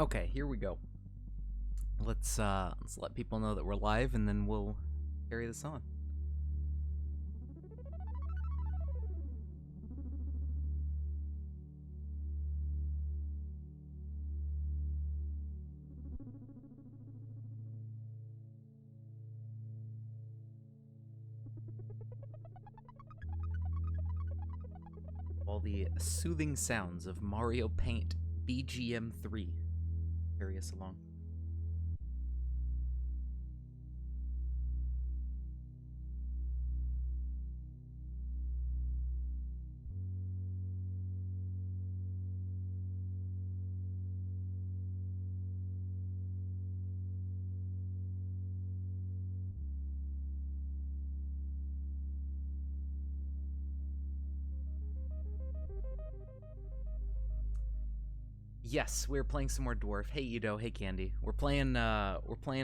Okay, here we go. Let's let people know that we're live, and then we'll carry this on. All the soothing sounds of Mario Paint BGM 3 carry us along. Yes, we're playing some more Dwarf. Hey Ido, hey Candy. We're playing a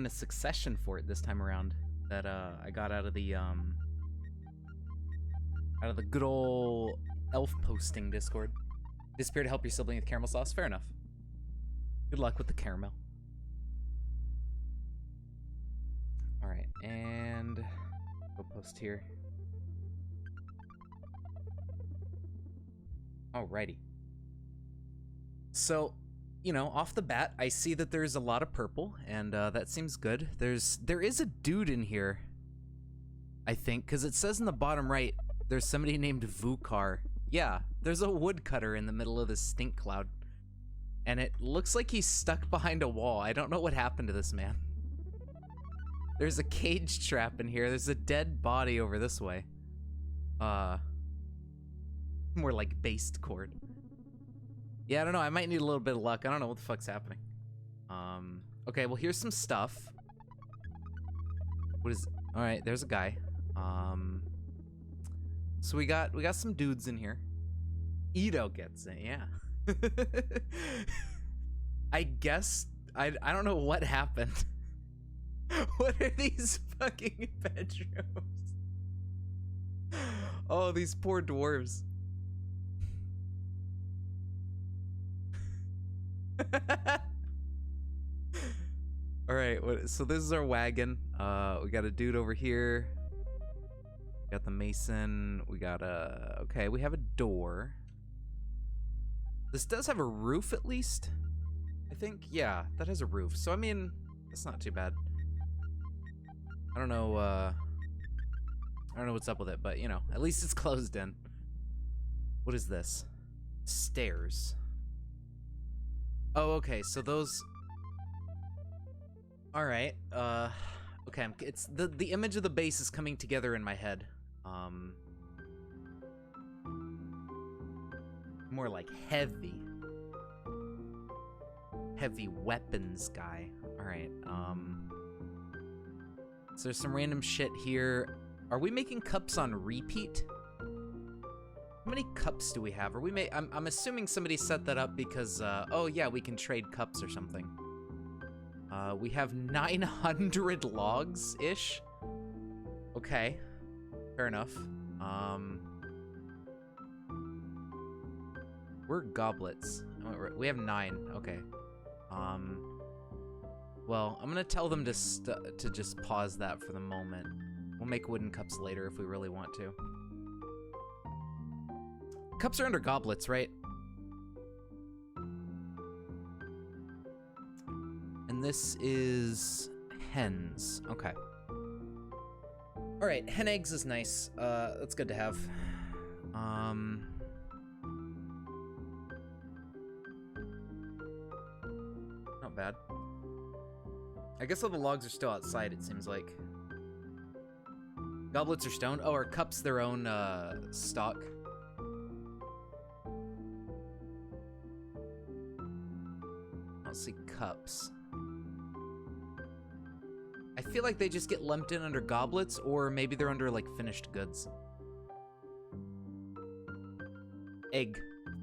succession for it this time around that I got out of the good old elf posting Discord. Disappear to help your sibling with caramel sauce. Fair enough. Good luck with the caramel. All right, and go post here. Alrighty. So, you know, off the bat, I see that there's a lot of purple, and that seems good. There is a dude in here, I think, because it says in the bottom right, there's somebody named Vukar. Yeah, there's a woodcutter in the middle of this stink cloud, and it looks like he's stuck behind a wall. I don't know what happened to this man. There's a cage trap in here. There's a dead body over this way. More like based cord. Yeah, I don't know. I might need a little bit of luck. I don't know what the fuck's happening. Okay, well, here's some stuff. What is... All right, there's a guy. So we got some dudes in here. Ido gets it, yeah. I guess... I don't know what happened. What are these fucking bedrooms? Oh, these poor dwarves. All right, so this is our wagon. We got a dude over here. We got the mason. We got okay, we have a door. This does have a roof at least, I think. Yeah, that has a roof. So I mean, it's not too bad. I don't know what's up with it, but you know, at least it's closed in. What is this? Stairs. Oh, okay, so those... Alright, okay, it's the image of the base is coming together in my head. More like heavy weapons guy. Alright, so there's some random shit here. Are we making cups on repeat? How many cups do we have? Are we I'm assuming somebody set that up because, oh yeah, we can trade cups or something. We have 900 logs-ish. Okay, fair enough. We're goblets. We have 9, okay. Well, I'm gonna tell them to just pause that for the moment. We'll make wooden cups later if we really want to. Cups are under goblets, right? And this is hens. Okay. All right, hen eggs is nice. That's good to have. Not bad. I guess all the logs are still outside, it seems like. Goblets are stone. Oh, are cups their own stock? I don't see cups. I feel like they just get lumped in under goblets, or maybe they're under, like, finished goods. Egg.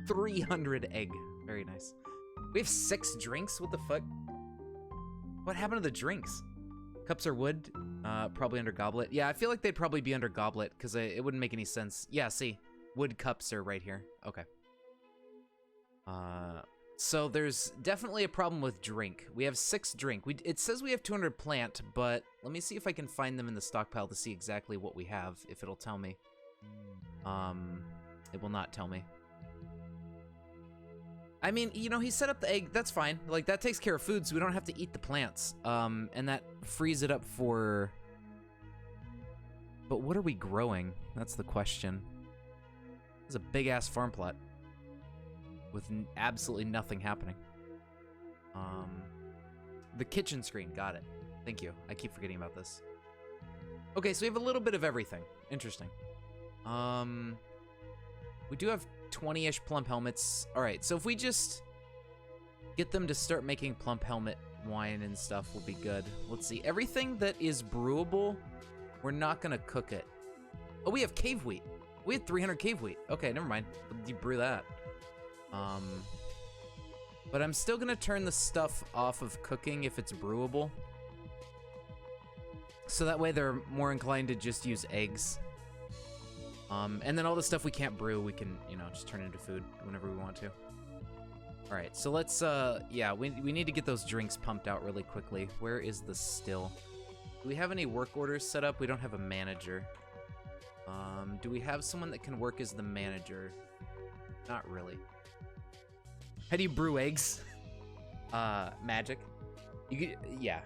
300 egg. Very nice. We have 6 drinks? What the fuck? What happened to the drinks? Cups are wood. Probably under goblet. Yeah, I feel like they'd probably be under goblet, because it wouldn't make any sense. Yeah, see. Wood cups are right here. Okay. So there's definitely a problem with drink. We have 6 drink. It says we have 200 plant, but let me see if I can find them in the stockpile to see exactly what we have, if it'll tell me. It will not tell me. I mean, you know, he set up the egg, that's fine. Like, that takes care of food, so we don't have to eat the plants. And that frees it up for... But what are we growing? That's the question. This is a big-ass farm plot with absolutely nothing happening. The kitchen screen, got it. Thank you. I keep forgetting about this. Okay, so we have a little bit of everything. Interesting. We do have 20-ish plump helmets. All right, so if we just get them to start making plump helmet wine and stuff, will be good. Let's see. Everything that is brewable, we're not gonna cook it. Oh, we have cave wheat. We had 300 cave wheat. Okay, never mind. You brew that. But I'm still gonna turn the stuff off of cooking if it's brewable. So that way they're more inclined to just use eggs. And then all the stuff we can't brew, we can, you know, just turn into food whenever we want to. All right, so let's, yeah, we need to get those drinks pumped out really quickly. Where is the still? Do we have any work orders set up? We don't have a manager. Do we have someone that can work as the manager? Not really. How do you brew eggs? Magic. You could, yeah.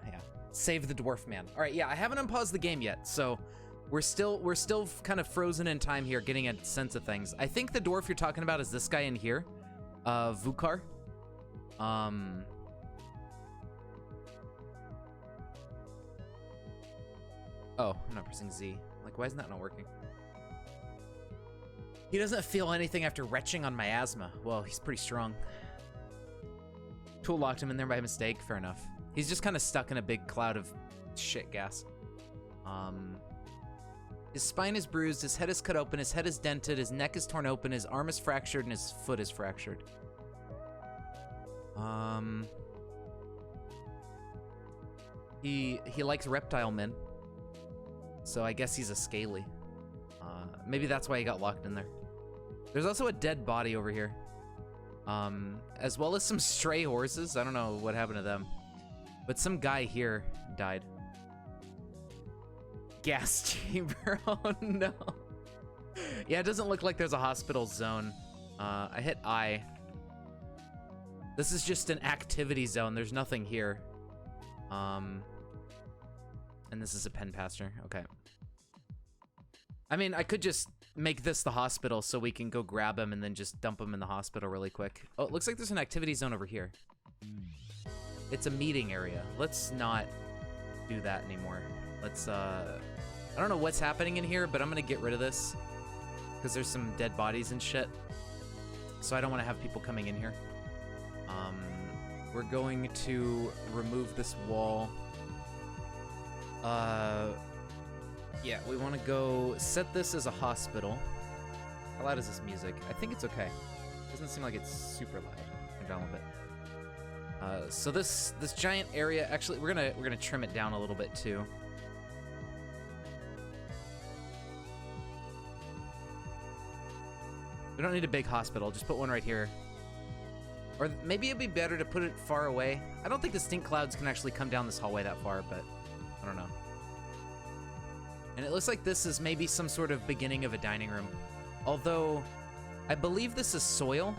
Save the dwarf man. All right, yeah, I haven't unpaused the game yet, so we're still kind of frozen in time here, getting a sense of things. I think the dwarf you're talking about is this guy in here, Vukar. Oh, I'm not pressing Z. Like, why isn't that not working? He doesn't feel anything after retching on miasma. Well, he's pretty strong. Tool locked him in there by mistake. Fair enough. He's just kind of stuck in a big cloud of shit gas. His spine is bruised, his head is cut open, his head is dented, his neck is torn open, his arm is fractured, and his foot is fractured. He likes reptile men. So I guess he's a scaly. Maybe that's why he got locked in there. There's also a dead body over here. As well as some stray horses. I don't know what happened to them. But some guy here died. Gas chamber, oh no. Yeah, it doesn't look like there's a hospital zone. I hit I. This is just an activity zone, there's nothing here. And this is a pen pasture, okay. I mean, I could just make this the hospital so we can go grab him and then just dump him in the hospital really quick. Oh, it looks like there's an activity zone over here. It's a meeting area. Let's not do that anymore. Let's, I don't know what's happening in here, but I'm gonna get rid of this because there's some dead bodies and shit. So I don't want to have people coming in here. We're going to remove this wall. Yeah, we want to go set this as a hospital. How loud is this music? I think it's okay. Doesn't seem like it's super loud. Turn down a little bit. So this giant area, actually, we're gonna trim it down a little bit too. We don't need a big hospital. Just put one right here. Or maybe it'd be better to put it far away. I don't think the stink clouds can actually come down this hallway that far, but I don't know. And it looks like this is maybe some sort of beginning of a dining room. Although, I believe this is soil.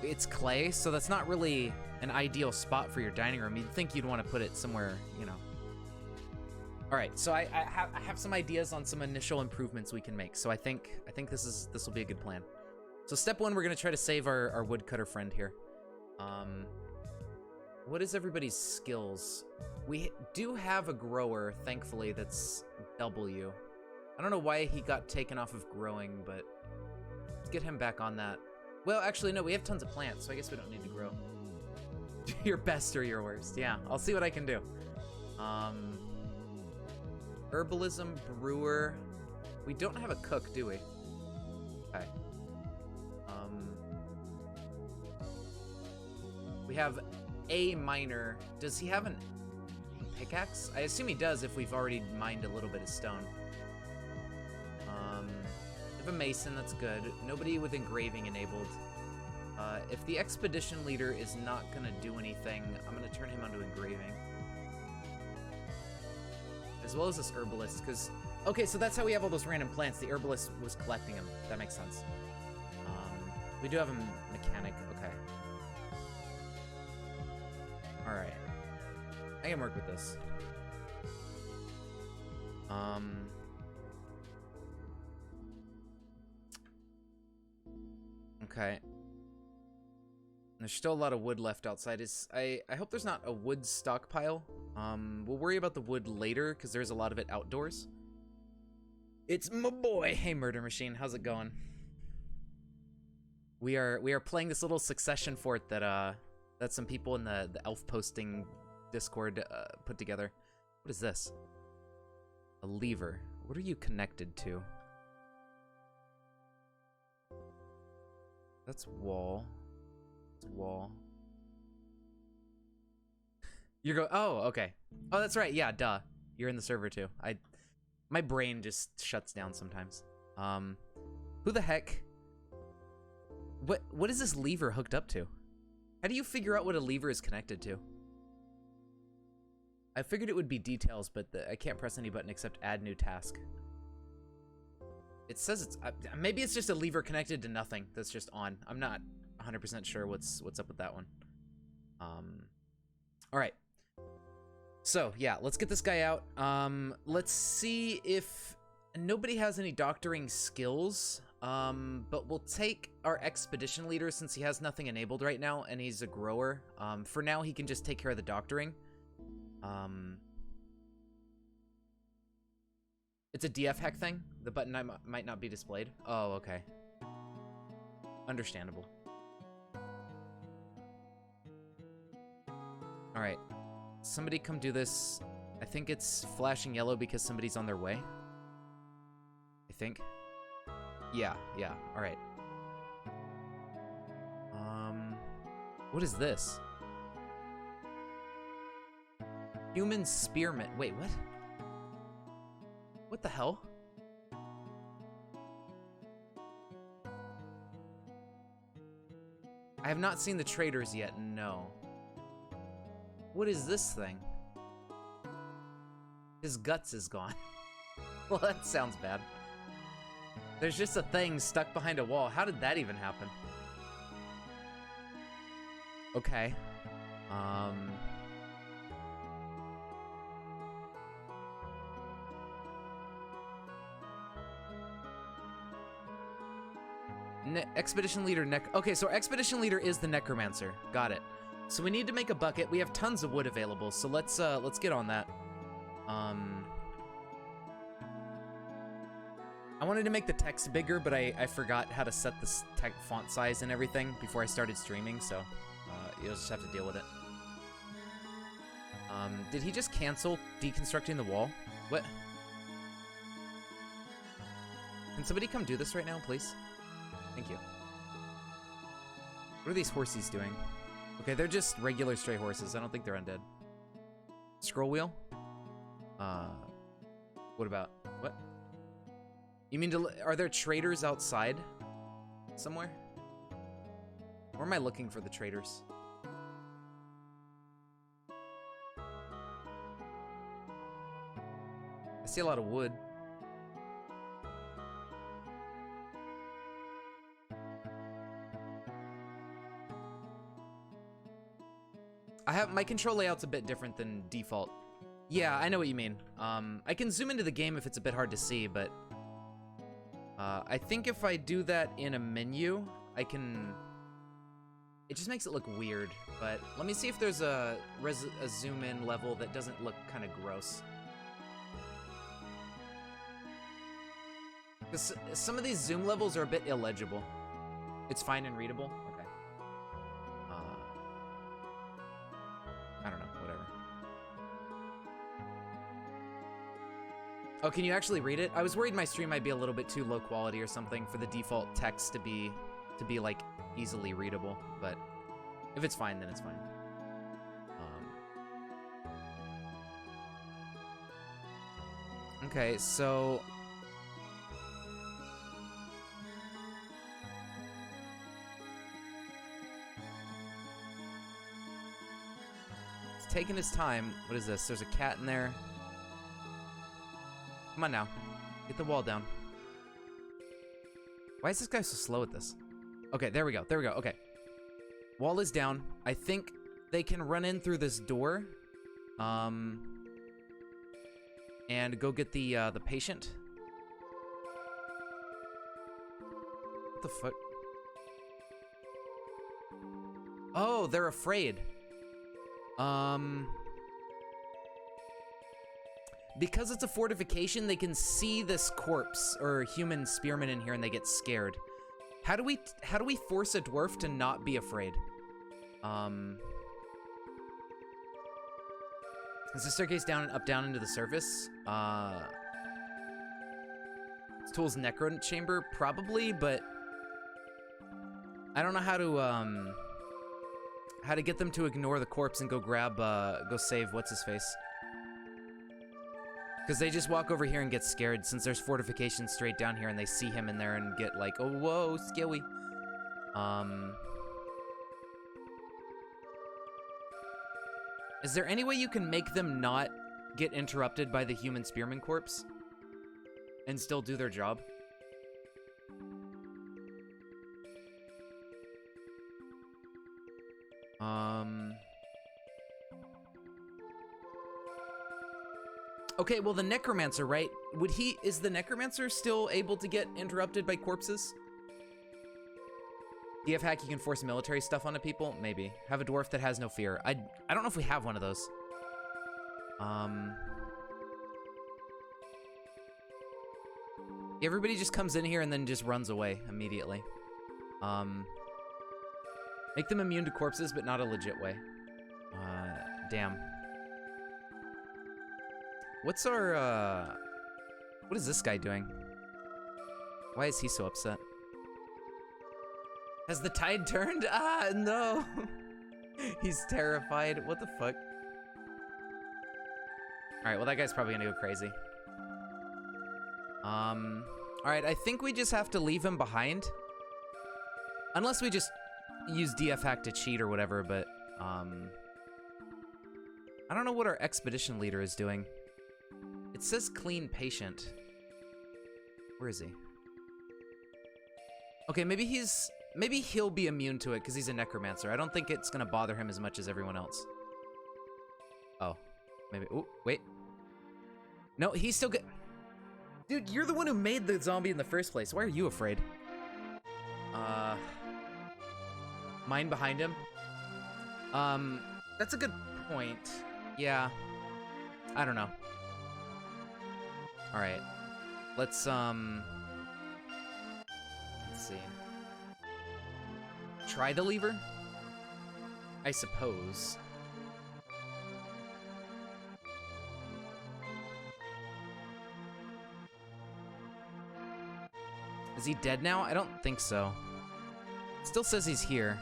It's clay, so that's not really an ideal spot for your dining room. You'd think you'd want to put it somewhere, you know. All right, so I have some ideas on some initial improvements we can make. So I think this will be a good plan. So step one, we're gonna try to save our woodcutter friend here. What is everybody's skills? We do have a grower, thankfully, that's W. I don't know why he got taken off of growing, but let's get him back on that. Well, actually, no, we have tons of plants, so I guess we don't need to grow. Your best or your worst. Yeah, I'll see what I can do. Herbalism, brewer. We don't have a cook, do we? Okay. We have a miner. Does he have a pickaxe? I assume he does if we've already mined a little bit of stone. We have a mason, that's good. Nobody with engraving enabled. If the expedition leader is not gonna do anything, I'm gonna turn him onto engraving. As well as this herbalist, because... Okay, so that's how we have all those random plants. The herbalist was collecting them. That makes sense. We do have a mechanic. Okay. Alright. I can work with this. Okay. There's still a lot of wood left outside. I hope there's not a wood stockpile. We'll worry about the wood later, because there's a lot of it outdoors. It's my boy! Hey, Murder Machine, how's it going? We are playing this little succession fort that some people in the elf posting Discord put together. What is this? A lever. What are you connected to? That's wall. That's wall. Oh, okay. Oh, that's right. Yeah, duh. You're in the server too. My brain just shuts down sometimes. Who the heck? What is this lever hooked up to? How do you figure out what a lever is connected to? I figured it would be details, but I can't press any button except add new task. It says it's... maybe it's just a lever connected to nothing that's just on. I'm not 100% sure what's up with that one. Alright. So, yeah, let's get this guy out. Let's see if... Nobody has any doctoring skills, but we'll take our expedition leader since he has nothing enabled right now, and he's a grower. For now, he can just take care of the doctoring. It's a DF hack thing? The button might not be displayed? Oh, okay. Understandable. Alright. Somebody come do this. I think it's flashing yellow because somebody's on their way. I think. Yeah, alright. What is this? Human spearmint. Wait, what? What the hell? I have not seen the traders yet, no. What is this thing? His guts is gone. Well, that sounds bad. There's just a thing stuck behind a wall. How did that even happen? Okay. Expedition leader okay, so our expedition leader is the necromancer. Got it. So we need to make a bucket. We have tons of wood available, so let's get on that. I wanted to make the text bigger, but I forgot how to set the font size and everything before I started streaming, so you'll just have to deal with it. Did he just cancel deconstructing the wall? What? Can somebody come do this right now, please? Thank you. What are these horsies doing? Okay, they're just regular stray horses. I don't think they're undead. Scroll wheel? What about? What? You mean are there traders outside? Somewhere? Where am I looking for the traders? I see a lot of wood. My control layout's a bit different than default. Yeah, I know what you mean. I can zoom into the game if it's a bit hard to see, but I think if I do that in a menu, I can... It just makes it look weird, but let me see if there's a zoom in level that doesn't look kind of gross. Because some of these zoom levels are a bit illegible. It's fine and readable? Okay. I don't know, whatever. Oh, can you actually read it? I was worried my stream might be a little bit too low quality or something for the default text to be like easily readable, but if it's fine, then it's fine. Okay, so taking his time. What is this? There's a cat in there. Come on now. Get the wall down. Why is this guy so slow at this? Okay, there we go. There we go. Okay. Wall is down. I think they can run in through this door. And go get the patient. What the fuck? Oh, they're afraid. Because it's a fortification, they can see this corpse or human spearman in here and they get scared. How do we force a dwarf to not be afraid? Is the staircase down and up down into the surface? This tool's necro chamber, probably, but I don't know how to get them to ignore the corpse and go grab, go save what's his face. Because they just walk over here and get scared since there's fortifications straight down here and they see him in there and get like, oh, whoa, scary. Is there any way you can make them not get interrupted by the human spearman corpse and still do their job? Okay, well, the necromancer, right? Is the necromancer still able to get interrupted by corpses? DF hack, you can force military stuff onto people? Maybe. Have a dwarf that has no fear. I don't know if we have one of those. Everybody just comes in here and then just runs away immediately. Make them immune to corpses, but not a legit way. Damn. What's our, what is this guy doing? Why is he so upset? Has the tide turned? Ah, no. He's terrified. What the fuck? Alright, well, that guy's probably gonna go crazy. Alright, I think we just have to leave him behind. Unless we just use DF hack to cheat or whatever, but, I don't know what our expedition leader is doing. It says clean patient. Where is he? Okay, maybe he'll be immune to it because he's a necromancer. I don't think it's gonna bother him as much as everyone else. Oh, maybe. Oh, wait. No, he's still good. Dude, you're the one who made the zombie in the first place. Why are you afraid? Mine behind him? That's a good point. Yeah. I don't know. Alright. Let's see. Try the lever? I suppose. Is he dead now? I don't think so. It still says he's here.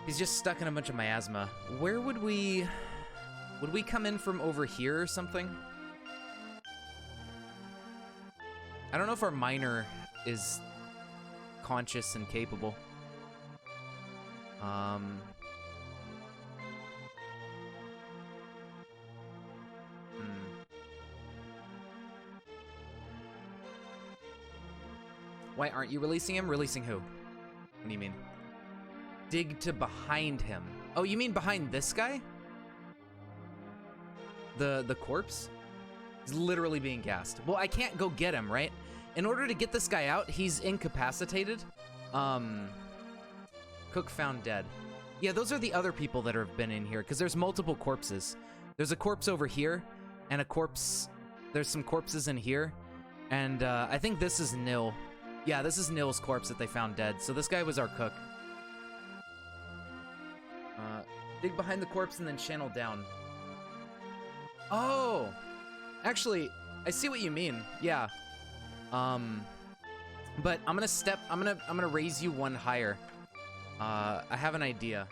He's just stuck in a bunch of miasma. Where would we... Would we come in from over here or something? I don't know if our miner is conscious and capable. Why aren't you releasing him? Releasing who? What do you mean? Dig to behind him. Oh, you mean behind this guy? The corpse? He's literally being gassed. Well, I can't go get him, right? In order to get this guy out, he's incapacitated. Cook found dead. Yeah, those are the other people that have been in here, because there's multiple corpses. There's a corpse over here, and a corpse... There's some corpses in here, and I think this is Nil. Yeah, this is Nil's corpse that they found dead, so this guy was our cook. Dig behind the corpse and then channel down. Oh! Actually, I see what you mean. Yeah. But I'm gonna raise you one higher. I have an idea.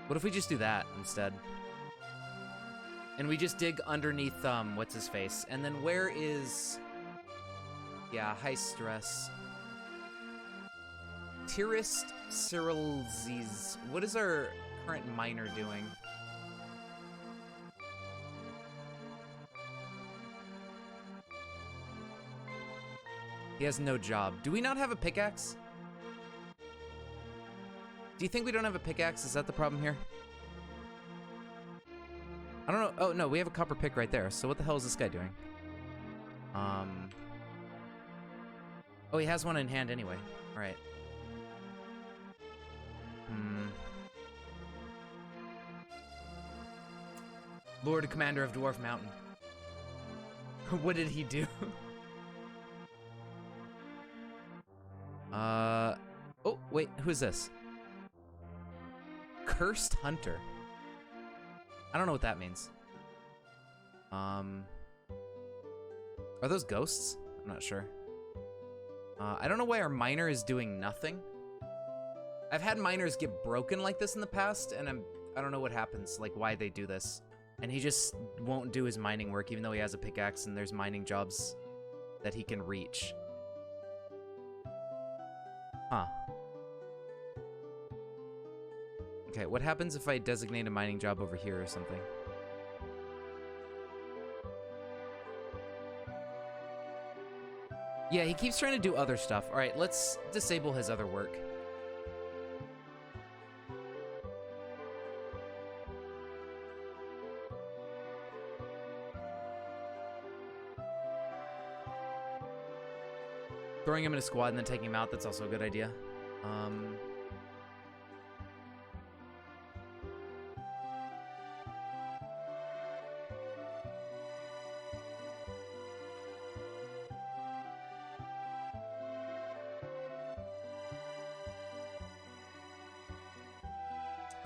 What if we just do that instead? And we just dig underneath, what's his face? And then where is... Yeah, high stress. Tirist Cyrilzes. What is our current miner doing? He has no job. Do we not have a pickaxe? Do you think we don't have a pickaxe? Is that the problem here? I don't know. Oh, no, we have a copper pick right there. So what the hell is this guy doing? Oh, he has one in hand anyway. All right. Lord Commander of Dwarf Mountain. What did he do? Oh, wait, who's this? Cursed Hunter. I don't know what that means. Are those ghosts? I'm not sure. I don't know why our miner is doing nothing. I've had miners get broken like this in the past, and I don't know what happens, like why they do this. And he just won't do his mining work, even though he has a pickaxe and there's mining jobs that he can reach. Huh. Okay, what happens if I designate a mining job over here or something? Yeah, he keeps trying to do other stuff. All right, let's disable his other work. Throwing him in a squad and then taking him out, that's also a good idea.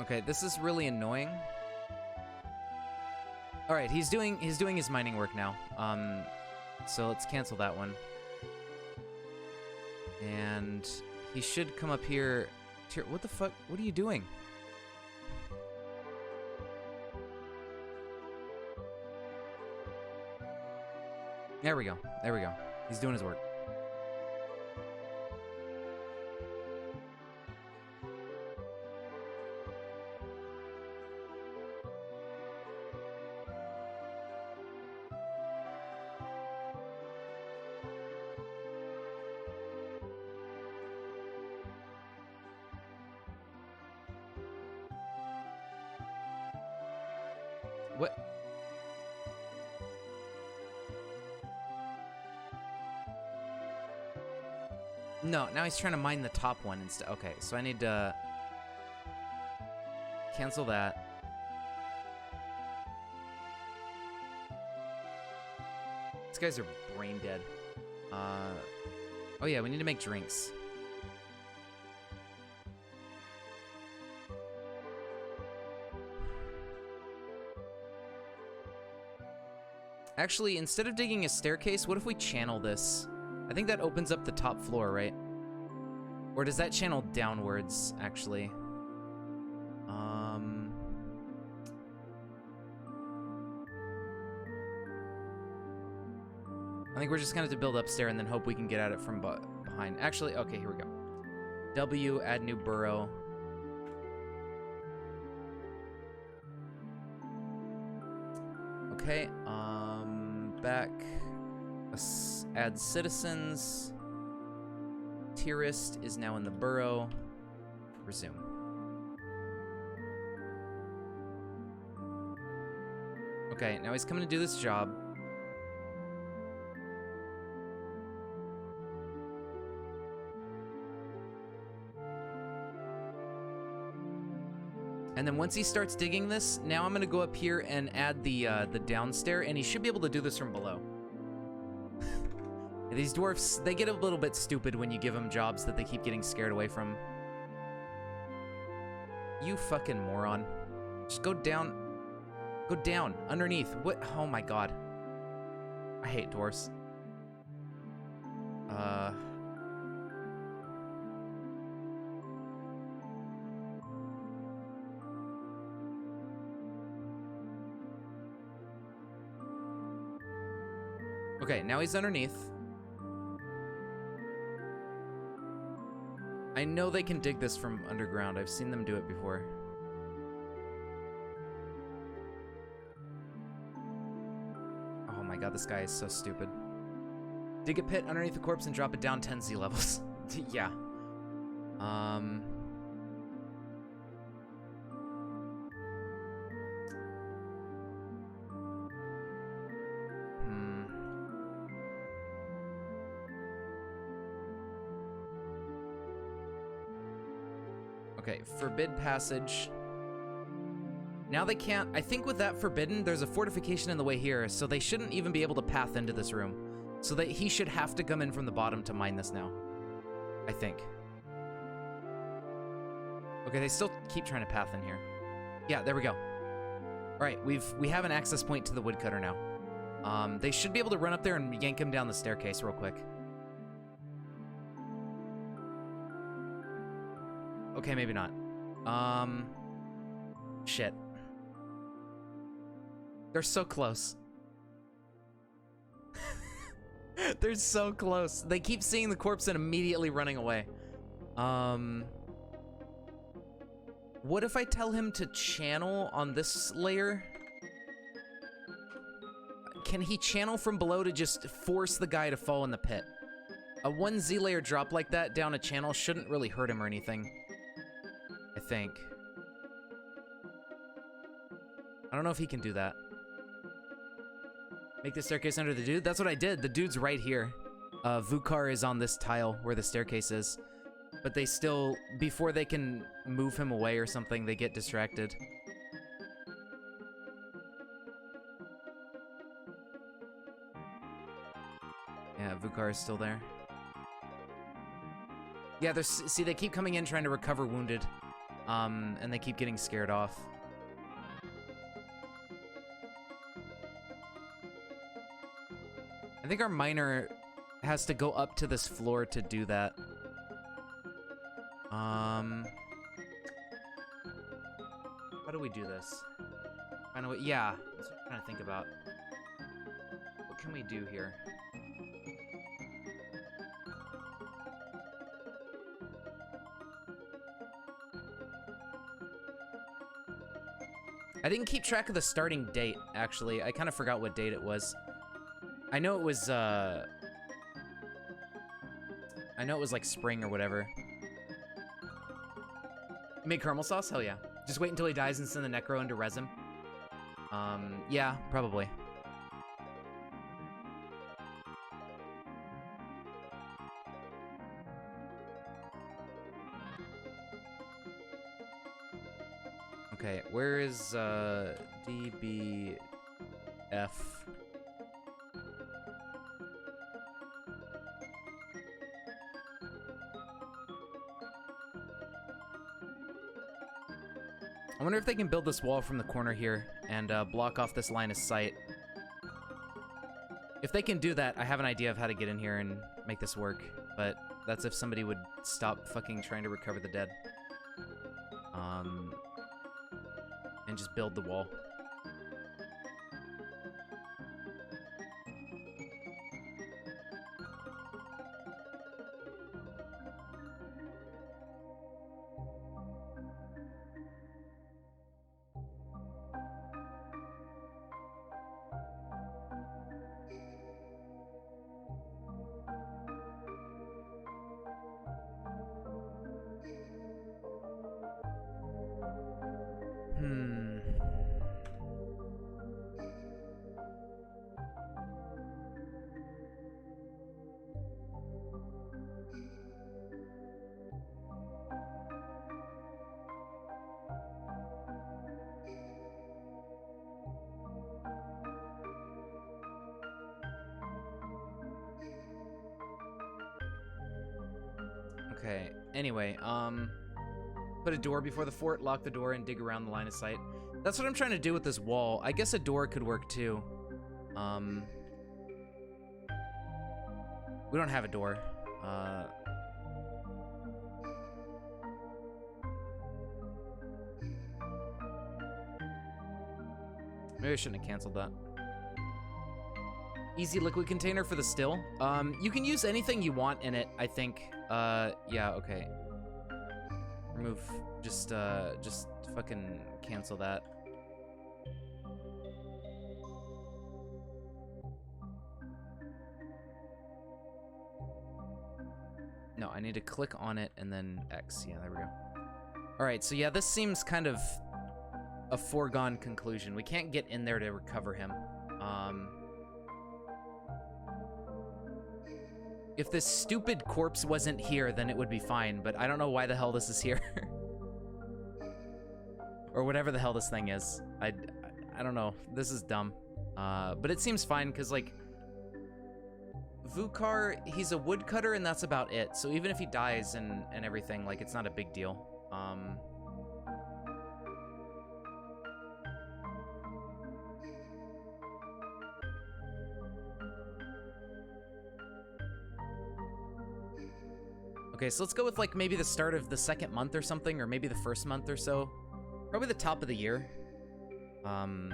Okay, this is really annoying. All right, he's doing his mining work now. So let's cancel that one. And he should come up here. What the fuck? What are you doing? There we go. There we go. He's doing his work. What? No, now he's trying to mine the top one instead. Okay, so I need to cancel that. These guys are brain dead. Oh yeah, we need to make drinks. Actually, instead of digging a staircase, what if we channel this? I think that opens up the top floor, right? Or does that channel downwards, actually? I think we're just gonna have to build upstairs and then hope we can get at it from behind. Actually, okay, here we go. W, add new burrow. Okay, back. Add citizens. Tierist is now in the burrow. Resume. Okay, now he's coming to do this job. And then once he starts digging this, now I'm gonna go up here and add the downstairs, and he should be able to do this from below. These dwarfs, they get a little bit stupid when you give them jobs that they keep getting scared away from. You fucking moron. Just go down. Go down, underneath. What? Oh my god. I hate dwarfs. Okay, now he's underneath. I know they can dig this from underground. I've seen them do it before. Oh my god, this guy is so stupid. Dig a pit underneath the corpse and drop it down 10 Z levels. Yeah. Okay, forbid passage. Now they can't, I think with that forbidden, there's a fortification in the way here, so they shouldn't even be able to path into this room. So that he should have to come in from the bottom to mine this now. I think. Okay, they still keep trying to path in here. Yeah, there we go. Alright, we have an access point to the woodcutter now. They should be able to run up there and yank him down the staircase real quick. Okay, maybe not. Shit. They're so close. They're so close. They keep seeing the corpse and immediately running away. What if I tell him to channel on this layer? Can he channel from below to just force the guy to fall in the pit? A 1Z layer drop like that down a channel shouldn't really hurt him or anything. I think. I don't know if he can do that. Make the staircase under the dude? That's what I did. The dude's right here. Vukar is on this tile where the staircase is. But they still, before they can move him away or something, they get distracted. Yeah, Vukar is still there. Yeah, see, they keep coming in trying to recover wounded. And they keep getting scared off. I think our miner has to go up to this floor to do that. How do we do this? Find a way, yeah, that's what I'm trying to think about. What can we do here? I didn't keep track of the starting date, actually. I kind of forgot what date it was. I know it was like spring or whatever. You made caramel sauce? Hell yeah. Just wait until he dies and send the necro into resin. Yeah, probably. Okay, where is DBF? I wonder if they can build this wall from the corner here and block off this line of sight. If they can do that, I have an idea of how to get in here and make this work, but that's if somebody would stop fucking trying to recover the dead. And just build the wall. Okay, anyway, put a door before the fort, lock the door, and dig around the line of sight. That's what I'm trying to do with this wall. I guess a door could work too. We don't have a door. Maybe I shouldn't have canceled that. Easy liquid container for the still. You can use anything you want in it, I think. Yeah, okay. Remove, just fucking cancel that. No, I need to click on it and then X. Yeah, there we go. All right, so yeah, this seems kind of a foregone conclusion. We can't get in there to recover him. If this stupid corpse wasn't here, then it would be fine, but I don't know why the hell this is here. Or whatever the hell this thing is. I don't know. This is dumb. But it seems fine, because, like, Vukar, he's a woodcutter, and that's about it. So even if he dies and everything, like, it's not a big deal. Okay, so let's go with, like, maybe the start of the second month or something, or maybe the first month or so. Probably the top of the year. We'll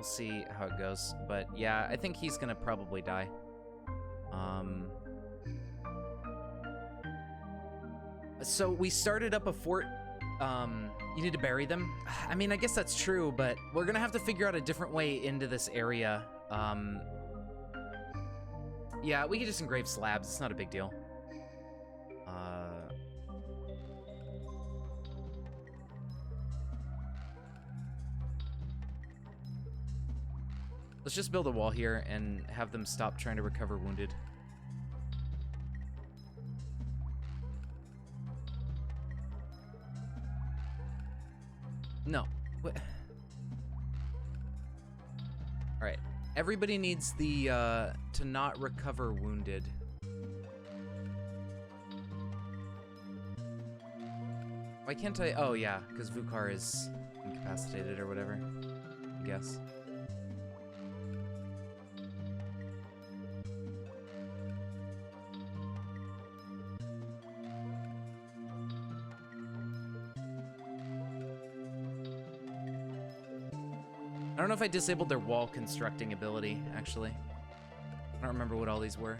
see how it goes. But, yeah, I think he's gonna probably die. So we started up a fort. You need to bury them. I mean, I guess that's true, but we're gonna have to figure out a different way into this area. Yeah, we can just engrave slabs. It's not a big deal. Let's just build a wall here and have them stop trying to recover wounded. No. What? All right. Everybody needs the, to not recover wounded. Why can't I? Oh, yeah, because Vukar is incapacitated or whatever, I guess. I don't know if I disabled their wall constructing ability, actually. I don't remember what all these were.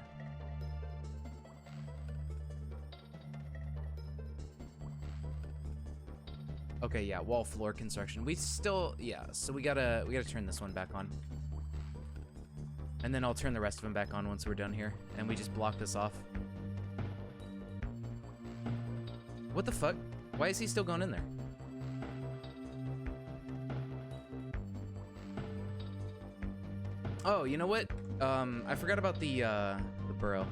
Okay, yeah, wall floor construction. We still, yeah, so we gotta turn this one back on. And then I'll turn the rest of them back on once we're done here. And we just block this off. What the fuck? Why is he still going in there? Oh, you know what? I forgot about the burrow.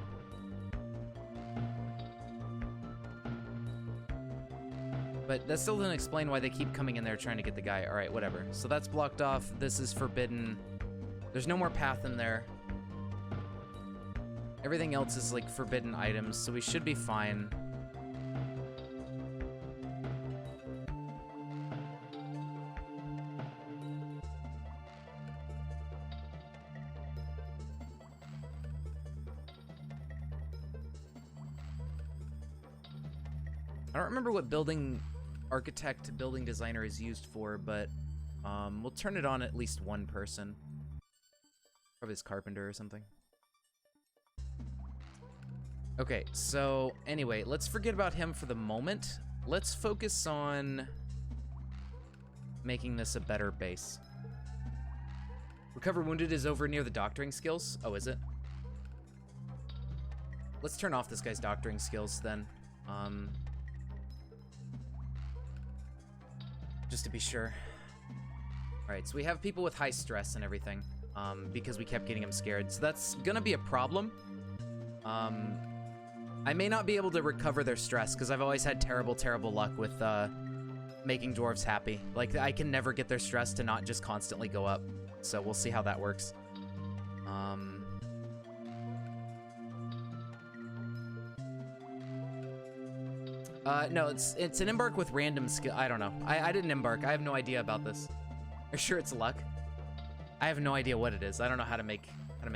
But that still doesn't explain why they keep coming in there trying to get the guy. All right, whatever. So that's blocked off. This is forbidden. There's no more path in there. Everything else is like forbidden items, so we should be fine. I don't remember what building architect, building designer is used for, but we'll turn it on at least one person. Probably this carpenter or something. Okay, so anyway, let's forget about him for the moment. Let's focus on making this a better base. Recover wounded is over near the doctoring skills. Oh, is it? Let's turn off this guy's doctoring skills then. Just to be sure. All right, so we have people with high stress and everything, because we kept getting them scared. So that's gonna be a problem. I may not be able to recover their stress because I've always had terrible, terrible luck with making dwarves happy. Like, I can never get their stress to not just constantly go up. So we'll see how that works. No, it's an embark with random skill. I don't know. I didn't embark. I have no idea about this. Are sure it's luck? I have no idea what it is. I don't know how to make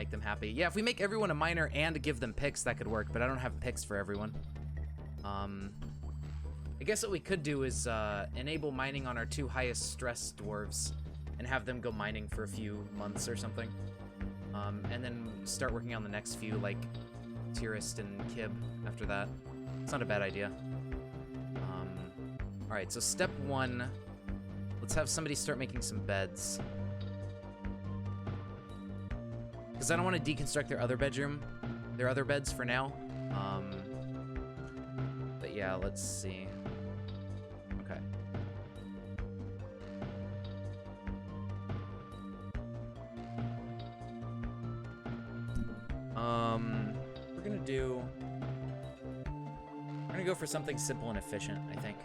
them happy. Yeah, if we make everyone a miner and give them picks, that could work, but I don't have picks for everyone. I guess what we could do is enable mining on our 2 highest stress dwarves and have them go mining for a few months or something. And then start working on the next few, like, Tyrist and Kib after that. It's not a bad idea. Alright, so step 1. Let's have somebody start making some beds. Because I don't want to deconstruct their other beds for now. But yeah, let's see. Okay. We're gonna go for something simple and efficient, I think.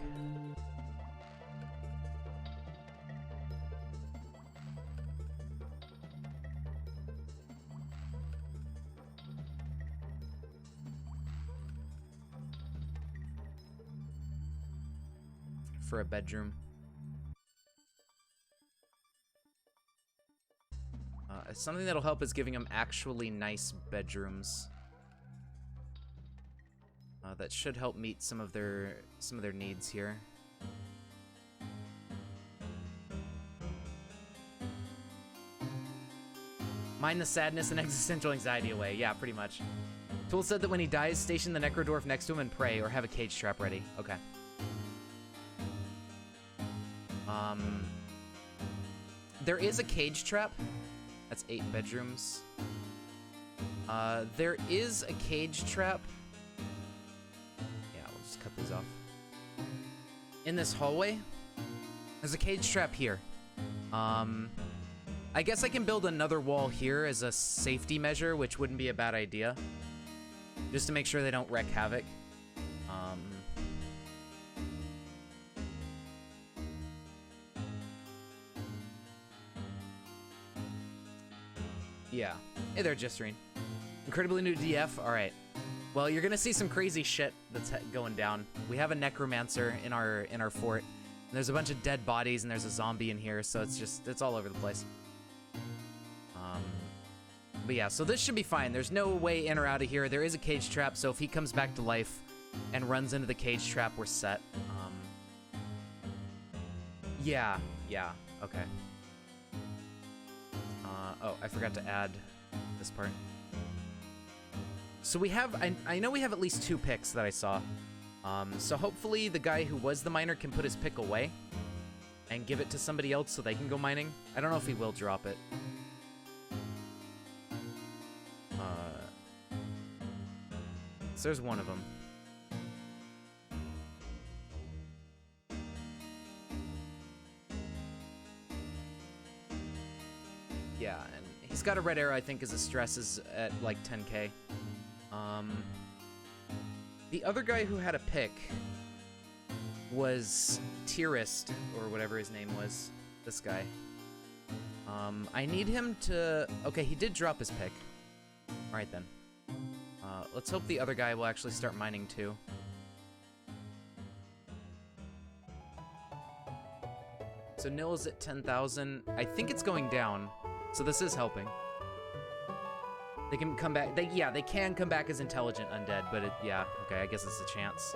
For a bedroom. Something that'll help is giving them actually nice bedrooms. That should help meet some of their needs here. Mind the sadness and existential anxiety away. Yeah, pretty much. Tool said that when he dies, station the Necrodwarf next to him and pray, or have a cage trap ready. Okay. There is a cage trap. That's 8 bedrooms. There is a cage trap. Yeah, we'll just cut these off. In this hallway, there's a cage trap here. I guess I can build another wall here as a safety measure, which wouldn't be a bad idea. Just to make sure they don't wreak havoc. Yeah. Hey there, Gisterine. Incredibly new DF. All right. Well, you're gonna see some crazy shit that's going down. We have a necromancer in our fort. And there's a bunch of dead bodies, and there's a zombie in here, so it's all over the place. But yeah, so this should be fine. There's no way in or out of here. There is a cage trap, so if he comes back to life and runs into the cage trap, we're set. Yeah, okay. Oh, I forgot to add this part. So we have, I know we have at least 2 picks that I saw. So hopefully the guy who was the miner can put his pick away and give it to somebody else so they can go mining. I don't know if he will drop it. So there's one of them. Yeah, and he's got a red arrow, I think, as his stress is at like 10k. The other guy who had a pick was Tyrist, or whatever his name was. This guy. I need him to... Okay, he did drop his pick. Alright then. Let's hope the other guy will actually start mining too. So Nil's at 10,000. I think it's going down, so this is helping. They can come back. They can come back as intelligent undead, but yeah, okay, I guess it's a chance.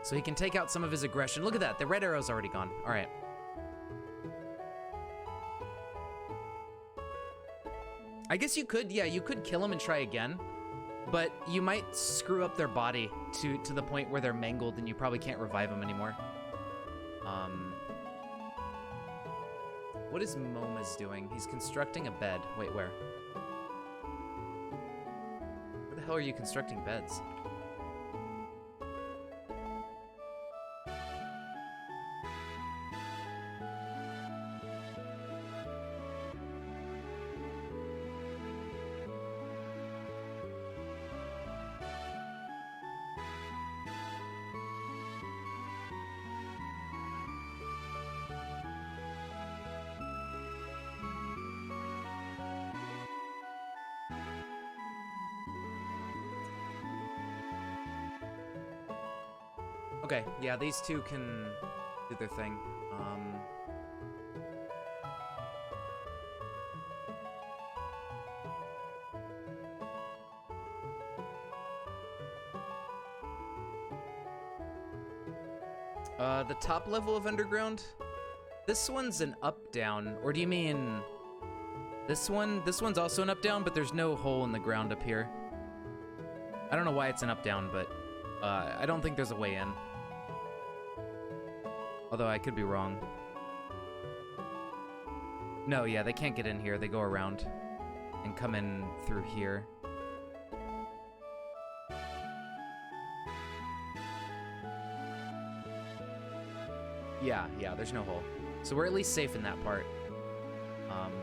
So he can take out some of his aggression. Look at that, the red arrow's already gone. All right. I guess you could, yeah, you could kill him and try again, but you might screw up their body to the point where they're mangled and you probably can't revive them anymore. What is Moma's doing? He's constructing a bed. Wait, where? Where the hell are you constructing beds? Okay, yeah, these two can do their thing. The top level of underground? This one's an up-down, or do you mean... This one's also an up-down, but there's no hole in the ground up here. I don't know why it's an up-down, but I don't think there's a way in. Although I could be wrong. No, yeah, they can't get in here. They go around and come in through here. Yeah, there's no hole. So we're at least safe in that part.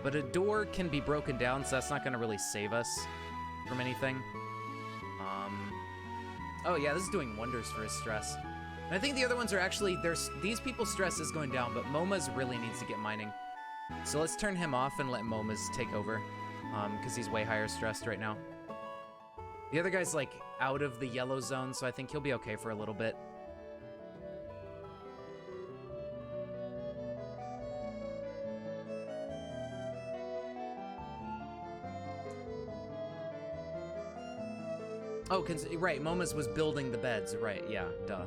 But a door can be broken down, so that's not going to really save us from anything. Oh yeah, this is doing wonders for his stress. And I think the other ones are actually, these people's stress is going down, but Moma's really needs to get mining. So let's turn him off and let Moma's take over, because he's way higher stressed right now. The other guy's like out of the yellow zone, so I think he'll be okay for a little bit. Oh, right, Moma's was building the beds, right, yeah, duh.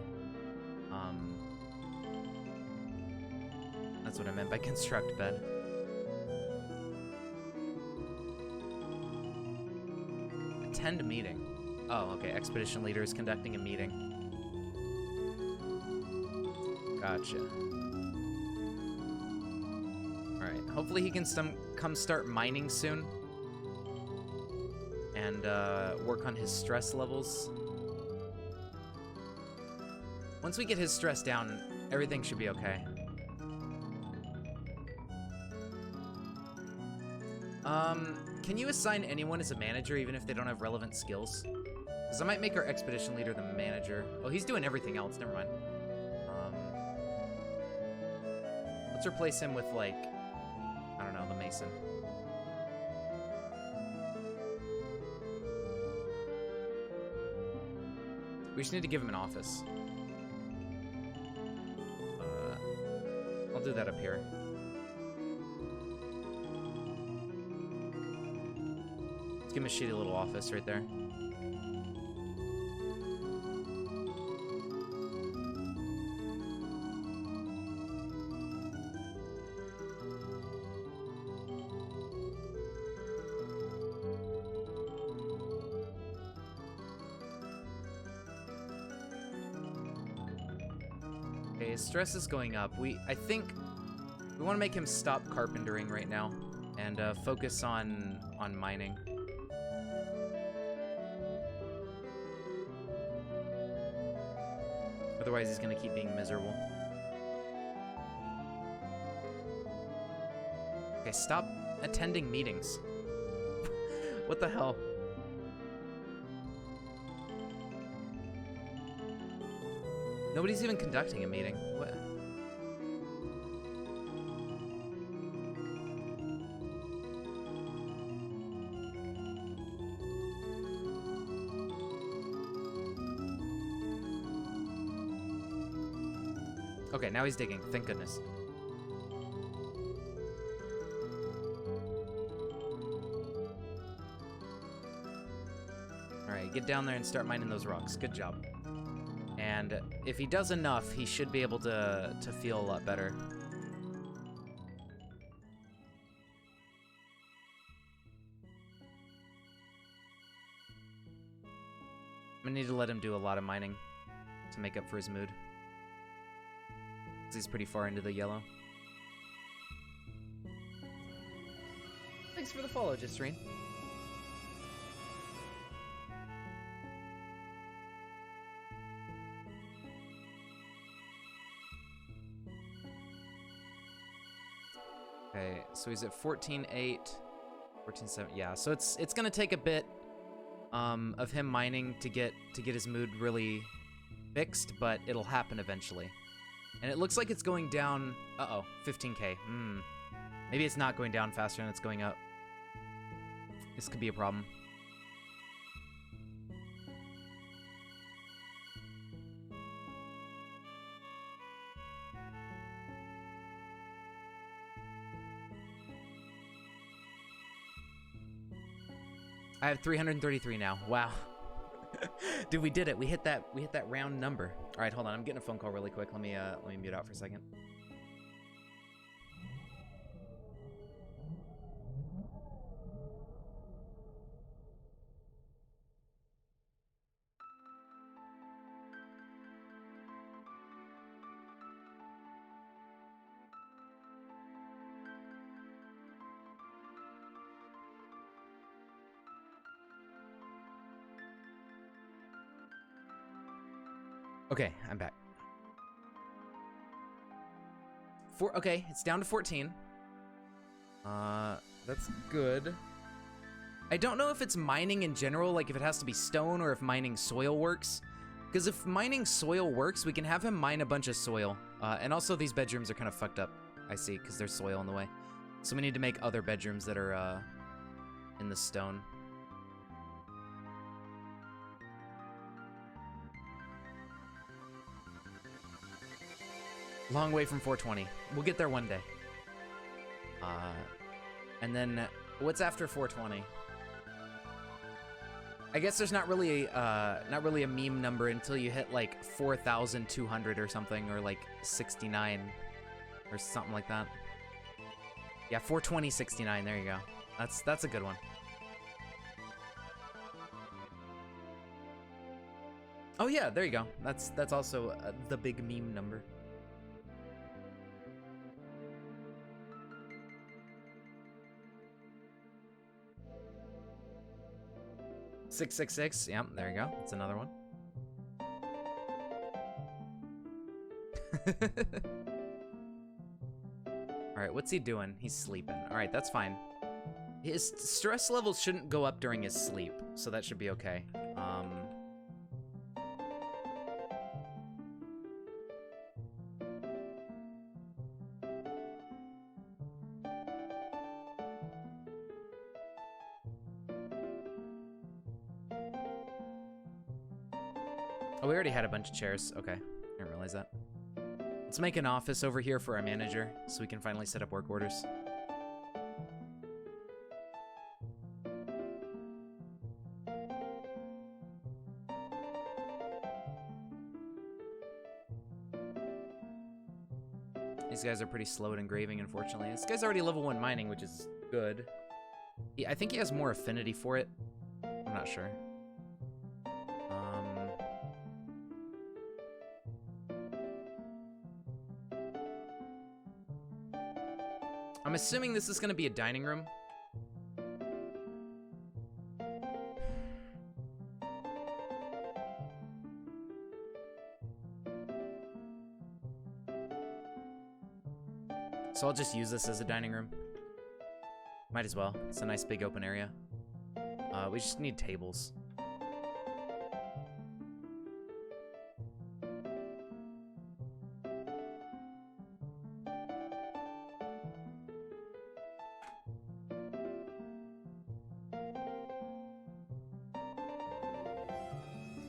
That's what I meant by construct bed. Attend meeting. Oh, okay, expedition leader is conducting a meeting. Gotcha. Alright, hopefully he can come start mining soon. And work on his stress levels. Once we get his stress down, everything should be okay. Can you assign anyone as a manager even if they don't have relevant skills? Because I might make our expedition leader the manager. Oh, he's doing everything else, never mind. Let's replace him with, like, I don't know, the mason. We just need to give him an office. I'll do that up here. Let's give him a shitty little office right there. Okay, his stress is going up. I think we want to make him stop carpentering right now and focus on mining. Otherwise, he's gonna keep being miserable. Okay, stop attending meetings. What the hell? Nobody's even conducting a meeting. What? Okay, now he's digging. Thank goodness. Alright, get down there and start mining those rocks. Good job. And if he does enough, he should be able to feel a lot better. I'm gonna need to let him do a lot of mining to make up for his mood. He's pretty far into the yellow. Thanks for the follow, Jistrine. Okay, so he's at 14.8, 14.7. Yeah, so it's gonna take a bit of him mining to get his mood really fixed, but it'll happen eventually. And it looks like it's going down. Uh-oh, 15k. Maybe it's not going down faster than it's going up. This could be a problem. I have 333 now. Wow. Dude, we did it. We hit that round number. All right, hold on. I'm getting a phone call really quick. Let me mute out for a second. Okay, I'm back. Okay, it's down to 14. That's good. I don't know if it's mining in general, like if it has to be stone or if mining soil works. Because if mining soil works, we can have him mine a bunch of soil. And also these bedrooms are kind of fucked up, I see, because there's soil in the way. So we need to make other bedrooms that are in the stone. Long way from 420. We'll get there one day. And then what's after 420? I guess there's not really a meme number until you hit like 4,200 or something, or like 69 or something like that. Yeah, 42069. There you go. That's a good one. Oh yeah, there you go. That's also the big meme number. $666. Yeah, there you go. That's another one. Alright, what's he doing? He's sleeping. Alright, that's fine. His stress levels shouldn't go up during his sleep, so that should be okay. Oh, we already had a bunch of chairs. Okay, I didn't realize that. Let's make an office over here for our manager so we can finally set up work orders. These guys are pretty slow at engraving, unfortunately. This guy's already level 1 mining, which is good. I think he has more affinity for it. I'm not sure. I'm assuming this is going to be a dining room. So I'll just use this as a dining room. Might as well. It's a nice big open area. We just need tables.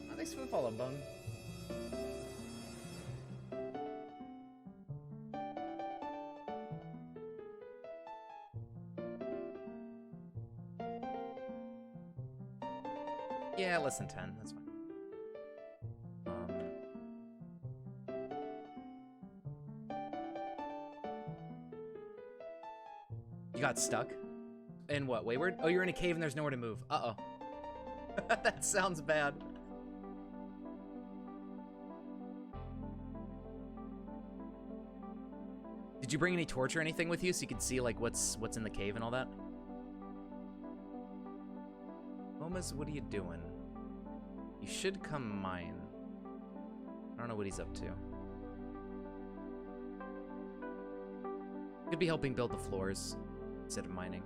Oh, thanks for the follow, Bung. Yeah, less than 10. That's fine. You got stuck? In what, Wayward? Oh, you're in a cave and there's nowhere to move. Uh-oh. That sounds bad. Did you bring any torch or anything with you so you could see like what's in the cave and all that? Momas, what are you doing? You should come mine. I don't know what he's up to. Could be helping build the floors instead of mining.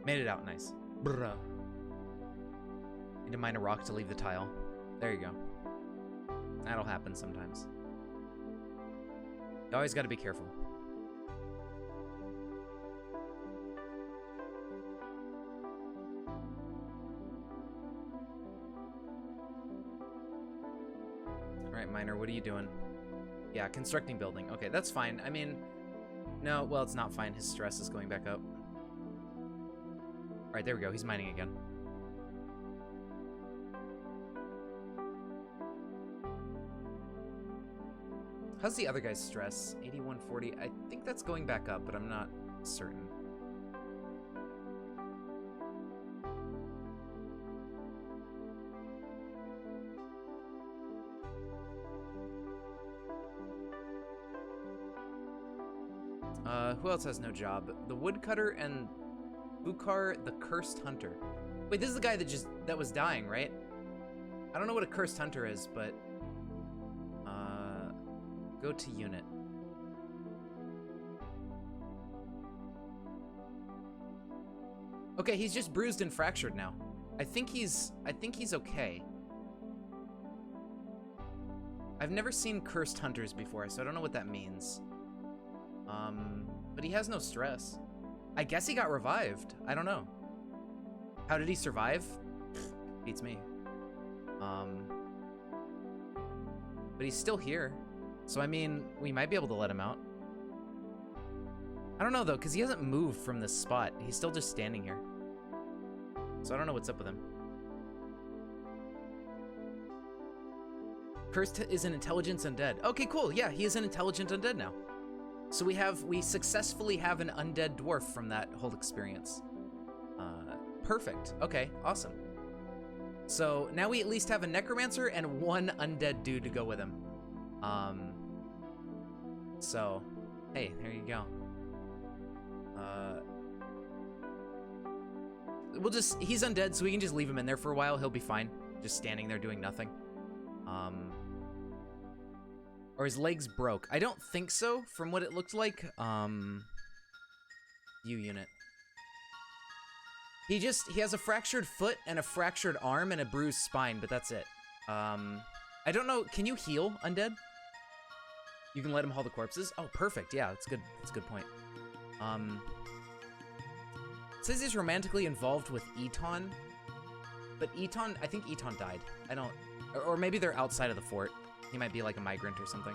Made it out nice. Bruh. Need to mine a rock to leave the tile. There you go. That'll happen sometimes. You always gotta be careful. Alright, miner, what are you doing? Yeah, constructing building. Okay, that's fine. I mean, no, well, it's not fine. His stress is going back up. Alright, there we go. He's mining again. How's the other guy's stress? 8140. I think that's going back up, but I'm not certain. Who else has no job? The woodcutter and Bukar the cursed hunter. Wait, this is the guy that was dying, right? I don't know what a cursed hunter is, but go to unit. Okay, he's just bruised and fractured now. I think he's okay. I've never seen cursed hunters before, so I don't know what that means. But he has no stress. I guess he got revived. I don't know. How did he survive? Beats me. But he's still here. So, I mean, we might be able to let him out. I don't know, though, because he hasn't moved from this spot. He's still just standing here. So I don't know what's up with him. Cursed is an intelligence undead. Okay, cool. Yeah, he is an intelligent undead now. So we successfully have an undead dwarf from that whole experience. Perfect. Okay, awesome. So now we at least have a necromancer and one undead dude to go with him. So, hey, there you go. He's undead, so we can just leave him in there for a while. He'll be fine. Just standing there doing nothing. Or his legs broke. I don't think so, from what it looked like. Unit. He has a fractured foot and a fractured arm and a bruised spine, but that's it. I don't know, can you heal undead? You can let him haul the corpses? Oh, perfect, yeah, that's good. That's a good point. It says he's romantically involved with Eton, but I think Eton died. Or maybe they're outside of the fort. He might be like a migrant or something.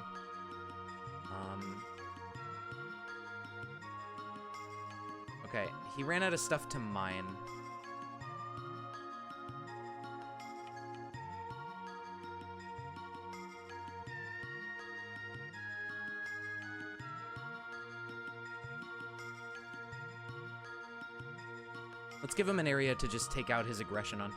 Okay, he ran out of stuff to mine. Let's give him an area to just take out his aggression on.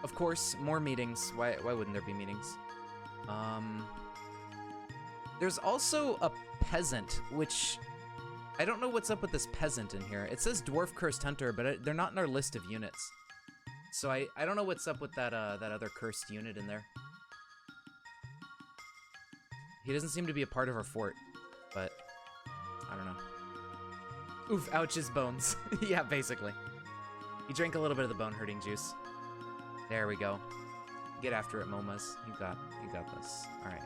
Of course, more meetings. Why wouldn't there be meetings? There's also a peasant, which I don't know what's up with this peasant in here. It says dwarf cursed hunter, but they're not in our list of units. So I don't know what's up with that that other cursed unit in there. He doesn't seem to be a part of our fort, but I don't know. Oof, ouch his bones. Yeah, basically. He drank a little bit of the bone hurting juice. There we go. Get after it, Momas. You got this. All right.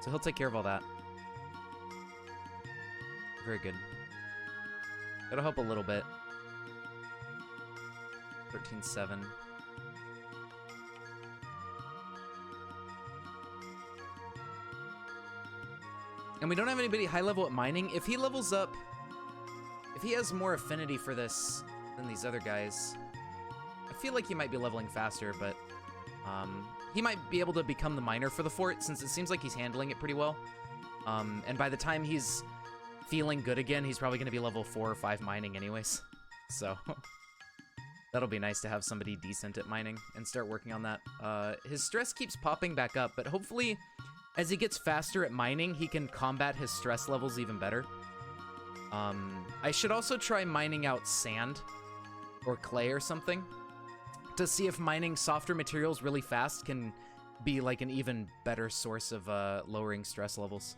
So he'll take care of all that. Very good. That'll help a little bit. 13-7. And we don't have anybody high level at mining. If he levels up, if he has more affinity for this than these other guys, I feel like he might be leveling faster, but he might be able to become the miner for the fort since it seems like he's handling it pretty well. And by the time he's feeling good again, he's probably going to be level 4 or 5 mining anyways. So that'll be nice to have somebody decent at mining and start working on that. His stress keeps popping back up, but hopefully as he gets faster at mining, he can combat his stress levels even better. I should also try mining out sand or clay or something to see if mining softer materials really fast can be like an even better source of lowering stress levels.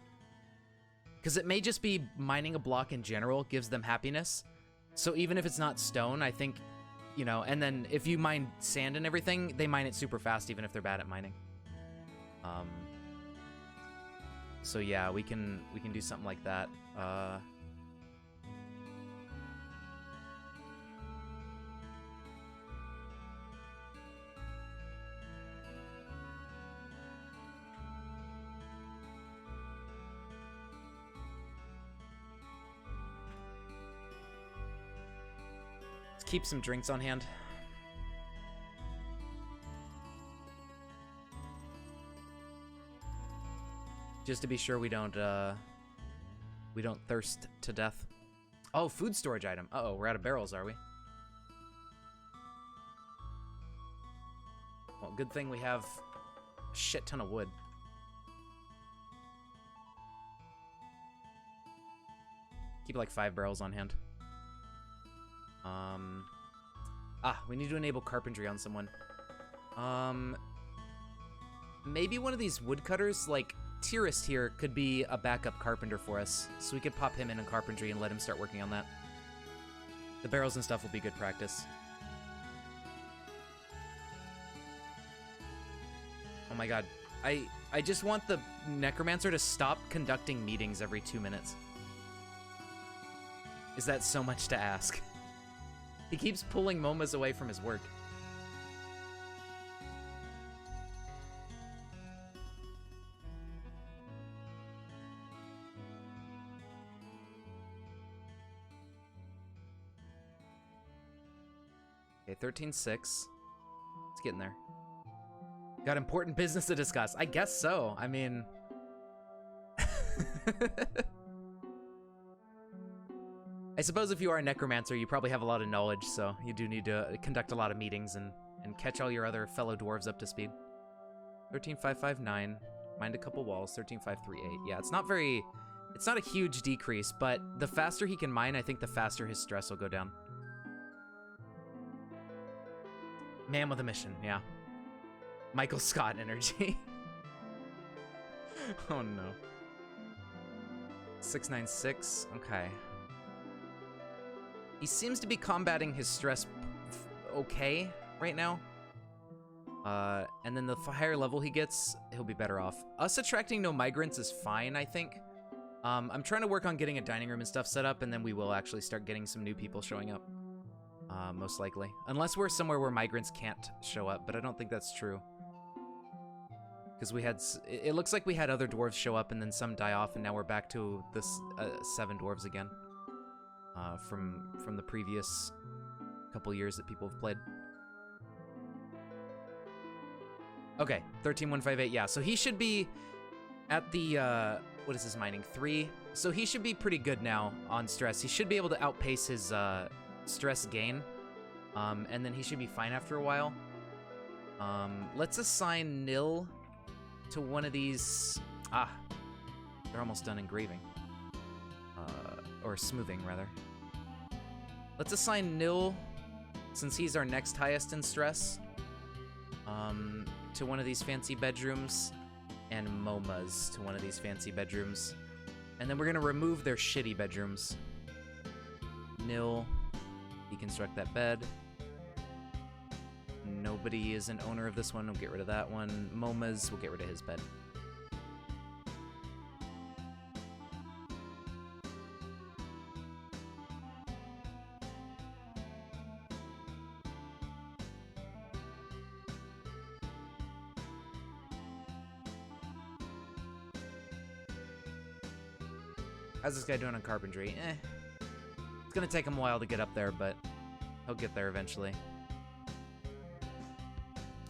Because it may just be mining a block in general gives them happiness. So even if it's not stone, I think, you know, and then if you mine sand and everything, they mine it super fast even if they're bad at mining. So yeah, we can do something like that. Let's keep some drinks on hand. Just to be sure we don't thirst to death. Oh, food storage item. Uh-oh, we're out of barrels, are we? Well, good thing we have a shit ton of wood. Keep like 5 barrels on hand. We need to enable carpentry on someone. Maybe one of these woodcutters, like Tyrist here, could be a backup carpenter for us. So we could pop him in carpentry and let him start working on that. The barrels and stuff will be good practice. Oh my god. I just want the necromancer to stop conducting meetings every 2 minutes. Is that so much to ask? He keeps pulling Momas away from his work. Okay, 13-6. It's getting there. Got important business to discuss. I guess so. I mean... I suppose if you are a necromancer, you probably have a lot of knowledge, so you do need to conduct a lot of meetings and catch all your other fellow dwarves up to speed. 13,559. Mind a couple walls. 13,538. Yeah, it's not very... It's not a huge decrease, but the faster he can mine, I think the faster his stress will go down. Man with a mission, yeah. Michael Scott energy. Oh no. 696, okay. He seems to be combating his stress okay right now. And then the higher level he gets, he'll be better off. Us attracting no migrants is fine, I think. I'm trying to work on getting a dining room and stuff set up, and then we will actually start getting some new people showing up. Most likely. Unless we're somewhere where migrants can't show up, but I don't think that's true. Because we had... It looks like we had other dwarves show up and then some die off, and now we're back to this 7 dwarves again. From the previous couple years that people have played. Okay, 13,158, yeah. So he should be at the... what is his mining? 3? So he should be pretty good now on stress. He should be able to outpace his... stress gain, and then he should be fine after a while. Let's assign Nil to one of these. They're almost done engraving, or smoothing rather. Let's assign Nil, since he's our next highest in stress, to one of these fancy bedrooms, and Momas to one of these fancy bedrooms, and then we're gonna remove their shitty bedrooms. Nil. Deconstruct that bed. Nobody is an owner of this one. We'll get rid of that one. Momas, we'll get rid of his bed. How's this guy doing on carpentry? It's gonna take him a while to get up there, but he'll get there eventually.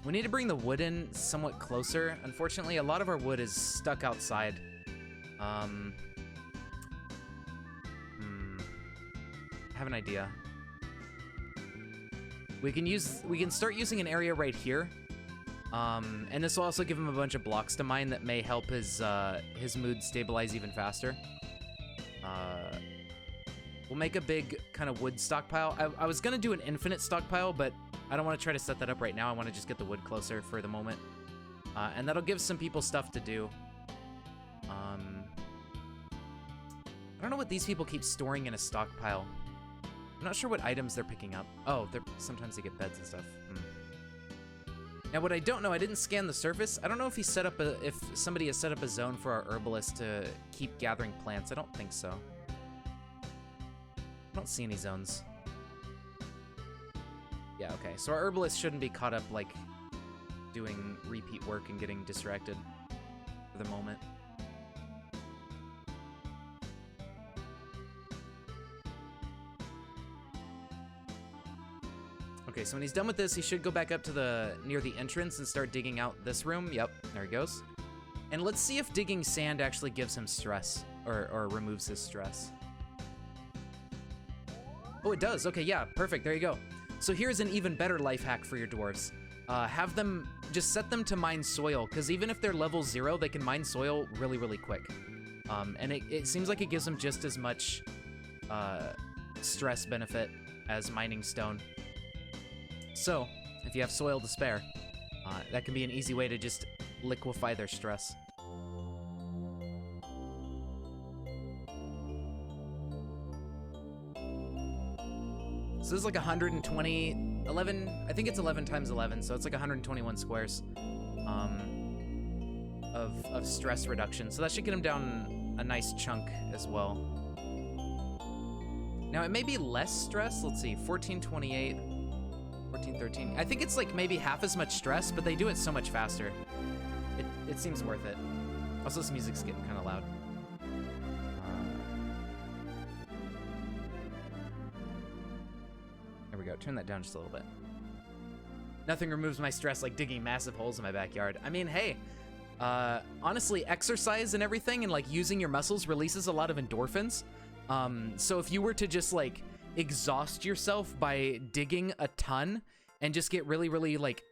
We need to bring the wood in somewhat closer. Unfortunately, a lot of our wood is stuck outside. I have an idea. We can start using an area right here. And this will also give him a bunch of blocks to mine that may help his mood stabilize even faster. We'll make a big kind of wood stockpile. I was gonna do an infinite stockpile, but I don't want to try to set that up right now. I want to just get the wood closer for the moment. And that'll give some people stuff to do. I don't know what these people keep storing in a stockpile. I'm not sure what items they're picking up. Oh, sometimes they get beds and stuff. Now, what I don't know, I didn't scan the surface. I don't know if if somebody has set up a zone for our herbalist to keep gathering plants. I don't think so. I don't see any zones. Yeah, okay. So our herbalist shouldn't be caught up, like, doing repeat work and getting distracted for the moment. Okay, so when he's done with this, he should go back up to near the entrance and start digging out this room. Yep, there he goes. And let's see if digging sand actually gives him stress, or removes his stress. Oh, it does. Okay, yeah, perfect. There you go. So here's an even better life hack for your dwarves. Have them, just set them to mine soil, because even if they're level 0, they can mine soil really, really quick. And it seems like it gives them just as much stress benefit as mining stone. So, if you have soil to spare, that can be an easy way to just liquefy their stress. So this is like 120, 11, I think it's 11 times 11, so it's like 121 squares of stress reduction. So that should get him down a nice chunk as well. Now, it may be less stress. Let's see, 1428, 1413. I think it's like maybe half as much stress, but they do it so much faster. It seems worth it. Also, this music's getting kind of loud. There we go. Turn that down just a little bit. Nothing removes my stress like digging massive holes in my backyard. I mean, hey, honestly, exercise and everything and like using your muscles releases a lot of endorphins. So if you were to just like exhaust yourself by digging a ton and just get really, really like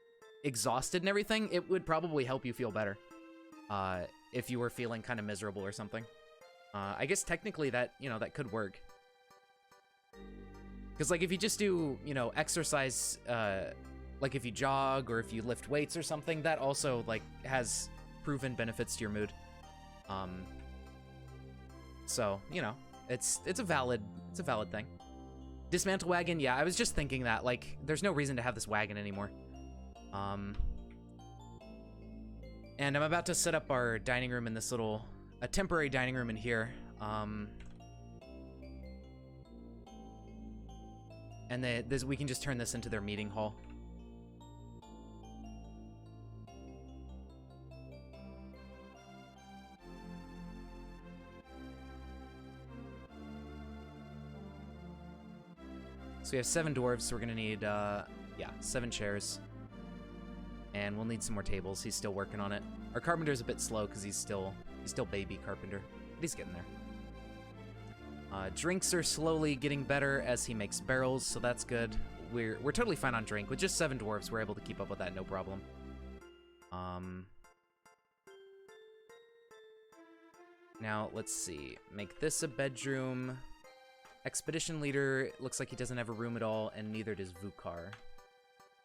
exhausted and everything, it would probably help you feel better. If you were feeling kind of miserable or something. I guess technically that, you know, that could work. Because like if you just do, you know, exercise, like if you jog or if you lift weights or something, that also like has proven benefits to your mood. So, you know, it's a valid thing. Dismantle wagon, yeah, I was just thinking that, like, there's no reason to have this wagon anymore. And I'm about to set up our dining room in this little, a temporary dining room in here. And we can just turn this into their meeting hall. So we have 7 dwarves, so we're gonna need, yeah, 7 chairs. And we'll need some more tables. He's still working on it. Our carpenter's a bit slow because he's still baby carpenter, but he's getting there. Drinks are slowly getting better as he makes barrels, so that's good. We're totally fine on drink. With just 7 dwarves, we're able to keep up with that, no problem. Now, let's see. Make this a bedroom. Expedition leader, looks like he doesn't have a room at all, and neither does Vukar.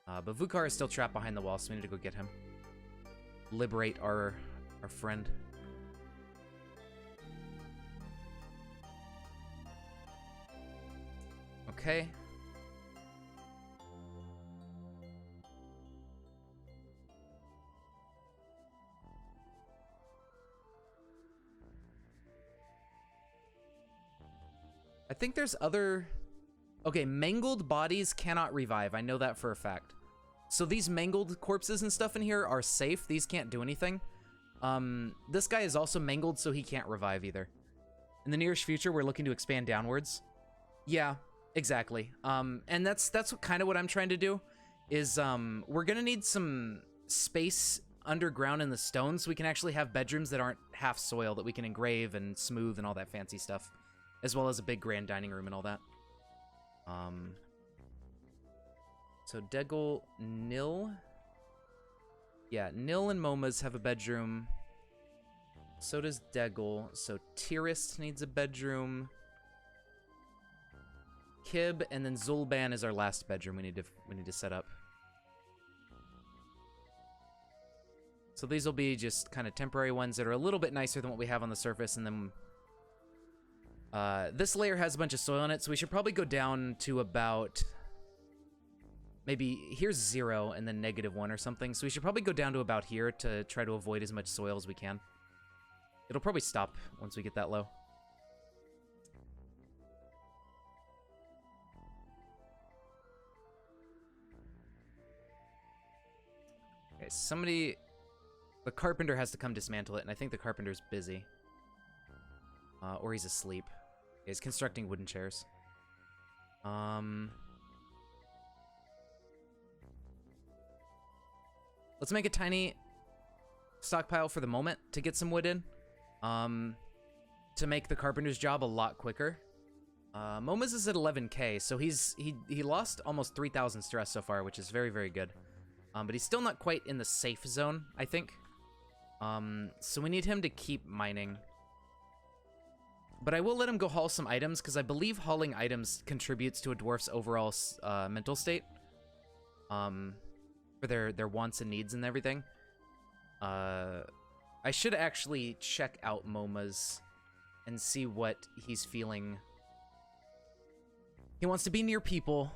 But Vukar is still trapped behind the wall, so we need to go get him. Liberate our friend. Okay. I think there's other... Okay, mangled bodies cannot revive. I know that for a fact. So these mangled corpses and stuff in here are safe. These can't do anything. This guy is also mangled, so he can't revive either. In the nearest future, we're looking to expand downwards. Yeah, exactly. And that's kind of what I'm trying to do. Is we're gonna need some space underground in the stone, so we can actually have bedrooms that aren't half soil that we can engrave and smooth and all that fancy stuff, as well as a big grand dining room and all that. So Degel, Nil. Yeah, Nil and Momas have a bedroom. So does Degel. So Tirist needs a bedroom. Kib, and then Zulban is our last bedroom we need to set up. So these will be just kind of temporary ones that are a little bit nicer than what we have on the surface, and then this layer has a bunch of soil in it, so we should probably go down to about, maybe, here's 0 and then -1 or something, so we should probably go down to about here to try to avoid as much soil as we can. It'll probably stop once we get that low. Okay, somebody... The carpenter has to come dismantle it, and I think the carpenter's busy. Or he's asleep. He's constructing wooden chairs. Let's make a tiny stockpile for the moment to get some wood in. To make the carpenter's job a lot quicker. Momas is at 11k, so he lost almost 3,000 stress so far, which is very, very good. But he's still not quite in the safe zone, I think. So we need him to keep mining. But I will let him go haul some items, because I believe hauling items contributes to a dwarf's overall mental state. For their wants and needs and everything. I should actually check out Moma's and see what he's feeling. He wants to be near people.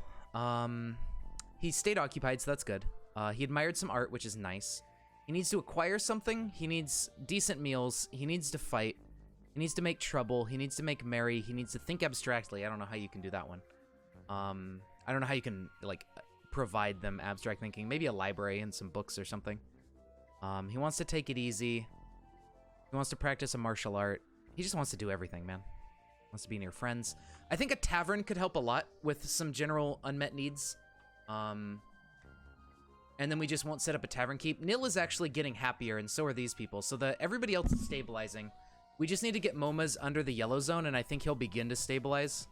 He stayed occupied, so that's good. He admired some art, which is nice. He needs to acquire something. He needs decent meals. He needs to fight. He needs to make trouble. He needs to make merry. He needs to think abstractly. I don't know how you can do that one. I don't know how you can, like, provide them abstract thinking. Maybe a library and some books or something. He wants to take it easy. He wants to practice a martial art. He just wants to do everything, man. Wants to be near friends. I think a tavern could help a lot with some general unmet needs. And then we just won't set up a tavern keep. Nil is actually getting happier, and so are these people. So everybody else is stabilizing. We just need to get Moma's under the yellow zone, and I think he'll begin to stabilize.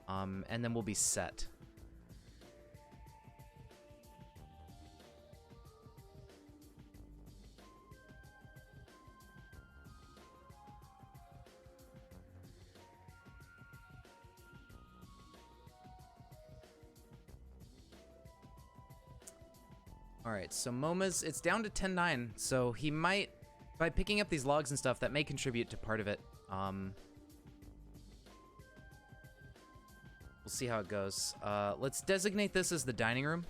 And then we'll be set. Alright, so Moma's, it's down to 10-9, so he might, by picking up these logs and stuff, that may contribute to part of it. We'll see how it goes. Let's designate this as the dining room.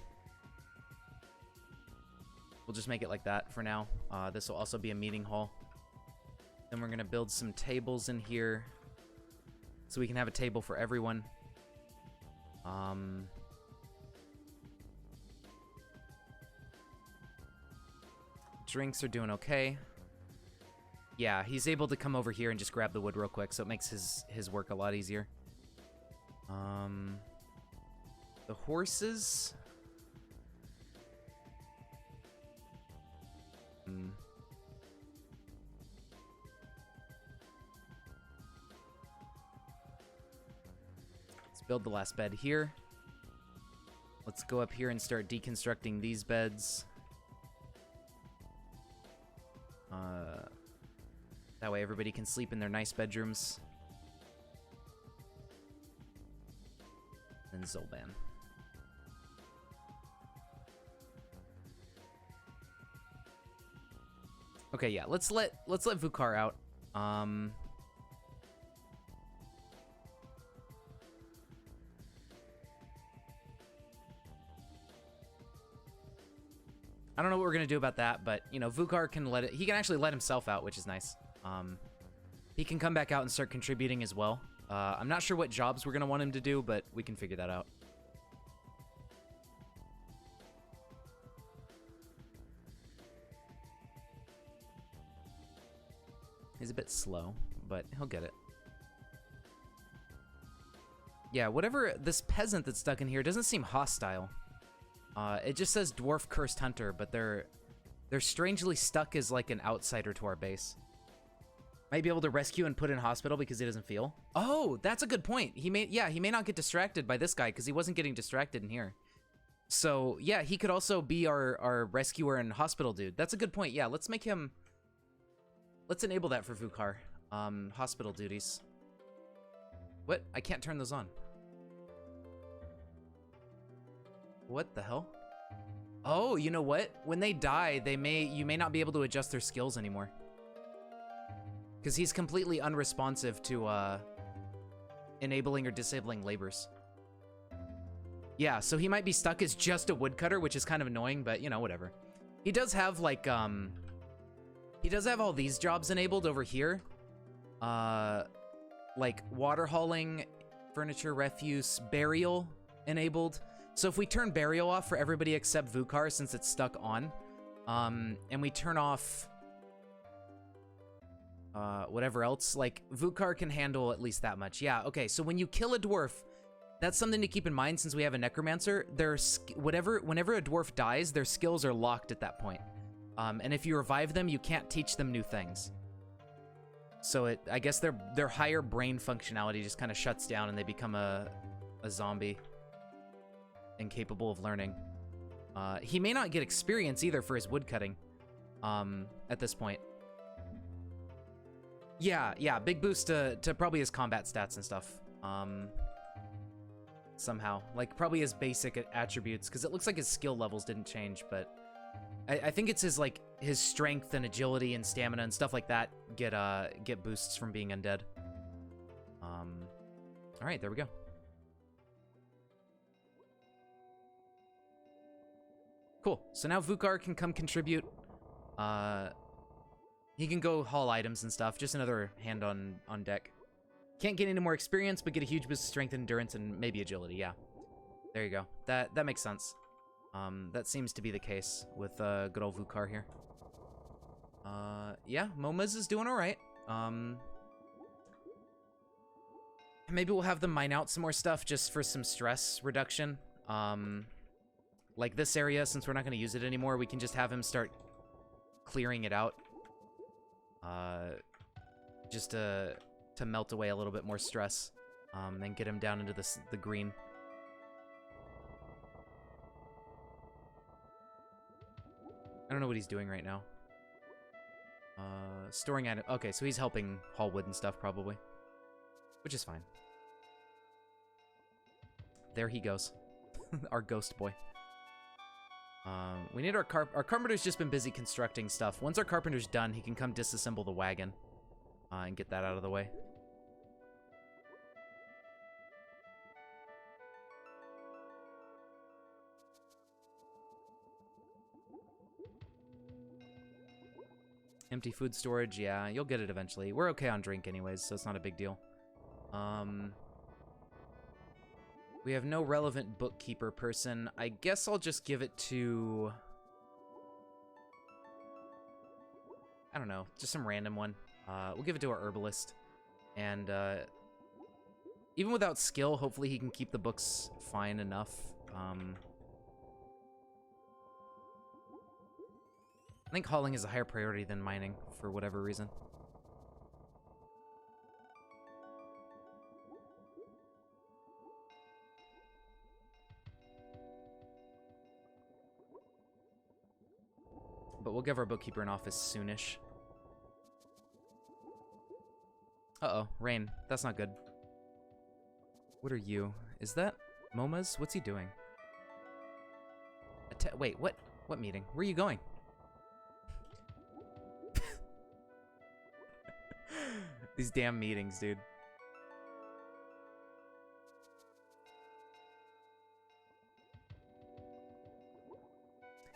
We'll just make it like that for now. This will also be a meeting hall. Then we're gonna build some tables in here, so we can have a table for everyone. Drinks are doing okay. Yeah, he's able to come over here and just grab the wood real quick, so it makes his work a lot easier. The horses... Let's build the last bed here. Let's go up here and start deconstructing these beds. That way everybody can sleep in their nice bedrooms. And Zolban. Okay, yeah, let's let Vukar out. I don't know what we're gonna do about that, but you know, Vukar can he can actually let himself out, which is nice. He can come back out and start contributing as well. I'm not sure what jobs we're gonna want him to do, but we can figure that out. He's a bit slow, but he'll get it. Yeah, whatever, this peasant that's stuck in here doesn't seem hostile. It just says Dwarf Cursed Hunter, but they're strangely stuck as like an outsider to our base. Might be able to rescue and put in hospital because he doesn't feel. Oh, that's a good point. He may not get distracted by this guy because he wasn't getting distracted in here. So yeah, he could also be our rescuer and hospital dude. That's a good point. Yeah, let's make him. Let's enable that for Vukar. Hospital duties. What? I can't turn those on. What the hell? Oh, you know what? When they die, you may not be able to adjust their skills anymore. Because he's completely unresponsive to enabling or disabling labors. Yeah, so he might be stuck as just a woodcutter, which is kind of annoying, but you know, whatever. He does have like he does have all these jobs enabled over here. Like water hauling, furniture refuse, burial enabled. So if we turn burial off for everybody except Vukar, since it's stuck on, and we turn off whatever else, like Vukar can handle at least that much. Yeah, okay, so when you kill a dwarf, that's something to keep in mind since we have a necromancer. Whenever a dwarf dies, their skills are locked at that point. And if you revive them, you can't teach them new things. So I guess their higher brain functionality just kind of shuts down and they become a zombie. Incapable of learning. He may not get experience either for his woodcutting at this point. Yeah, big boost to probably his combat stats and stuff. Somehow. Like, probably his basic attributes, because it looks like his skill levels didn't change, but I think it's his, like, his strength and agility and stamina and stuff like that get boosts from being undead. Alright, there we go. Cool. So now Vukar can come contribute. He can go haul items and stuff. Just another hand on deck. Can't get any more experience, but get a huge boost of strength, endurance, and maybe agility. Yeah. There you go. That makes sense. That seems to be the case with good old Vukar here. Yeah, Moma's is doing all right. Maybe we'll have them mine out some more stuff just for some stress reduction. Like this area, since we're not going to use it anymore, we can just have him start clearing it out. Just to melt away a little bit more stress, and get him down into the green. I don't know what he's doing right now. Storing item. Okay, so he's helping haul wood and stuff, probably. Which is fine. There he goes. Our ghost boy. We need our carpenter's just been busy constructing stuff. Once our carpenter's done, he can come disassemble the wagon. And get that out of the way. Empty food storage, yeah, you'll get it eventually. We're okay on drink anyways, so it's not a big deal. We have no relevant bookkeeper person. I guess I'll just give it to... I don't know, just some random one. We'll give it to our herbalist. And even without skill, hopefully he can keep the books fine enough. I think hauling is a higher priority than mining, for whatever reason. But we'll give our bookkeeper an office soonish. Uh-oh, rain. That's not good. What are you? Is that Moma's? What's he doing? Wait, what? What meeting? Where are you going? These damn meetings, dude.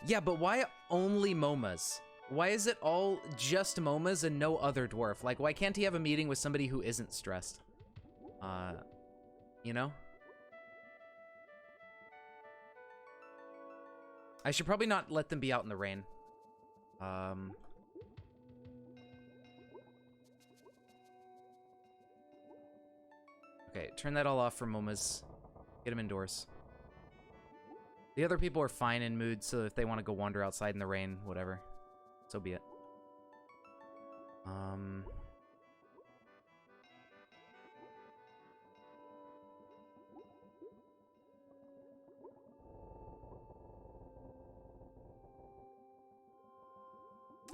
Yeah, but why only Moma's? Why is it all just Moma's and no other dwarf? Like, why can't he have a meeting with somebody who isn't stressed? You know? I should probably not let them be out in the rain. Okay, turn that all off for Moma's. Get him indoors. The other people are fine in mood, so if they want to go wander outside in the rain, whatever. So be it.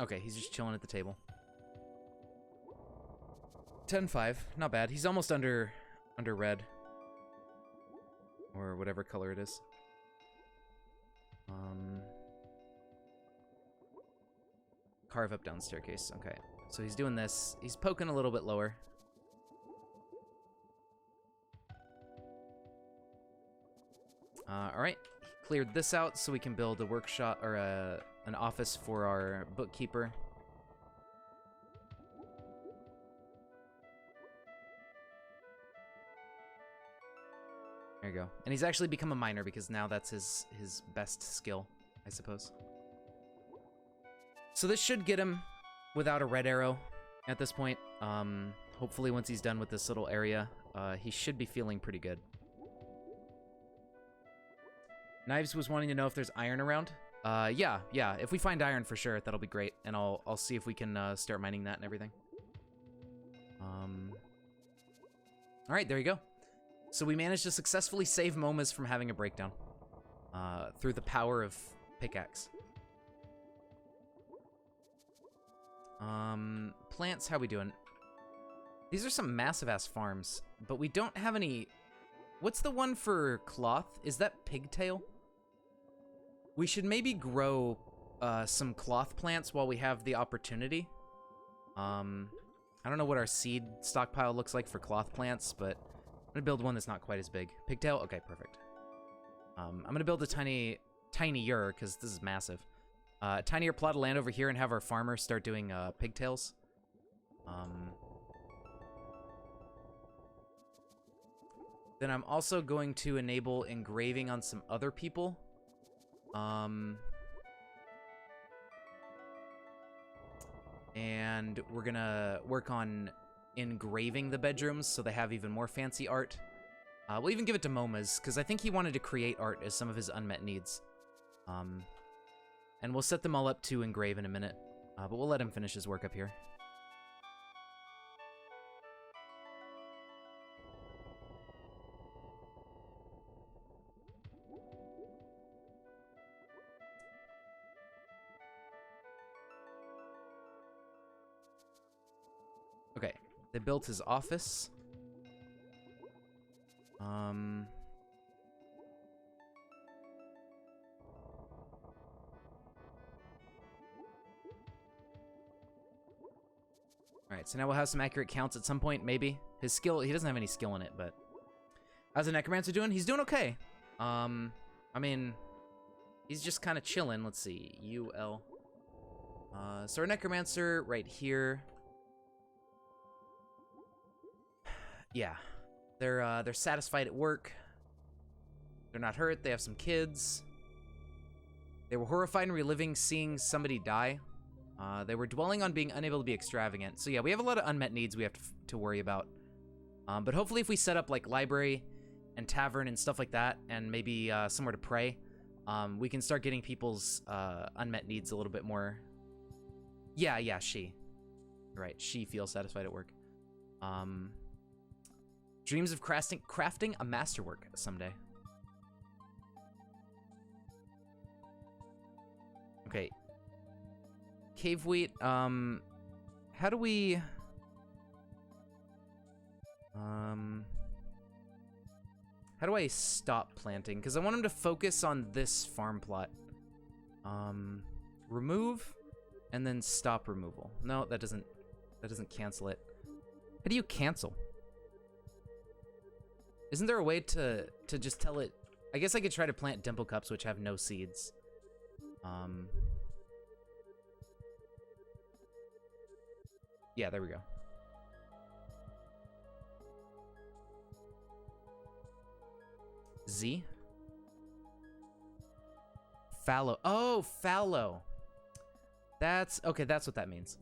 Okay, he's just chilling at the table. 10-5, not bad. He's almost under red. Or whatever color it is. Carve up down staircase. Okay, so he's doing this. He's poking a little bit lower. All right, he cleared this out so we can build a workshop or an office for our bookkeeper. There you go. And he's actually become a miner because now that's his best skill, I suppose. So this should get him without a red arrow at this point. Hopefully once he's done with this little area, he should be feeling pretty good. Knives was wanting to know if there's iron around. Yeah, if we find iron for sure, that'll be great. And I'll see if we can start mining that and everything. All right, there you go. So we managed to successfully save Moma's from having a breakdown through the power of pickaxe. Plants, how we doing? These are some massive-ass farms, but we don't have any... What's the one for cloth? Is that pigtail? We should maybe grow some cloth plants while we have the opportunity. I don't know what our seed stockpile looks like for cloth plants, but I'm gonna build one that's not quite as big. Pigtail? Okay, perfect. I'm gonna build a tinier, because this is massive. Tinier plot of land over here and have our farmer start doing pigtails. Then I'm also going to enable engraving on some other people. And we're gonna work on engraving the bedrooms so they have even more fancy art. We'll even give it to Moma's, because I think he wanted to create art as some of his unmet needs. And we'll set them all up to engrave in a minute, but we'll let him finish his work up here. Okay, they built his office. Alright, so now we'll have some accurate counts at some point, maybe. His skill, he doesn't have any skill in it, but... How's the Necromancer doing? He's doing okay. I mean, he's just kind of chilling. Let's see, UL. So our Necromancer right here... Yeah, they're satisfied at work. They're not hurt. They have some kids. They were horrified and reliving seeing somebody die. They were dwelling on being unable to be extravagant. So yeah, we have a lot of unmet needs we have to worry about. But hopefully if we set up like library and tavern and stuff like that, and maybe somewhere to pray, we can start getting people's unmet needs a little bit more. Yeah, she. Right, she feels satisfied at work. Dreams of crafting a masterwork someday. Okay. Cave wheat, how do we... How do I stop planting? Because I want him to focus on this farm plot. Remove, and then stop removal. No, that doesn't cancel it. How do you cancel? Isn't there a way to just tell it? I guess I could try to plant dimple cups, which have no seeds. Yeah, there we go. Z? Fallow. Oh, fallow. That's, okay, that's what that means.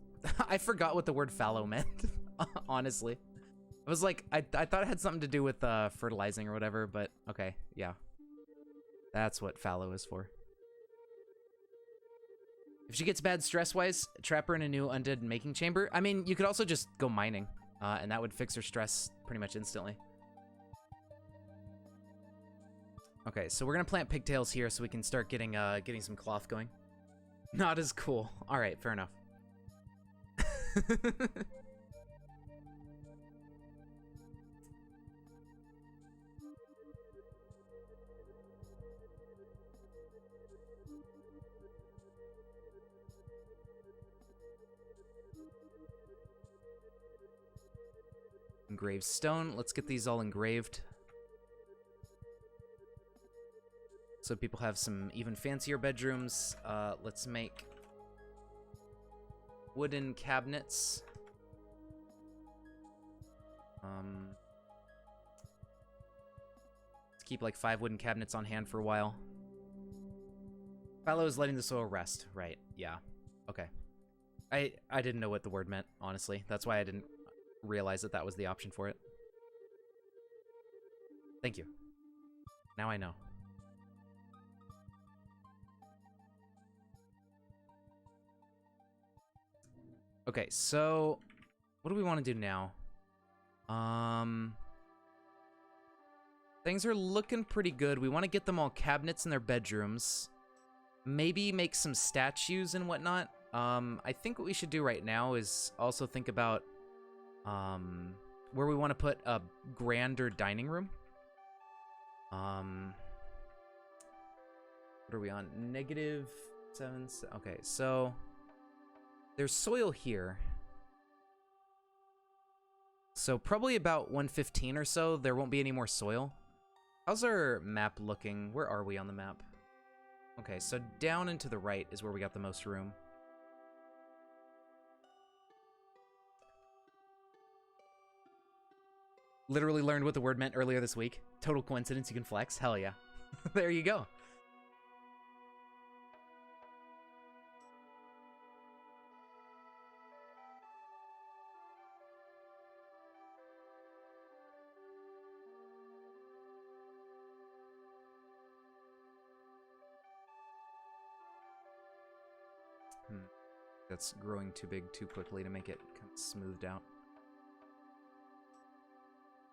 I forgot what the word fallow meant, honestly. I was like, I thought it had something to do with fertilizing or whatever, but okay, yeah. That's what fallow is for. If she gets bad stress-wise, trap her in a new undead making chamber. I mean, you could also just go mining, and that would fix her stress pretty much instantly. Okay, so we're gonna plant pigtails here so we can start getting some cloth going. Not as cool. All right, fair enough. Engraved stone. Let's get these all engraved. So people have some even fancier bedrooms. Let's make wooden cabinets. Let's keep like 5 wooden cabinets on hand for a while. Fallow is letting the soil rest. Right, yeah. Okay. I didn't know what the word meant, honestly. That's why I didn't realize that that was the option for it. Thank you. Now I know. Okay, so what do we want to do now? Things are looking pretty good. We want to get them all cabinets in their bedrooms. Maybe make some statues and whatnot. I think what we should do right now is also think about where we want to put a grander dining room. What are we on? -7. Okay, so there's soil here. So probably about 115 or so, there won't be any more soil. How's our map looking? Where are we on the map? Okay, so down and to the right is where we got the most room. Literally learned what the word meant earlier this week. Total coincidence, you can flex. Hell yeah. There you go. That's growing too big too quickly to make it kind of smoothed out.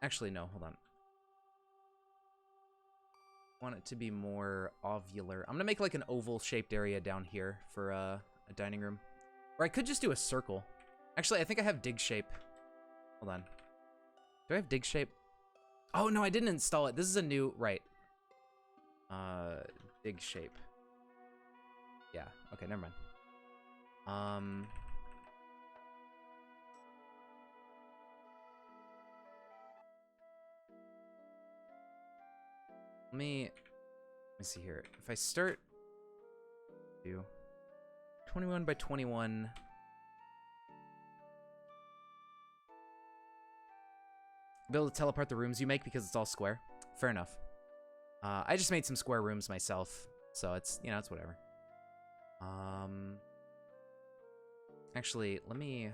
Actually, no, hold on. I want it to be more ovular. I'm gonna make like an oval-shaped area down here for a dining room. Or I could just do a circle. Actually, I think I have dig shape. Hold on. Do I have dig shape? Oh, no, I didn't install it. This is a new... Right. Dig shape. Yeah, okay, never mind. Let me see here. If I start... 21 by 21... Be able to tell apart the rooms you make because it's all square. Fair enough. I just made some square rooms myself, so it's, you know, it's whatever. Actually, let me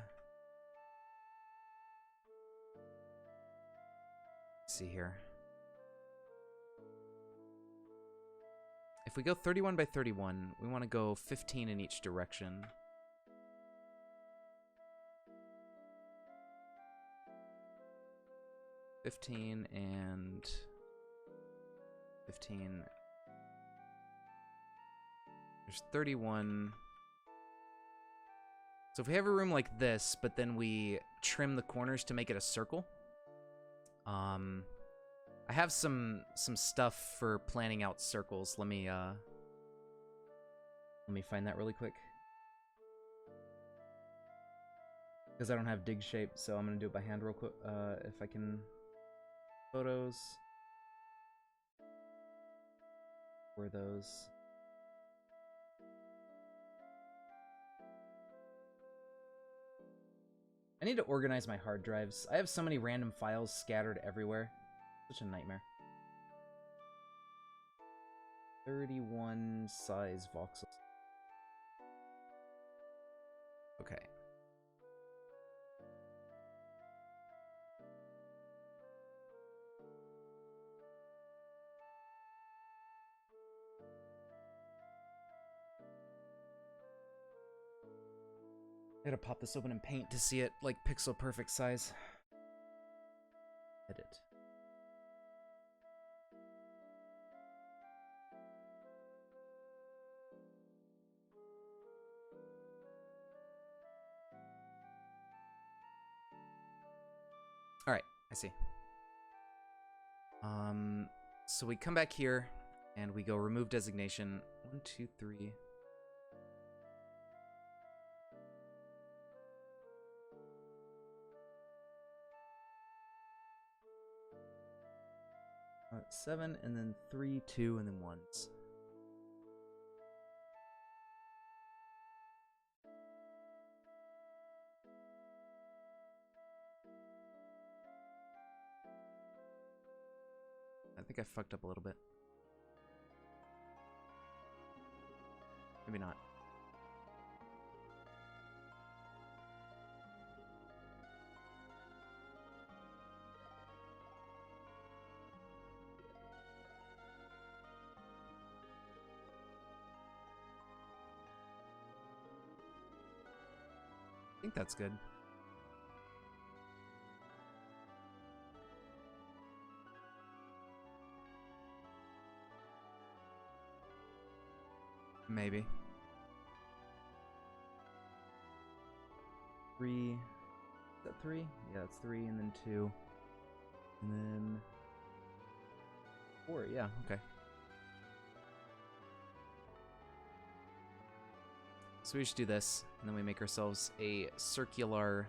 see here. If we go 31 by 31, we want to go 15 in each direction. $15 and 15. There's 31. So if we have a room like this, but then we trim the corners to make it a circle. I have some stuff for planning out circles. Let me find that really quick. Because I don't have dig shape, so I'm gonna do it by hand real quick. If I can. Photos. Where are those? I need to organize my hard drives. I have so many random files scattered everywhere. Such a nightmare. 31 size voxels. Okay. I gotta pop this open in Paint to see it like pixel perfect size. Edit. All right, I see. So we come back here and we go remove designation. 1, 2, 3. Seven, and then 3, 2, and then 1s. I think I fucked up a little bit. Maybe not. I think that's good. Maybe. 3. That 3? Yeah, that's 3, and then 2. And then 4, yeah, okay. So we should do this, and then we make ourselves a circular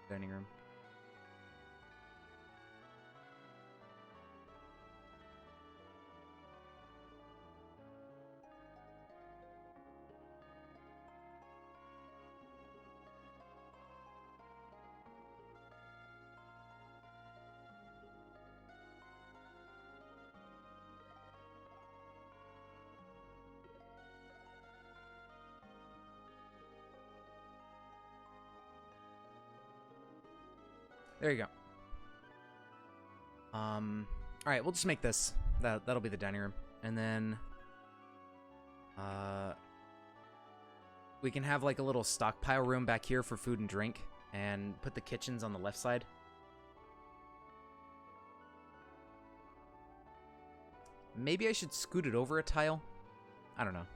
dining room. There you go. Alright, we'll just make this. That'll be the dining room. And then we can have like a little stockpile room back here for food and drink, and put the kitchens on the left side. Maybe I should scoot it over a tile. I don't know.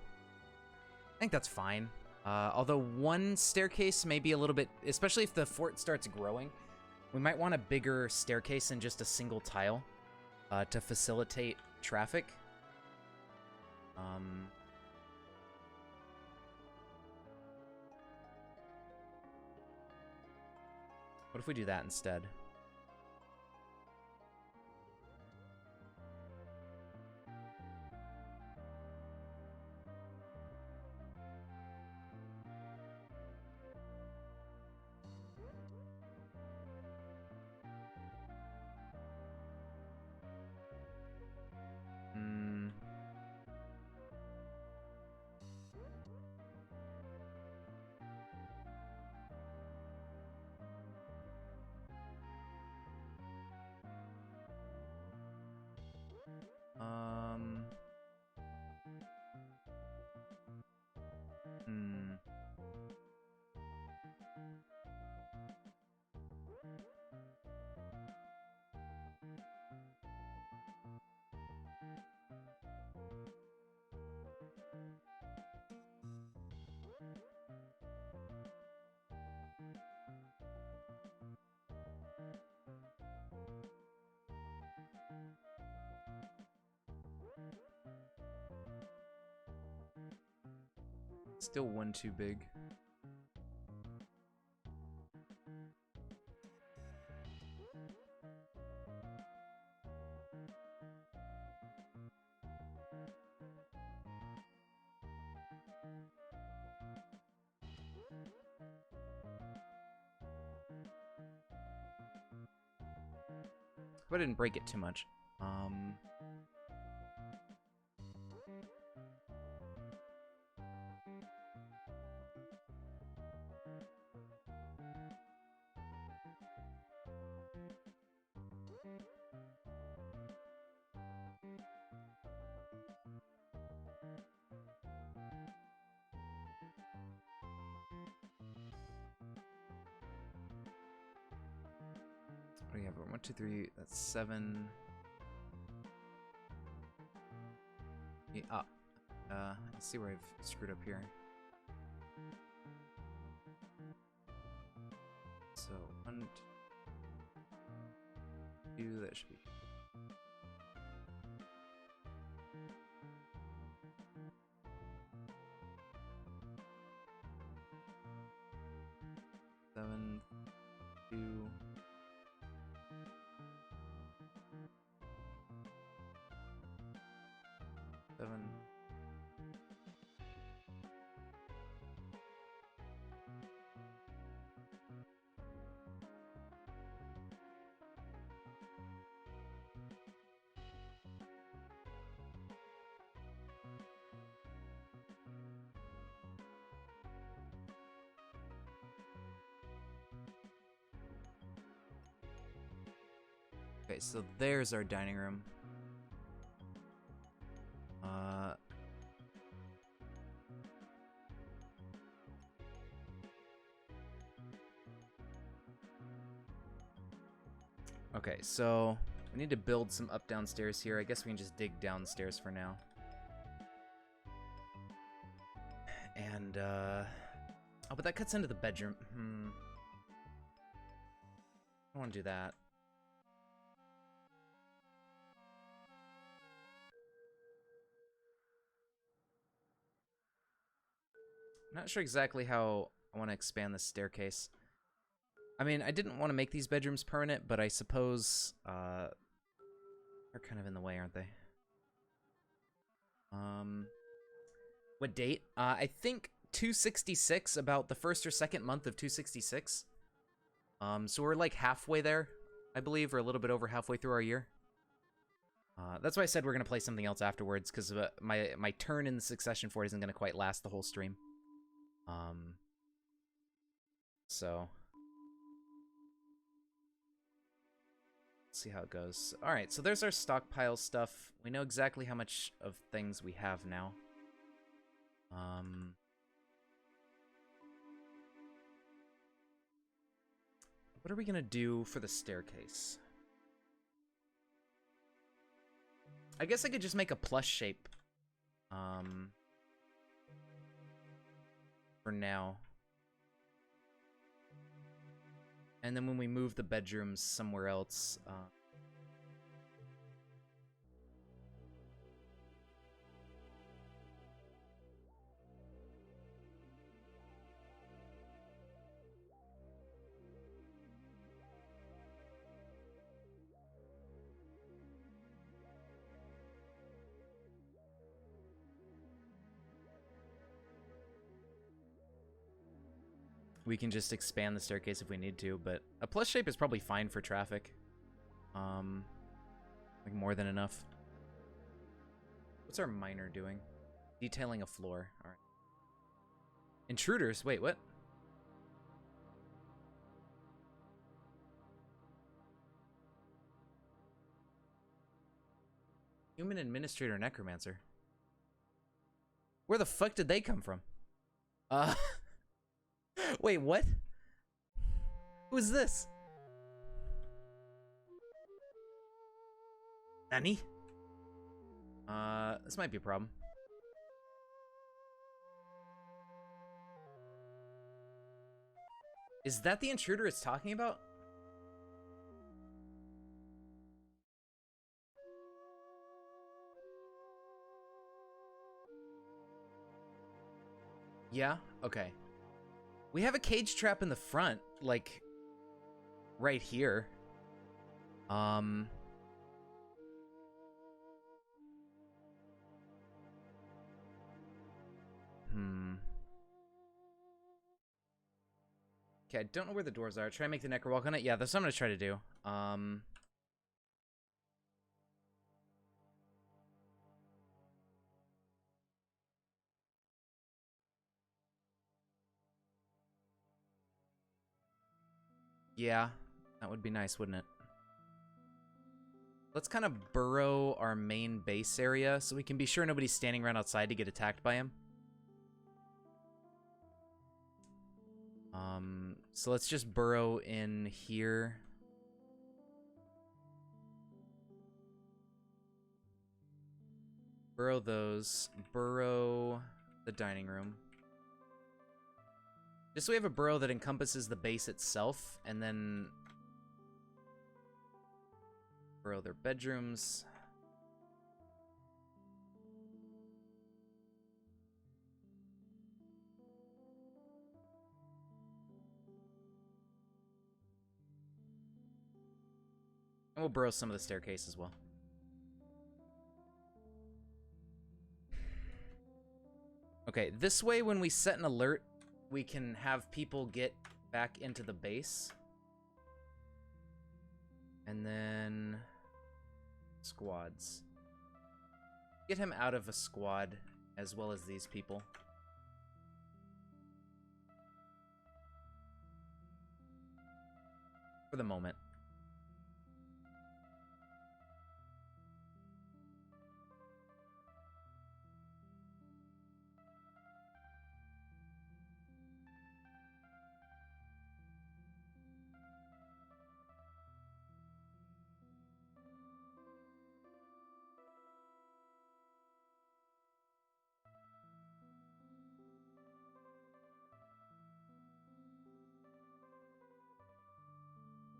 I think that's fine. Although one staircase may be a little bit, especially if the fort starts growing, we might want a bigger staircase than just a single tile to facilitate traffic. What if we do that instead? Still one too big. Hope I didn't break it too much. What do you have? 1, 2, 3. That's 7. Yeah, let's see where I've screwed up here. So 1, 2. That should be. Seven, 2. 7. Okay, so there's our dining room. Okay, so we need to build some up downstairs here. I guess we can just dig downstairs for now. And, oh, but that cuts into the bedroom. I want to do that. I'm not sure exactly how I want to expand the staircase. I mean, I didn't want to make these bedrooms permanent, but I suppose they're kind of in the way, aren't they? What date? I think 266, about the first or second month of 266. So we're like halfway there, I believe, or a little bit over halfway through our year. That's why I said we're gonna play something else afterwards, because my turn in the succession for it isn't gonna quite last the whole stream. So let's see how it goes. All right, so there's our stockpile stuff. We know exactly how much of things we have now. What are we gonna do for the staircase? I guess I could just make a plus shape. For now. And then when we move the bedrooms somewhere else, we can just expand the staircase if we need to, but a plus shape is probably fine for traffic. Like more than enough. What's our miner doing? Detailing a floor. All right. Intruders? Wait, what? Human administrator necromancer. Where the fuck did they come from? Wait, what? Who is this? Nani? This might be a problem. Is that the intruder it's talking about? Yeah? Okay. We have a cage trap in the front, like, right here. Okay, I don't know where the doors are. Try and make the Necro walk on it? Yeah, that's what I'm gonna try to do. Yeah, that would be nice, wouldn't it? Let's kind of burrow our main base area so we can be sure nobody's standing around outside to get attacked by him. So let's just burrow in here. Burrow those. Burrow the dining room. Just so we have a burrow that encompasses the base itself, and then burrow their bedrooms. And we'll burrow some of the staircase as well. Okay, this way when we set an alert, we can have people get back into the base. And then squads. Get him out of a squad as well as these people. For the moment.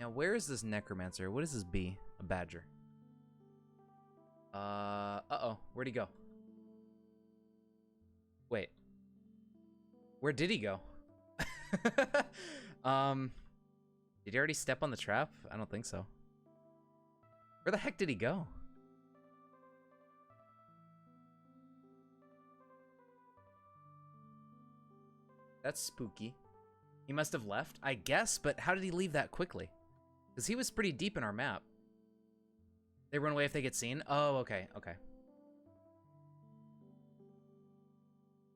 Now, where is this necromancer? What does this be? A badger. Uh-oh. Where'd he go? Wait. Where did he go? Did he already step on the trap? I don't think so. Where the heck did he go? That's spooky. He must have left, I guess, but how did he leave that quickly? Because he was pretty deep in our map. They run away if they get seen? Oh, okay, okay.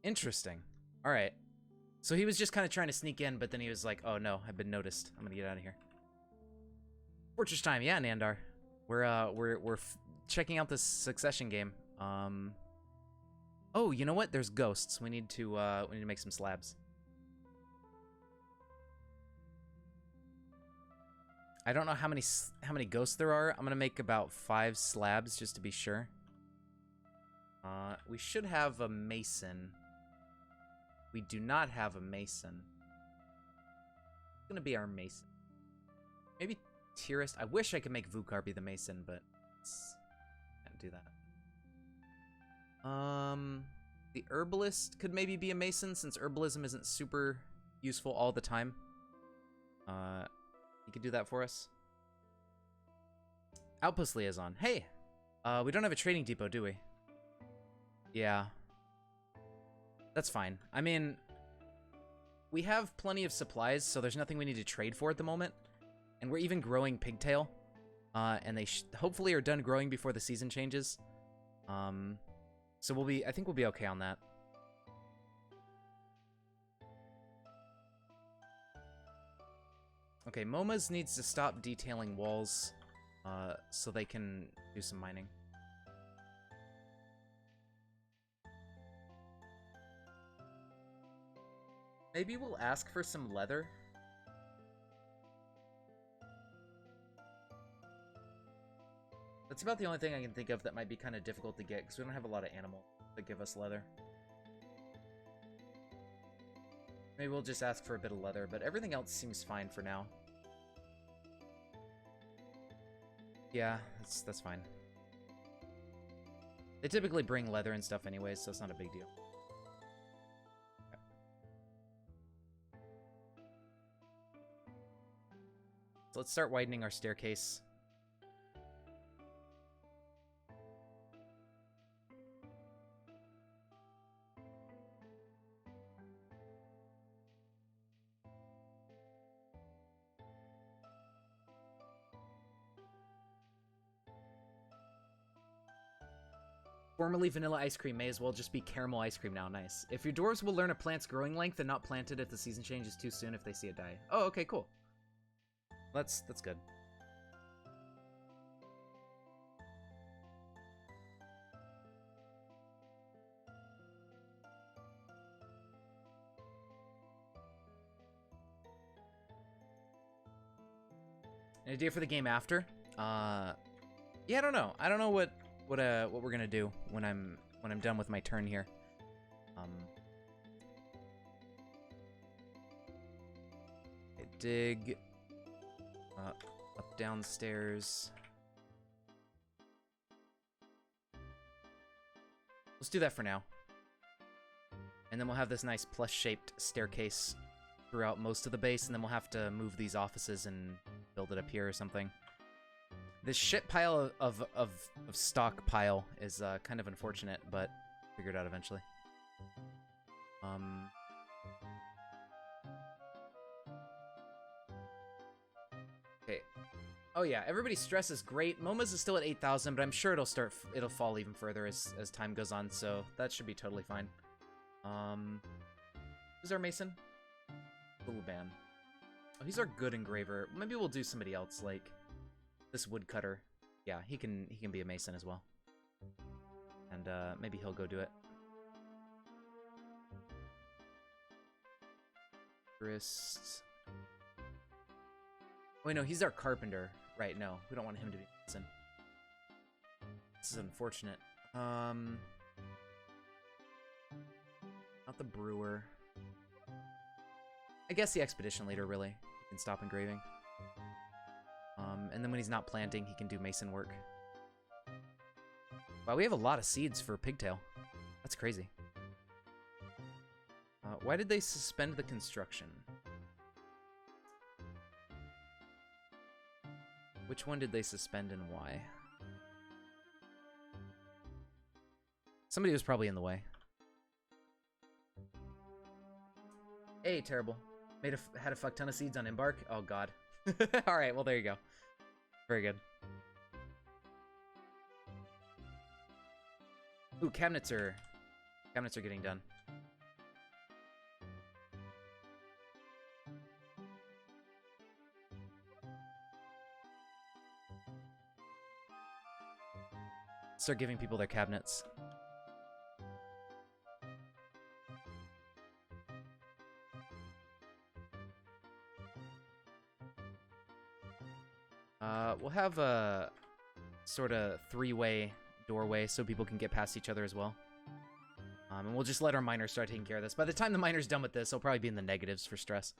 Interesting. All right. So he was just kind of trying to sneak in, but then he was like, oh no, I've been noticed. I'm gonna get out of here. Fortress time, yeah, Nandar. We're checking out this succession game. Oh, you know what? There's ghosts. We need to make some slabs. I don't know how many ghosts there are. I'm gonna make about 5 slabs just to be sure. We should have a mason. We do not have a mason. It's gonna be our mason. Maybe Tyrist. I wish I could make Vukar be the mason, but can't do that. The herbalist could maybe be a mason since herbalism isn't super useful all the time. You could do that for us. Outpost liaison. Hey, we don't have a trading depot, do we? Yeah. That's fine. I mean, we have plenty of supplies, so there's nothing we need to trade for at the moment. And we're even growing pigtail. And they hopefully are done growing before the season changes. So I think we'll be okay on that. Okay, Moma's needs to stop detailing walls, so they can do some mining. Maybe we'll ask for some leather. That's about the only thing I can think of that might be kind of difficult to get, because we don't have a lot of animals that give us leather. Maybe we'll just ask for a bit of leather, but everything else seems fine for now. Yeah, that's fine. They typically bring leather and stuff anyways, so it's not a big deal. Okay. So let's start widening our staircase. Formerly vanilla ice cream may as well just be caramel ice cream now. Nice. If your dwarves will learn a plant's growing length and not plant it if the season changes too soon if they see it die. Oh, okay, cool. That's good. An idea for the game after? Yeah, I don't know. I don't know what we're gonna do when I'm done with my turn here. Okay, dig up downstairs. Let's do that for now, and then we'll have this nice plush-shaped staircase throughout most of the base, and then we'll have to move these offices and build it up here or something. This shit pile of stockpile is kind of unfortunate, but figured out eventually. Okay. Oh yeah, everybody's stress is great. Moma's is still at 8,000, but I'm sure it'll fall even further as time goes on, so that should be totally fine. Who's our mason? Ban. Oh, he's our good engraver. Maybe we'll do somebody else, like this woodcutter. Yeah, he can be a mason as well. And maybe he'll go do it. Wrist. Wait, no, he's our carpenter. Right, no. We don't want him to be a mason. This is unfortunate. Not the brewer. I guess the expedition leader, really. He can stop engraving. And then when he's not planting, he can do mason work. Wow, we have a lot of seeds for pigtail. That's crazy. Why did they suspend the construction? Which one did they suspend and why? Somebody was probably in the way. Hey, terrible. Had a fuck ton of seeds on Embark? Oh, God. Alright, well, there you go. Very good. Ooh, cabinets are getting done. Start giving people their cabinets. We'll have a sort of three-way doorway so people can get past each other as well. And we'll just let our miners start taking care of this. By the time the miner's done with this, he'll probably be in the negatives for stress.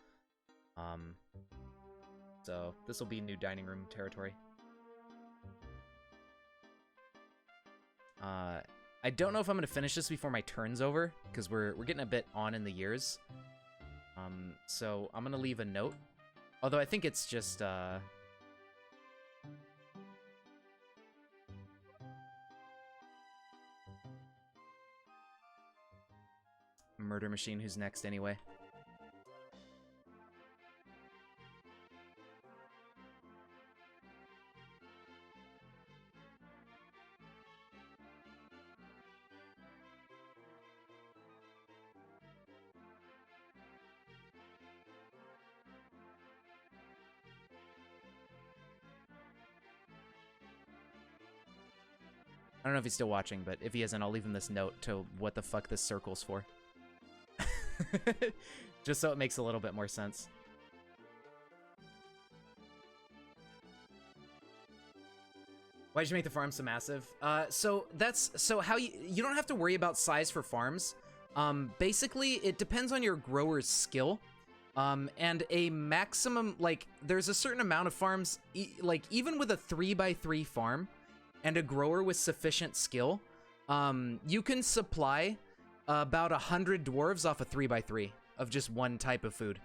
So this will be new dining room territory. I don't know if I'm going to finish this before my turn's over, because we're getting a bit on in the years. So I'm going to leave a note. Although I think it's just, Murder Machine, who's next anyway. I don't know if he's still watching, but if he isn't, I'll leave him this note to what the fuck this circle's for. Just so it makes a little bit more sense. Why'd you make the farm so massive? So how you don't have to worry about size for farms. Basically, it depends on your grower's skill. And a maximum, like, there's a certain amount of farms, like, even with a 3x3 farm and a grower with sufficient skill, you can supply about 100 dwarves off a 3x3 of just one type of food,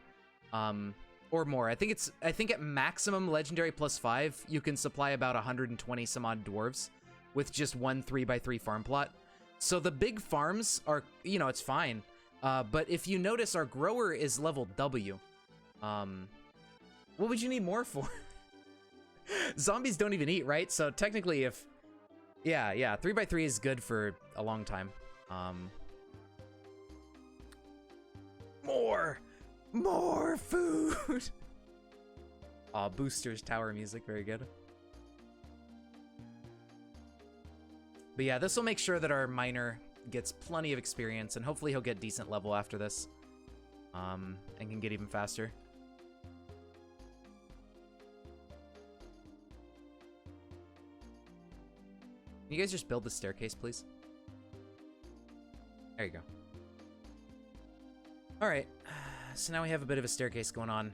or more. I think at maximum legendary +5, you can supply about 120 some odd dwarves with just one 3x3 farm plot. So the big farms are, you know, it's fine. But if you notice, our grower is level W. What would you need more for? Zombies don't even eat, right? So technically, if... Yeah, 3x3 is good for a long time. More food! Aw, Booster's tower music, very good. But yeah, this will make sure that our miner gets plenty of experience, and hopefully he'll get decent level after this. And can get even faster. Can you guys just build the staircase, please? There you go. Alright, so now we have a bit of a staircase going on.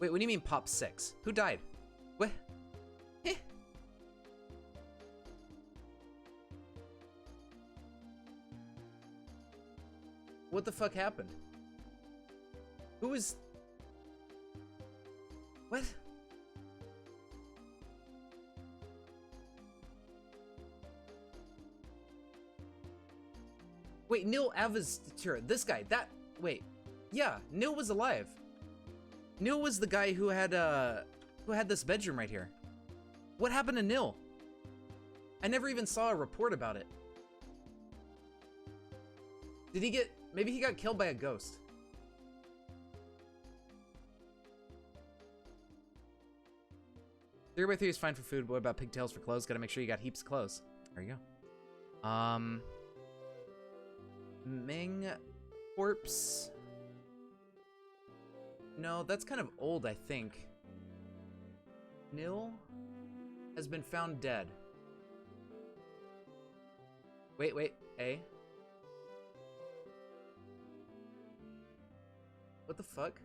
Wait, what do you mean pop 6? Who died? What? Eh. What the fuck happened? Who was... What? Wait, Nil Avastura, this guy, wait. Yeah, Nil was alive. Nil was the guy who had this bedroom right here. What happened to Nil? I never even saw a report about it. Did he get, maybe he got killed by a ghost. Three by three is fine for food, but what about pigtails for clothes? Gotta make sure you got heaps of clothes. There you go. Ming corpse. No, that's kind of old, I think. Nil has been found dead. Wait, A. What the fuck?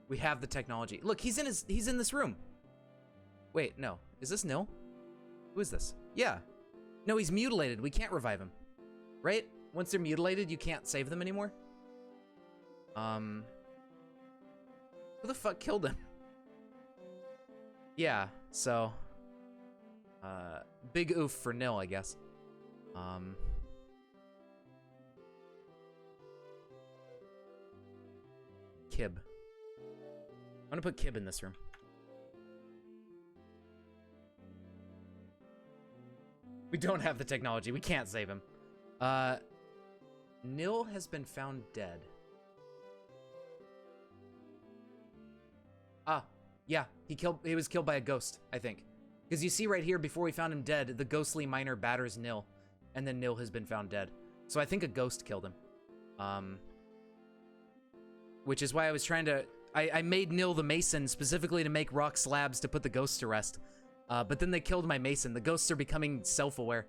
We have the technology. Look, he's in this room. Wait, no. Is this Nil? Who is this? Yeah. No, he's mutilated. We can't revive him. Right? Once they're mutilated, you can't save them anymore? Who the fuck killed him? Yeah, so... big oof for Nil, I guess. Kib. I'm gonna put Kib in this room. We don't have the technology. We can't save him. Nil has been found dead. Ah, yeah. He was killed by a ghost, I think. Because you see right here, before we found him dead, the ghostly miner batters Nil, and then Nil has been found dead. So I think a ghost killed him. Which is why I was trying to... I made Nil the Mason specifically to make rock slabs to put the ghosts to rest. But then they killed my Mason. The ghosts are becoming self-aware.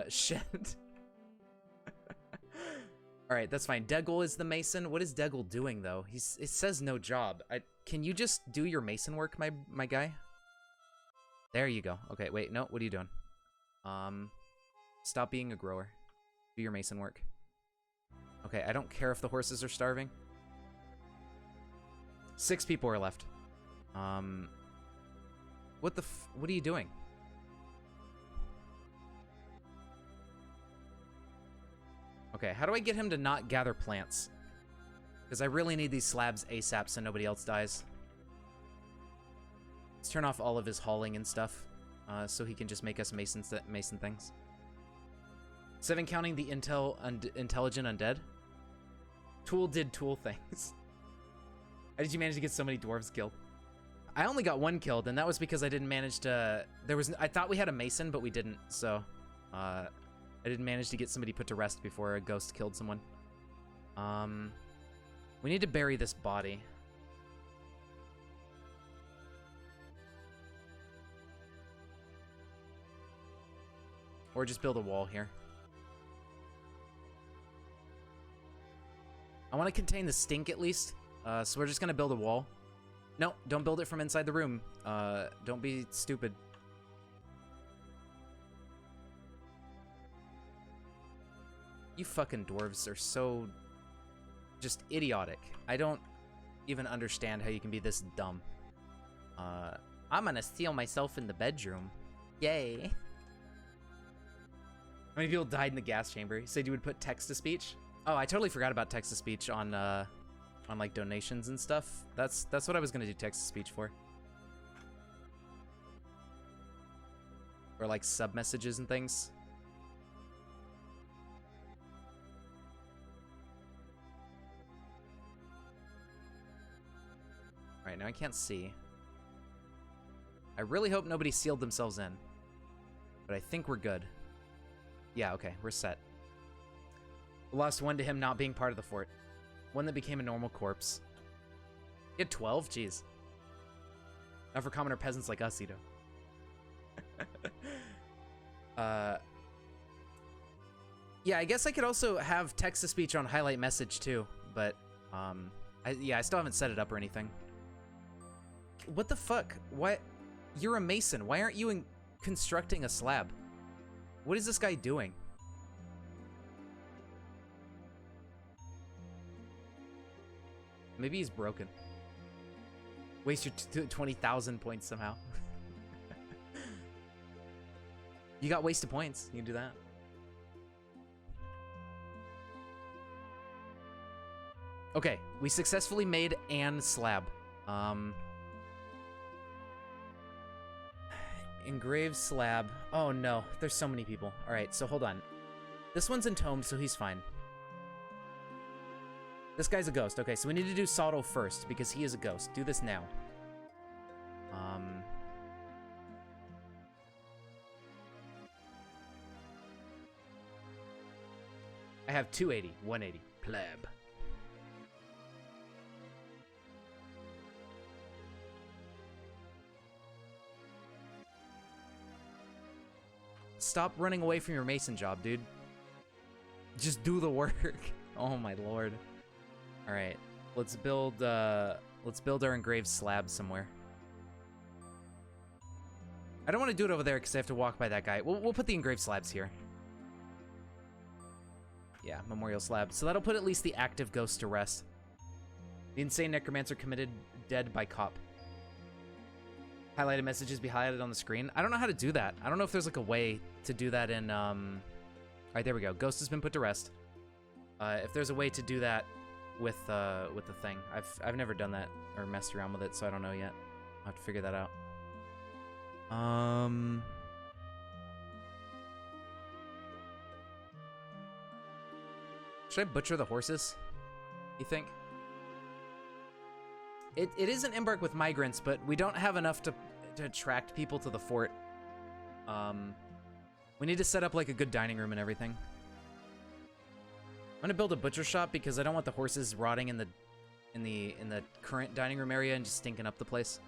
Shit. Alright, that's fine. Deggle is the Mason. What is Deggle doing, though? It says no job. Can you just do your Mason work, my guy? There you go. Okay, wait, no, what are you doing? Stop being a grower. Do your Mason work. Okay, I don't care if the horses are starving. 6 people are left. What are you doing? Okay, how do I get him to not gather plants? Because I really need these slabs ASAP so nobody else dies. Let's turn off all of his hauling and stuff, so he can just make us mason things. 7 counting the intelligent undead. Tool did tool things. How did you manage to get so many dwarves killed? I only got 1 killed, and that was because I didn't manage to... I thought we had a mason, but we didn't, so... I didn't manage to get somebody put to rest before a ghost killed someone. We need to bury this body. Or just build a wall here. I want to contain the stink at least, so we're just gonna build a wall. No, don't build it from inside the room. Don't be stupid. You fucking dwarves are so just idiotic. I don't even understand how you can be this dumb. I'm gonna steal myself in the bedroom. Yay. How many people died in the gas chamber? You said you would put text-to-speech? Oh, I totally forgot about text-to-speech on like donations and stuff. That's what I was gonna do text-to-speech for. Or like sub-messages and things. Alright, now I can't see. I really hope nobody sealed themselves in. But I think we're good. Yeah, okay, we're set. We lost 1 to him not being part of the fort. 1 that became a normal corpse. You had 12? Jeez. Not for commoner peasants like us, Ito. Yeah, I guess I could also have text-to-speech on highlight message too, but I still haven't set it up or anything. What the fuck? What? You're a mason. Why aren't you constructing a slab? What is this guy doing? Maybe he's broken. Waste your 20,000 points somehow. You got wasted points. You can do that. Okay, we successfully made an slab. Engraved slab. Oh no, there's so many people. All right, so hold on. This one's entombed, so he's fine. This guy's a ghost. Okay, so we need to do Sotto first because he is a ghost. Do this now. I have 280, 180. Pleb. Stop running away from your mason job, dude. Just do the work. Oh my lord. All right, let's build our engraved slab somewhere. I don't want to do it over there because I have to walk by that guy. We'll put the engraved slabs here. Yeah, memorial slab. So that'll put at least the active ghost to rest. The insane necromancer committed dead by cop. Highlighted messages be highlighted on the screen. I don't know how to do that. I don't know if there's like a way to do that in all right, there we go. Ghost has been put to rest. If there's a way to do that with the thing. I've never done that or messed around with it, so I don't know yet. I'll have to figure that out. Should I butcher the horses, you think? It is an embark with migrants, but we don't have enough to attract people to the fort. We need to set up like a good dining room and everything. I'm gonna build a butcher shop because I don't want the horses rotting in the current dining room area and just stinking up the place.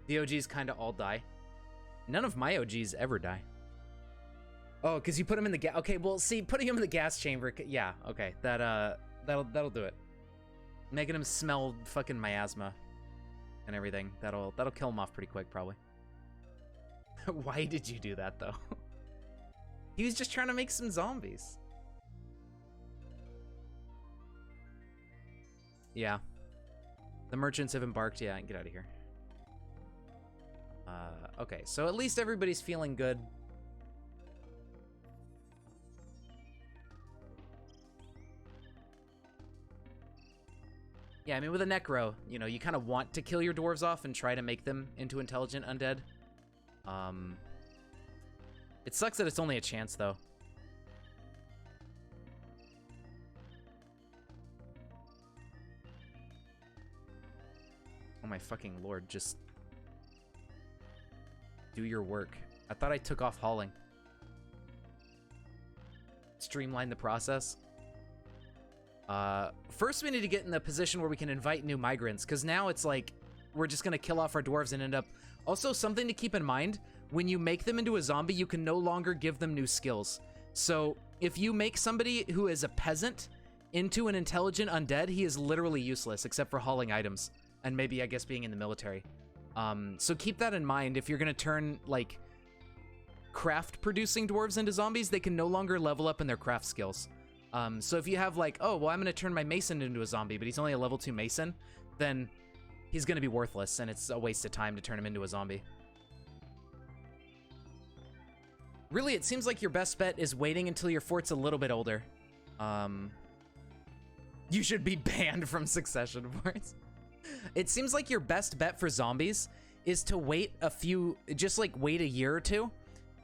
The OGs kind of all die. None of my OGs ever die. Oh, because you put them in the gas. Okay, well, see, putting them in the gas chamber. Yeah, okay, that'll do it. Making them smell fucking miasma and everything. That'll kill them off pretty quick, probably. Why did you do that though? He was just trying to make some zombies. Yeah. The merchants have embarked. Yeah, get out of here. Okay, so at least everybody's feeling good. Yeah, I mean, with a necro, you know, you kind of want to kill your dwarves off and try to make them into intelligent undead. It sucks that it's only a chance, though. Oh my fucking lord, just do your work. I thought I took off hauling. Streamline the process. First we need to get in the position where we can invite new migrants, because now it's like we're just gonna kill off our dwarves and end up... Also, something to keep in mind, when you make them into a zombie, you can no longer give them new skills. So if you make somebody who is a peasant into an intelligent undead, he is literally useless, except for hauling items, and maybe, I guess, being in the military. So keep that in mind. If you're gonna turn, like, craft-producing dwarves into zombies, they can no longer level up in their craft skills. So if you have, like, oh, well, I'm gonna turn my mason into a zombie, but he's only a level 2 mason, then he's gonna be worthless, and it's a waste of time to turn him into a zombie. Really, it seems like your best bet is waiting until your fort's a little bit older. You should be banned from Succession Forts. It seems like your best bet for zombies is to wait just like wait a year or two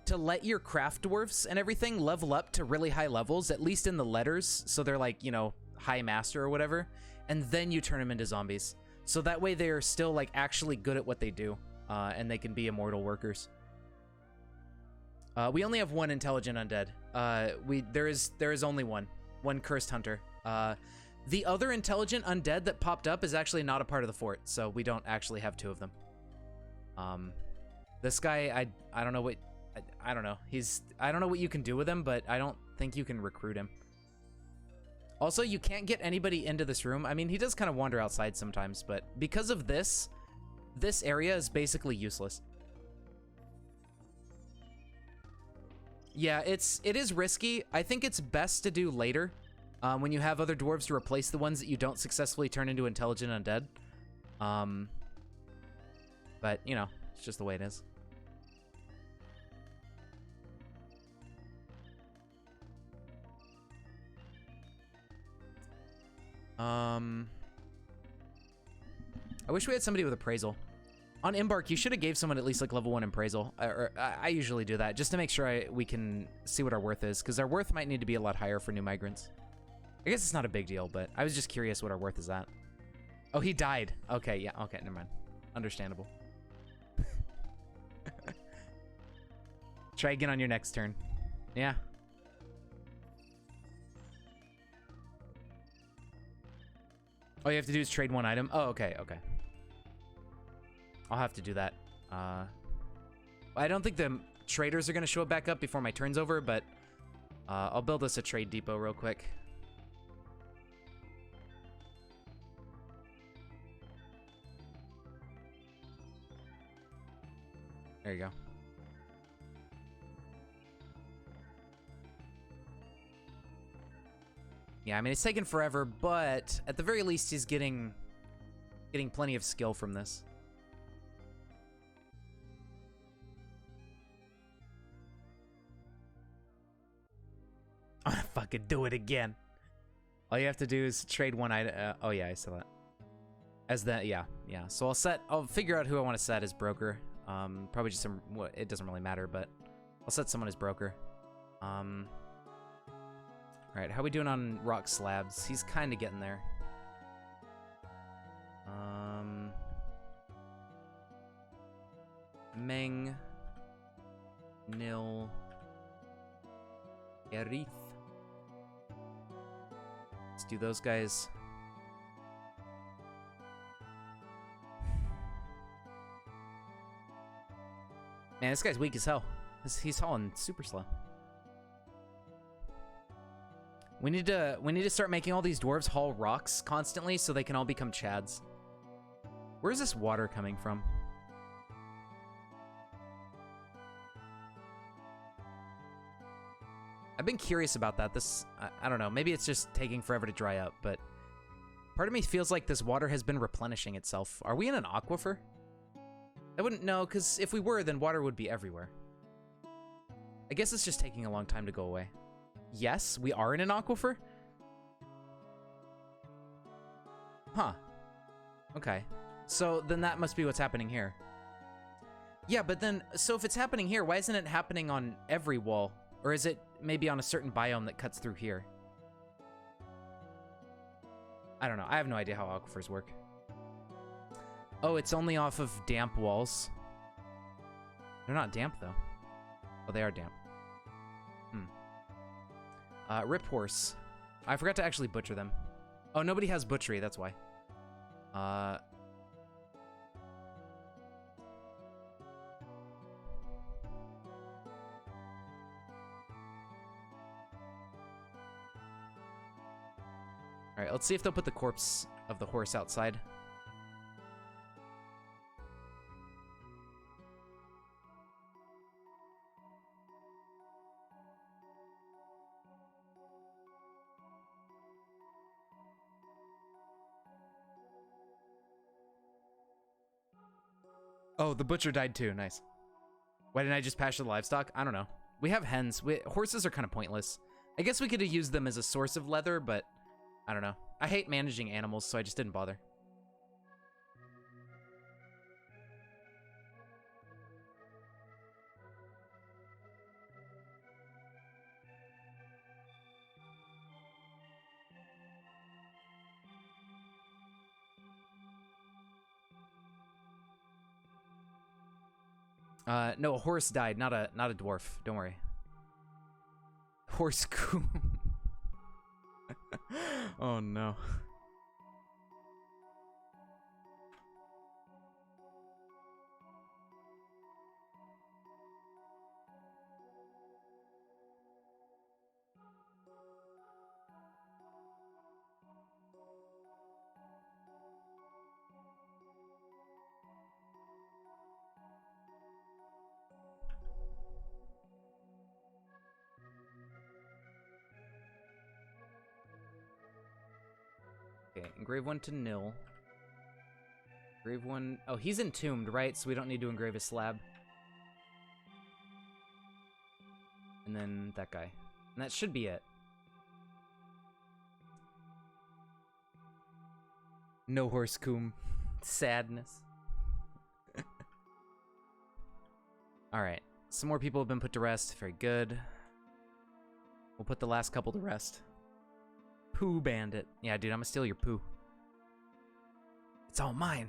to let your craft dwarfs and everything level up to really high levels, at least in the letters, so they're like, you know, high master or whatever, and then you turn them into zombies. So that way they're still like actually good at what they do, and they can be immortal workers. We only have one intelligent undead. There is only one cursed hunter. The other intelligent undead that popped up is actually not a part of the fort, so we don't actually have two of them. This guy, I don't know what, I don't know. I don't know what you can do with him, but I don't think you can recruit him. Also, you can't get anybody into this room. I mean, he does kind of wander outside sometimes, but because of this area is basically useless. Yeah, it is risky. I think it's best to do later. When you have other dwarves to replace the ones that you don't successfully turn into intelligent undead. But, you know, it's just the way it is. I wish we had somebody with appraisal. On Embark, you should have gave someone at least like level 1 appraisal. I usually do that just to make sure we can see what our worth is, because our worth might need to be a lot higher for new migrants. I guess it's not a big deal, but I was just curious what our worth is at. Oh, he died. Okay, yeah, okay, never mind. Understandable. Try again on your next turn. Yeah. All you have to do is trade one item. Oh, okay, okay. I'll have to do that. I don't think the traders are going to show back up before my turn's over, but I'll build us a trade depot real quick. There you go. Yeah, I mean, it's taken forever, but at the very least, he's getting plenty of skill from this. I'm gonna fucking do it again. All you have to do is trade one item. Oh yeah, I saw that. As that, yeah. So I'll figure out who I want to set as broker. Probably just some, it doesn't really matter, but I'll set someone as broker. Alright, how are we doing on rock slabs? He's kind of getting there. Meng, Nil, Erith. Let's do those guys. Man, this guy's weak as hell. He's hauling super slow. We need to start making all these dwarves haul rocks constantly so they can all become chads. Where's this water coming from? I've been curious about that. I don't know, maybe it's just taking forever to dry up, but part of me feels like this water has been replenishing itself. Are we in an aquifer? I wouldn't know, because if we were, then water would be everywhere. I guess it's just taking a long time to go away. Yes, we are in an aquifer? Huh. Okay. So then that must be what's happening here. Yeah, but then, so if it's happening here, why isn't it happening on every wall? Or is it maybe on a certain biome that cuts through here? I don't know. I have no idea how aquifers work. Oh, it's only off of damp walls. They're not damp, though. Oh, they are damp. Rip horse. I forgot to actually butcher them. Oh, nobody has butchery, that's why. Alright, let's see if they'll put the corpse of the horse outside. Oh, the butcher died too. Nice. Why didn't I just pasture the livestock? I don't know. We have hens. Horses are kind of pointless. I guess we could have used them as a source of leather, but I don't know. I hate managing animals, so I just didn't bother. No, a horse died, not a dwarf. Don't worry. Horse coom. Oh no. Okay, engrave one to nil. Engrave one... Oh, he's entombed, right? So we don't need to engrave a slab. And then that guy. And that should be it. No horse coom. Sadness. Alright. Some more people have been put to rest. Very good. We'll put the last couple to rest. Poo bandit. Yeah, dude, I'm gonna steal your poo. It's all mine.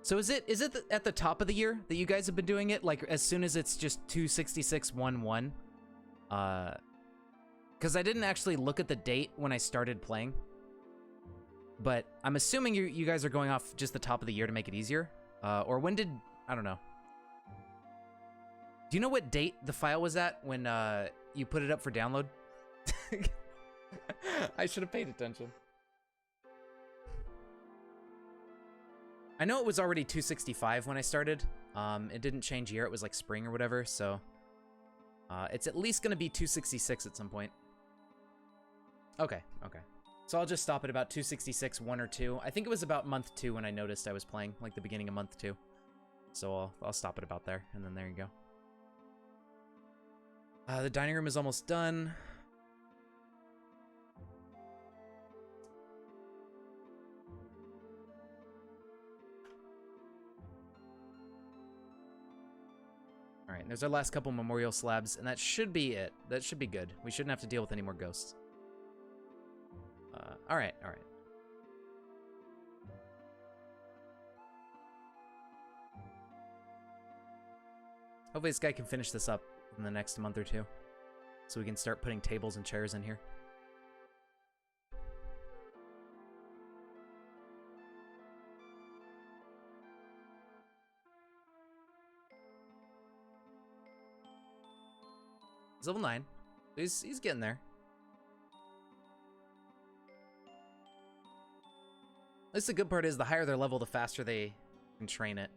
So is it at the top of the year that you guys have been doing it? Like, as soon as it's just 26611? Because I didn't actually look at the date when I started playing. But I'm assuming you guys are going off just the top of the year to make it easier. Or when did... I don't know. Do you know what date the file was at when you put it up for download? I should have paid attention. I know it was already 265 when I started. It didn't change year. It was like spring or whatever, so... it's at least going to be 266 at some point. Okay, okay. So I'll just stop at about 266, 1 or 2. I think it was about month 2 when I noticed I was playing, like the beginning of month 2. So I'll stop at about there, and then there you go. The dining room is almost done. All right, there's our last couple memorial slabs, and that should be it. That should be good. We shouldn't have to deal with any more ghosts. All right, all right. Hopefully this guy can finish this up in the next month or two, so we can start putting tables and chairs in here. He's level 9. He's getting there. At least the good part is the higher their level, the faster they can train it.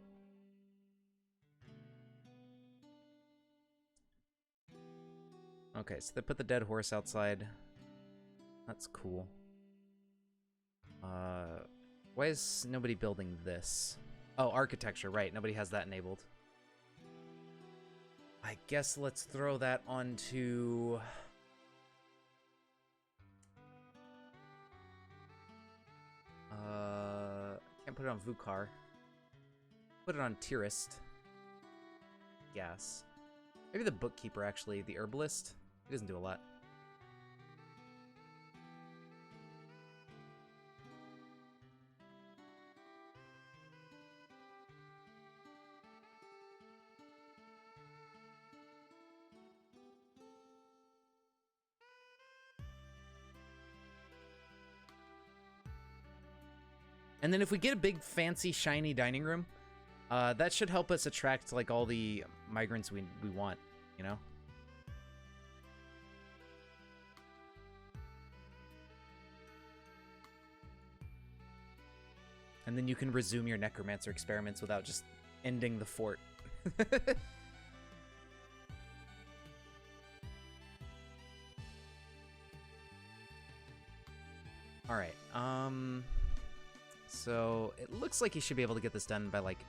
Okay, so they put the dead horse outside. That's cool. Why is nobody building this? Oh, architecture, right. Nobody has that enabled. I guess let's throw that onto... can't put it on Vukar. Put it on Tirist. Gas. Maybe the bookkeeper, actually. The herbalist. He doesn't do a lot. And then if we get a big, fancy, shiny dining room, that should help us attract, like, all the migrants we want, you know? And then you can resume your necromancer experiments without just ending the fort. All right, so it looks like you should be able to get this done by, like,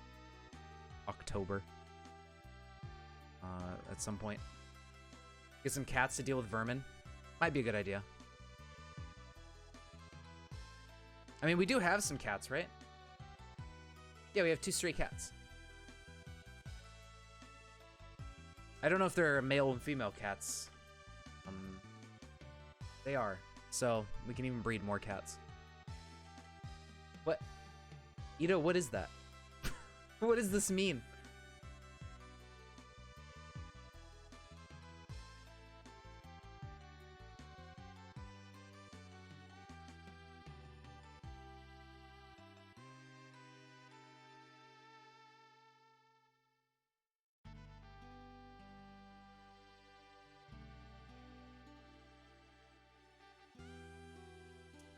October. At some point. Get some cats to deal with vermin. Might be a good idea. I mean, we do have some cats, right? Yeah, we have 2 stray cats. I don't know if they're male and female cats. They are. So, we can even breed more cats. What? Ito, what is that? What does this mean?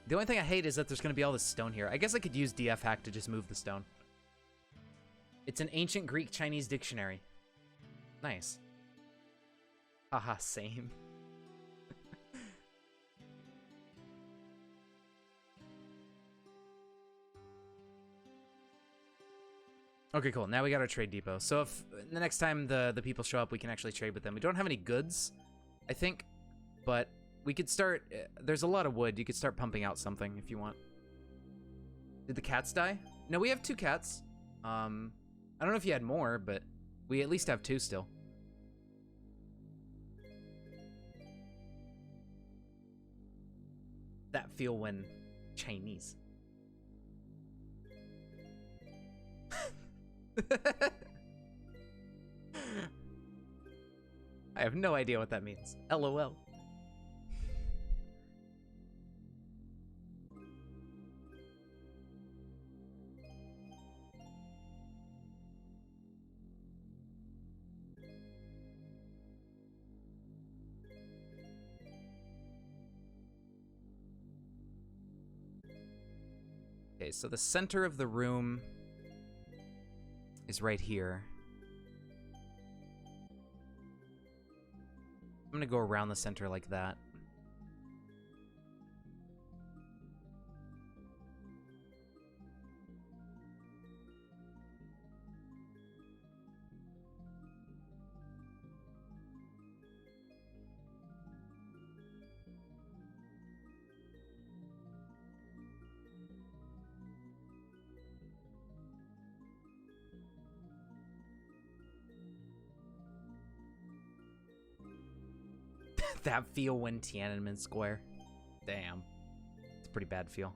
The only thing I hate is that there's going to be all this stone here. I guess I could use DF hack to just move the stone. It's an ancient Greek Chinese dictionary. Nice. Haha, same. Okay, cool. Now we got our trade depot. So if the next time the people show up, we can actually trade with them. We don't have any goods, I think, but we could start... There's a lot of wood. You could start pumping out something if you want. Did the cats die? No, we have 2 cats. I don't know if you had more, but we at least have 2 still. That feel when Chinese. I have no idea what that means. LOL. Okay, so the center of the room is right here. I'm gonna go around the center like that. That feel when Tiananmen Square. Damn. It's a pretty bad feel.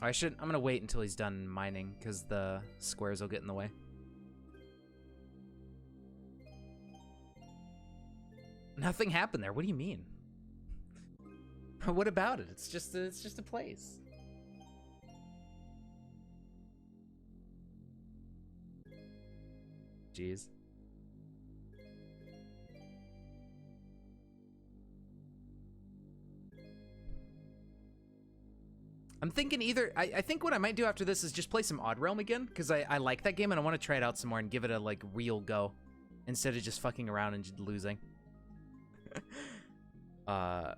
I'm gonna wait until he's done mining, because the squares will get in the way. Nothing happened there. What do you mean? What about it? It's just a place. Jeez. I'm thinking either... I think what I might do after this is just play some Odd Realm again, because I like that game and I want to try it out some more and give it a, like, real go, instead of just fucking around and just losing. Odd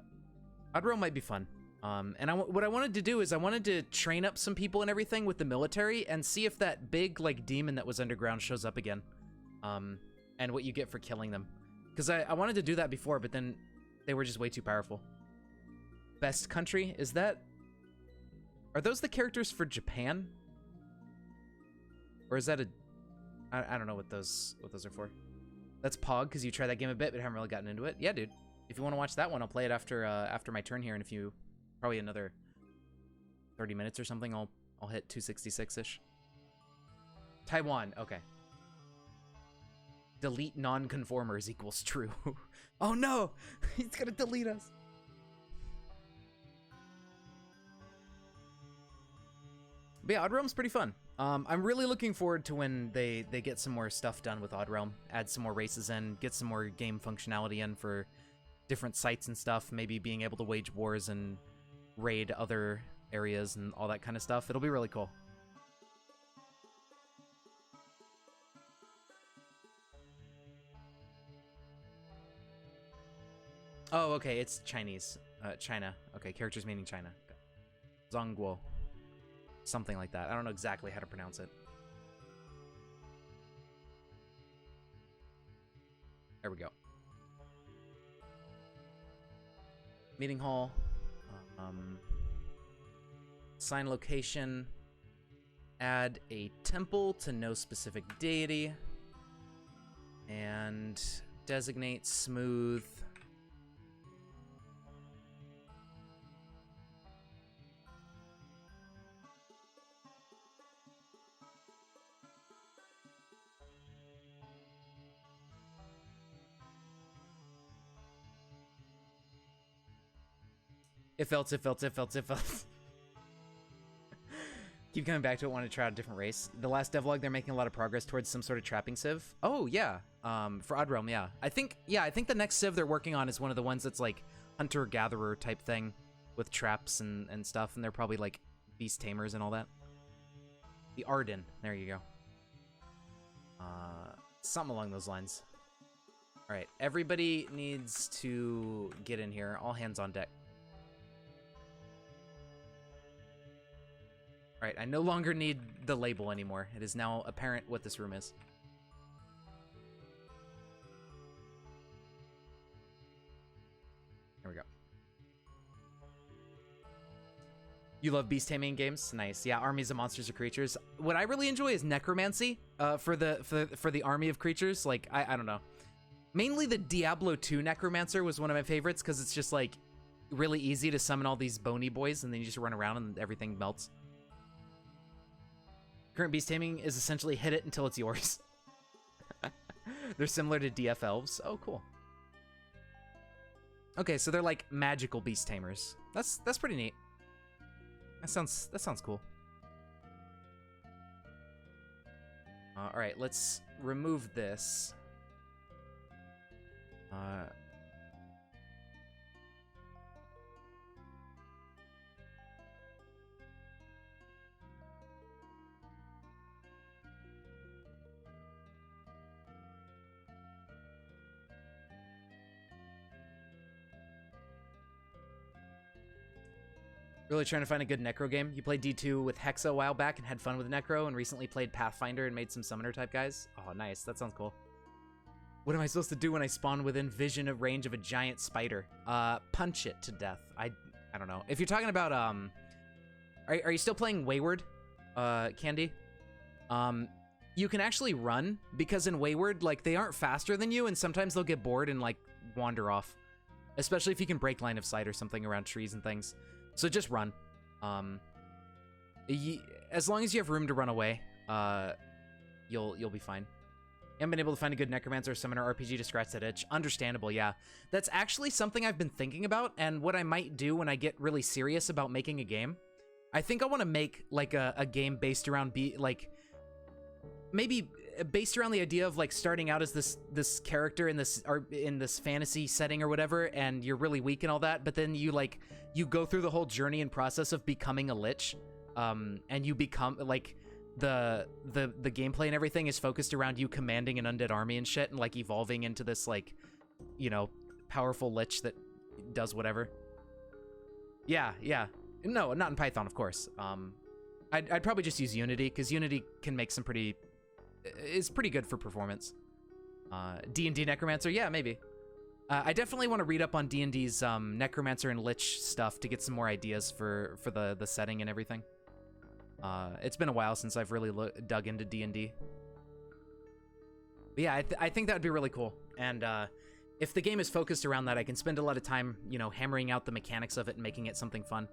Realm might be fun. And what I wanted to do is I wanted to train up some people and everything with the military and see if that big, like, demon that was underground shows up again. And what you get for killing them. Because I wanted to do that before, but then they were just way too powerful. Best country? Is that... Are those the characters for Japan? Or is that a... I don't know what those are for. That's Pog, because you tried that game a bit, but haven't really gotten into it. Yeah, dude. If you want to watch that one, I'll play it after my turn here in a few... Probably another 30 minutes or something. I'll hit 266-ish. Taiwan, okay. Delete non-conformers equals true. Oh no! He's gonna delete us. But yeah, Odd Realm's pretty fun. I'm really looking forward to when they get some more stuff done with Odd Realm. Add some more races in, get some more game functionality in for different sites and stuff. Maybe being able to wage wars and raid other areas and all that kind of stuff. It'll be really cool. Oh, okay, it's Chinese. China. Okay, characters meaning China. Okay. Zongguo. Something like that. I don't know exactly how to pronounce it. There we go. Meeting hall. Assign location. Add a temple to no specific deity. And designate smooth. If else. Keep coming back to it, want to try out a different race. The last devlog, they're making a lot of progress towards some sort of trapping civ. Oh, yeah. For Odd Realm, yeah. I think the next civ they're working on is one of the ones that's like hunter-gatherer type thing with traps and stuff, and they're probably like beast tamers and all that. The Arden, there you go. Something along those lines. All right, everybody needs to get in here. All hands on deck. All right, I no longer need the label anymore. It is now apparent what this room is. There we go. You love beast taming games? Nice. Yeah, armies of monsters or creatures. What I really enjoy is necromancy for the army of creatures. Like, I don't know. Mainly the Diablo 2 necromancer was one of my favorites because it's just like really easy to summon all these bony boys and then you just run around and everything melts. Current beast taming is essentially hit it until it's yours. They're similar to DF elves. Oh, cool. Okay, so they're like magical beast tamers. That's pretty neat. That sounds cool. All right, let's remove this. Really trying to find a good Necro game. You played D2 with Hexa a while back and had fun with Necro, and recently played Pathfinder and made some Summoner type guys. Oh, nice. That sounds cool. What am I supposed to do when I spawn within vision of range of a giant spider? Punch it to death. I don't know. If you're talking about are you still playing Wayward, Candy? You can actually run, because in Wayward, like, they aren't faster than you, and sometimes they'll get bored and like wander off. Especially if you can break line of sight or something around trees and things. So just run. As long as you have room to run away, you'll be fine. Haven't been able to find a good Necromancer or Summoner RPG to scratch that itch. Understandable, yeah. That's actually something I've been thinking about, and what I might do when I get really serious about making a game. I think I want to make like a game based around maybe based around the idea of like starting out as this character in this fantasy setting or whatever, and you're really weak and all that, but then you go through the whole journey and process of becoming a lich, and you become like the gameplay and everything is focused around you commanding an undead army and shit, and like evolving into this, like, you know, powerful lich that does whatever. Yeah. No, not in Python, of course. I'd probably just use Unity, because Unity can make some is pretty good for performance. D&D Necromancer, yeah, maybe. I definitely want to read up on D&D's Necromancer and Lich stuff to get some more ideas for the setting and everything. It's been a while since I've really dug into D&D. But yeah, I think that would be really cool. And if the game is focused around that, I can spend a lot of time, you know, hammering out the mechanics of it and making it something fun.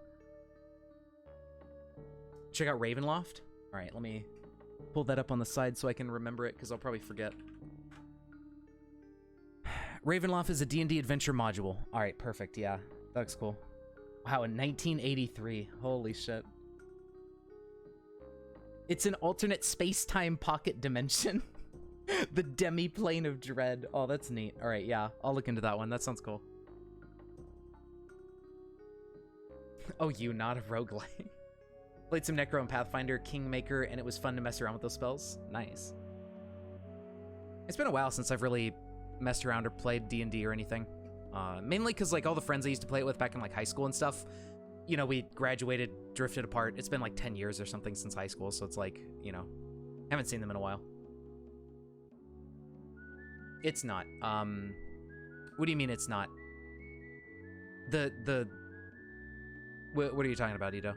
Check out Ravenloft. All right, let me pull that up on the side so I can remember it, because I'll probably forget. Ravenloft is a D&D adventure module. All right, perfect. Yeah, that looks cool. Wow, in 1983. Holy shit. It's an alternate space-time pocket dimension. The demi-plane of dread. Oh, that's neat. All right, yeah, I'll look into that one. That sounds cool. Oh, you, not a roguelike. Played some Necro and Pathfinder, Kingmaker, and it was fun to mess around with those spells. Nice. It's been a while since I've really messed around or played D&D or anything. Mainly because, like, all the friends I used to play it with back in, like, high school and stuff, you know, we graduated, drifted apart. It's been, like, 10 years or something since high school, so it's like, you know, haven't seen them in a while. It's not. What do you mean it's not? What are you talking about, Ito?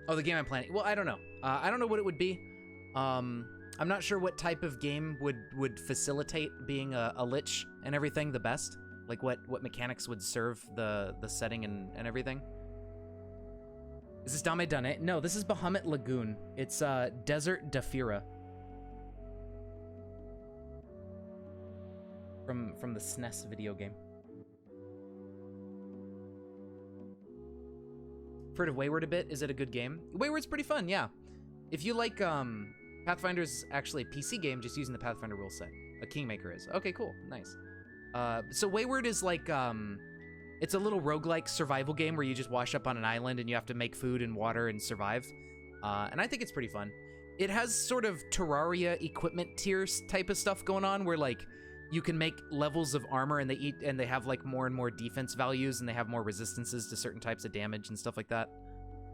Oh, the game I'm planning. Well, I don't know. I don't know what it would be. I'm not sure what type of game would facilitate being a lich and everything the best. Like what mechanics would serve the setting and everything. Is this Dame Dane? No, this is Bahamut Lagoon. It's Desert Dafira. From the SNES video game. Heard of Wayward a bit. Is it a good game? Wayward's pretty fun, yeah. If you like, Pathfinder's actually a PC game just using the Pathfinder rule set. A Kingmaker is. Okay, cool. Nice. So Wayward is like, it's a little roguelike survival game where you just wash up on an island and you have to make food and water and survive. And I think it's pretty fun. It has sort of Terraria equipment tiers type of stuff going on where, like, you can make levels of armor and they have like more and more defense values and they have more resistances to certain types of damage and stuff like that.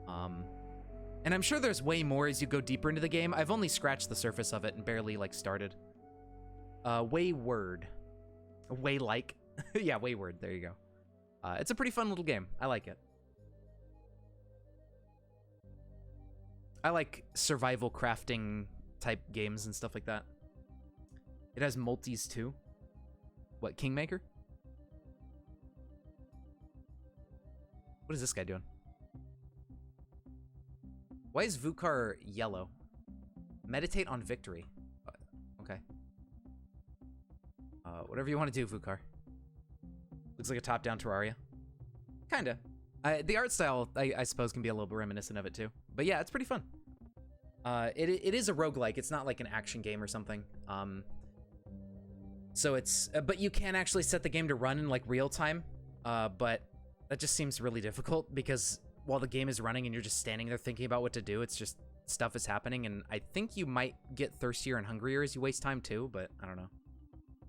And I'm sure there's way more as you go deeper into the game. I've only scratched the surface of it and barely like started. Wayward. Way-like. Yeah, Wayward. There you go. It's a pretty fun little game. I like it. I like survival crafting type games and stuff like that. It has multis too. What, Kingmaker? What is this guy doing? Why is Vukar yellow? Meditate on victory. Okay. Whatever you want to do, Vukar. Looks like a top-down Terraria. Kinda. The art style, I suppose, can be a little bit reminiscent of it, too. But yeah, it's pretty fun. It is a roguelike. It's not like an action game or something. So it's... but you can actually set the game to run in, like, real time. But that just seems really difficult, because while the game is running and you're just standing there thinking about what to do, it's just stuff is happening, and I think you might get thirstier and hungrier as you waste time, too, but I don't know.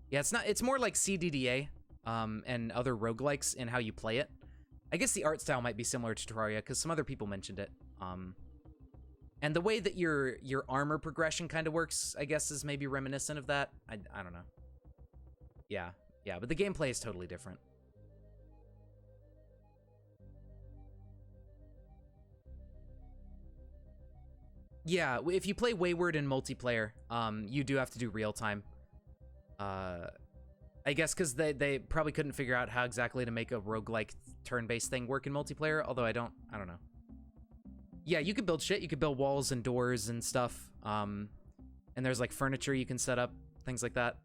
Yeah, it's more like CDDA, and other roguelikes in how you play it. I guess the art style might be similar to Terraria, because some other people mentioned it. And the way that your armor progression kind of works, I guess, is maybe reminiscent of that. I don't know. Yeah, but the gameplay is totally different. Yeah, if you play Wayward in multiplayer, you do have to do real time. I guess because they probably couldn't figure out how exactly to make a roguelike turn-based thing work in multiplayer, although I don't know. Yeah, you could build shit. You could build walls and doors and stuff. And there's like furniture you can set up, things like that.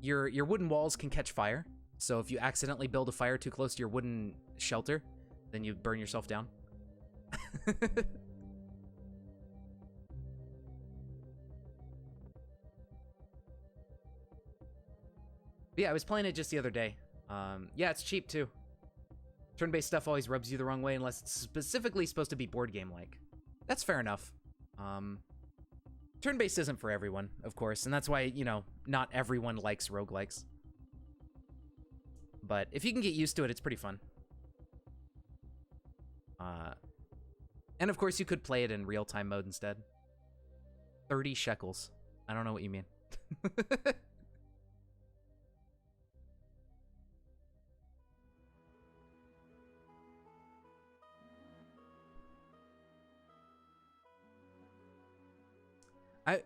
Your wooden walls can catch fire. So if you accidentally build a fire too close to your wooden shelter, then you burn yourself down. Yeah, I was playing it just the other day. Yeah, it's cheap too. Turn-based stuff always rubs you the wrong way unless it's specifically supposed to be board game-like. That's fair enough. Turn-based isn't for everyone, of course, and that's why, you know, not everyone likes roguelikes. But if you can get used to it, it's pretty fun. And of course, you could play it in real-time mode instead. 30 shekels. I don't know what you mean.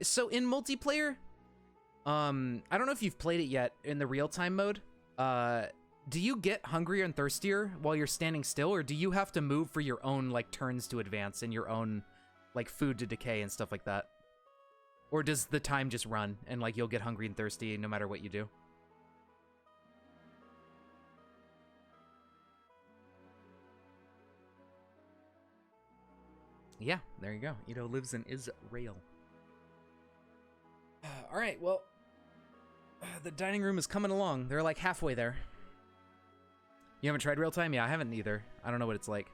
So in multiplayer, I don't know if you've played it yet in the real-time mode. Do you get hungrier and thirstier while you're standing still, or do you have to move for your own, like, turns to advance and your own, like, food to decay and stuff like that? Or does the time just run and, like, you'll get hungry and thirsty no matter what you do? Yeah, there you go. Ito lives in Israel. All right, well, the dining room is coming along. They're like halfway there. You haven't tried real time? Yeah, I haven't either. I don't know what it's like.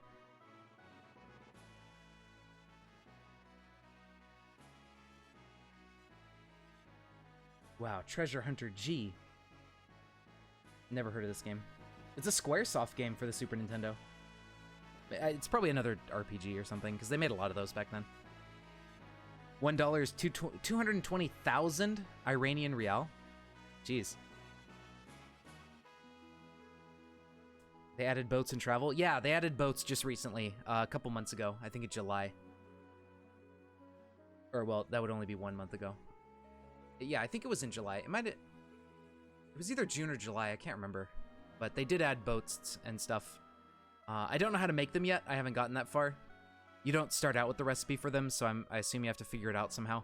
Wow, Treasure Hunter G. Never heard of this game. It's a Squaresoft game for the Super Nintendo. It's probably another RPG or something, because they made a lot of those back then. $1 is 220,000 Iranian rial. Jeez. They added boats and travel. Yeah, they added boats just recently, a couple months ago. I think in July. Or, well, that would only be 1 month ago. Yeah, I think it was in July. It was either June or July. I can't remember. But they did add boats and stuff. I don't know how to make them yet. I haven't gotten that far. You don't start out with the recipe for them, so I assume you have to figure it out somehow.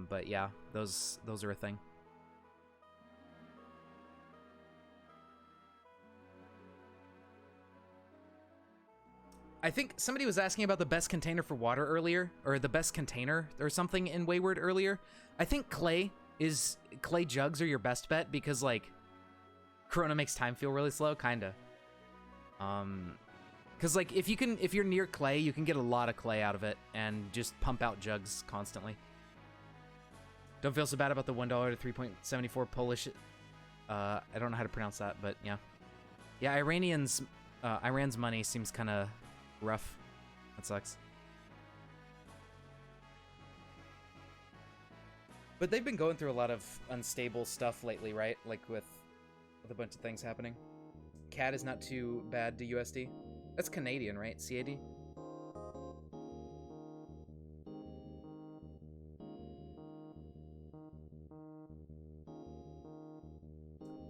But yeah, those are a thing. I think somebody was asking about the best container for water earlier, or the best container or something in Wayward earlier. I think clay jugs are your best bet because, like, Corona makes time feel really slow, kinda. Because, like, if you're near clay, you can get a lot of clay out of it and just pump out jugs constantly. Don't feel so bad about the $1 to 3.74 Polish. I don't know how to pronounce that, but yeah. Yeah, Iran's money seems kind of rough. That sucks. But they've been going through a lot of unstable stuff lately, right? Like with a bunch of things happening. CAD is not too bad to USD. That's Canadian, right? CAD?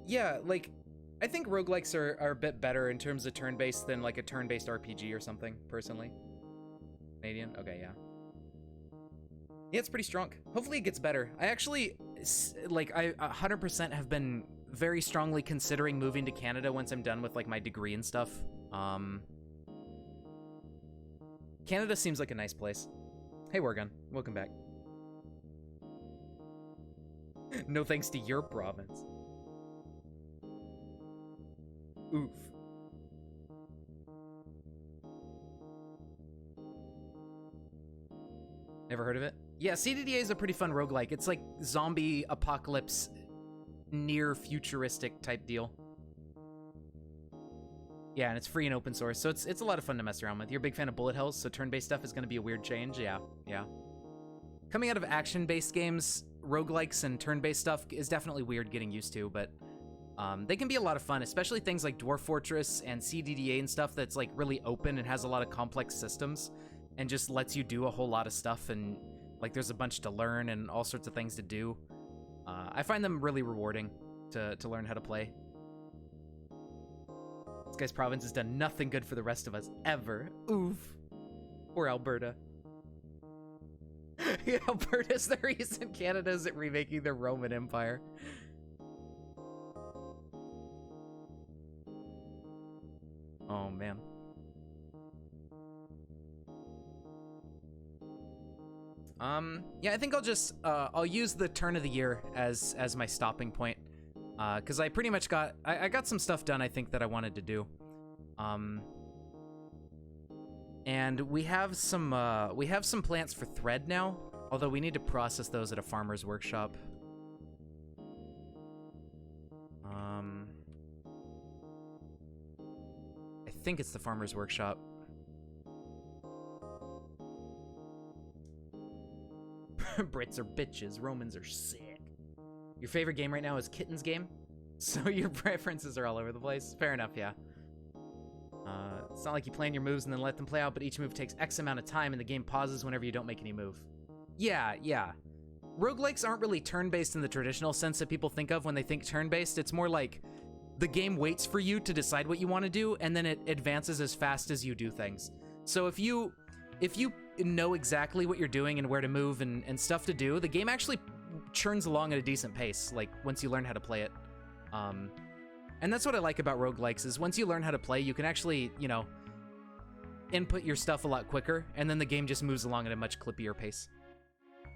Yeah, like, I think roguelikes are a bit better in terms of turn-based than, like, a turn-based RPG or something, personally. Canadian? Okay, yeah. Yeah, it's pretty strong. Hopefully it gets better. I actually, like, I 100% have been very strongly considering moving to Canada once I'm done with, like, my degree and stuff. Canada seems like a nice place. Hey, Wargun. Welcome back. No thanks to your province. Oof. Never heard of it? Yeah, CDDA is a pretty fun roguelike. It's like zombie apocalypse, near futuristic type deal. Yeah, and it's free and open source, so it's a lot of fun to mess around with. You're a big fan of bullet hells, so turn-based stuff is going to be a weird change. Yeah. Coming out of action-based games, roguelikes and turn-based stuff is definitely weird getting used to, but they can be a lot of fun, especially things like Dwarf Fortress and CDDA and stuff that's like really open and has a lot of complex systems and just lets you do a whole lot of stuff, and like there's a bunch to learn and all sorts of things to do. I find them really rewarding to learn how to play. This guy's province has done nothing good for the rest of us, ever. Oof. Poor Alberta. Yeah, Alberta's the reason Canada isn't remaking their Roman Empire. Oh, man. Yeah, I think I'll just, I'll use the turn of the year as my stopping point. Because I pretty much got, I got some stuff done, I think, that I wanted to do. And we have some plants for thread now, although we need to process those at a farmer's workshop. I think it's the farmer's workshop. Brits are bitches, Romans are sick. Your favorite game right now is Kitten's Game? So your preferences are all over the place? Fair enough, yeah. It's not like you plan your moves and then let them play out, but each move takes X amount of time and the game pauses whenever you don't make any move. Yeah. Roguelikes aren't really turn-based in the traditional sense that people think of when they think turn-based. It's more like the game waits for you to decide what you want to do, and then it advances as fast as you do things. So if you know exactly what you're doing and where to move and stuff to do, the game actually churns along at a decent pace, like, once you learn how to play it. And that's what I like about roguelikes, is once you learn how to play, you can actually, you know, input your stuff a lot quicker, and then the game just moves along at a much clippier pace.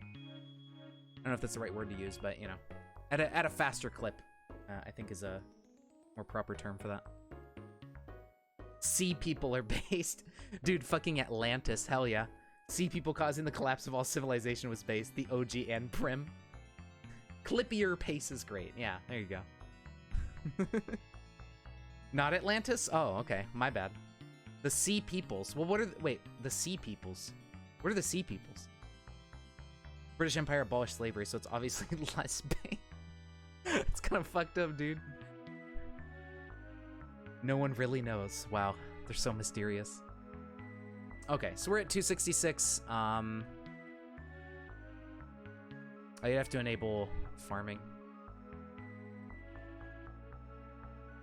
I don't know if that's the right word to use, but, you know, at a faster clip, I think is a more proper term for that. Sea people are based. Dude, fucking Atlantis, hell yeah. Sea people causing the collapse of all civilization was based. The OG and Prim. Clippier pace is great. Yeah, there you go. Not Atlantis? Oh, okay. My bad. The Sea Peoples. Well, what are wait, the Sea Peoples. What are the Sea Peoples? British Empire abolished slavery, so it's obviously less pain. It's kind of fucked up, dude. No one really knows. Wow, they're so mysterious. Okay, so we're at 266. I'd have to enable farming.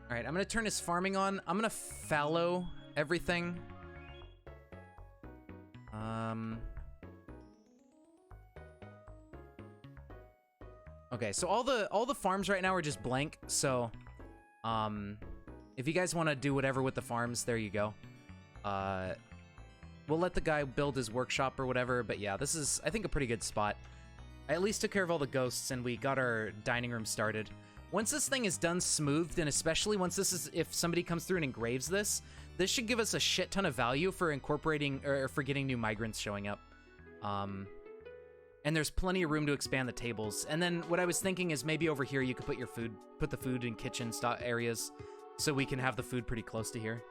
All right, I'm gonna turn his farming on. I'm gonna fallow everything. Okay, so all the farms right now are just blank. So, if you guys want to do whatever with the farms, there you go. We'll let the guy build his workshop or whatever. But yeah, this is, I think, a pretty good spot. I at least took care of all the ghosts, and we got our dining room started. Once this thing is done smoothed, and especially once this is, if somebody comes through and engraves this, this should give us a shit ton of value for incorporating, or for getting new migrants showing up. And there's plenty of room to expand the tables. And then what I was thinking is maybe over here you could put your food, put the food in kitchen areas, so we can have the food pretty close to here.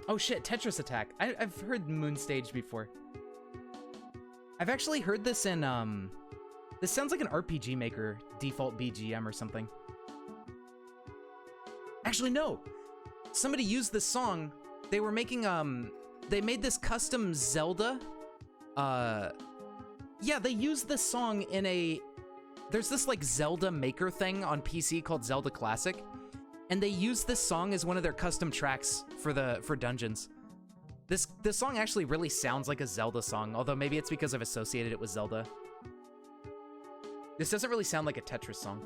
Oh shit, Tetris Attack. I've heard Moonstage before. I've actually heard this in, this sounds like an RPG Maker default BGM or something. Actually, no. Somebody used this song. They were making, they made this custom Zelda. Yeah, they used this song in a, there's this like Zelda Maker thing on PC called Zelda Classic. And they used this song as one of their custom tracks for dungeons. This song actually really sounds like a Zelda song, although maybe it's because I've associated it with Zelda. This doesn't really sound like a Tetris song.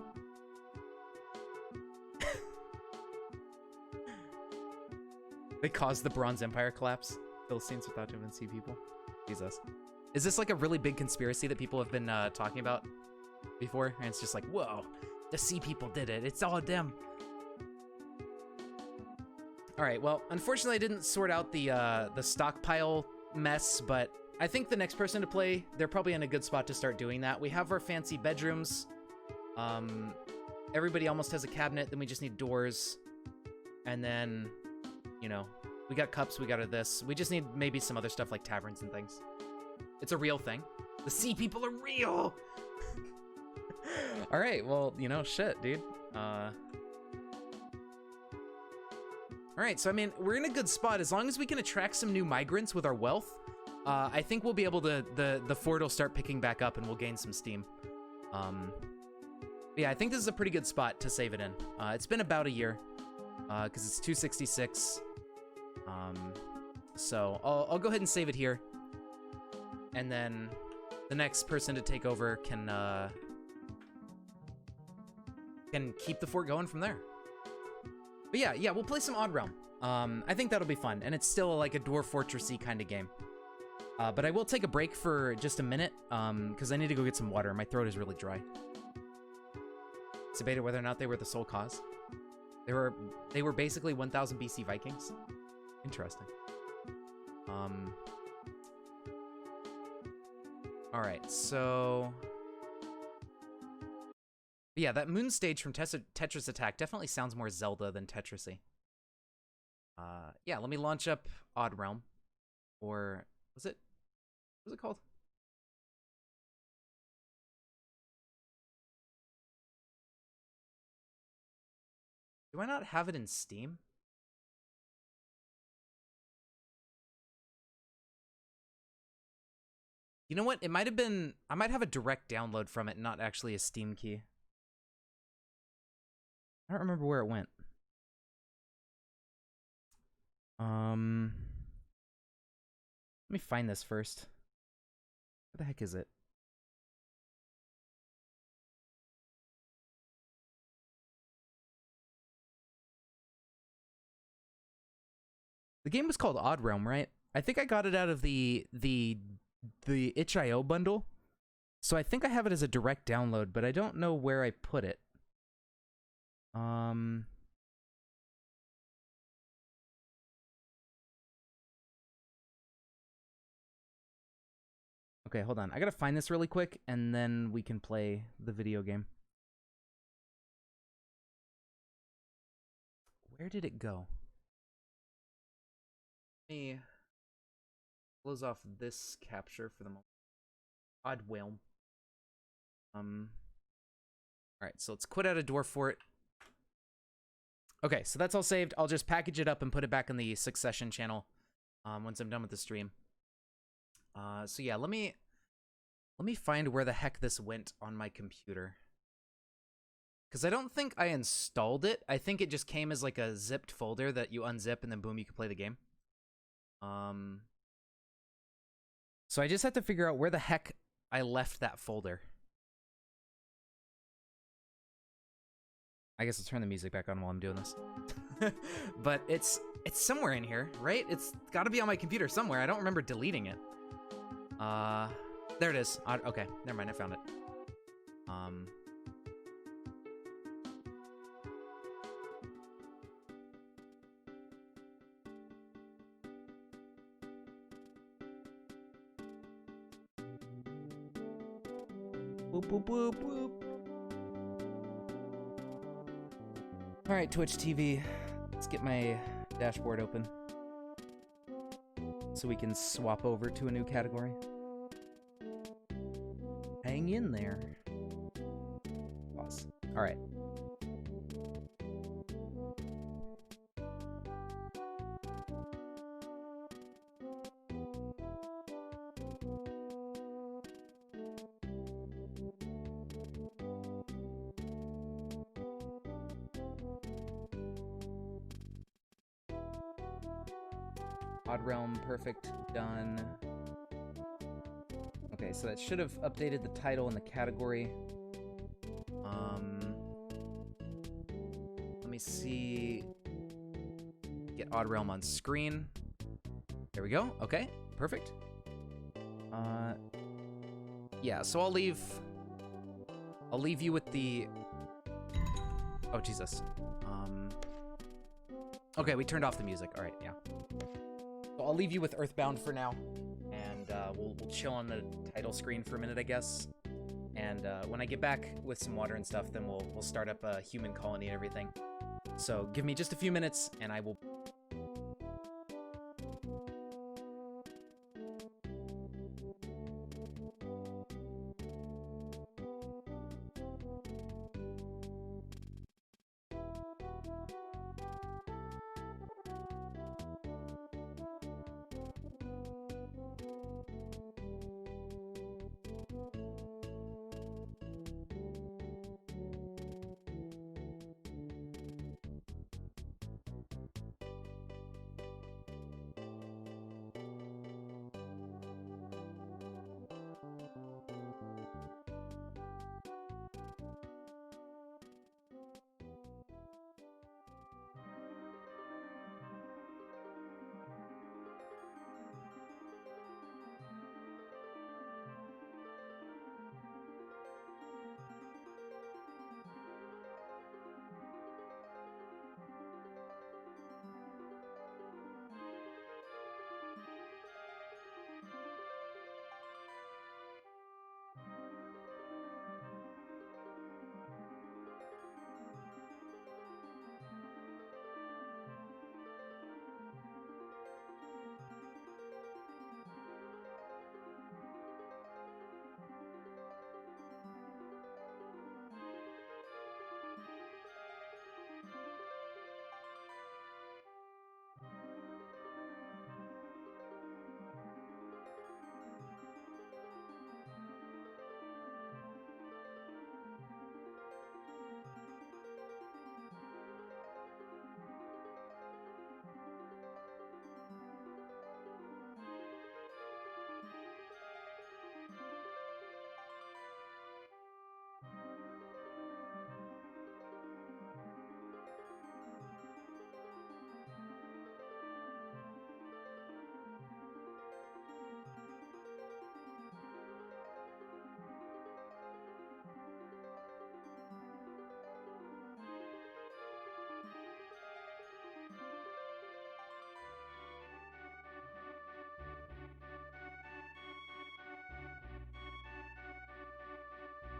They caused the Bronze Empire collapse. Philistines were thought to have been sea people. Jesus. Is this like a really big conspiracy that people have been talking about before? And it's just like, whoa, the sea people did it. It's all them. All right, well, unfortunately, I didn't sort out the stockpile mess, but I think the next person to play, they're probably in a good spot to start doing that. We have our fancy bedrooms. Everybody almost has a cabinet. Then we just need doors. And then, you know, we got cups. We got this. We just need maybe some other stuff like taverns and things. It's a real thing. The sea people are real. All right, well, you know, shit, dude. All right, so I mean, we're in a good spot. As long as we can attract some new migrants with our wealth, I think we'll be able to, the fort will start picking back up and we'll gain some steam. Yeah, I think this is a pretty good spot to save it in. It's been about a year, because it's 266. So I'll go ahead and save it here. And then the next person to take over can keep the fort going from there. But yeah, we'll play some Odd Realm. I think that'll be fun, and it's still like a Dwarf Fortressy kind of game. But I will take a break for just a minute, because I need to go get some water. My throat is really dry. It's debated whether or not they were the sole cause. They were basically 1000 BC Vikings. Interesting. All right, so yeah, that moon stage from Tetris Attack definitely sounds more Zelda than Tetrisy. Yeah, let me launch up Odd Realm, or was it called? Do I not have it in Steam? You know what? It might have been, I might have a direct download from it, not actually a Steam key. I don't remember where it went. Let me find this first. Where the heck is it? The game was called Odd Realm, right? I think I got it out of the itch.io bundle. So I think I have it as a direct download, but I don't know where I put it. Okay, hold on. I gotta find this really quick, and then we can play the video game. Where did it go? Let me close off this capture for the moment. Odd Realm. Alright, so let's quit out of Dwarf Fort. Okay, so that's all saved. I'll just package it up and put it back in the Succession channel once I'm done with the stream. So yeah, let me find where the heck this went on my computer. Because I don't think I installed it. I think it just came as like a zipped folder that you unzip and then boom, you can play the game. So I just have to figure out where the heck I left that folder. I guess I'll turn the music back on while I'm doing this. But it's somewhere in here, right? It's got to be on my computer somewhere. I don't remember deleting it. There it is. Okay, never mind. I found it. Boop, boop, boop, boop. All right, Twitch TV. Let's get my dashboard open so we can swap over to a new category. Hang in there. Pause. All right. Odd Realm, perfect, done. Okay, so that should have updated the title and the category. Let me see. Get Odd Realm on screen. There we go. Okay, perfect. Yeah, so I'll leave you with the... Oh, Jesus. Okay, we turned off the music. All right, yeah. So I'll leave you with Earthbound for now, and we'll chill on the title screen for a minute, I guess. And when I get back with some water and stuff, then we'll start up a human colony and everything. So give me just a few minutes, and I will...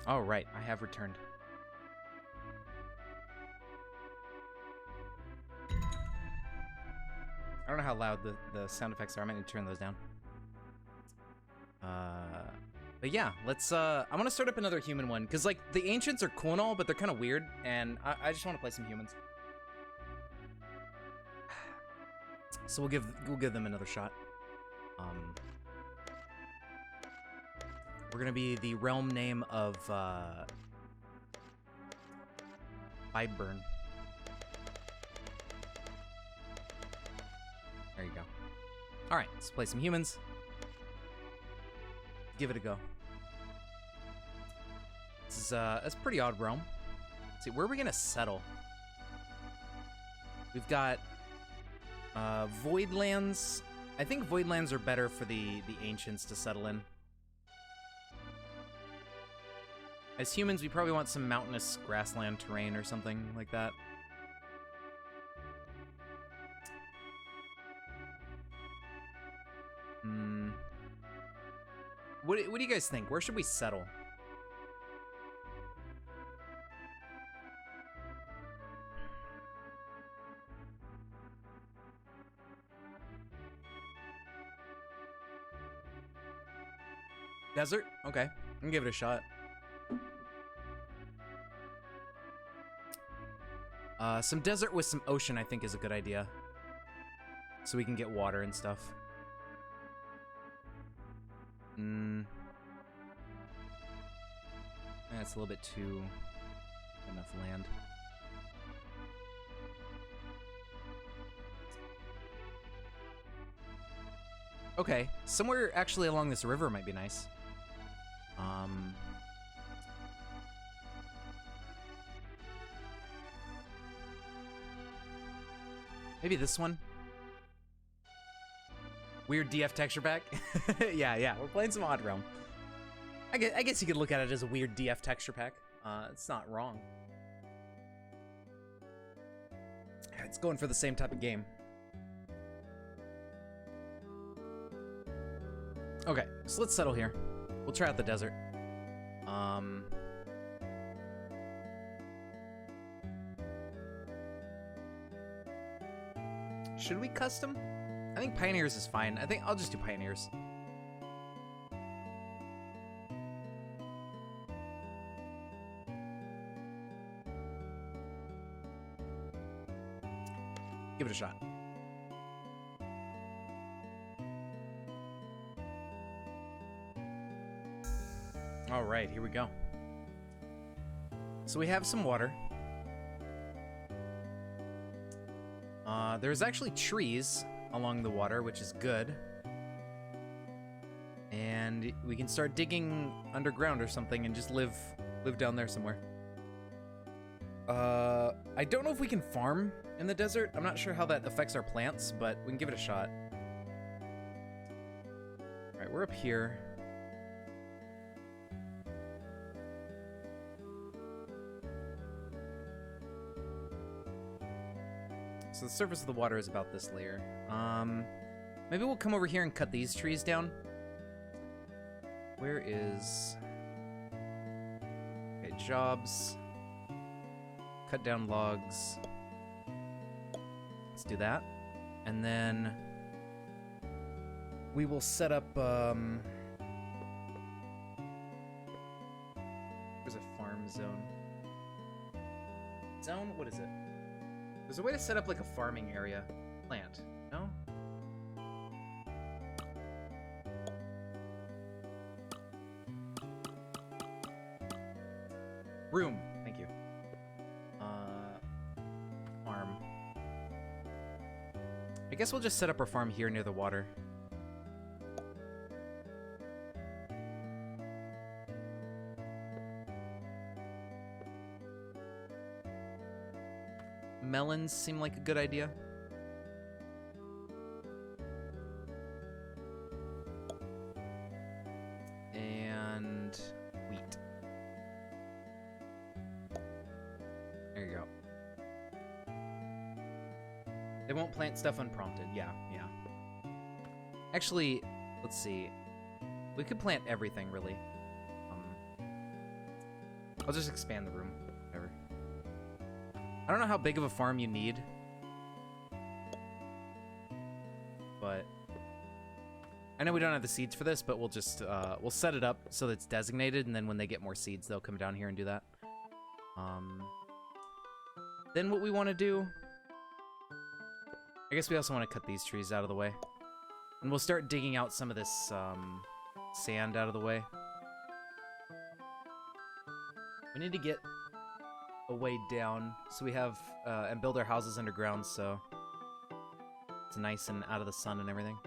All right, I have returned. I don't know how loud the sound effects are. I might need to turn those down. But yeah, let's, I want to start up another human one, because, like, the ancients are cool and all, but they're kind of weird, and I just want to play some humans. So we'll give them another shot. We're gonna be the realm name of, Vibeburn. There you go. Alright, let's play some humans. Give it a go. This is, that's pretty odd realm. Let's see, where are we gonna settle? We've got, Voidlands. I think Voidlands are better for the ancients to settle in. As humans, we probably want some mountainous grassland terrain or something like that. What do you guys think? Where should we settle? Desert? Okay, I can give it a shot. Some desert with some ocean, I think, is a good idea. So we can get water and stuff. That's a little bit too... enough land. Okay, somewhere actually along this river might be nice. Maybe this one? Weird DF texture pack? Yeah, we're playing some Odd Realm. I guess you could look at it as a weird DF texture pack. It's not wrong. It's going for the same type of game. Okay, so let's settle here. We'll try out the desert. Should we custom? I think Pioneers is fine. I think I'll just do Pioneers. Give it a shot. All right, here we go. So we have some water. There's actually trees along the water, which is good. And we can start digging underground or something and just live down there somewhere. I don't know if we can farm in the desert. I'm not sure how that affects our plants, but we can give it a shot. All right, we're up here. So the surface of the water is about this layer. Maybe we'll come over here and cut these trees down. Where is... Okay, jobs. Cut down logs. Let's do that. And then we will set up, where's a farm zone? Zone? What is it? There's a way to set up like a farming area. Plant. No? Room. Thank you. Farm. I guess we'll just set up our farm here near the water. Melons seem like a good idea. And wheat. There you go. They won't plant stuff unprompted. Yeah. Actually, let's see. We could plant everything, really. I'll just expand the room. Whatever. I don't know how big of a farm you need, but I know we don't have the seeds for this, but we'll just, we'll set it up so that it's designated, and then when they get more seeds, they'll come down here and do that. Then what we want to do, I guess we also want to cut these trees out of the way, and we'll start digging out some of this, sand out of the way. We need to get a way down so we have and build our houses underground so it's nice and out of the sun and everything.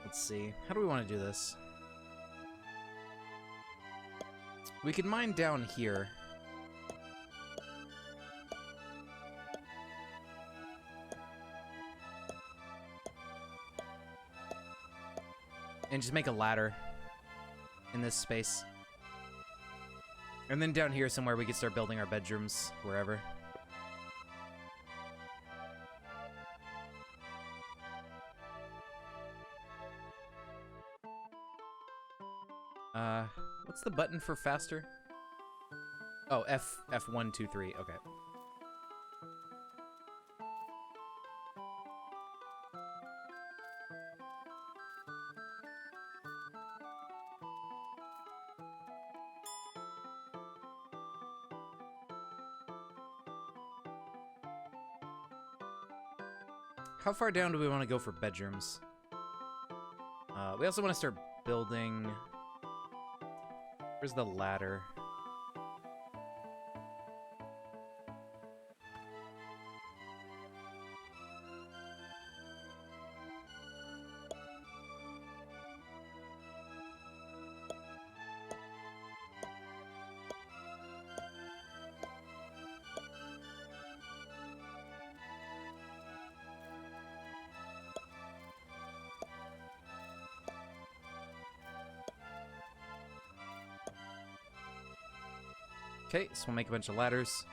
Let's see. How do we want to do this? We could mine down here. And just make a ladder in this space. And then down here somewhere we could start building our bedrooms, wherever. What's the button for faster? Oh, F1, 2, 3. Okay. how far down do we want to go for bedrooms? We also want to start building... Where's the ladder? Okay, so we'll make a bunch of ladders.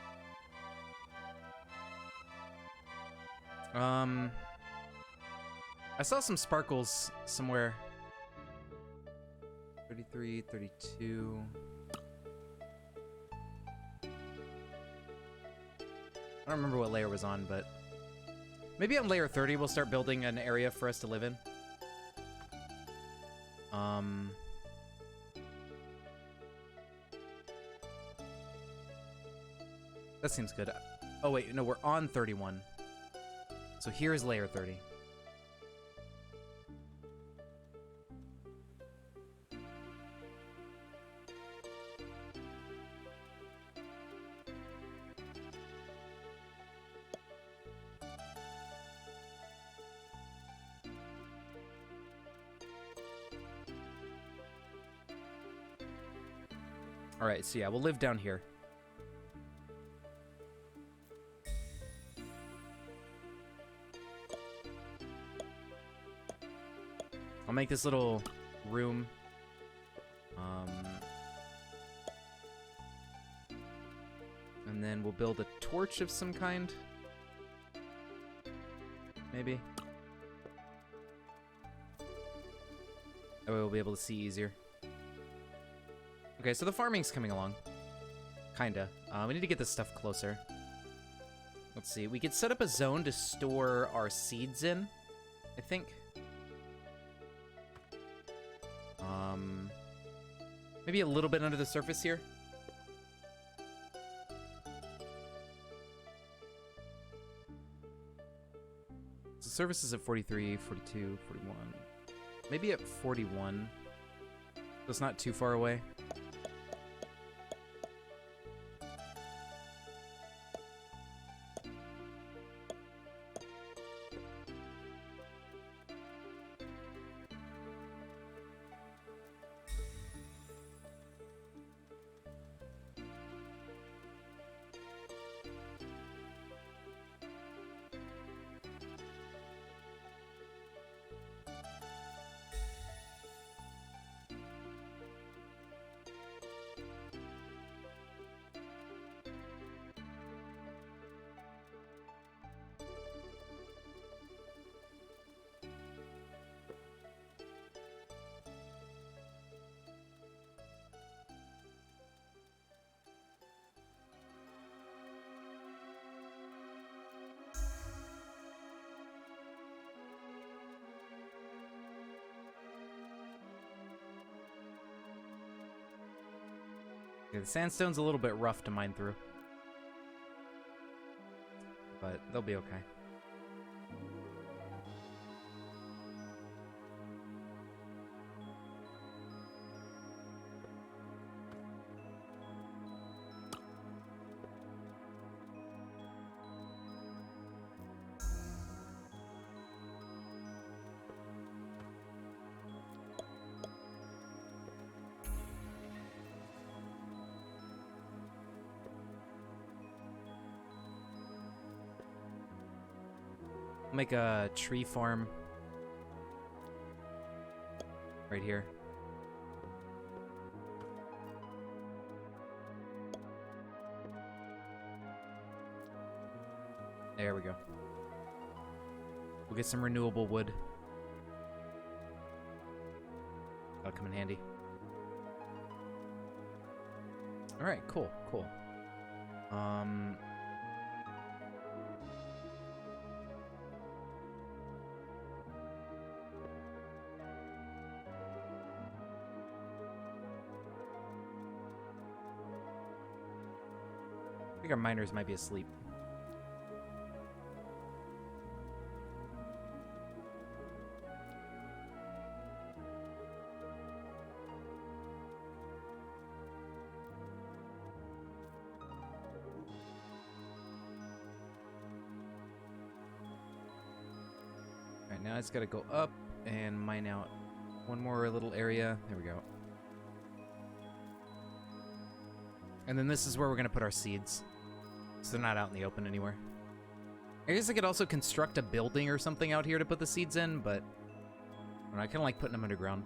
I saw some sparkles somewhere. 33, 32. I don't remember what layer was on, but maybe on layer 30 we'll start building an area for us to live in. That seems good. Oh wait, no, we're on 31. So here is layer 30. All right, so yeah, we'll live down here. I'll make this little room. And then we'll build a torch of some kind. Maybe. That way we'll be able to see easier. Okay, so the farming's coming along. Kinda. We need to get this stuff closer. Let's see. We could set up a zone to store our seeds in, I think. Maybe a little bit under the surface here. So surface is at 43, 42, 41. Maybe at 41. So it's not too far away. Okay, the sandstone's a little bit rough to mine through. But they'll be okay. Make a tree farm right here. There we go. We'll get some renewable wood. That'll come in handy. All right, cool, cool. I think our miners might be asleep. now I just gotta go up and mine out one more little area. There we go. And then this is where we're gonna put our seeds. So they're not out in the open anywhere. I guess I could also construct a building or something out here to put the seeds in, but I kind of like putting them underground.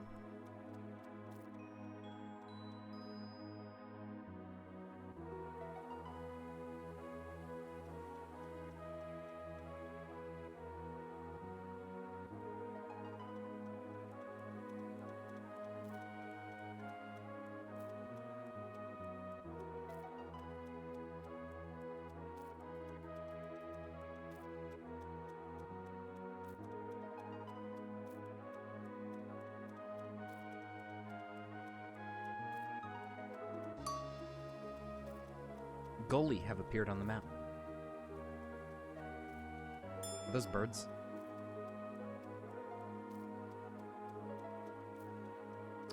Gully have appeared on the map. Are those birds?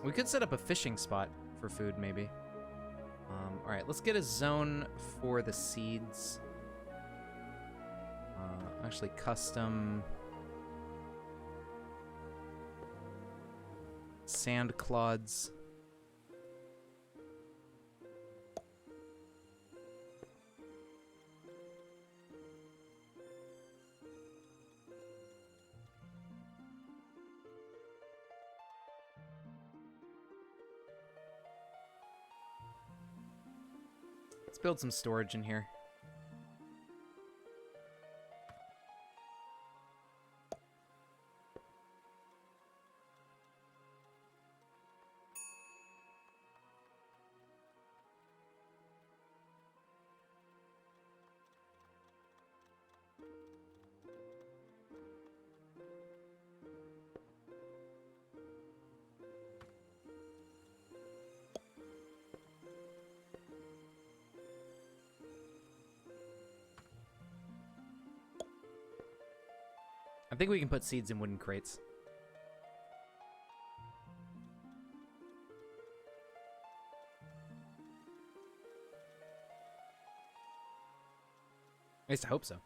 We could set up a fishing spot for food, maybe. All right, let's get a zone for the seeds. Actually, custom sand clods. Let's build some storage in here. I think we can put seeds in wooden crates. At least I hope so.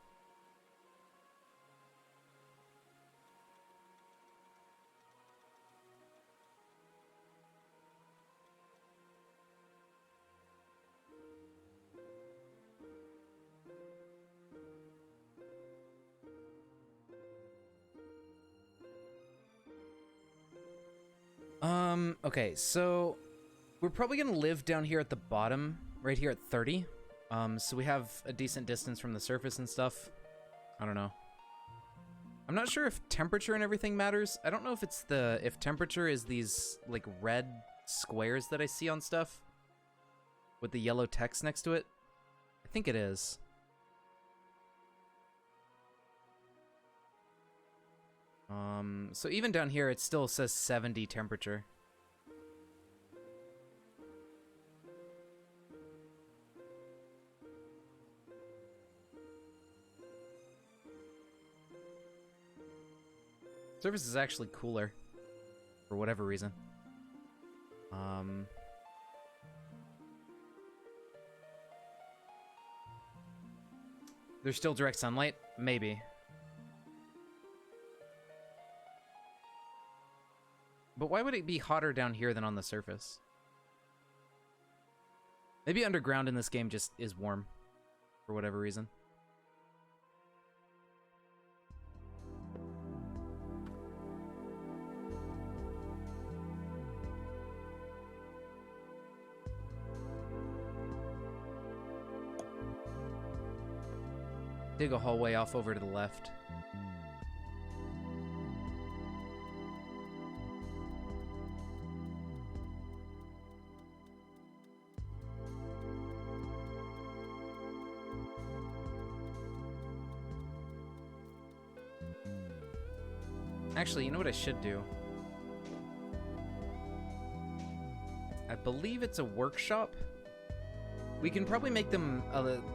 Okay, so we're probably gonna live down here at the bottom, right here at 30. So we have a decent distance from the surface and stuff. I don't know. I'm not sure if temperature and everything matters. I don't know if it's if temperature is these like red squares that I see on stuff with the yellow text next to it. I think it is. So even down here, it still says 70 temperature. Surface is actually cooler, for whatever reason. There's still direct sunlight? Maybe. But why would it be hotter down here than on the surface? Maybe underground in this game just is warm, for whatever reason. Dig a hallway off over to the left. Actually, you know what I should do? I believe it's a workshop. We can probably make them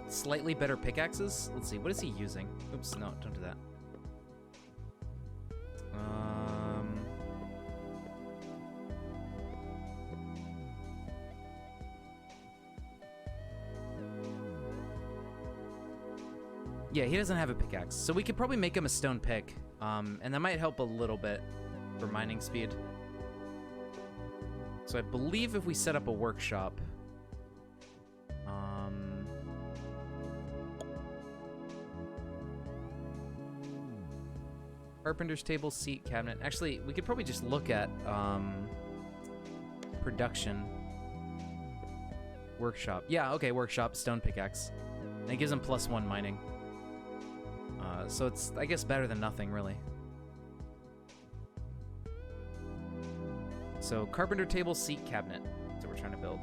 slightly better pickaxes. Let's see, what is he using? Oops, no, don't do that. Yeah, he doesn't have a pickaxe, so we could probably make him a stone pick, and that might help a little bit for mining speed. So I believe if we set up a workshop, carpenter's table, seat, cabinet. Actually, we could probably just look at production. Workshop. Yeah, okay, workshop, stone pickaxe. And it gives him +1 mining. So it's, I guess, better than nothing, really. So, carpenter table, seat, cabinet. That's what we're trying to build.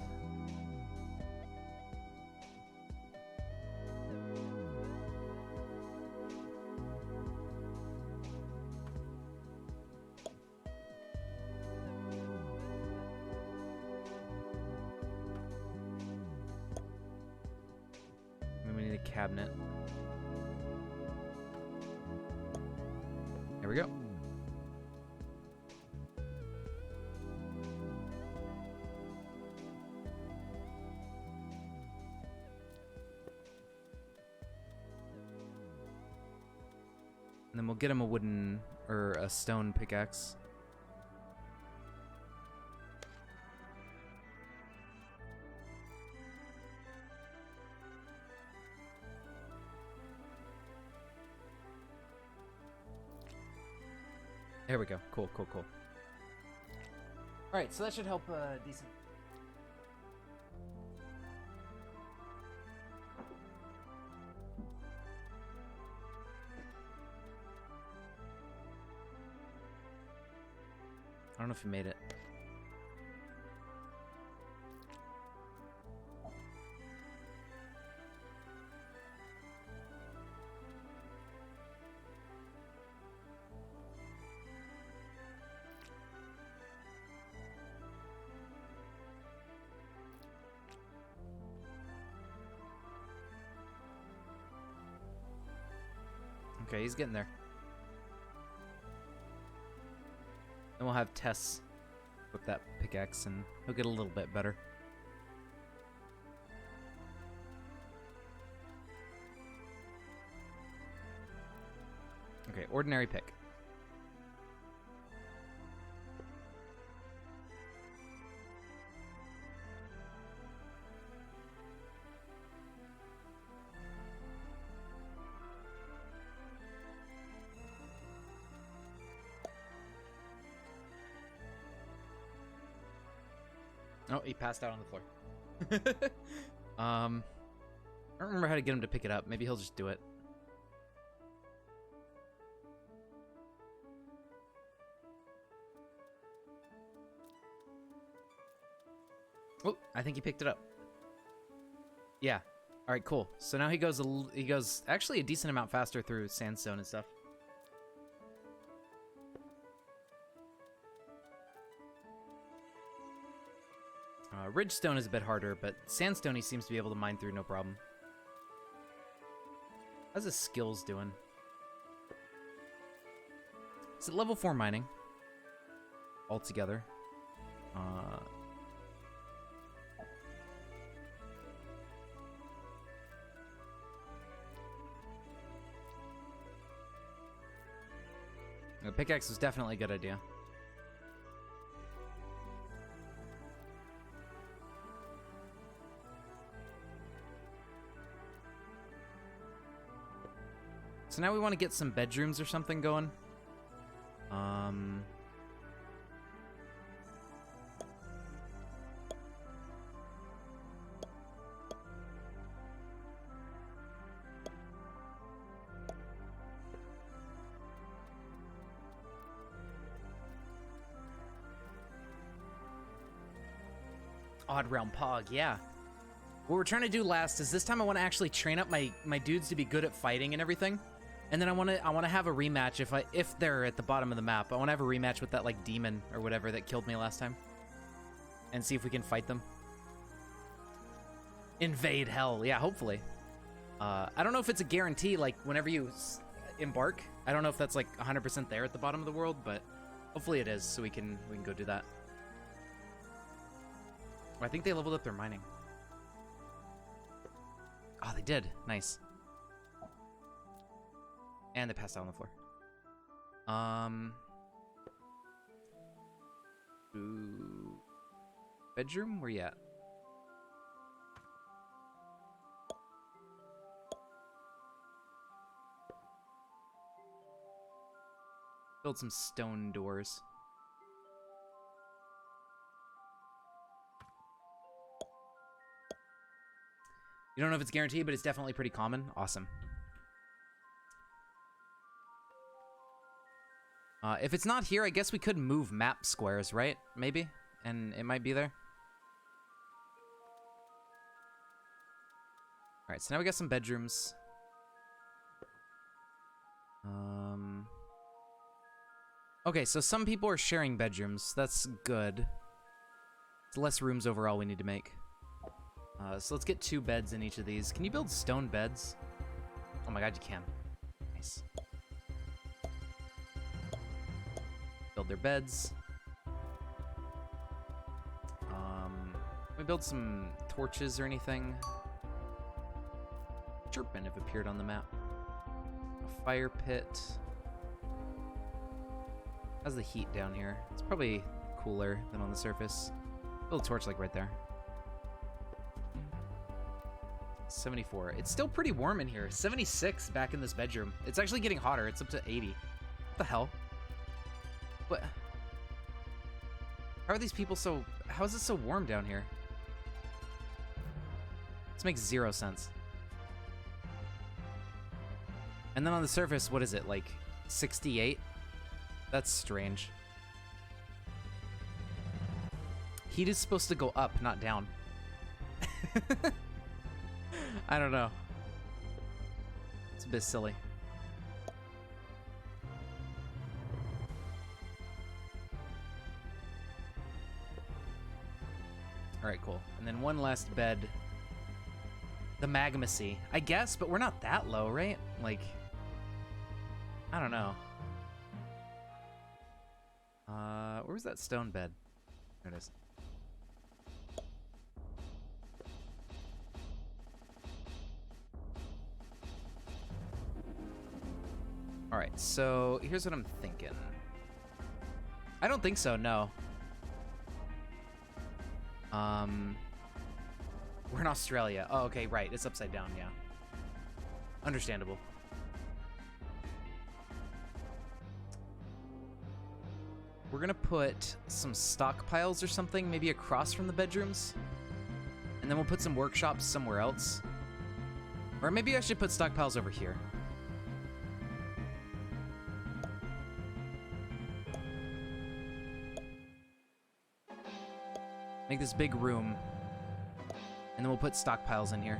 And we need a cabinet. There we go. And then we'll get him a wooden, or a stone pickaxe. There we go. Cool, cool, cool. Alright, so that should help decent. I don't know if he made it. Okay, he's getting there. Then we'll have Tess with that pickaxe and he'll get a little bit better. Okay, ordinary pick. Oh, he passed out on the floor. I don't remember how to get him to pick it up. Maybe he'll just do it. Oh, I think he picked it up. Yeah. All right, cool. So now he goes actually a decent amount faster through sandstone and stuff. Ridgestone is a bit harder, but sandstone he seems to be able to mine through no problem. How's his skills doing? Is it level 4 mining? Altogether. The pickaxe was definitely a good idea. So now we want to get some bedrooms or something going. Odd Realm Pog, yeah. What we're trying to do last is this time I want to actually train up my dudes to be good at fighting and everything. And then I want to have a rematch if they're at the bottom of the map. I want to have a rematch with that like demon or whatever that killed me last time. And see if we can fight them. Invade hell. Yeah, hopefully. I don't know if it's a guarantee like whenever you embark. I don't know if that's like 100% there at the bottom of the world, but hopefully it is so we can go do that. I think they leveled up their mining. Oh, they did. Nice. And they passed out on the floor. Ooh. Bedroom? Where you at? Build some stone doors. You don't know if it's guaranteed, but it's definitely pretty common. Awesome. If it's not here, I guess we could move map squares, right? Maybe? And it might be there. Alright, so now we got some bedrooms. Okay, so some people are sharing bedrooms. That's good. It's less rooms overall we need to make. So let's get 2 beds in each of these. Can you build stone beds? Oh my god, you can. Nice. Build their beds. Can we build some torches or anything? Chirpin have appeared on the map. A fire pit. How's the heat down here? It's probably cooler than on the surface. Build a torch like right there. 74. It's still pretty warm in here. 76 back in this bedroom. It's actually getting hotter. It's up to 80. What the hell? What? How are these people so... How is it so warm down here? This makes 0 sense. And then on the surface, what is it? Like 68? That's strange. Heat is supposed to go up, not down. I don't know. It's a bit silly. Alright, cool. And then one last bed. The magma sea. I guess, but we're not that low, right? Like, I don't know. Where was that stone bed? There it is. Alright, so here's what I'm thinking. I don't think so, no. We're in Australia. Oh, okay, right. It's upside down, yeah. Understandable. We're gonna put some stockpiles or something, maybe across from the bedrooms. And then we'll put some workshops somewhere else. Or maybe I should put stockpiles over here. Make this big room. And then we'll put stockpiles in here.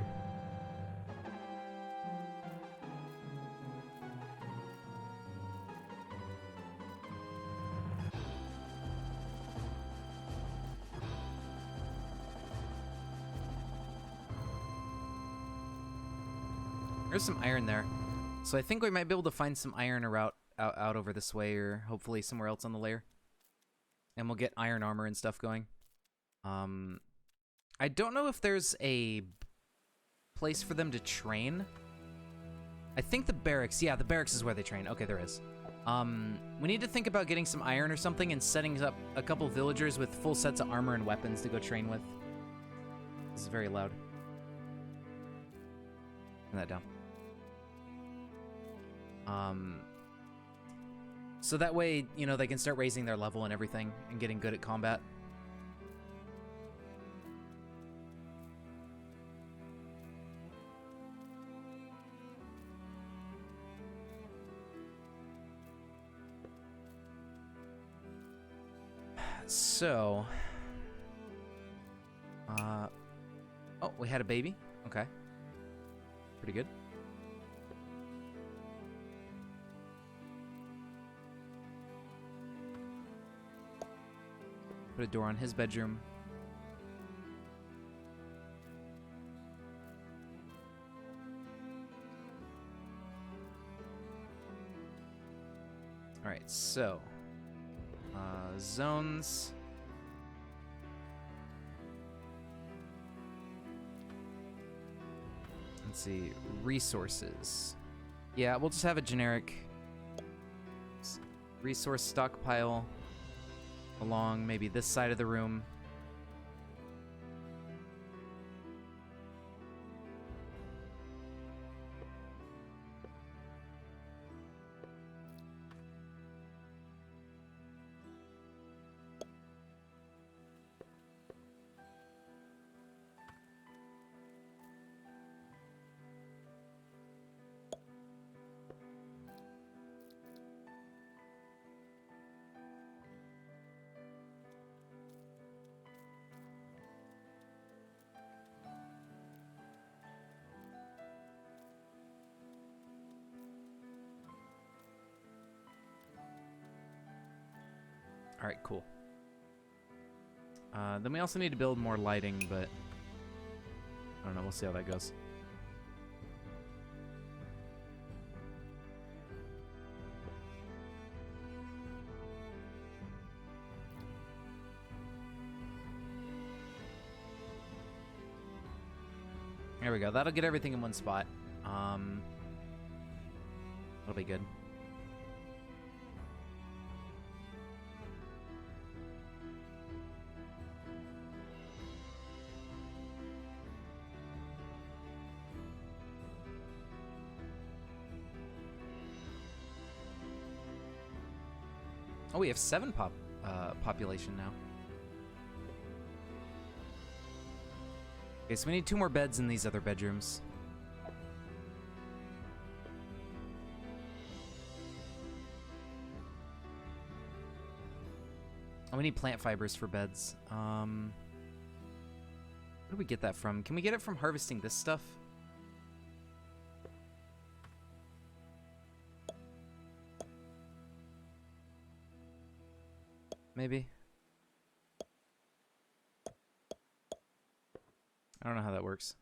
There's some iron there. So I think we might be able to find some iron out over this way, or hopefully somewhere else on the layer. And we'll get iron armor and stuff going. I don't know if there's a place for them to train. I think the barracks, yeah, the barracks is where they train. Okay, there is. We need to think about getting some iron or something and setting up a couple villagers with full sets of armor and weapons to go train with. This is very loud. Turn that down. So that way, you know, they can start raising their level and everything and getting good at combat. So, oh, we had a baby. Okay. Pretty good. Put a door on his bedroom. All right, so zones. Let's see, resources. Yeah, we'll just have a generic resource stockpile along maybe this side of the room. All right, cool. Then we also need to build more lighting, but I don't know. We'll see how that goes. There we go. That'll get everything in one spot. That'll be good. Oh, we have 7 population now. Okay, so we need 2 more beds in these other bedrooms. Oh, we need plant fibers for beds. Where do we get that from? Can we get it from harvesting this stuff? Maybe. I don't know how that works.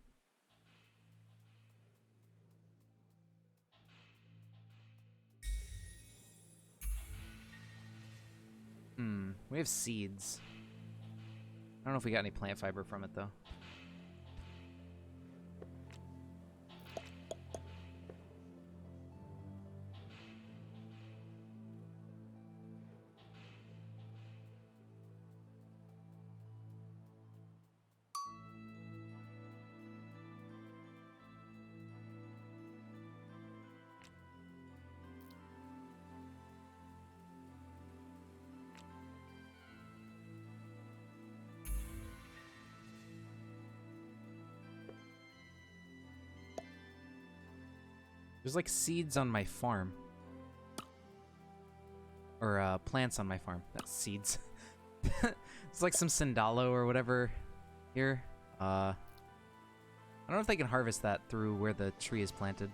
We have seeds. I don't know if we got any plant fiber from it, though. There's like seeds on my farm. Or plants on my farm. That's seeds. It's like some sandalo or whatever here. I don't know if they can harvest that through where the tree is planted.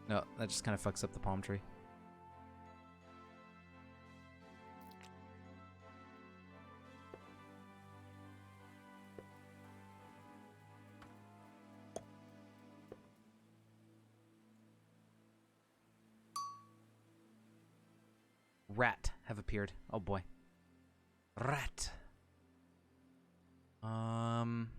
No, that just kind of fucks up the palm tree. Rat have appeared. Oh boy. Rat. Let's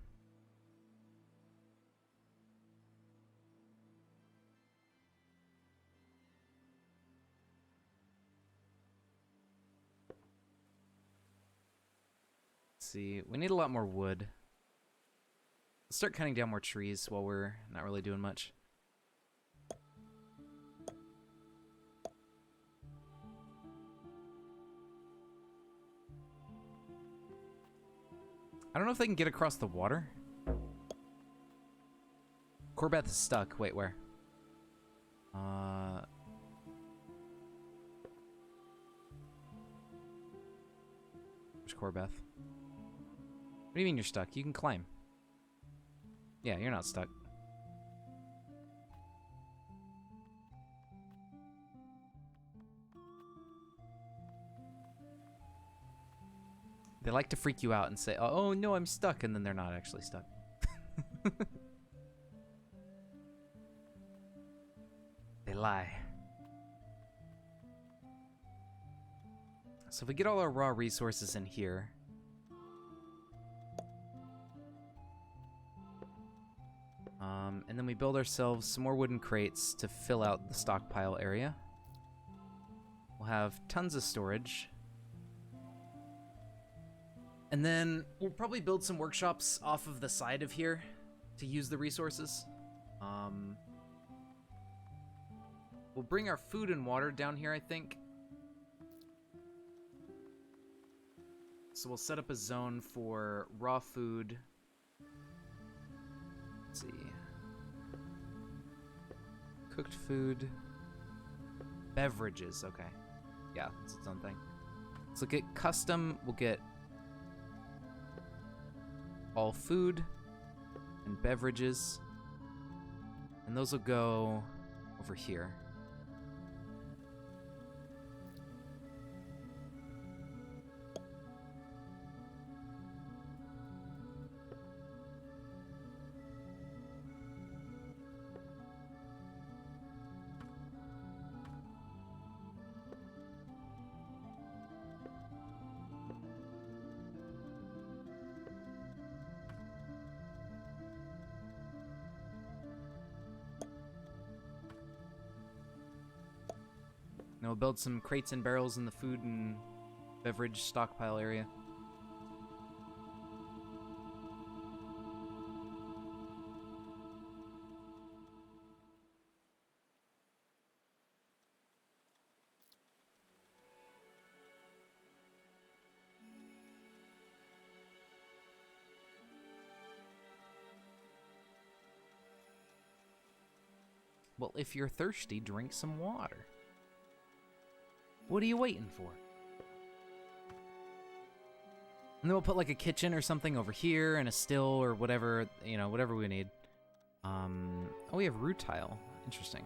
see. We need a lot more wood. Let's start cutting down more trees while we're not really doing much. I don't know if they can get across the water. Corbeth is stuck. Wait, where? Where's Corbeth? What do you mean you're stuck? You can climb. Yeah, you're not stuck. They like to freak you out and say, oh no, I'm stuck, and then they're not actually stuck. They lie. So if we get all our raw resources in here, And then we build ourselves some more wooden crates to fill out the stockpile area. We'll have tons of storage. And then we'll probably build some workshops off of the side of here to use the resources. We'll bring our food and water down here, I think. So we'll set up a zone for raw food. Let's see. Cooked food. Beverages, okay. Yeah, it's its own thing. Let's look at custom. We'll get all food and beverages. And those will go over here. Now we'll build some crates and barrels in the food and beverage stockpile area. Well, if you're thirsty, drink some water. What are you waiting for? And then we'll put like a kitchen or something over here and a still or whatever, you know, whatever we need. Oh, we have root tile. Interesting.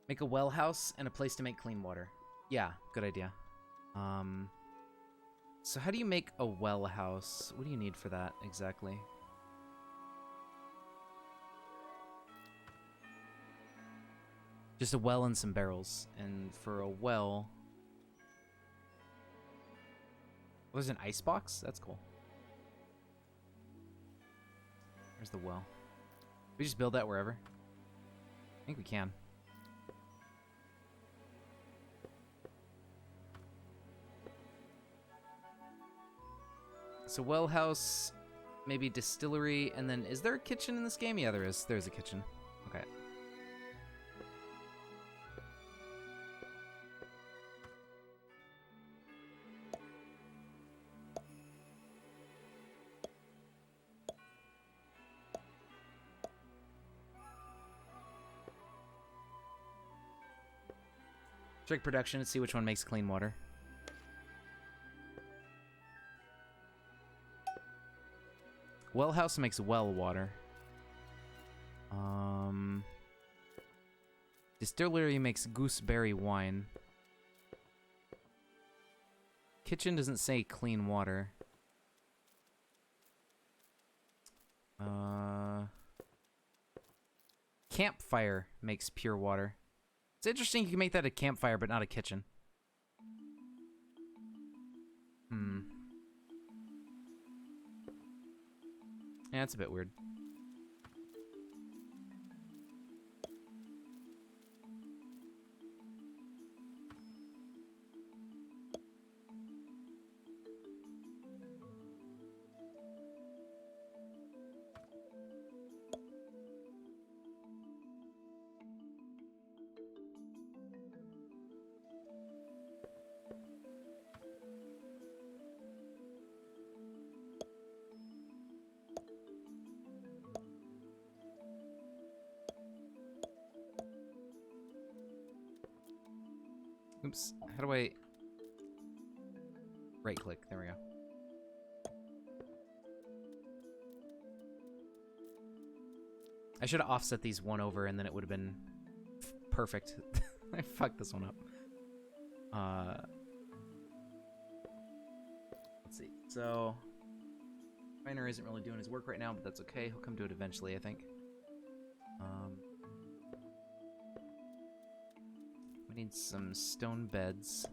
Make a well house and a place to make clean water. Yeah, good idea. So how do you make a well house? What do you need for that exactly? Just a well and some barrels. And for a well... What is an ice box? That's cool. Where's the well? We just build that wherever? I think we can. So well house, maybe distillery, and then is there a kitchen in this game? Yeah, there is. There's a kitchen. Okay. Check production and see which one makes clean water. Well house makes well water. Distillery makes gooseberry wine. Kitchen doesn't say clean water. Campfire makes pure water. It's interesting you can make that a campfire but not a kitchen. Yeah, it's a bit weird. Oops, how do I... Right click, there we go. I should have offset these one over and then it would have been perfect. I fucked this one up. Let's see. So, Miner isn't really doing his work right now, but that's okay. He'll come to it eventually, I think. We need some stone beds.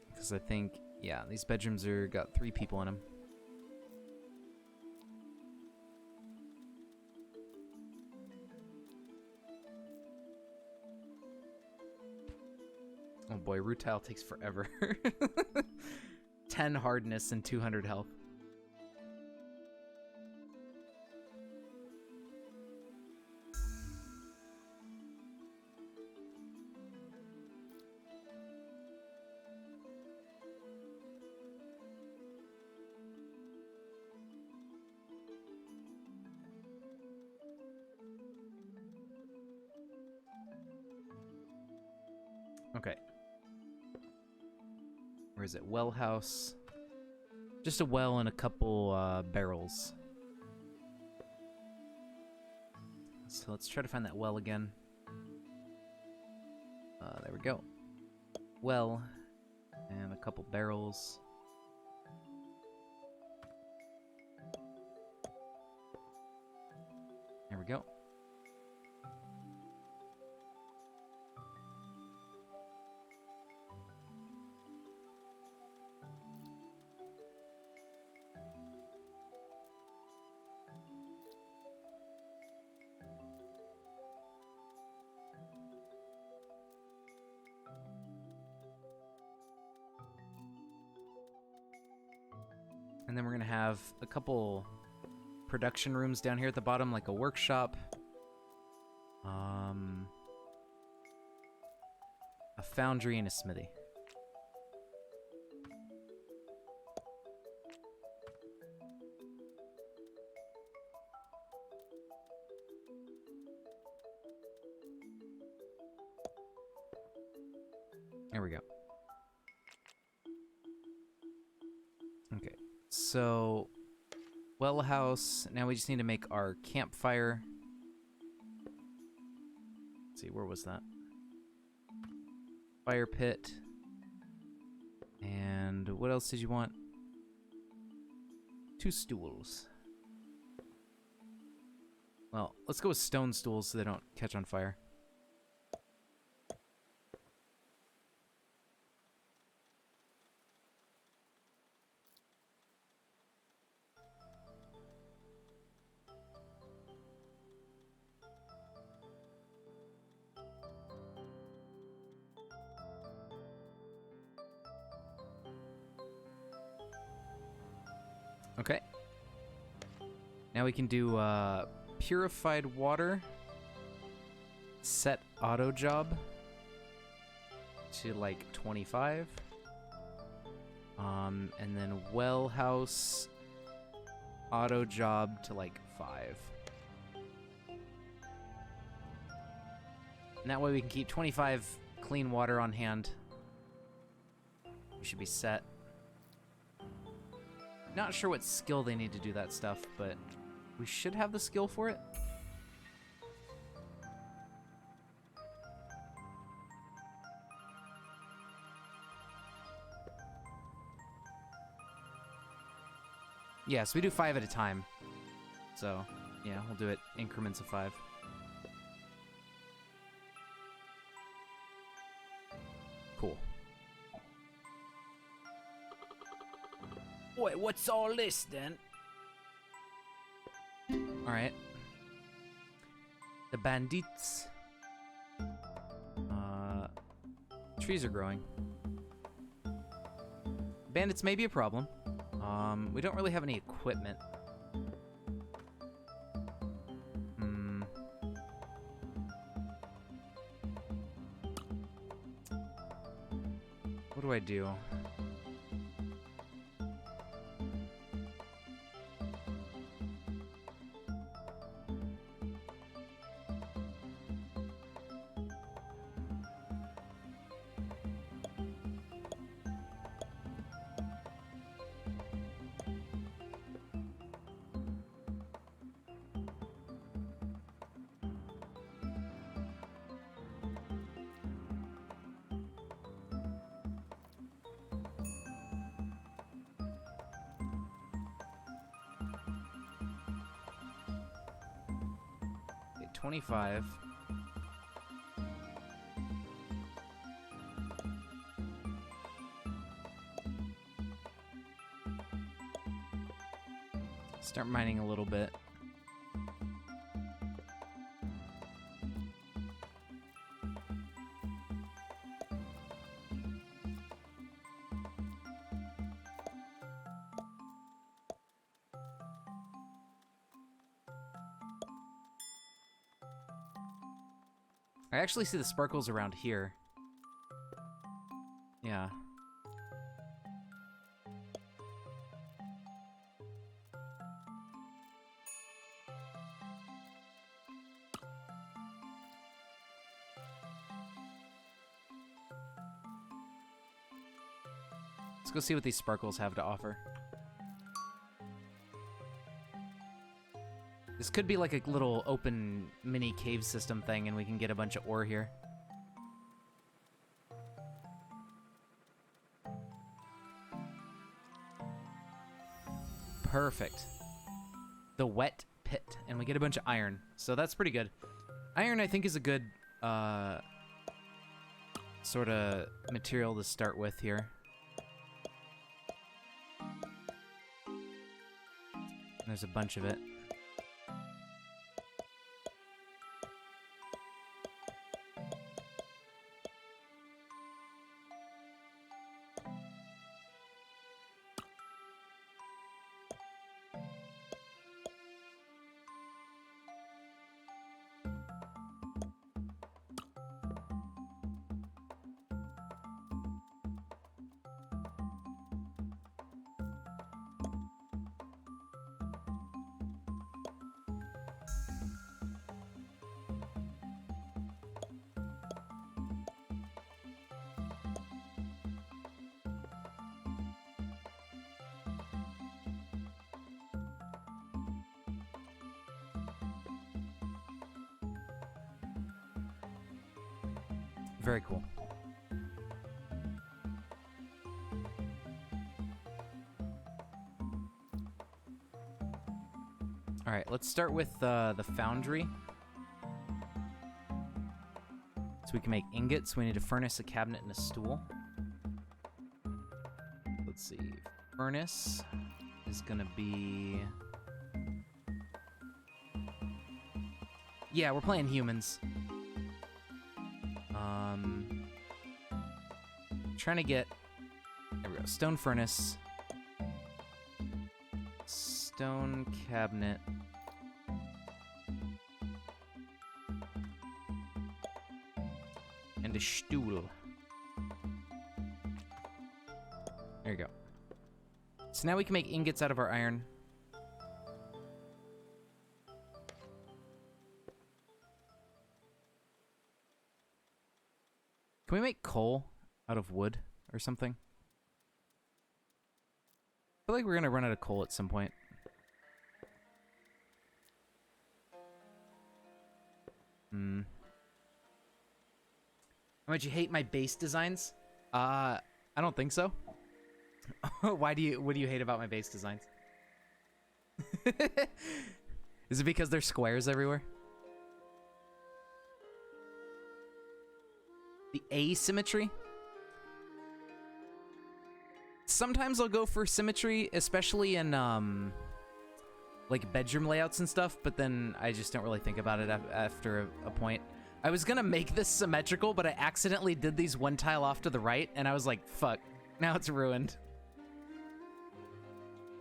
Because I think, yeah, these bedrooms got 3 people in them. Oh boy, root tile takes forever. 10 hardness and 200 health. Okay. Where is it? Well house. Just a well and a couple barrels. So let's try to find that well again. There we go. Well, and a couple barrels. There we go. And then we're gonna have a couple production rooms down here at the bottom, like a workshop. A foundry and a smithy. There we go. Okay, so well house. Now we just need to make our campfire. Let's see, where was that? Fire pit. And what else did you want? 2 stools. Well, let's go with stone stools so they don't catch on fire. Okay. Now we can do purified water. Set auto job to like 25. And then well house auto job to like 5. And that way we can keep 25 clean water on hand. We should be set. Not sure what skill they need to do that stuff, but we should have the skill for it. Yeah, so we do 5 at a time. So, yeah, we'll do it increments of 5. Cool. Wait, what's all this then? Alright. The bandits. Trees are growing. Bandits may be a problem. We don't really have any equipment. What do I do? 25. Start mining a little bit. I actually see the sparkles around here. Yeah. Let's go see what these sparkles have to offer. This could be like a little open mini cave system thing, and we can get a bunch of ore here. Perfect. The wet pit, and we get a bunch of iron, so that's pretty good. Iron, I think, is a good sort of material to start with here. There's a bunch of it. Very cool. All right, let's start with the foundry. So we can make ingots. We need a furnace, a cabinet, and a stool. Let's see. Furnace is gonna be... Yeah, we're playing humans. Trying to get... There we go. Stone furnace. Stone cabinet. And a stool. There you go. So now we can make ingots out of our iron. Can we make coal out of wood or something? I feel like we're gonna run out of coal at some point. How much you hate my base designs? I don't think so. What do you hate about my base designs? Is it because there's squares everywhere? The asymmetry? Sometimes I'll go for symmetry, especially in like bedroom layouts and stuff, but then I just don't really think about it after a point. I was gonna make this symmetrical, but I accidentally did these one tile off to the right, and I was like, fuck, now it's ruined.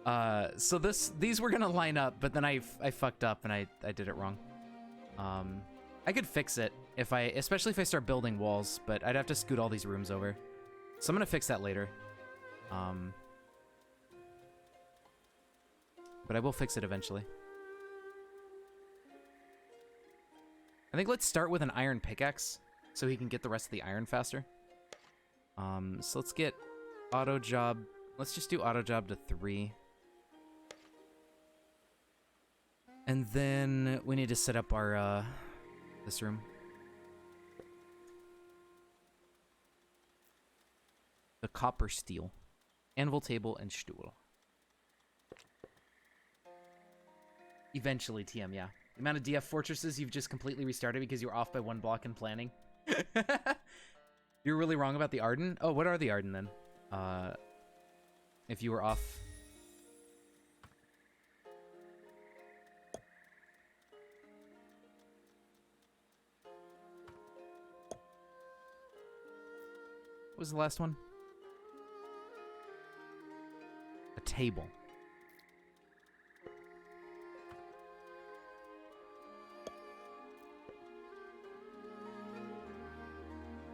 So these were gonna line up, but then I fucked up and I did it wrong. I could fix it especially if I start building walls, but I'd have to scoot all these rooms over. So I'm gonna fix that later. But I will fix it eventually. I think let's start with an iron pickaxe so he can get the rest of the iron faster. So let's get auto job. Let's just do auto job to 3. And then we need to set up our, this room. The copper steel. Anvil table and stool. Eventually, TM, yeah. The amount of DF fortresses you've just completely restarted because you were off by 1 block in planning. You're really wrong about the Arden? Oh, what are the Arden then? If you were off... What was the last one? A table.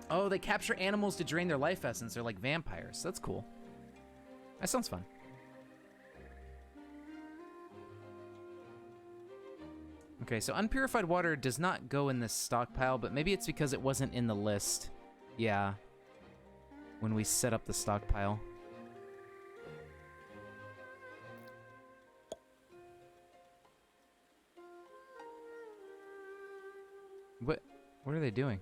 Oh, they capture animals to drain their life essence. They're like vampires. That's cool. That sounds fun. Okay, so unpurified water does not go in this stockpile, but maybe it's because it wasn't in the list. Yeah. When we set up the stockpile. What are they doing?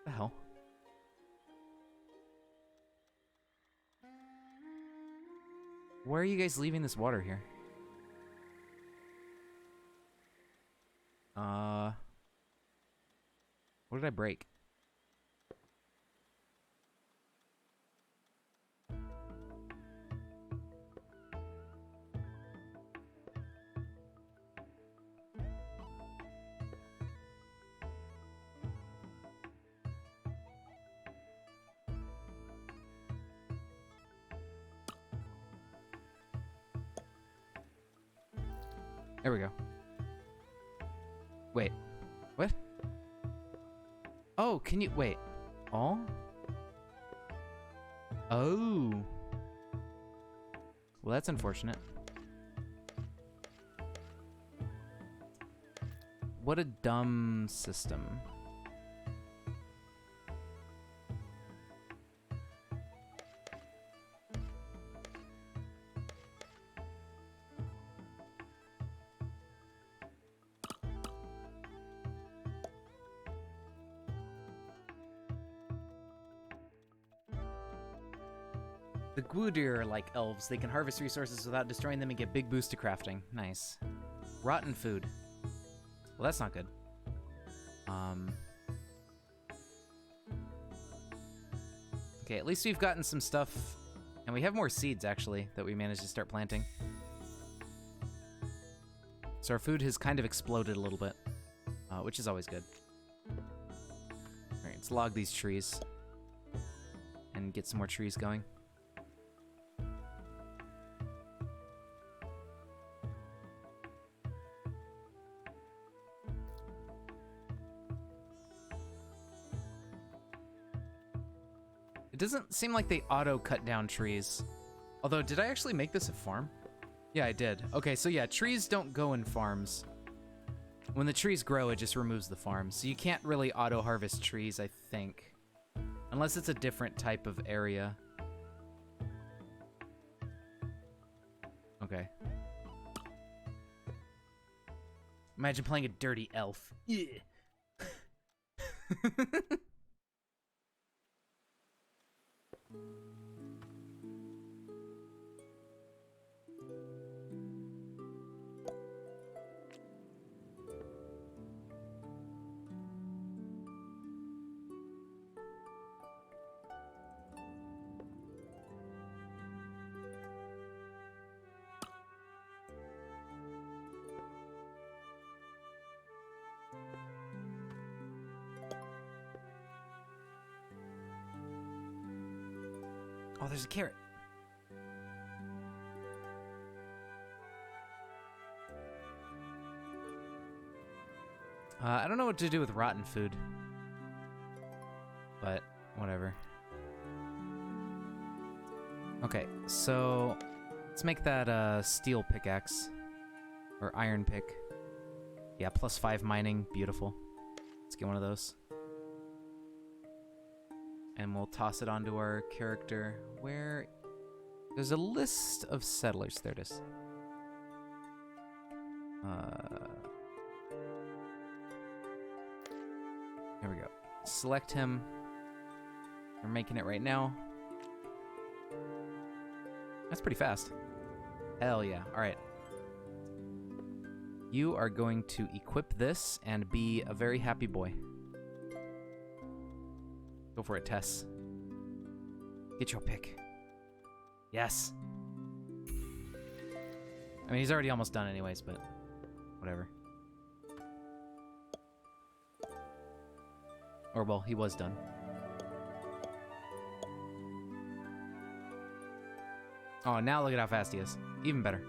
The hell? Where are you guys leaving this water here? What did I break? There we go. Wait. What? Oh, can you... Wait. All? Oh. Well, that's unfortunate. What a dumb system. The Gwudir are like elves. They can harvest resources without destroying them and get big boost to crafting. Nice. Rotten food. Well, that's not good. Okay, at least we've gotten some stuff. And we have more seeds, actually, that we managed to start planting. So our food has kind of exploded a little bit, which is always good. Alright, let's log these trees. And get some more trees going. It doesn't seem like they auto-cut down trees. Although, did I actually make this a farm? Yeah, I did. Okay, so yeah, trees don't go in farms. When the trees grow, it just removes the farm. So you can't really auto-harvest trees, I think. Unless it's a different type of area. Okay. Imagine playing a dirty elf. Yeah. Oh, there's a carrot. I don't know what to do with rotten food. But, whatever. Okay, so... let's make that steel pickaxe. Or iron pick. Yeah, +5 mining. Beautiful. Let's get one of those. And we'll toss it onto our character. Where... there's a list of settlers. There it is. There we go. Select him. We're making it right now. That's pretty fast. Hell yeah. All right. You are going to equip this and be a very happy boy. Go for it, Tess. Get your pick. Yes. I mean, he's already almost done anyways, but whatever. Or, well, he was done. Oh, now look at how fast he is. Even better.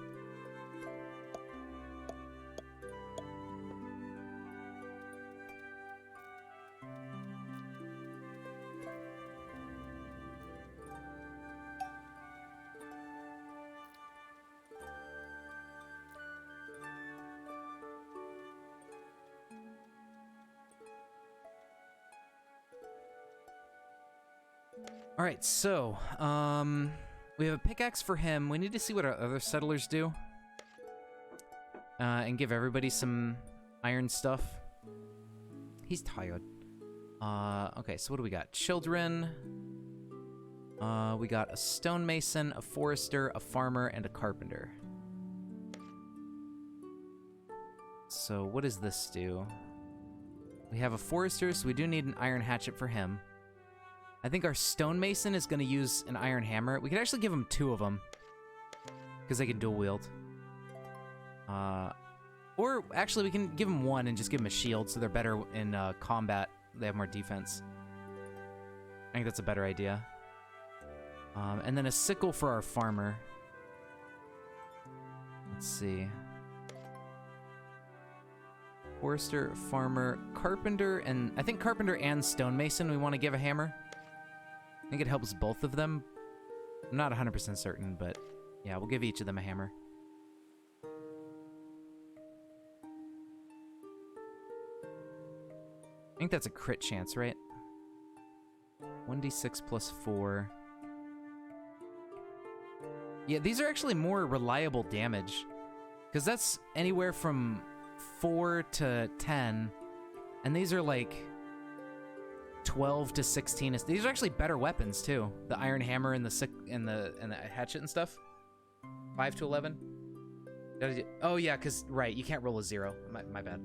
All right, so, we have a pickaxe for him. We need to see what our other settlers do. And give everybody some iron stuff. He's tired. Okay, so what do we got? Children. We got a stonemason, a forester, a farmer, and a carpenter. So what does this do? We have a forester, so we do need an iron hatchet for him. I think our stonemason is going to use an iron hammer. We could actually give him 2 of them, because they can dual wield. Or actually, we can give him 1 and just give him a shield, so they're better in combat. They have more defense. I think that's a better idea. And then a sickle for our farmer. Let's see. Forester, farmer, carpenter, and I think carpenter and stonemason we want to give a hammer. I think it helps both of them. I'm not 100% certain, but yeah, we'll give each of them a hammer. I think that's a crit chance, right? 1d6 plus 4. Yeah, these are actually more reliable damage, because that's anywhere from 4 to 10, and these are like 12 to 16. These are actually better weapons too. The iron hammer and the hatchet and stuff. 5 to 11. Oh yeah, because right, you can't roll a 0. My bad.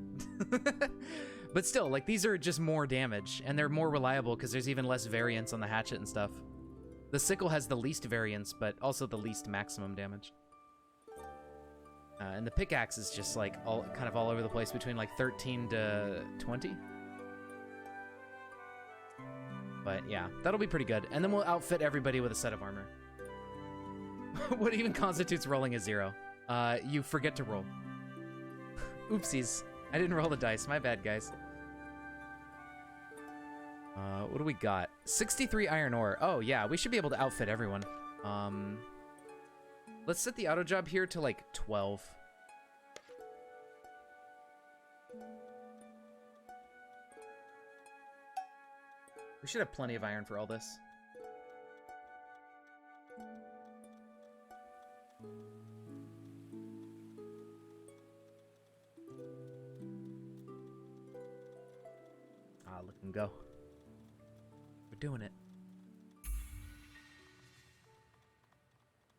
But still, like, these are just more damage, and they're more reliable because there's even less variance on the hatchet and stuff. The sickle has the least variance, but also the least maximum damage. And the pickaxe is just like kind of all over the place between like 13 to 20. But yeah, that'll be pretty good. And then we'll outfit everybody with a set of armor. What even constitutes rolling a 0? You forget to roll. Oopsies. I didn't roll the dice. My bad, guys. What do we got? 63 iron ore. Oh, yeah, we should be able to outfit everyone. Let's set the auto job here to like 12. We should have plenty of iron for all this. Ah, look and go. We're doing it.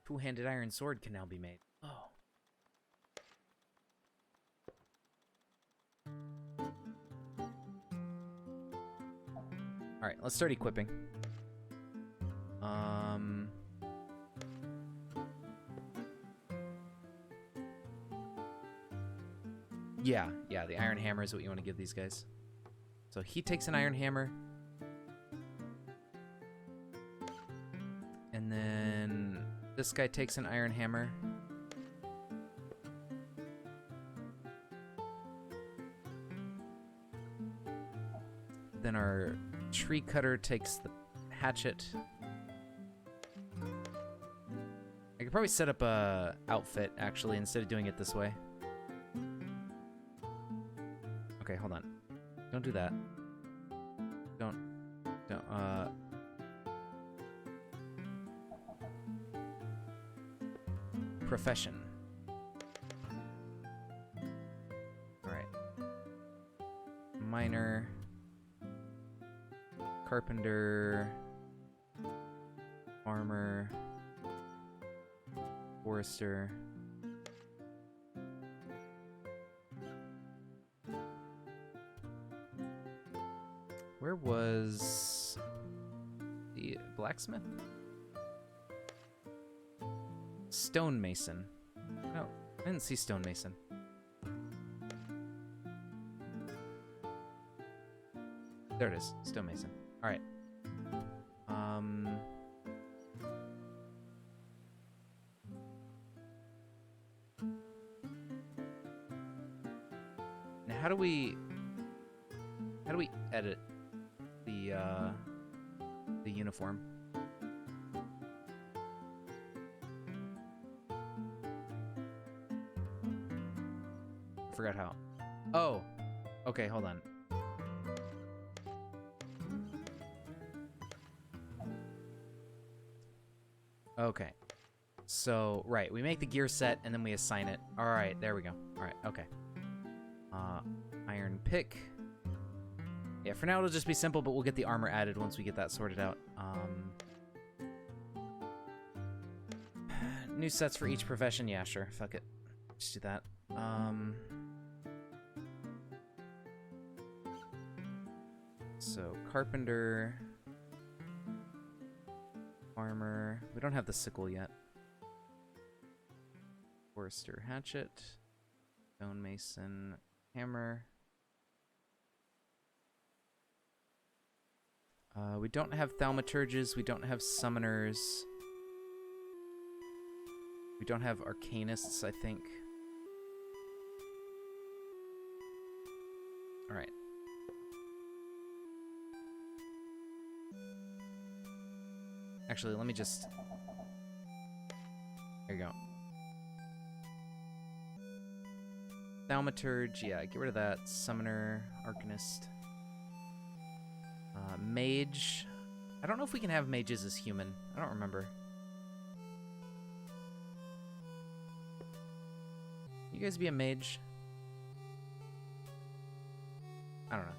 Two-handed iron sword can now be made. Oh. Alright, let's start equipping. Yeah, the iron hammer is what you want to give these guys. So he takes an iron hammer. And then this guy takes an iron hammer. Then our tree cutter takes the hatchet. I could probably set up a outfit, actually, instead of doing it this way. Okay, hold on. Don't do that. Don't, profession. Alright. Miner. Carpenter. Farmer. Forester. Where was the blacksmith? Stonemason. No, I didn't see stonemason. There it is, stonemason. All right. Now how do we edit the uniform? I forgot how. Oh, okay, hold on. Okay. So, right, we make the gear set and then we assign it. All right, there we go. All right, okay. Iron pick. Yeah, for now it'll just be simple, but we'll get the armor added once we get that sorted out. New sets for each profession. Yeah, sure. Fuck it. Just do that. So, carpenter. Farmer. We don't have the sickle yet. Forester hatchet. Stonemason hammer. We don't have thaumaturges. We don't have summoners. We don't have arcanists, I think. All right. Actually, let me just... There you go. Thaumaturge, yeah, get rid of that. Summoner, Arcanist. Mage. I don't know if we can have mages as human. I don't remember. You guys be a mage? I don't know.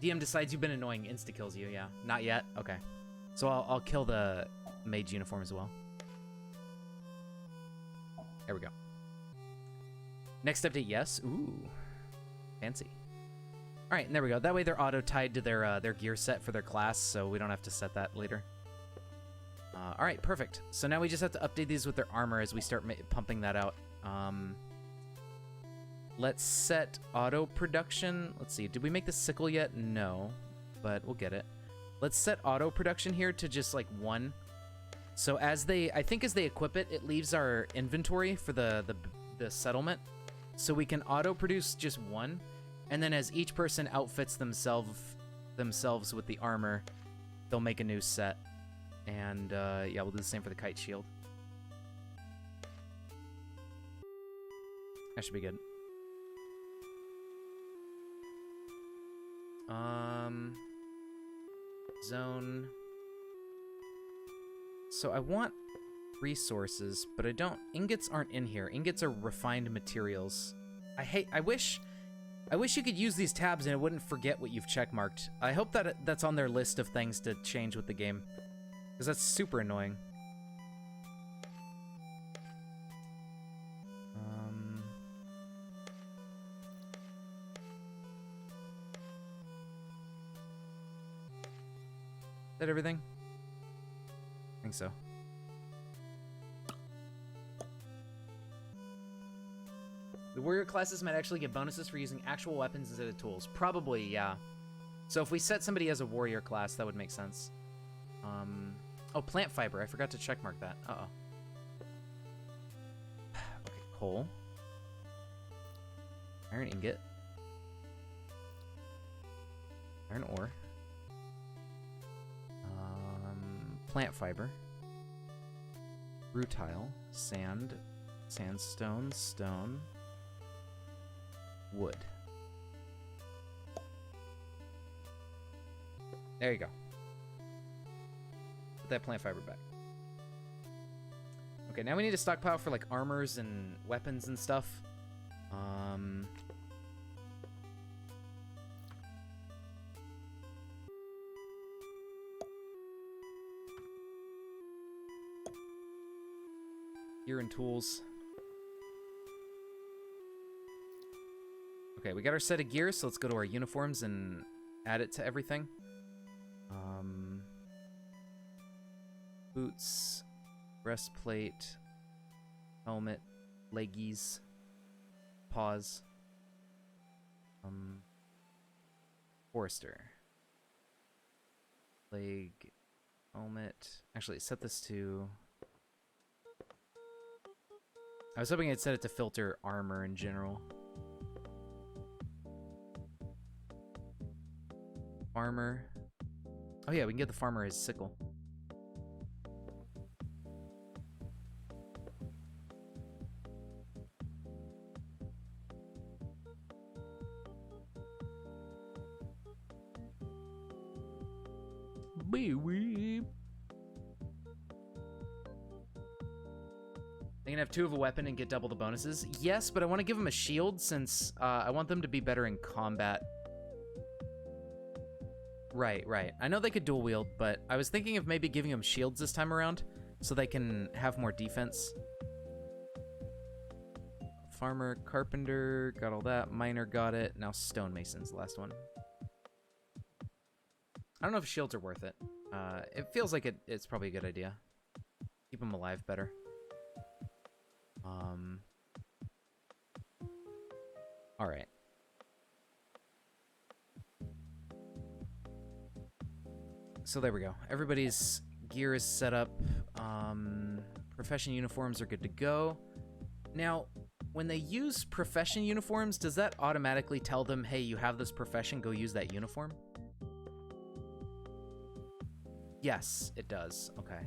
DM decides you've been annoying, insta-kills you, yeah. Not yet? Okay. So I'll kill the mage uniform as well. There we go. Next update, yes. Ooh. Fancy. All right, and there we go. That way they're auto-tied to their gear set for their class, so we don't have to set that later. All right, perfect. So now we just have to update these with their armor as we start pumping that out. Let's set auto production. Let's see. Did we make the sickle yet? No, but we'll get it. Let's set auto production here to just like 1. So as I think as they equip it, it leaves our inventory for the settlement. So we can auto produce just 1. And then as each person outfits themselves with the armor, they'll make a new set. And yeah, we'll do the same for the kite shield. That should be good. Zone. So I want resources, but I don't. Ingots aren't in here. Ingots are refined materials. I wish you could use these tabs and it wouldn't forget what you've checkmarked. I hope that that's on their list of things to change with the game, because that's super annoying. Is that everything? I think so. The warrior classes might actually get bonuses for using actual weapons instead of tools. Probably, yeah. So if we set somebody as a warrior class, that would make sense. Oh, plant fiber. I forgot to checkmark that. Uh-oh. Okay, coal. Iron ingot. Iron ore. Plant fiber. Rutile. Sand. Sandstone. Stone. Wood. There you go. Put that plant fiber back. Okay, now we need to stockpile for like armors and weapons and stuff. Gear and tools. Okay, we got our set of gear, so let's go to our uniforms and add it to everything. Boots, breastplate, helmet, leggies, paws. Forester. Leg, helmet. Actually, set this to... I was hoping I'd set it to filter armor in general. Farmer. Oh yeah, we can get the farmer his sickle. They can have 2 of a weapon and get double the bonuses. Yes, but I want to give them a shield since I want them to be better in combat. Right, right. I know they could dual wield, but I was thinking of maybe giving them shields this time around so they can have more defense. Farmer, carpenter, got all that. Miner got it. Now stonemason's the last one. I don't know if shields are worth it. It feels like it's probably a good idea. Keep them alive better. All right. So there we go. Everybody's gear is set up. Profession uniforms are good to go. Now, when they use profession uniforms, does that automatically tell them, hey, you have this profession, go use that uniform? Yes, it does. Okay.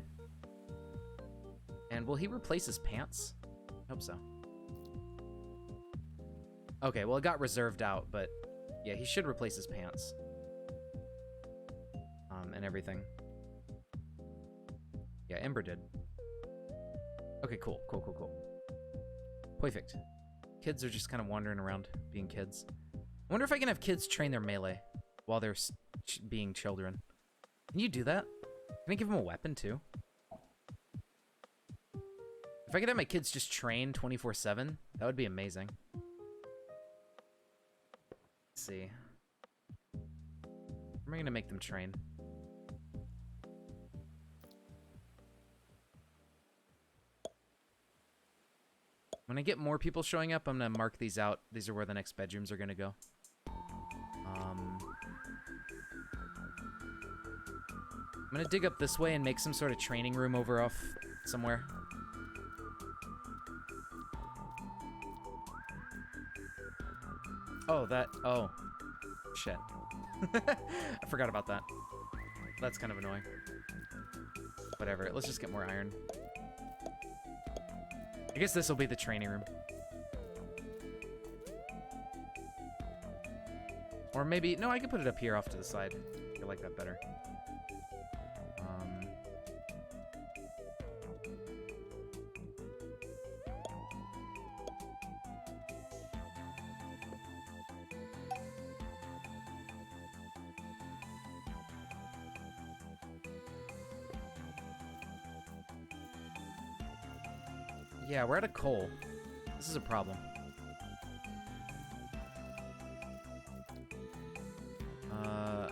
And will he replace his pants? I hope so. Okay, well, it got reserved out, but yeah, he should replace his pants. And everything. Yeah, Ember did. Okay, cool, cool, cool, cool. Perfect. Kids are just kind of wandering around, being kids. I wonder if I can have kids train their melee while they're being children. Can you do that? Can I give them a weapon, too? If I could have my kids just train 24/7, that would be amazing. Let's see. Where am I going to make them train? When I get more people showing up, I'm going to mark these out. These are where the next bedrooms are going to go. I'm going to dig up this way and make some sort of training room over off somewhere. Oh, that... Oh. Shit. I forgot about that. That's kind of annoying. Whatever. Let's just get more iron. I guess this will be the training room. Or maybe... No, I could put it up here off to the side. I like that better. Yeah, we're out of coal. This is a problem. I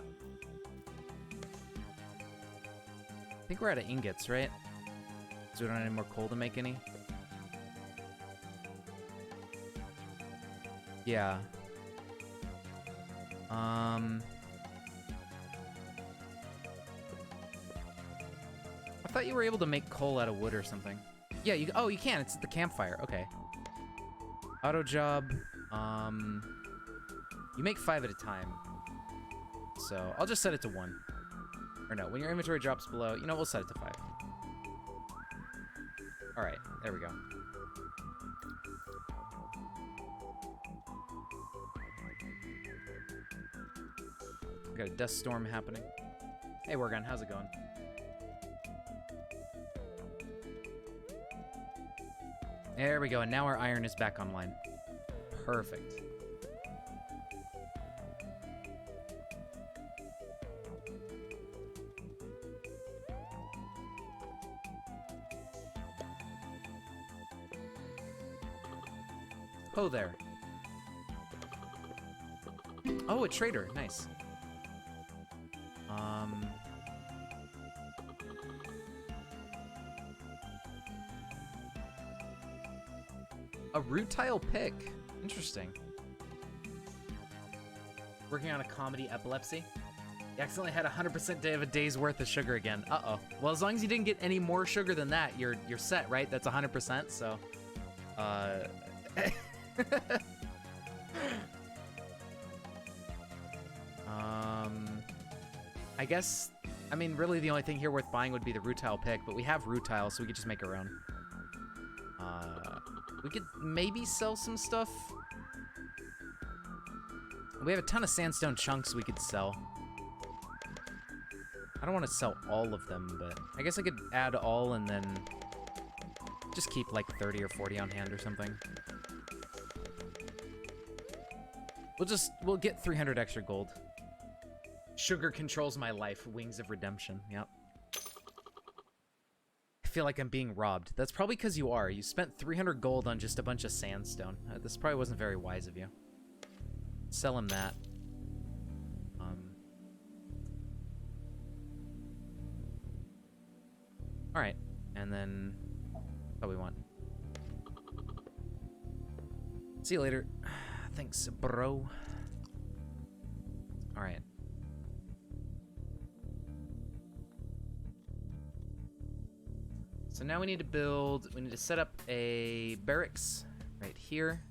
think we're out of ingots, right? Because we don't have any more coal to make any. Yeah. I thought you were able to make coal out of wood or something. Yeah, you can. It's at the campfire. Okay. Auto job. You make 5 at a time. So I'll just set it to 1. Or no, when your inventory drops below, you know, we'll set it to 5. All right, there we go. We got a dust storm happening. Hey, Worgon, how's it going? There we go, and now our iron is back online. Perfect. Ho there. Oh, a trader. Nice. A rutile pick. Interesting. Working on a comedy epilepsy. You accidentally had 100% day of a day's worth of sugar again. Uh-oh. Well, as long as you didn't get any more sugar than that, you're set, right? That's 100%, so... I guess... I mean, really the only thing here worth buying would be the rutile pick, but we have rutile, so we could just make our own. We could maybe sell some stuff. We have a ton of sandstone chunks we could sell. I don't want to sell all of them, but I guess I could add all and then just keep like 30 or 40 on hand or something. We'll get 300 extra gold. Sugar controls my life. Wings of redemption. Yep. I feel like I'm being robbed. That's probably because you are. You spent 300 gold on just a bunch of sandstone. This probably wasn't very wise of you. Sell him that. Alright. And then... what we want. See you later. Thanks, bro. Alright. So now we need to set up a barracks right here.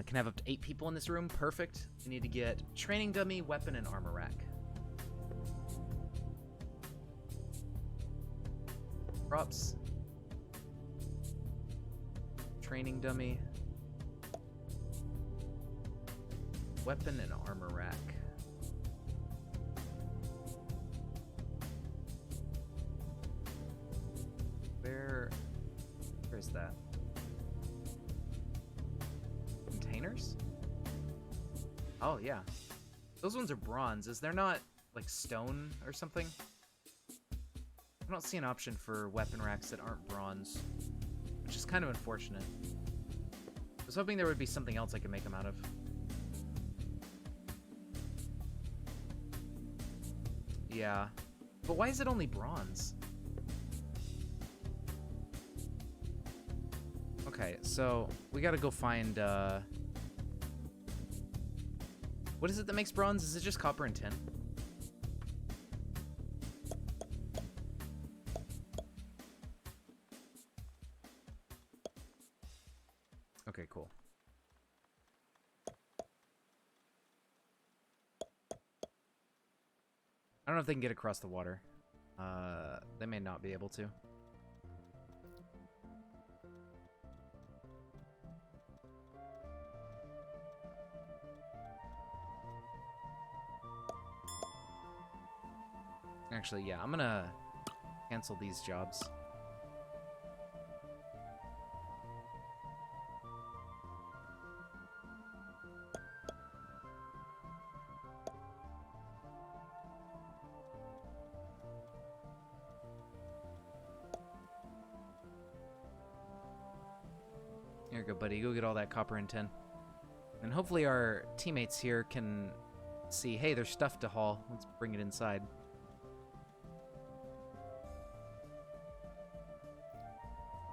Can have up to 8 people in this room, perfect. We need to get training dummy, weapon, and armor rack. Props. Training dummy. Weapon and armor rack. Where's that? Containers? Oh, yeah. Those ones are bronze. Is there not, like, stone or something? I don't see an option for weapon racks that aren't bronze, which is kind of unfortunate. I was hoping there would be something else I could make them out of. Yeah. But why is it only bronze? Okay, so we gotta go find, what is it that makes bronze? Is it just copper and tin? Okay, cool. I don't know if they can get across the water. They may not be able to. Actually, yeah, I'm gonna cancel these jobs. Here you go, buddy. Go get all that copper and tin. And hopefully our teammates here can see, hey, there's stuff to haul. Let's bring it inside.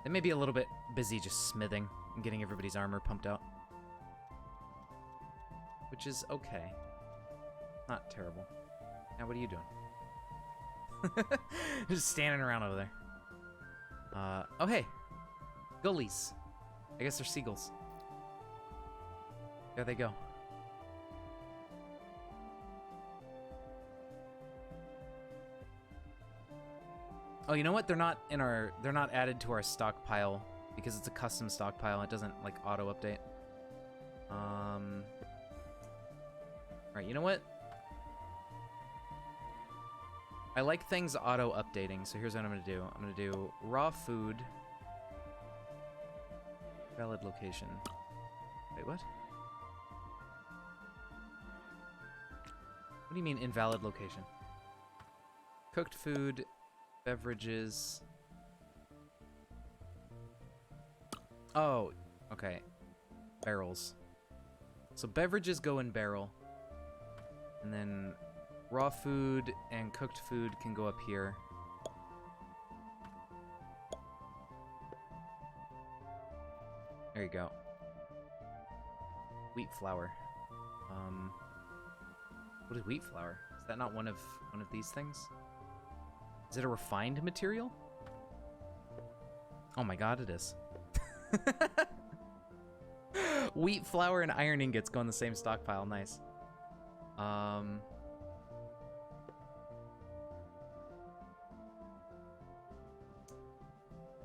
They may be a little bit busy just smithing and getting everybody's armor pumped out. Which is okay. Not terrible. Now, what are you doing? Just standing around over there. Oh, hey. Gullies. I guess they're seagulls. There they go. Oh, you know what? They're not added to our stockpile because it's a custom stockpile. It doesn't like auto update. Alright, you know what? I like things auto updating, so here's what I'm gonna do. I'm gonna do raw food. Valid location. Wait, what? What do you mean invalid location? Cooked food, beverages. Oh, Okay. Barrels. So beverages go in barrel. And then raw food and cooked food can go up here. There you go. Wheat flour. What is wheat flour? Is that not one of these things? Is it a refined material? Oh my god, it is. Wheat flour and iron ingots go in the same stockpile. Nice.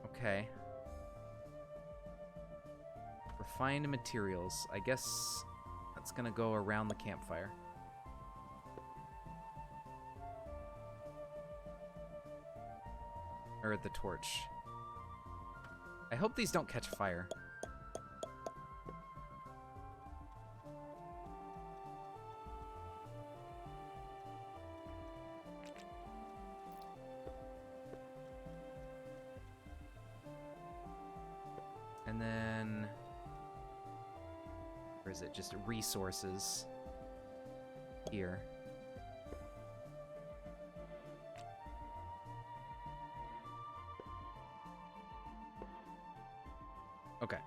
Okay. Refined materials. I guess that's gonna go around the campfire. Or at the torch. I hope these don't catch fire. And then... Or is it just resources? Here. Okay.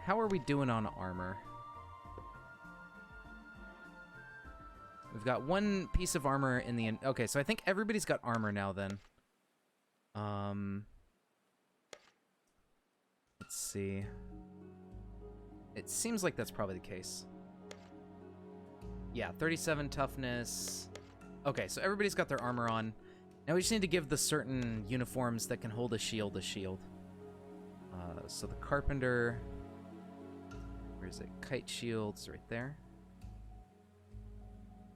How are we doing on armor? We've got one piece of armor in the... Okay, so I think everybody's got armor now then. Let's see. It seems like that's probably the case. Yeah, 37 toughness. Okay, so everybody's got their armor on. Now we just need to give the certain uniforms that can hold a shield a shield. So the carpenter... Where is it? Kite shields right there.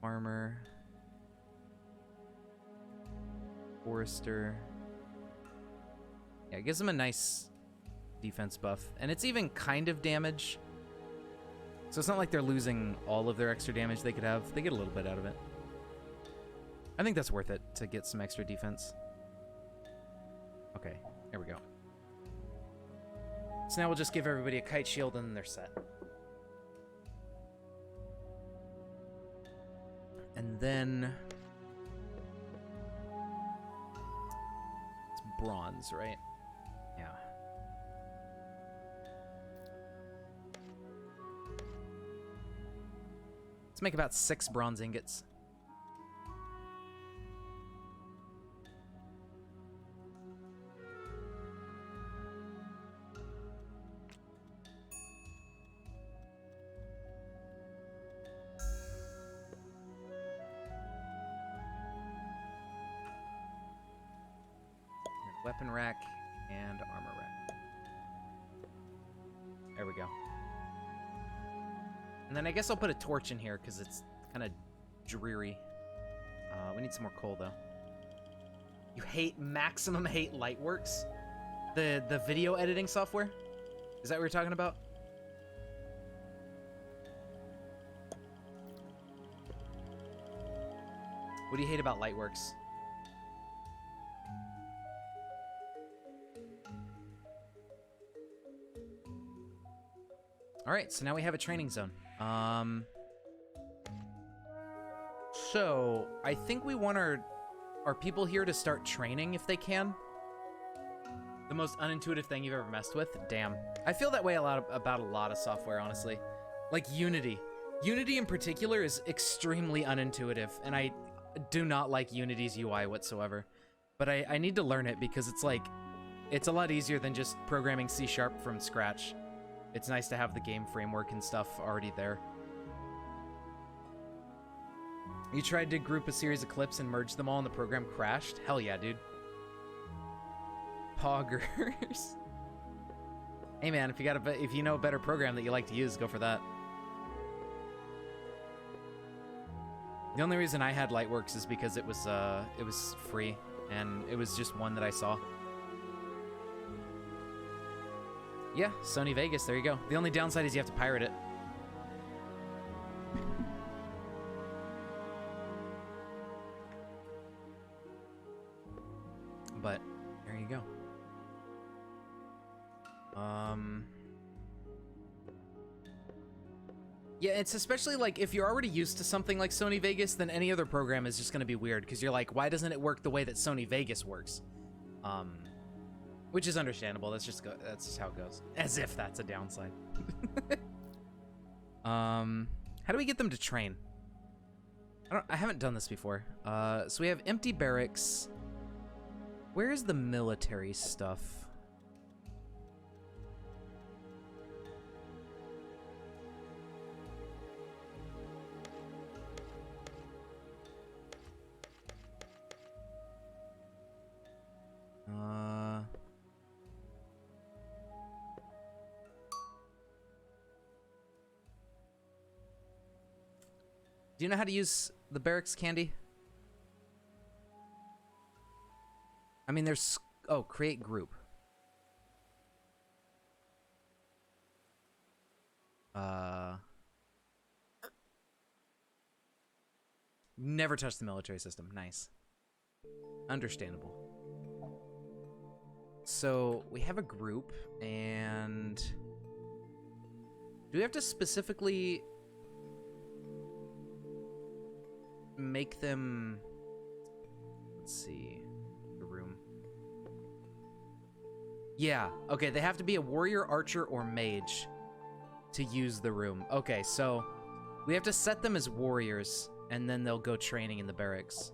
Armor. Forester. Yeah, it gives them a nice defense buff. And it's even kind of damage. So it's not like they're losing all of their extra damage they could have. They get a little bit out of it. I think that's worth it to get some extra defense. Okay, there we go. So now we'll just give everybody a kite shield and then they're set. And then... It's bronze, right? Yeah. Let's make about 6 bronze ingots. Weapon rack and armor rack. There we go. And then I guess I'll put a torch in here because it's kind of dreary. We need some more coal though. You hate maximum hate Lightworks? The video editing software? Is that what you're talking about? What do you hate about Lightworks? Alright, so now we have a training zone. So, I think we want our people here to start training if they can. The most unintuitive thing you've ever messed with? Damn. I feel that way about a lot of software, honestly. Like Unity. Unity in particular is extremely unintuitive, and I do not like Unity's UI whatsoever. But I need to learn it because it's like, it's a lot easier than just programming C# from scratch. It's nice to have the game framework and stuff already there. You tried to group a series of clips and merge them all and the program crashed? Hell yeah, dude. Poggers. Hey man, if you know a better program that you like to use, go for that. The only reason I had Lightworks is because it was free and it was just one that I saw. Yeah, Sony Vegas, there you go. The only downside is you have to pirate it. But, there you go. Yeah, it's especially like if you're already used to something like Sony Vegas, then any other program is just going to be weird because you're like, why doesn't it work the way that Sony Vegas works? Which is understandable. That's just how it goes. As if that's a downside. How do we get them to train? I haven't done this before. So we have empty barracks. Where's the military stuff? Do you know how to use the barracks, Candy? I mean, there's... Oh, create group. Never touched the military system. Nice. Understandable. So, we have a group, and... Do we have to specifically... make them... Let's see... the room. Yeah, okay, they have to be a warrior, archer, or mage to use the room. Okay, so we have to set them as warriors, and then they'll go training in the barracks.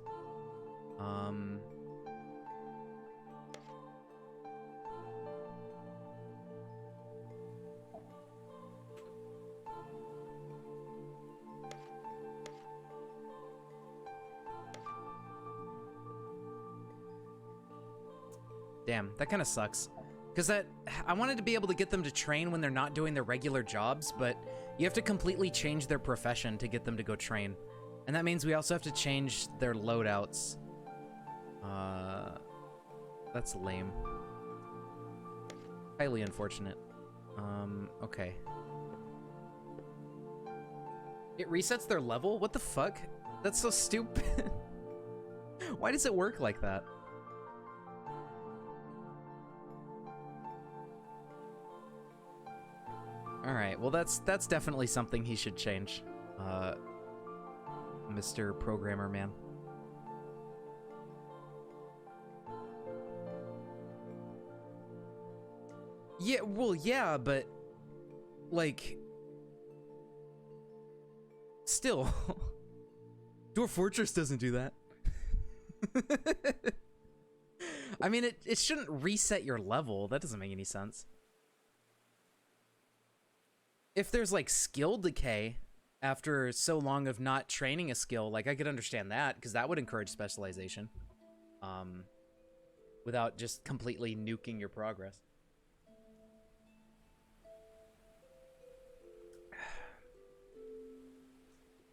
Damn, that kind of sucks. Because I wanted to be able to get them to train when they're not doing their regular jobs, but you have to completely change their profession to get them to go train. And that means we also have to change their loadouts. That's lame. Highly unfortunate. Okay. It resets their level? What the fuck? That's so stupid. Why does it work like that? Alright, well that's definitely something he should change. Mr. Programmer Man. Yeah, well, yeah, but... like... still. Dwarf Fortress doesn't do that. I mean, it shouldn't reset your level. That doesn't make any sense. If there's like skill decay after so long of not training a skill, like I could understand that because that would encourage specialization, without just completely nuking your progress.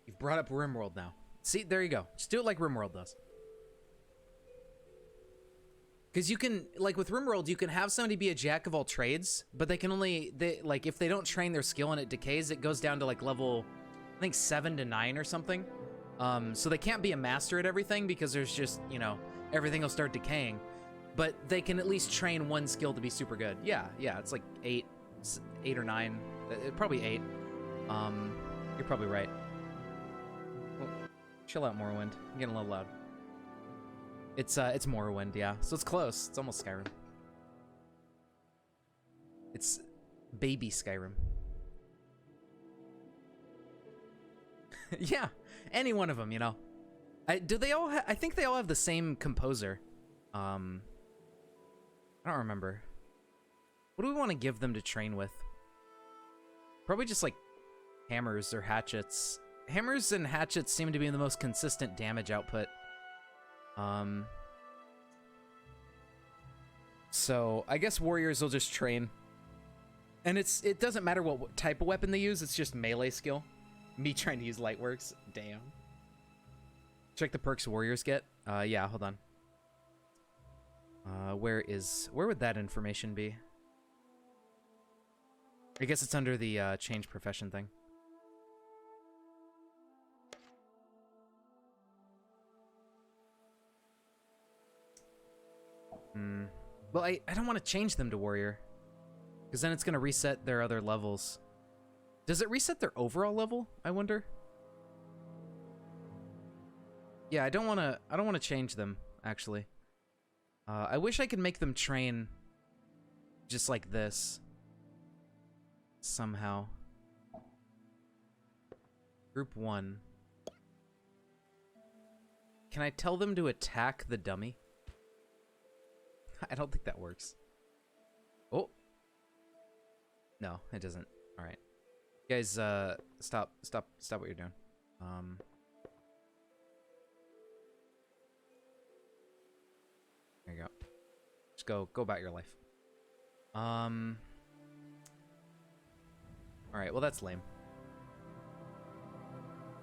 You've brought up RimWorld now. See, there you go. Just do it like RimWorld does. Because you can, like with RimWorld, you can have somebody be a jack of all trades, but they can only, like if they don't train their skill and it decays, it goes down to like level, I think 7 to 9 or something. So they can't be a master at everything because there's just, you know, everything will start decaying. But they can at least train one skill to be super good. Yeah, it's like 8 or 9, probably 8. You're probably right. Well, chill out, Morrowind. I'm getting a little loud. It's Morrowind, yeah. So it's close. It's almost Skyrim. It's baby Skyrim. Yeah, any one of them, you know. Do they all? I think they all have the same composer. I don't remember. What do we want to give them to train with? Probably just like hammers or hatchets. Hammers and hatchets seem to be the most consistent damage output. So I guess warriors will just train. And it doesn't matter what type of weapon they use, it's just melee skill. Me trying to use Lightworks. Damn. Check the perks warriors get. Yeah, hold on. Where would that information be? I guess it's under the change profession thing. Well, I don't want to change them to warrior. Because then it's going to reset their other levels. Does it reset their overall level, I wonder? Yeah, I don't want to change them, actually. I wish I could make them train just like this. Somehow. Group 1. Can I tell them to attack the dummy? I don't think that works. Oh. No, it doesn't. All right. You guys, stop what you're doing. There you go. Just go about your life. All right, well, that's lame.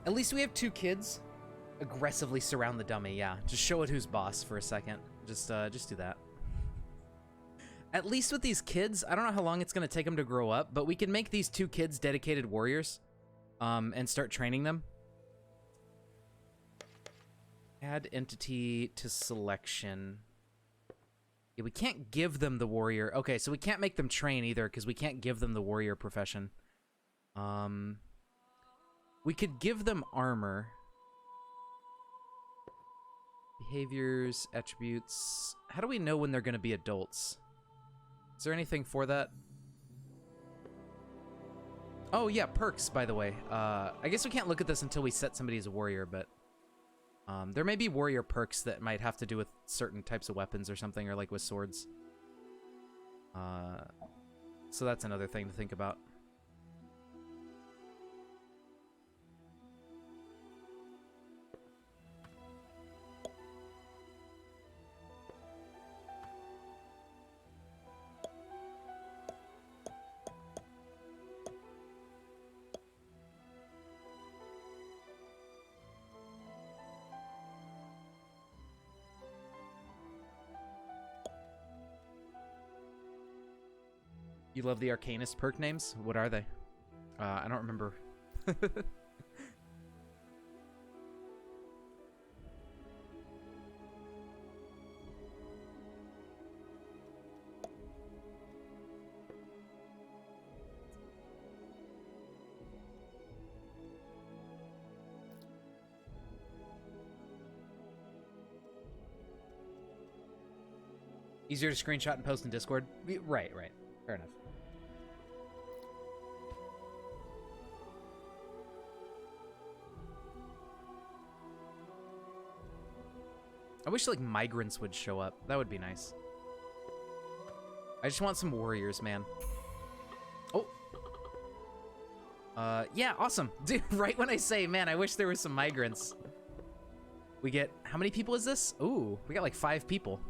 At least we have 2 kids. Aggressively surround the dummy, yeah. Just show it who's boss for a second. Just do that. At least with these kids, I don't know how long it's going to take them to grow up, but we can make these 2 kids dedicated warriors, and start training them. Add entity to selection. Yeah, we can't give them the warrior. Okay, so we can't make them train either, because we can't give them the warrior profession. We could give them armor. Behaviors, attributes. How do we know when they're going to be adults? Is there anything for that? Oh, yeah, perks, by the way. I guess we can't look at this until we set somebody as a warrior, but there may be warrior perks that might have to do with certain types of weapons or something, or like with swords. So that's another thing to think about. You love the Arcanist perk names? What are they? I don't remember. Easier to screenshot and post in Discord? Right. Fair enough. I wish, like, migrants would show up. That would be nice. I just want some warriors, man. Oh. Yeah, awesome. Dude, right when I say, man, I wish there were some migrants. We get, how many people is this? Ooh, we got like 5 people.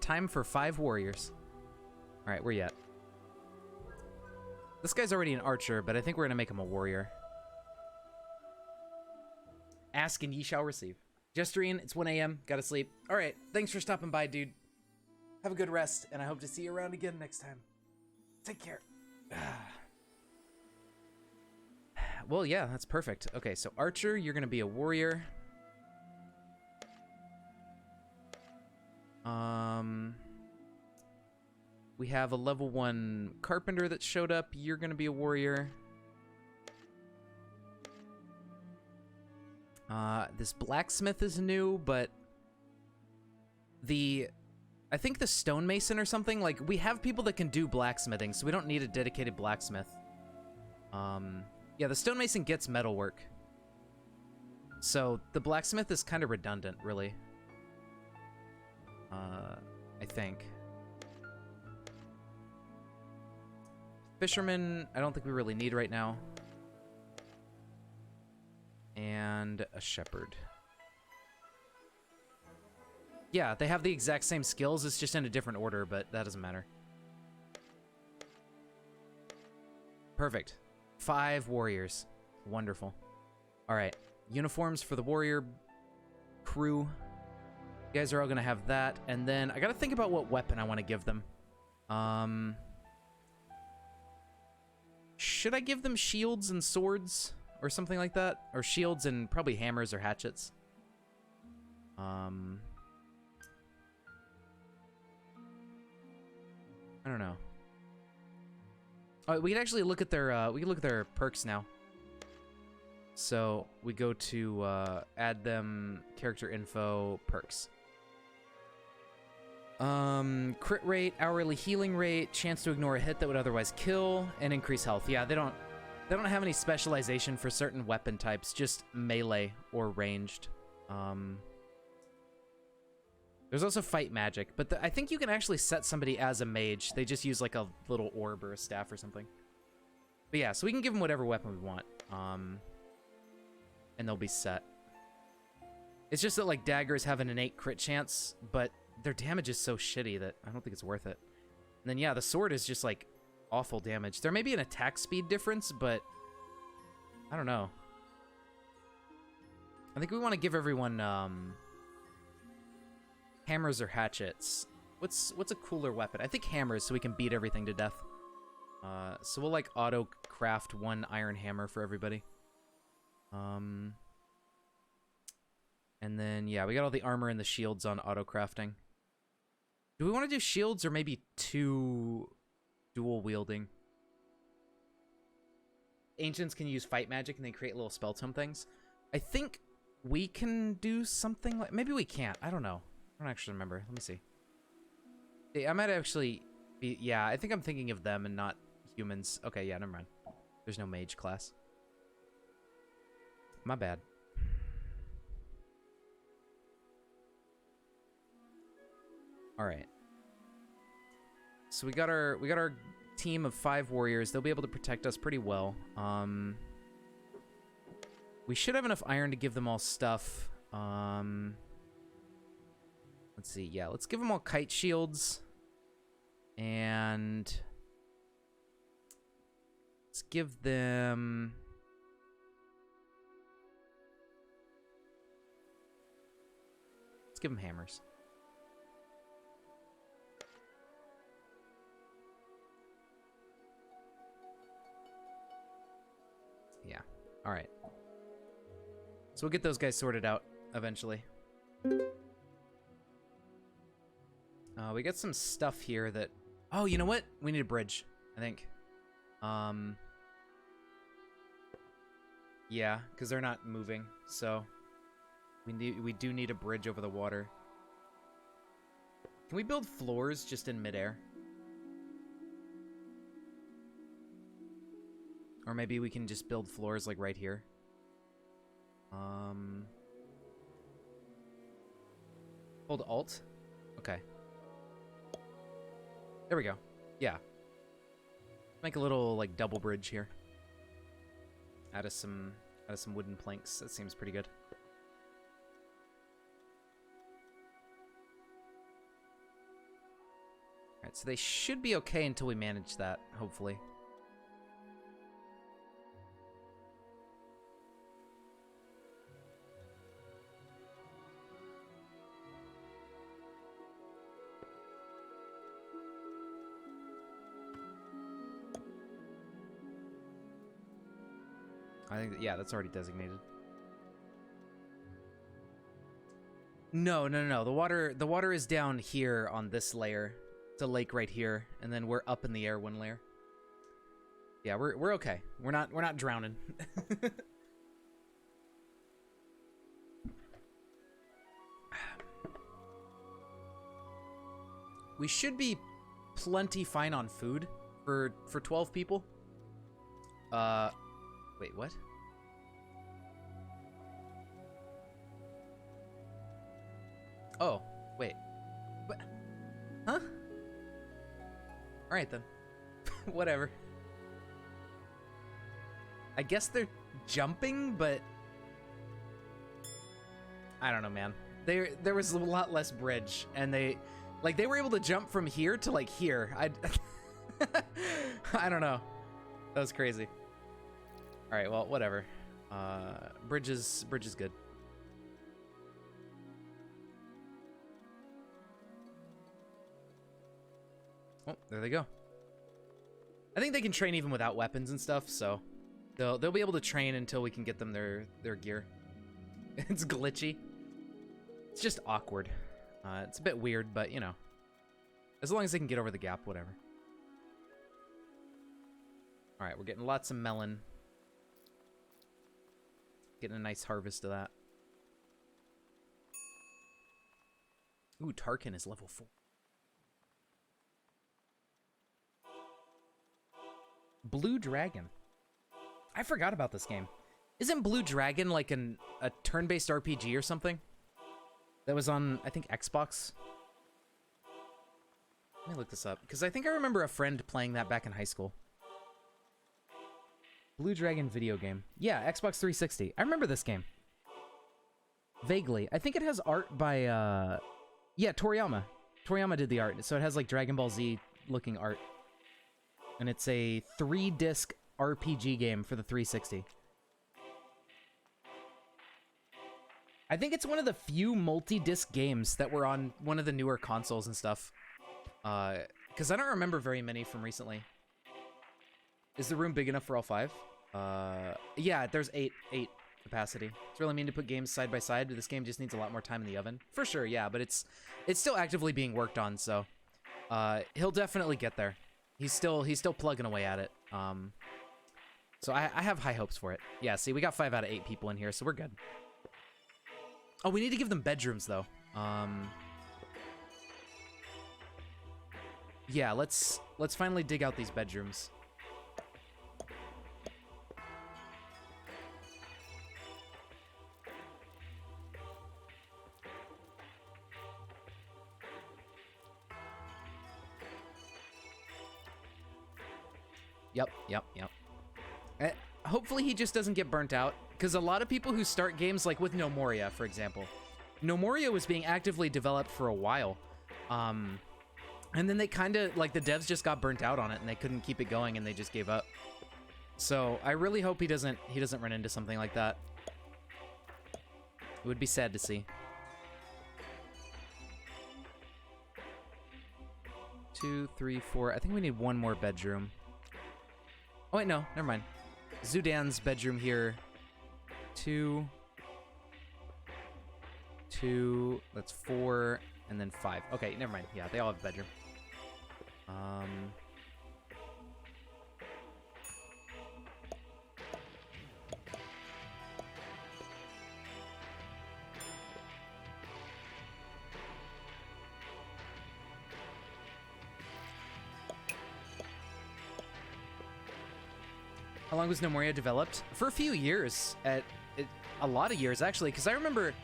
Time for 5 warriors. All right, where you at? This guy's already an archer, but I think we're gonna make him a warrior. Ask and ye shall receive. Justrine, it's 1 a.m. Gotta sleep. All right, thanks for stopping by, dude. Have a good rest, and I hope to see you around again next time. Take care. Well, yeah, that's perfect. Okay, so Archer, you're gonna be a warrior. We have a level 1 Carpenter that showed up. You're gonna be a warrior. This blacksmith is new, but I think the stonemason or something, like, we have people that can do blacksmithing, so we don't need a dedicated blacksmith. Yeah, the stonemason gets metalwork. So the blacksmith is kind of redundant, really. I think. Fisherman, I don't think we really need right now. And a shepherd. Yeah, they have the exact same skills, it's just in a different order, but that doesn't matter. Perfect. 5 warriors. Wonderful. All right, uniforms for the warrior crew. You guys are all gonna have that, and then I gotta think about what weapon I want to give them. Should I give them shields and swords or something like that? Or shields and probably hammers or hatchets? I don't know. Oh, we can actually look at their perks now. So we go to add them, character info, perks. Crit rate, hourly healing rate, chance to ignore a hit that would otherwise kill, and increase health. Yeah, they don't have any specialization for certain weapon types, just melee or ranged. There's also fight magic, but I think you can actually set somebody as a mage. They just use like a little orb or a staff or something. But yeah, so we can give them whatever weapon we want. And they'll be set. It's just that like daggers have an innate crit chance, but their damage is so shitty that I don't think it's worth it. And then yeah, the sword is just like awful damage. There may be an attack speed difference, but I don't know. I think we want to give everyone hammers or hatchets. What's a cooler weapon? I think hammers, so we can beat everything to death. So we'll like auto craft one iron hammer for everybody. And then yeah, we got all the armor and the shields on auto crafting. Do we want to do shields or maybe 2 dual wielding? Ancients can use fight magic and they create little spell tome things. I think we can do something like, maybe we can't. I don't know. I don't actually remember. Let me see. I might actually be, yeah, I think I'm thinking of them and not humans. Okay, yeah, never mind. There's no mage class. My bad. All right. So we got our team of 5 warriors. They'll be able to protect us pretty well. We should have enough iron to give them all stuff. Let's see. Yeah, let's give them all kite shields. And let's give them hammers. Yeah. All right. So we'll get those guys sorted out eventually. We got some stuff here that... Oh, you know what? We need a bridge, I think. Yeah, because they're not moving, so we do need a bridge over the water. Can we build floors just in midair? Or maybe we can just build floors like right here. Hold Alt. Okay. There we go. Yeah. Make a little like double bridge here. Add us some wooden planks. That seems pretty good. Alright, so they should be okay until we manage that, hopefully. I think, yeah, that's already designated. No. The water is down here on this layer. It's a lake right here, and then we're up in the air 1 layer. Yeah, we're okay. We're not drowning. We should be plenty fine on food for 12 people. Wait, what? Oh, wait. What? Huh? Alright then. Whatever. I guess they're jumping, but... I don't know, man. There was a lot less bridge, and they were able to jump from here to, like, here. I don't know. That was crazy. Alright, well, whatever. Bridge is good. Oh, there they go. I think they can train even without weapons and stuff, so they'll be able to train until we can get them their gear. It's glitchy. It's just awkward. It's a bit weird, but you know, as long as they can get over the gap, whatever. All right, we're getting lots of melon. Getting a nice harvest of that. Ooh, Tarkin is level 4. Blue Dragon. I forgot about this game. Isn't Blue Dragon like a turn-based RPG or something? That was on, I think, Xbox? Let me look this up, because I think I remember a friend playing that back in high school. Blue Dragon video game. Yeah, Xbox 360. I remember this game. Vaguely. I think it has art by, yeah, Toriyama. Toriyama did the art, so it has, like, Dragon Ball Z-looking art. And it's a 3-disc RPG game for the 360. I think it's one of the few multi-disc games that were on one of the newer consoles and stuff. Because I don't remember very many from recently. Is the room big enough for all 5? Yeah, there's 8 capacity. It's really mean to put games side by side, but this game just needs a lot more time in the oven. For sure, yeah, but it's still actively being worked on, so he'll definitely get there. He's still plugging away at it. So I have high hopes for it. Yeah, see, we got 5 out of 8 people in here, so we're good. Oh, we need to give them bedrooms, though. Yeah, let's finally dig out these bedrooms. Yep. Hopefully he just doesn't get burnt out, because a lot of people who start games, like with No Moria, for example. No Moria was being actively developed for a while. And then they kind of, like, the devs just got burnt out on it, and they couldn't keep it going, and they just gave up. So I really hope he doesn't run into something like that. It would be sad to see. 2, 3, 4. I think we need one more bedroom. Oh, wait, no. Never mind. Zudan's bedroom here. 2. That's 4. And then 5. Okay, never mind. Yeah, they all have a bedroom. How long was No Moria developed? For a few years. A lot of years, actually, because I remember...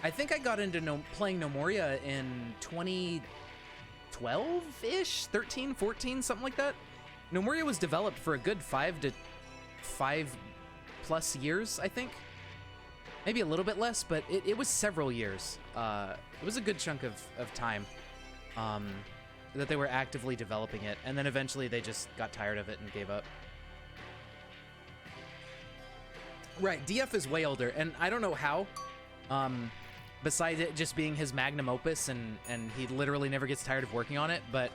I think I got into playing No Moria in 2012-ish? 13, 14, something like that? No Moria was developed for a good 5+ years, I think. Maybe a little bit less, but it was several years. It was a good chunk of time that they were actively developing it, and then eventually they just got tired of it and gave up. Right, DF is way older, and I don't know how. Besides it just being his magnum opus, and he literally never gets tired of working on it, but,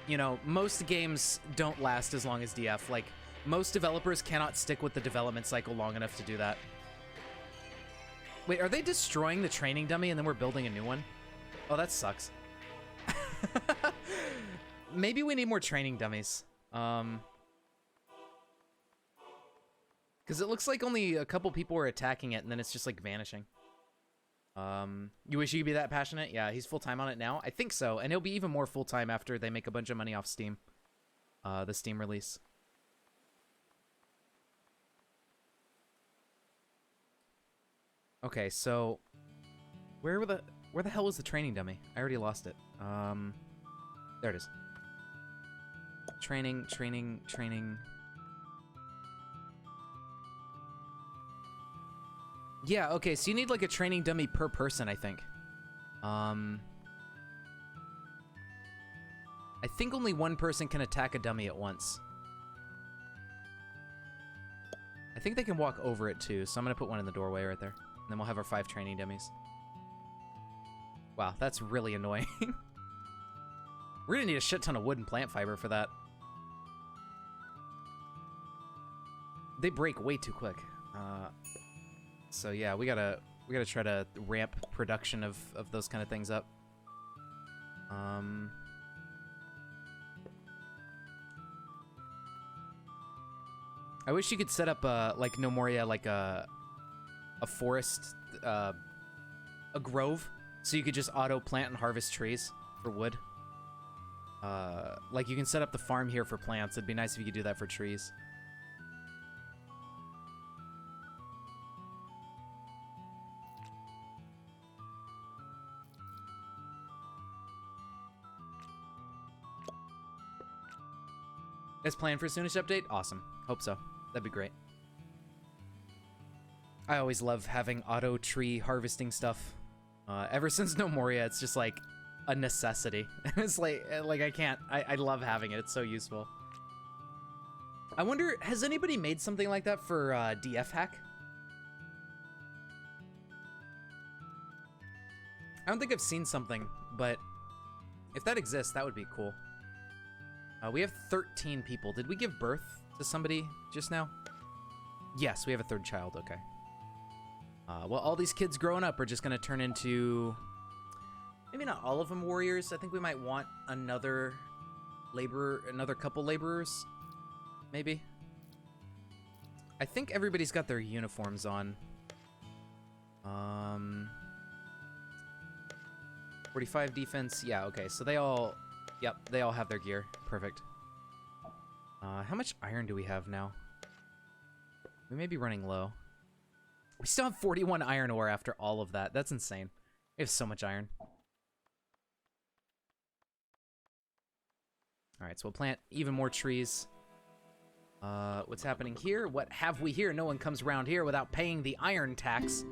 you know, most games don't last as long as DF. Like, most developers cannot stick with the development cycle long enough to do that. Wait, are they destroying the training dummy and then we're building a new one? Oh, that sucks. Maybe we need more training dummies. Because it looks like only a couple people are attacking it, and then it's just, like, vanishing. You wish you could be that passionate? Yeah, he's full-time on it now? I think so, and he'll be even more full-time after they make a bunch of money off Steam. The Steam release. Okay, so... Where the hell was the training dummy? I already lost it. There it is. Training... Yeah, okay, so you need, like, a training dummy per person, I think. I think only one person can attack a dummy at once. I think they can walk over it, too, so I'm gonna put one in the doorway right there. And then we'll have our 5 training dummies. Wow, that's really annoying. We're gonna need a shit ton of wood and plant fiber for that. They break way too quick. So yeah, we gotta try to ramp production of those kind of things up. I wish you could set up, like No Moria, like a forest, a grove, so you could just auto plant and harvest trees for wood. Like you can set up the farm here for plants. It'd be nice if you could do that for trees. Guys plan for soonish update? Awesome. Hope so. That'd be great. I always love having auto tree harvesting stuff. Ever since No Moria, it's just like a necessity. It's like I can't. I love having it. It's so useful. I wonder, has anybody made something like that for DF Hack? I don't think I've seen something, but if that exists, that would be cool. We have 13 people. Did we give birth to somebody just now? Yes, we have a third child. Okay. Well, all these kids growing up are just going to turn into... Maybe not all of them warriors. I think we might want another couple laborers. Maybe. I think everybody's got their uniforms on. 45 defense. Yeah, okay. So they all... Yep, they all have their gear. Perfect. How much iron do we have now? We may be running low. We still have 41 iron ore after all of that. That's insane. We have so much iron. Alright, so we'll plant even more trees. What's happening here? What have we here? No one comes around here without paying the iron tax.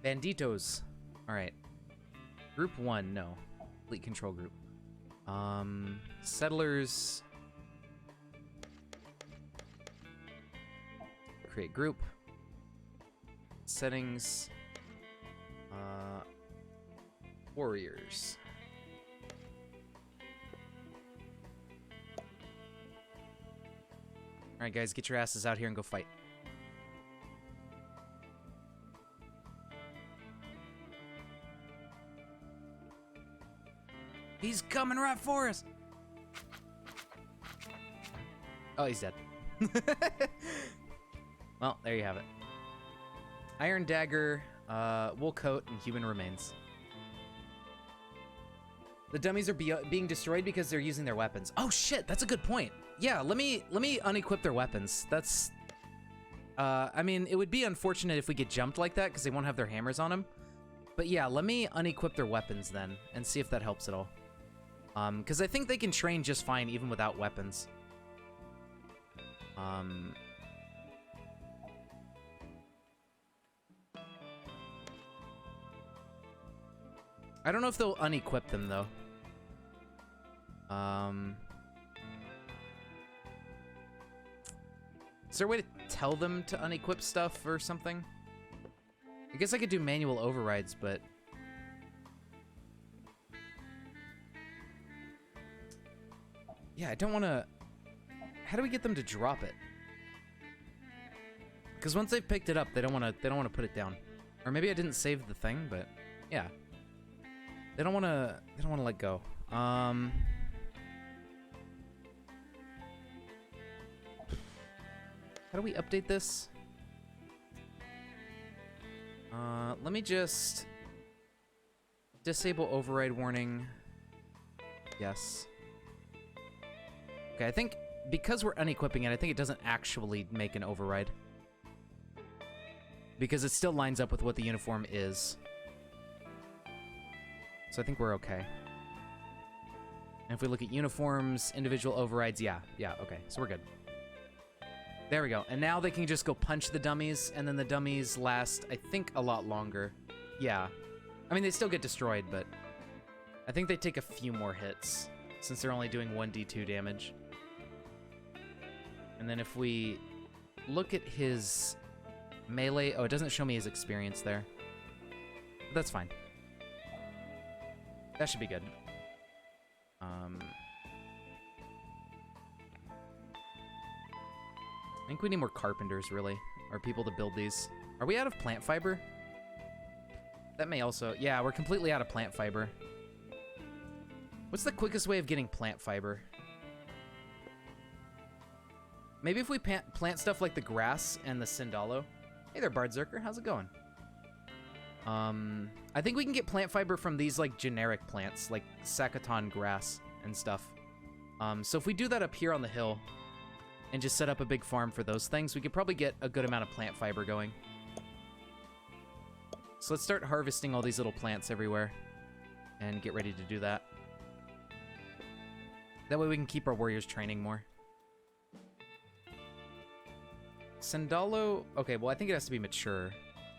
Banditos. Alright. Group 1, no. Fleet control group. Settlers. Create group. Settings. Warriors. Alright guys, get your asses out here and go fight. He's coming right for us! Oh, he's dead. Well, there you have it. Iron dagger, wool coat, and human remains. The dummies are being destroyed because they're using their weapons. Oh shit, that's a good point. Yeah, let me unequip their weapons. That's... I mean, it would be unfortunate if we get jumped like that because they won't have their hammers on them. But yeah, let me unequip their weapons then and see if that helps at all. Because I think they can train just fine even without weapons. I don't know if they'll unequip them, though. Is there a way to tell them to unequip stuff or something? I guess I could do manual overrides, but... Yeah, I don't want to... How do we get them to drop it? Because once they've picked it up, they don't want to put it down. Or maybe I didn't save the thing, but yeah. They don't want to let go. How do we update this? Let me just disable override warning. Yes. Okay, I think because we're unequipping it, I think it doesn't actually make an override. Because it still lines up with what the uniform is. So I think we're okay. And if we look at uniforms, individual overrides, yeah, okay, so we're good. There we go. And now they can just go punch the dummies, and then the dummies last, I think, a lot longer. Yeah. I mean, they still get destroyed, but I think they take a few more hits, since they're only doing 1d2 damage. And then if we look at his melee... Oh, it doesn't show me his experience there. But that's fine. That should be good. I think we need more carpenters, really, or people to build these. Are we out of plant fiber? That may also... Yeah, we're completely out of plant fiber. What's the quickest way of getting plant fiber? Maybe if we plant stuff like the grass and the Sindalo. Hey there, Bardzerker. How's it going? I think we can get plant fiber from these, like, generic plants, like Sakaton grass and stuff. So if we do that up here on the hill and just set up a big farm for those things, we could probably get a good amount of plant fiber going. So let's start harvesting all these little plants everywhere and get ready to do that. That way we can keep our warriors training more. Sindalo, okay, well I think it has to be mature.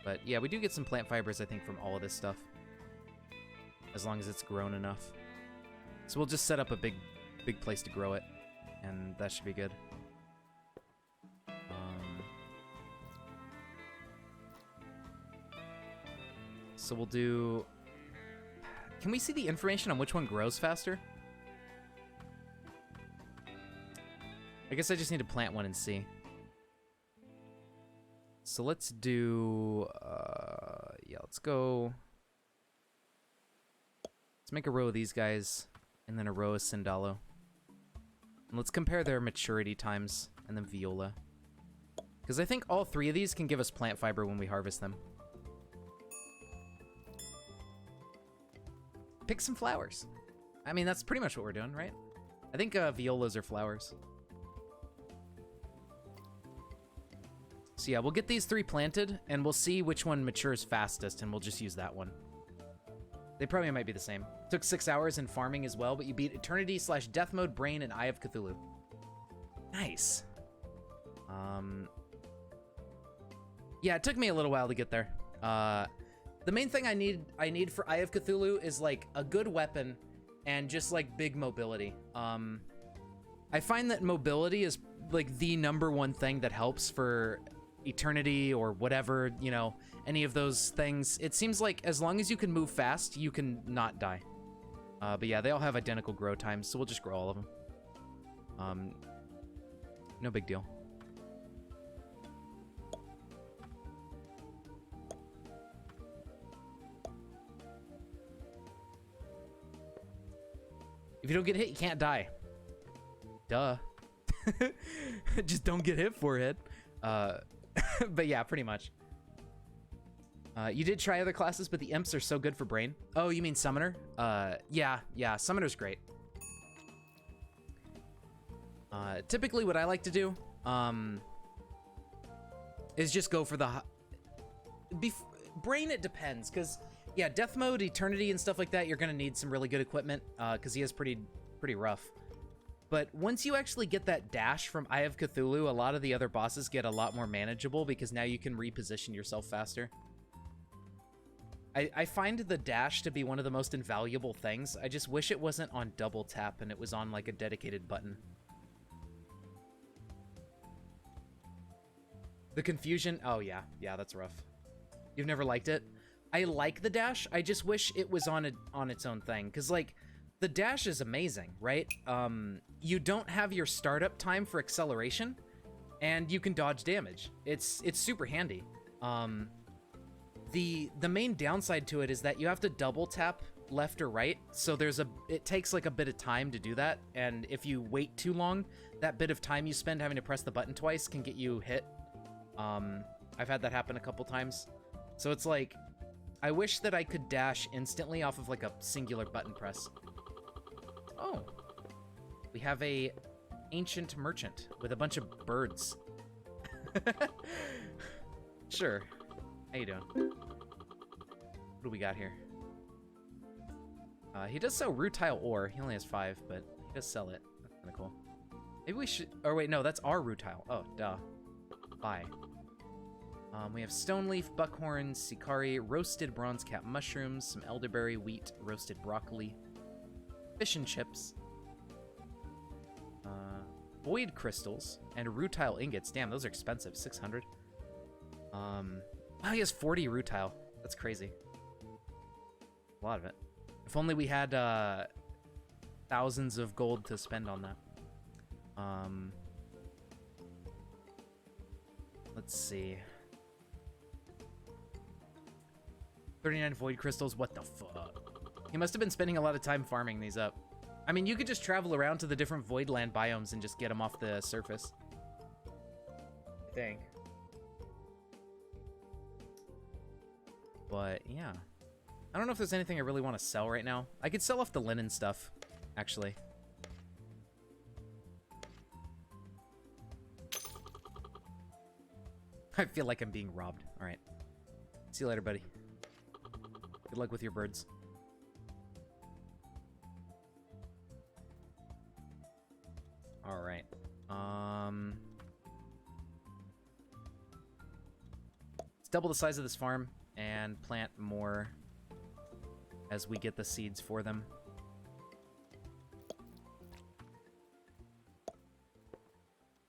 But yeah, we do get some plant fibers, I think, from all of this stuff. As long as it's grown enough. So we'll just set up a big place to grow it. And that should be good. So we'll do... Can we see the information on which one grows faster? I guess I just need to plant one and see. So let's do, yeah, let's go. Let's make a row of these guys, and then a row of Sindalo. And let's compare their maturity times, and then Viola. Because I think all three of these can give us plant fiber when we harvest them. Pick some flowers. I mean, that's pretty much what we're doing, right? I think Violas are flowers. So yeah, we'll get these three planted, and we'll see which one matures fastest, and we'll just use that one. They probably might be the same. Took 6 hours in farming as well, but you beat Eternity / Death Mode, Brain, and Eye of Cthulhu. Nice. Yeah, it took me a little while to get there. The main thing I need for Eye of Cthulhu is like a good weapon and just like big mobility. I find that mobility is like the #1 thing that helps for Eternity or whatever, you know, any of those things. It seems like as long as you can move fast, you can not die. But yeah, they all have identical grow times, so we'll just grow all of them. No big deal. If you don't get hit, you can't die. Duh. Just don't get hit, forehead. But yeah, pretty much. You did try other classes, but the imps are so good for brain. Oh, you mean summoner? Yeah, summoner's great. Typically what I like to do, is just go for the... brain, it depends, because, yeah, death mode, eternity, and stuff like that, you're gonna need some really good equipment, because he is pretty rough. But once you actually get that dash from Eye of Cthulhu, a lot of the other bosses get a lot more manageable because now you can reposition yourself faster. I find the dash to be one of the most invaluable things. I just wish it wasn't on double tap and it was on like a dedicated button. The confusion, oh yeah, that's rough. You've never liked it? I like the dash, I just wish it was on its own thing, because like, the dash is amazing, right? You don't have your startup time for acceleration, and you can dodge damage. It's super handy. The main downside to it is that you have to double tap left or right, so it takes like a bit of time to do that, and if you wait too long, that bit of time you spend having to press the button twice can get you hit. I've had that happen a couple times. So it's like, I wish that I could dash instantly off of like a singular button press. Oh, we have a ancient merchant with a bunch of birds. Sure. How you doing? What do we got here? He does sell rutile ore. He only has 5, but he does sell it. That's kind of cool. Maybe we should... Oh, wait, no, that's our rutile. Oh, duh. Bye. We have stone leaf, buckhorn, sikari, roasted bronze cap mushrooms, some elderberry, wheat, roasted broccoli, fish and chips, void crystals, and rutile ingots. Damn, those are expensive. 600. Oh, he has 40 rutile. That's crazy. A lot of it. If only we had thousands of gold to spend on that. Let's see. 39 void crystals. What the fuck? He must have been spending a lot of time farming these up. I mean, you could just travel around to the different Voidland biomes and just get them off the surface. think. But yeah. I don't know if there's anything I really want to sell right now. I could sell off the linen stuff, actually. I feel like I'm being robbed. All right. See you later, buddy. Good luck with your birds. All right. Let's double the size of this farm and plant more as we get the seeds for them.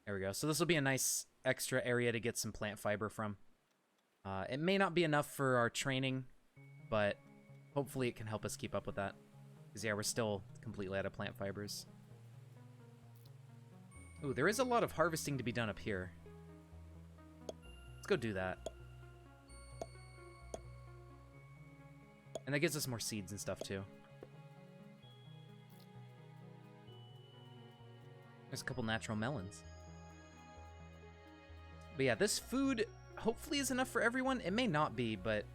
There we go. So this will be a nice extra area to get some plant fiber from. It may not be enough for our training, but hopefully it can help us keep up with that. Because, yeah, we're still completely out of plant fibers. Ooh, there is a lot of harvesting to be done up here. Let's go do that. And that gives us more seeds and stuff, too. There's a couple natural melons. But yeah, this food hopefully is enough for everyone. It may not be, but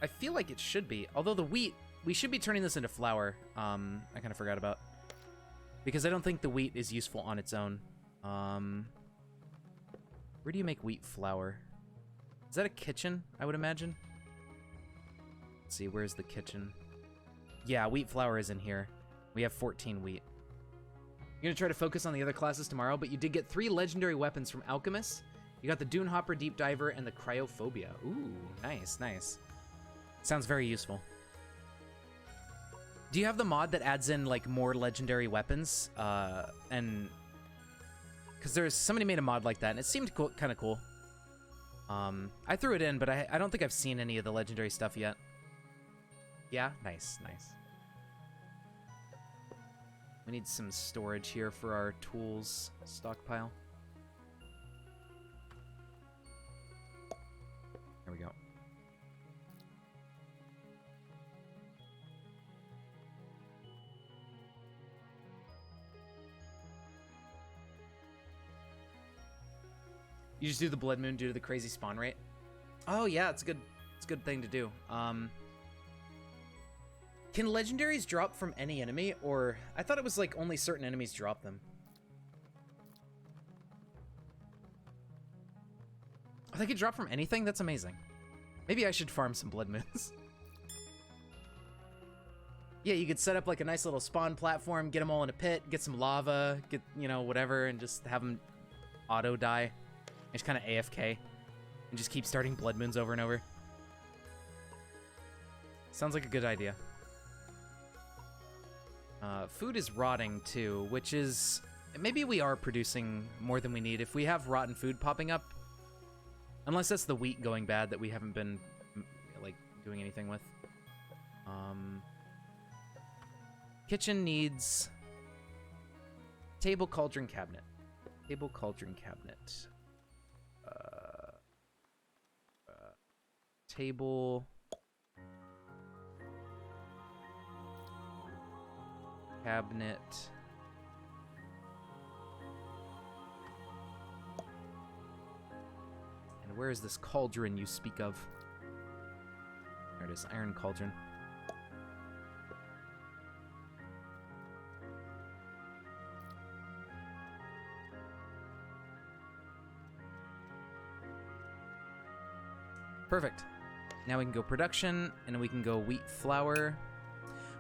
I feel like it should be. Although the wheat, we should be turning this into flour. I kind of forgot about. Because I don't think the wheat is useful on its own. Where do you make wheat flour? Is that a kitchen, I would imagine? Let's see, where's the kitchen? Yeah, wheat flour is in here. We have 14 wheat. You're gonna try to focus on the other classes tomorrow, but you did get 3 legendary weapons from Alchemist. You got the Dune Hopper, Deep Diver, and the Cryophobia. Ooh, nice, nice. Sounds very useful. Do you have the mod that adds in, like, more legendary weapons? And... Because there's... Somebody made a mod like that, and it seemed cool, kind of cool. I threw it in, but I don't think I've seen any of the legendary stuff yet. Yeah? Nice, nice. We need some storage here for our tools stockpile. There we go. You just do the blood moon due to the crazy spawn rate? Oh yeah, it's a good thing to do. Can legendaries drop from any enemy, or I thought it was like only certain enemies drop them. Oh, they could drop from anything? That's amazing. Maybe I should farm some blood moons. Yeah, you could set up like a nice little spawn platform, get them all in a pit, get some lava, get, you know, whatever, and just have them auto die. Just kind of AFK and just keep starting blood moons over and over. Sounds like a good idea. Food is rotting too, which is... Maybe we are producing more than we need. If we have rotten food popping up, unless that's the wheat going bad that we haven't been, like, doing anything with. Kitchen needs... Table, cauldron, cabinet. Table, cauldron, cabinet. Table... Cabinet. And where is this cauldron you speak of? There it is, iron cauldron. Perfect. Now we can go production, and we can go wheat flour.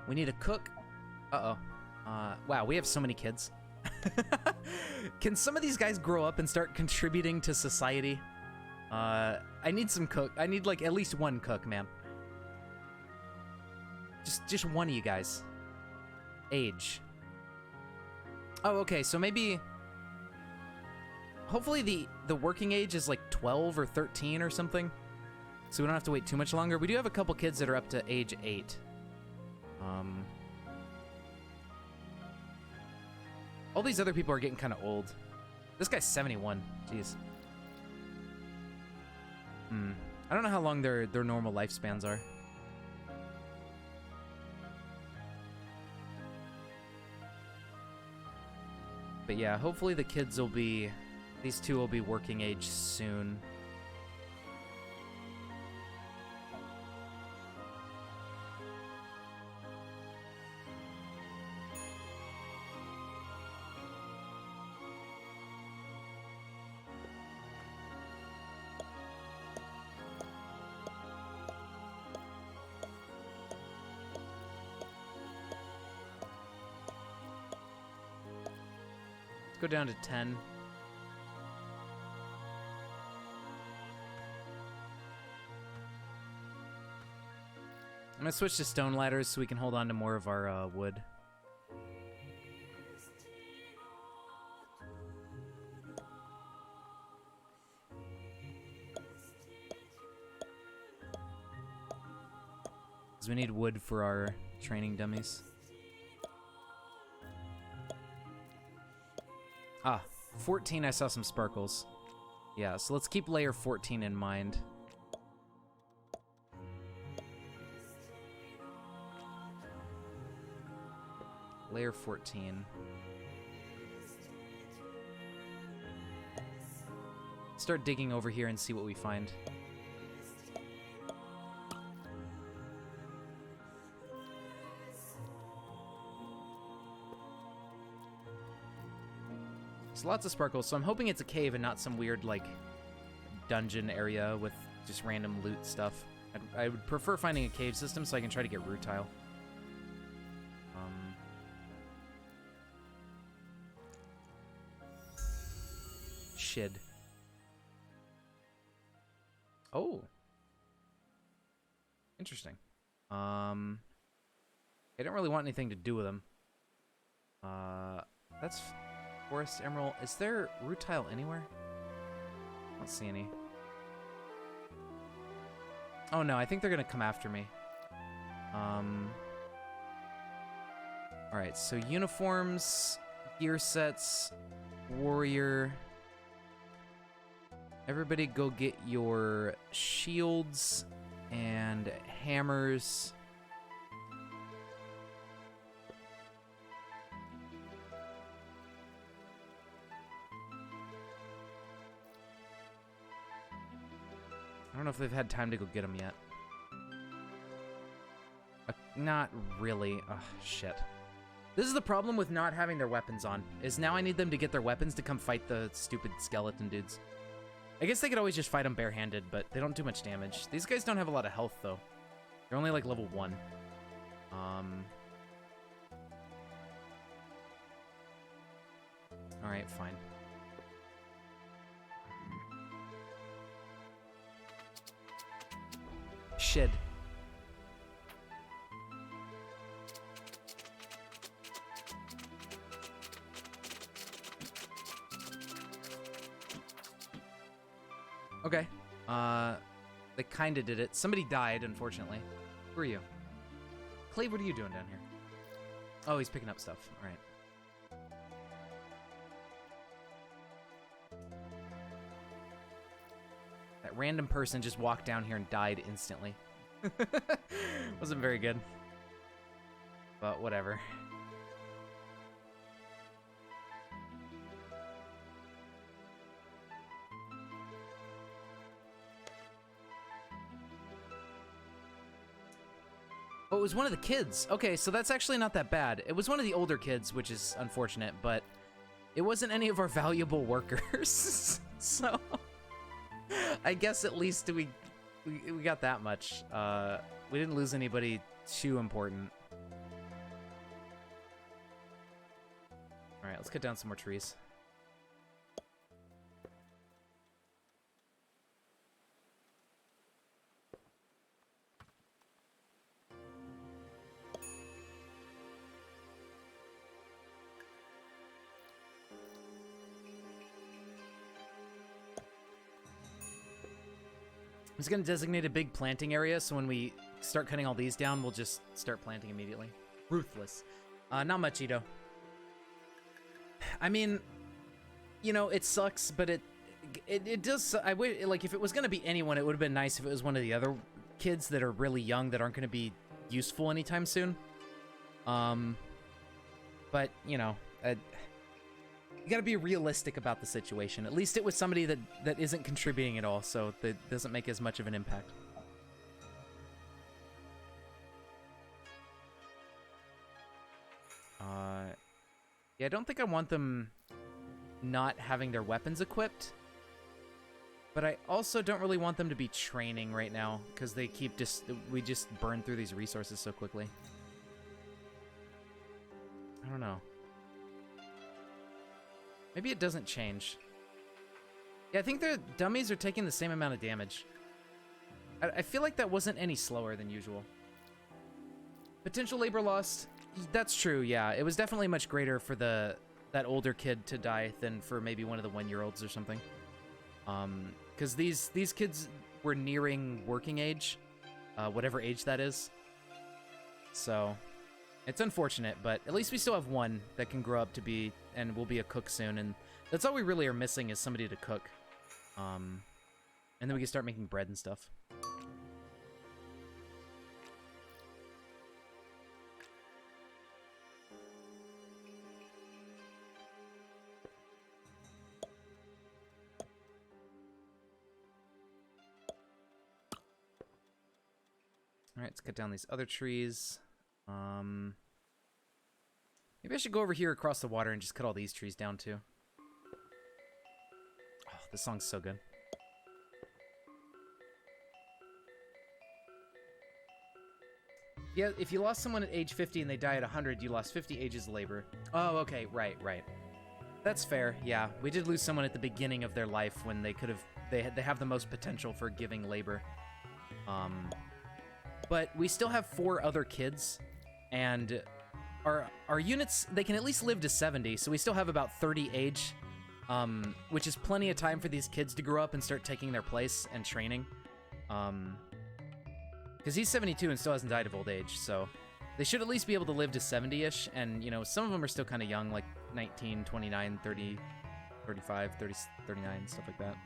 We need a cook. Uh-oh. Wow, we have so many kids. Can some of these guys grow up and start contributing to society? I need some cook. I need, like, at least one cook, man. Just one of you guys. Age. Oh, okay, so maybe... Hopefully the working age is, like, 12 or 13 or something. So we don't have to wait too much longer. We do have a couple kids that are up to age 8. All these other people are getting kind of old. This guy's 71. Jeez. I don't know how long their normal lifespans are. But yeah, hopefully the kids will be These two will be working age soon. Let's go down to 10. I'm gonna switch to stone ladders so we can hold on to more of our wood. Because we need wood for our training dummies. Ah, 14, I saw some sparkles. Yeah, so let's keep layer 14 in mind. Layer 14. Start digging over here and see what we find. There's lots of sparkles, so I'm hoping it's a cave and not some weird, like, dungeon area with just random loot stuff. I would prefer finding a cave system so I can try to get rutile. Shid. Oh. Interesting. I don't really want anything to do with them. That's Forest Emerald. Is there rutile anywhere? I don't see any. Oh no, I think they're gonna come after me. Alright, so uniforms, gear sets, warrior. Everybody go get your shields and hammers. I don't know if they've had time to go get them yet. Not really. Ugh, shit. This is the problem with not having their weapons on, is now I need them to get their weapons to come fight the stupid skeleton dudes. I guess they could always just fight them barehanded, but they don't do much damage. These guys don't have a lot of health, though. They're only, like, level 1. Alright, fine. Shid. Okay. They kinda did it. Somebody died, unfortunately. Who are you? Clave, what are you doing down here? Oh, he's picking up stuff. Alright. That random person just walked down here and died instantly. Wasn't very good. But whatever. Oh, it was one of the kids. Okay, so that's actually not that bad. It was one of the older kids, which is unfortunate, but it wasn't any of our valuable workers. So I guess at least we got that much. We didn't lose anybody too important. All right, let's cut down some more trees. I'm just gonna designate a big planting area, so when we start cutting all these down, we'll just start planting immediately. Ruthless. Not much, Ito. I mean, you know, it sucks, but it does. I wish, like, if it was gonna be anyone, it would have been nice if it was one of the other kids that are really young that aren't gonna be useful anytime soon. But you know, You gotta be realistic about the situation. At least it was somebody that isn't contributing at all, so that doesn't make as much of an impact. Yeah, I don't think I want them not having their weapons equipped. But I also don't really want them to be training right now, because they keep we just burn through these resources so quickly. I don't know. Maybe it doesn't change. Yeah, I think the dummies are taking the same amount of damage. I feel like that wasn't any slower than usual. Potential labor lost. That's true, yeah. It was definitely much greater for that older kid to die than for maybe one of the 1-year-olds or something. Because these kids were nearing working age, whatever age that is. So, it's unfortunate, but at least we still have one that can grow up to be, and will be a cook soon, and that's all we really are missing is somebody to cook. And then we can start making bread and stuff. Alright, let's cut down these other trees. Maybe I should go over here across the water and just cut all these trees down too. Oh, this song's so good. Yeah, if you lost someone at age 50 and they die at 100, you lost 50 ages of labor. Oh, okay, right. That's fair, yeah. We did lose someone at the beginning of their life when they could have... They have the most potential for giving labor. But we still have 4 other kids, and our units, they can at least live to 70, so we still have about 30 age, which is plenty of time for these kids to grow up and start taking their place and training. Because he's 72 and still hasn't died of old age, so they should at least be able to live to 70-ish, and, you know, some of them are still kind of young, like 19, 29, 30, 35, 30, 39, stuff like that.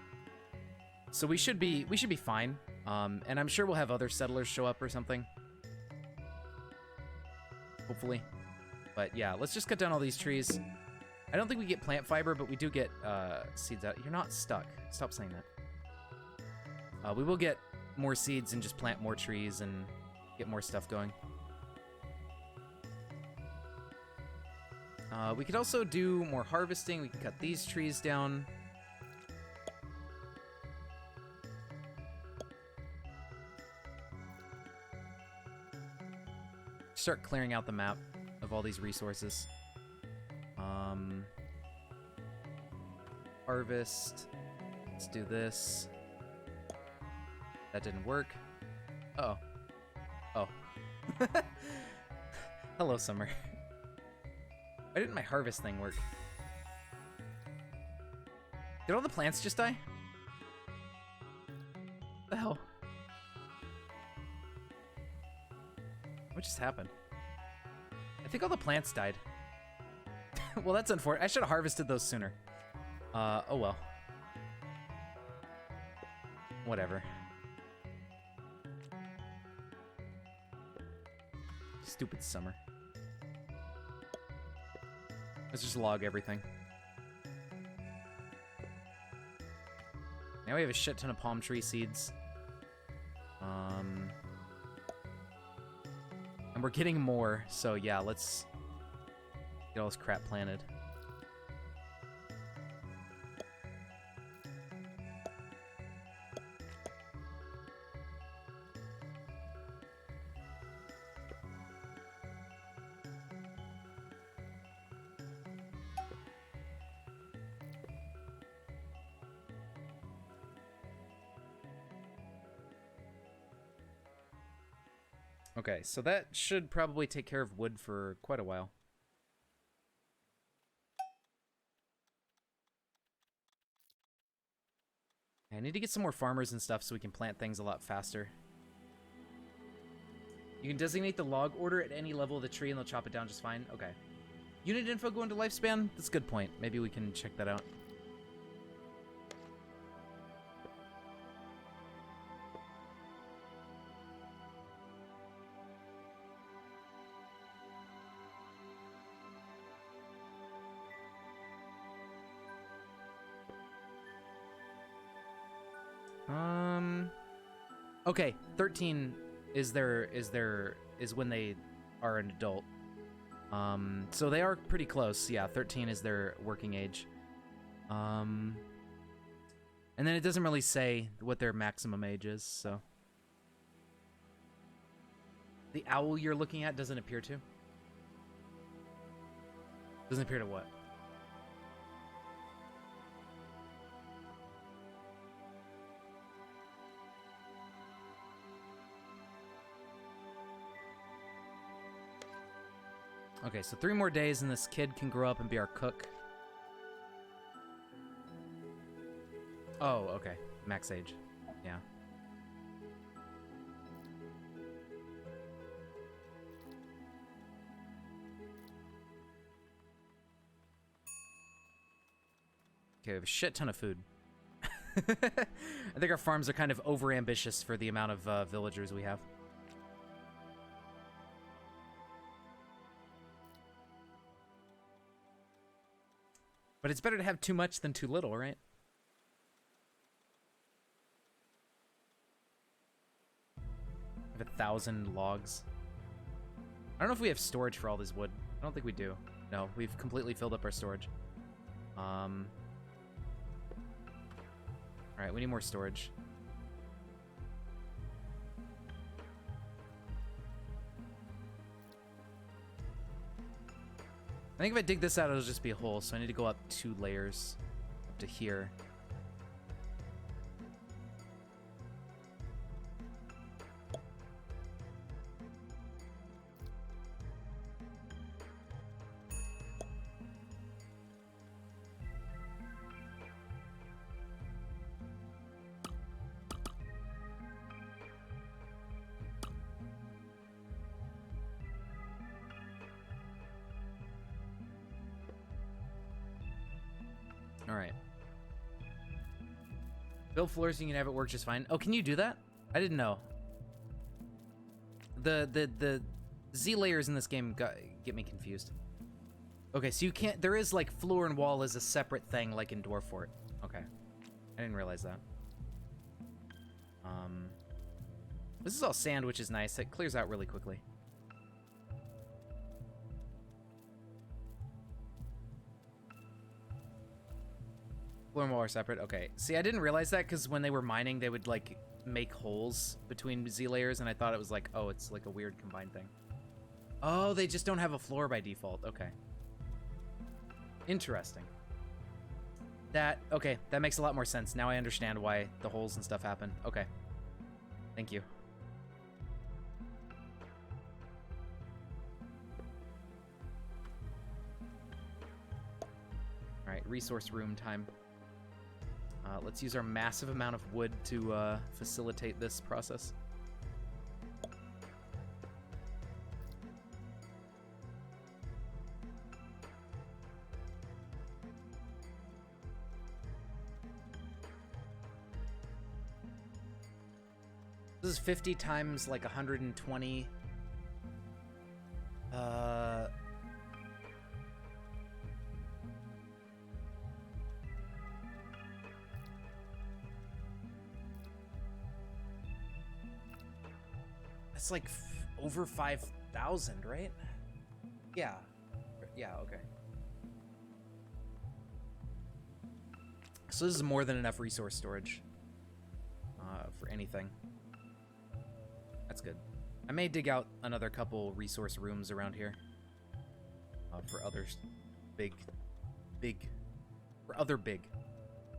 So we should be fine. And I'm sure we'll have other settlers show up or something. Hopefully. But yeah, let's just cut down all these trees. I don't think we get plant fiber, but we do get seeds out. You're not stuck. Stop saying that. We will get more seeds and just plant more trees and get more stuff going. We could also do more harvesting. We can cut these trees down. Start clearing out the map of all these resources. Harvest. Let's do this. That didn't work. Uh-oh. Oh. Hello, Summer. Why didn't my harvest thing work? Did all the plants just die? What the hell? What just happened? I think all the plants died. Well, that's unfortunate. I should have harvested those sooner. Oh well. Whatever. Stupid Summer. Let's just log everything. Now we have a shit ton of palm tree seeds. And we're getting more, so yeah, let's get all this crap planted. Okay, so that should probably take care of wood for quite a while. I need to get some more farmers and stuff so we can plant things a lot faster. You can designate the log order at any level of the tree and they'll chop it down just fine. Okay. Unit info go into lifespan? That's a good point. Maybe we can check that out. Okay, 13 is when they are an adult. So they are pretty close. Yeah, 13 is their working age. And then it doesn't really say what their maximum age is, so. The owl you're looking at doesn't appear to? Doesn't appear to what? Okay, so 3 more days and this kid can grow up and be our cook. Oh, okay. Max age. Yeah. Okay, we have a shit ton of food. I think our farms are kind of over-ambitious for the amount of villagers we have. But it's better to have too much than too little, right? I have 1,000 logs. I don't know if we have storage for all this wood. I don't think we do. No, we've completely filled up our storage. Alright, we need more storage. I think if I dig this out, it'll just be a hole, so I need to go up 2 layers up to here. Alright. Build floors so you can have it work just fine. Oh, can you do that? I didn't know. The Z layers in this game get me confused. Okay, so you can't... There is, like, floor and wall is a separate thing, like in Dwarf Fort. Okay. I didn't realize that. This is all sand, which is nice. It clears out really quickly. Floor and wall are separate. Okay. See, I didn't realize that because when they were mining, they would, like, make holes between Z layers, and I thought it was like, oh, it's like a weird combined thing. Oh, they just don't have a floor by default. Okay. Interesting. Okay, that makes a lot more sense. Now I understand why the holes and stuff happen. Okay. Thank you. Alright, resource room time. Let's use our massive amount of wood to facilitate this process. This is 50 times like 120. It's like over 5,000, right? Yeah. Yeah, okay. So this is more than enough resource storage for anything. That's good. I may dig out another couple resource rooms around here for others big,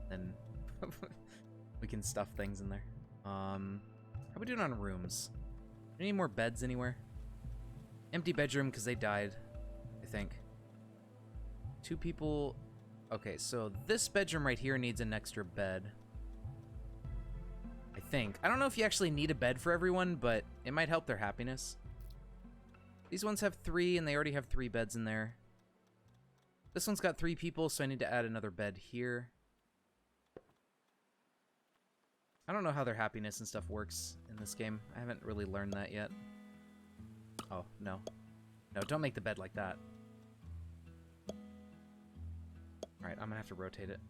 then we can stuff things in there. How are we doing on rooms? Any more beds anywhere? Empty bedroom because they died, I think. 2 people. Okay, so this bedroom right here needs an extra bed. I think. I don't know if you actually need a bed for everyone, but it might help their happiness. These ones have 3, and they already have 3 beds in there. This one's got 3 people, so I need to add another bed here. I don't know how their happiness and stuff works in this game. I haven't really learned that yet. Oh, no. No, don't make the bed like that. Alright, I'm gonna have to rotate it.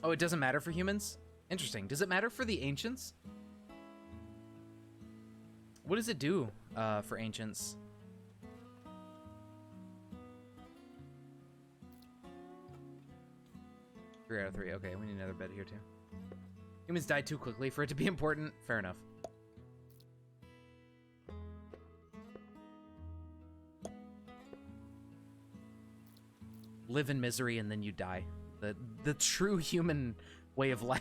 Oh, it doesn't matter for humans? Interesting. Does it matter for the ancients? What does it do for ancients? Three out of three. Okay, we need another bed here too. Humans die too quickly for it to be important. Fair enough. Live in misery and then you die. The true human way of life.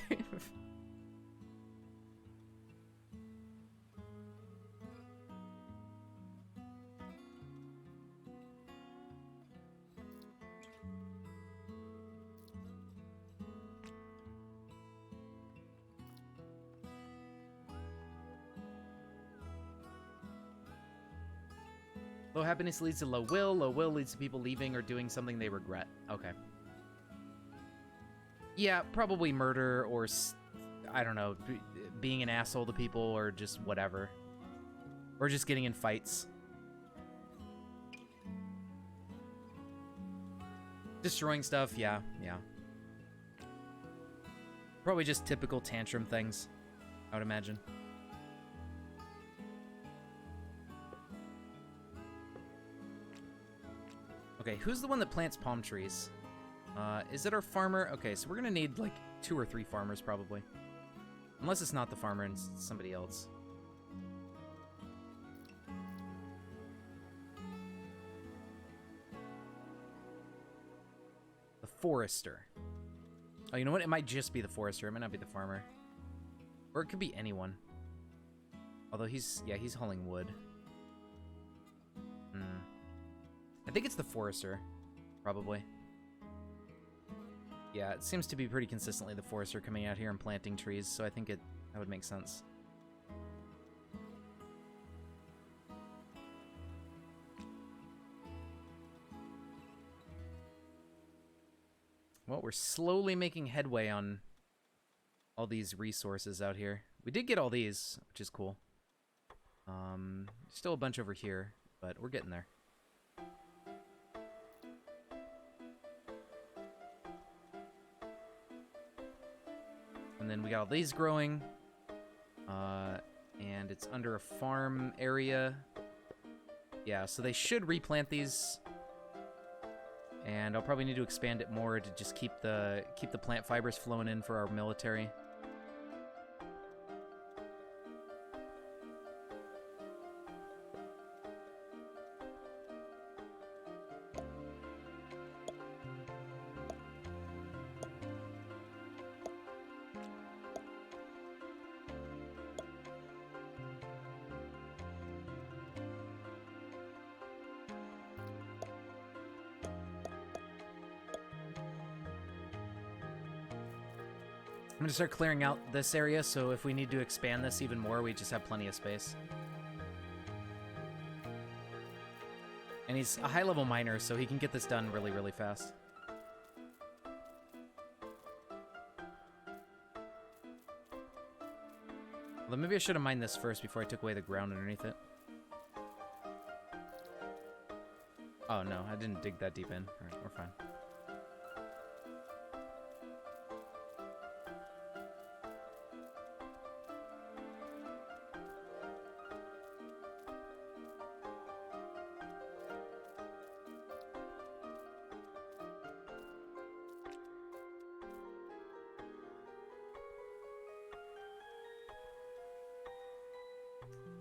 Low happiness leads to low will. Low will leads to people leaving or doing something they regret. Okay. Yeah, probably murder or, I don't know, being an asshole to people or just whatever. Or just getting in fights. Destroying stuff, yeah. Probably just typical tantrum things, I would imagine. Okay, who's the one that plants palm trees? Is it our farmer? Okay, so we're gonna need like 2 or 3 farmers probably. Unless it's not the farmer and it's somebody else. The forester. Oh, you know what? It might just be the forester. It might not be the farmer. Or it could be anyone. Although he's hauling wood. I think it's the forester, probably. Yeah, it seems to be pretty consistently the forester coming out here and planting trees, so I think that would make sense. Well, we're slowly making headway on all these resources out here. We did get all these, which is cool. Still a bunch over here, but we're getting there. And then we got all these growing. And it's under a farm area. Yeah, so they should replant these. And I'll probably need to expand it more to just keep the plant fibers flowing in for our military. I'm gonna start clearing out this area, so if we need to expand this even more, we just have plenty of space. And he's a high-level miner, so he can get this done really, really fast. Although maybe I should have mined this first before I took away the ground underneath it. Oh no, I didn't dig that deep in. Alright, we're fine.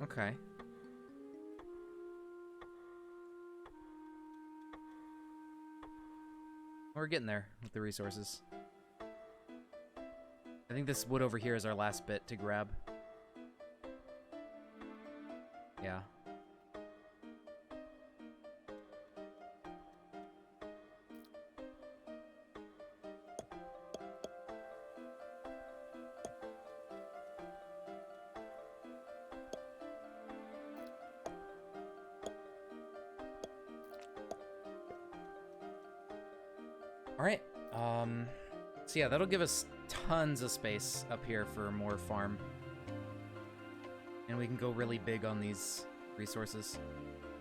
Okay. We're getting there with the resources. I think this wood over here is our last bit to grab. Yeah. Alright, so yeah, that'll give us tons of space up here for more farm. And we can go really big on these resources,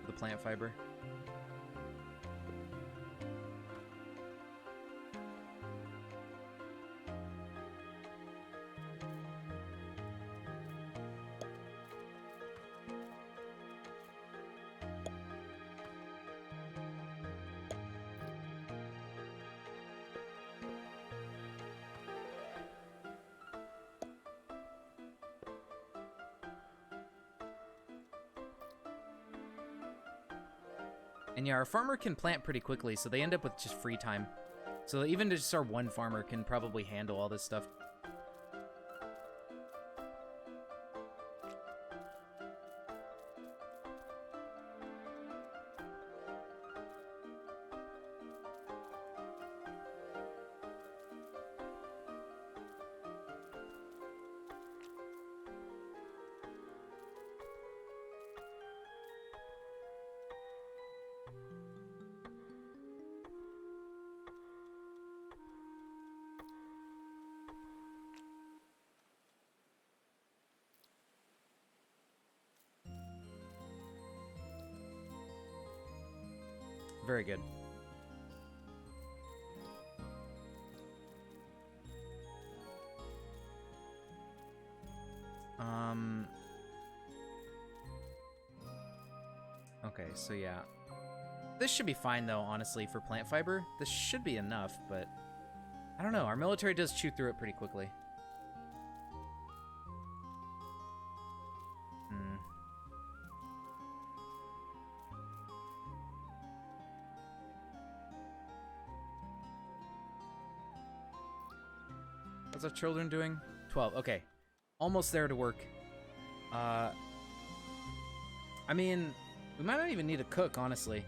the plant fiber. And yeah, our farmer can plant pretty quickly, so they end up with just free time. So even just our one farmer can probably handle all this stuff. Very good. Okay, so yeah. This should be fine, though, honestly, for plant fiber. This should be enough, but I don't know. Our military does chew through it pretty quickly. What's our children doing? 12. Okay. Almost there to work. I mean, we might not even need a cook, honestly.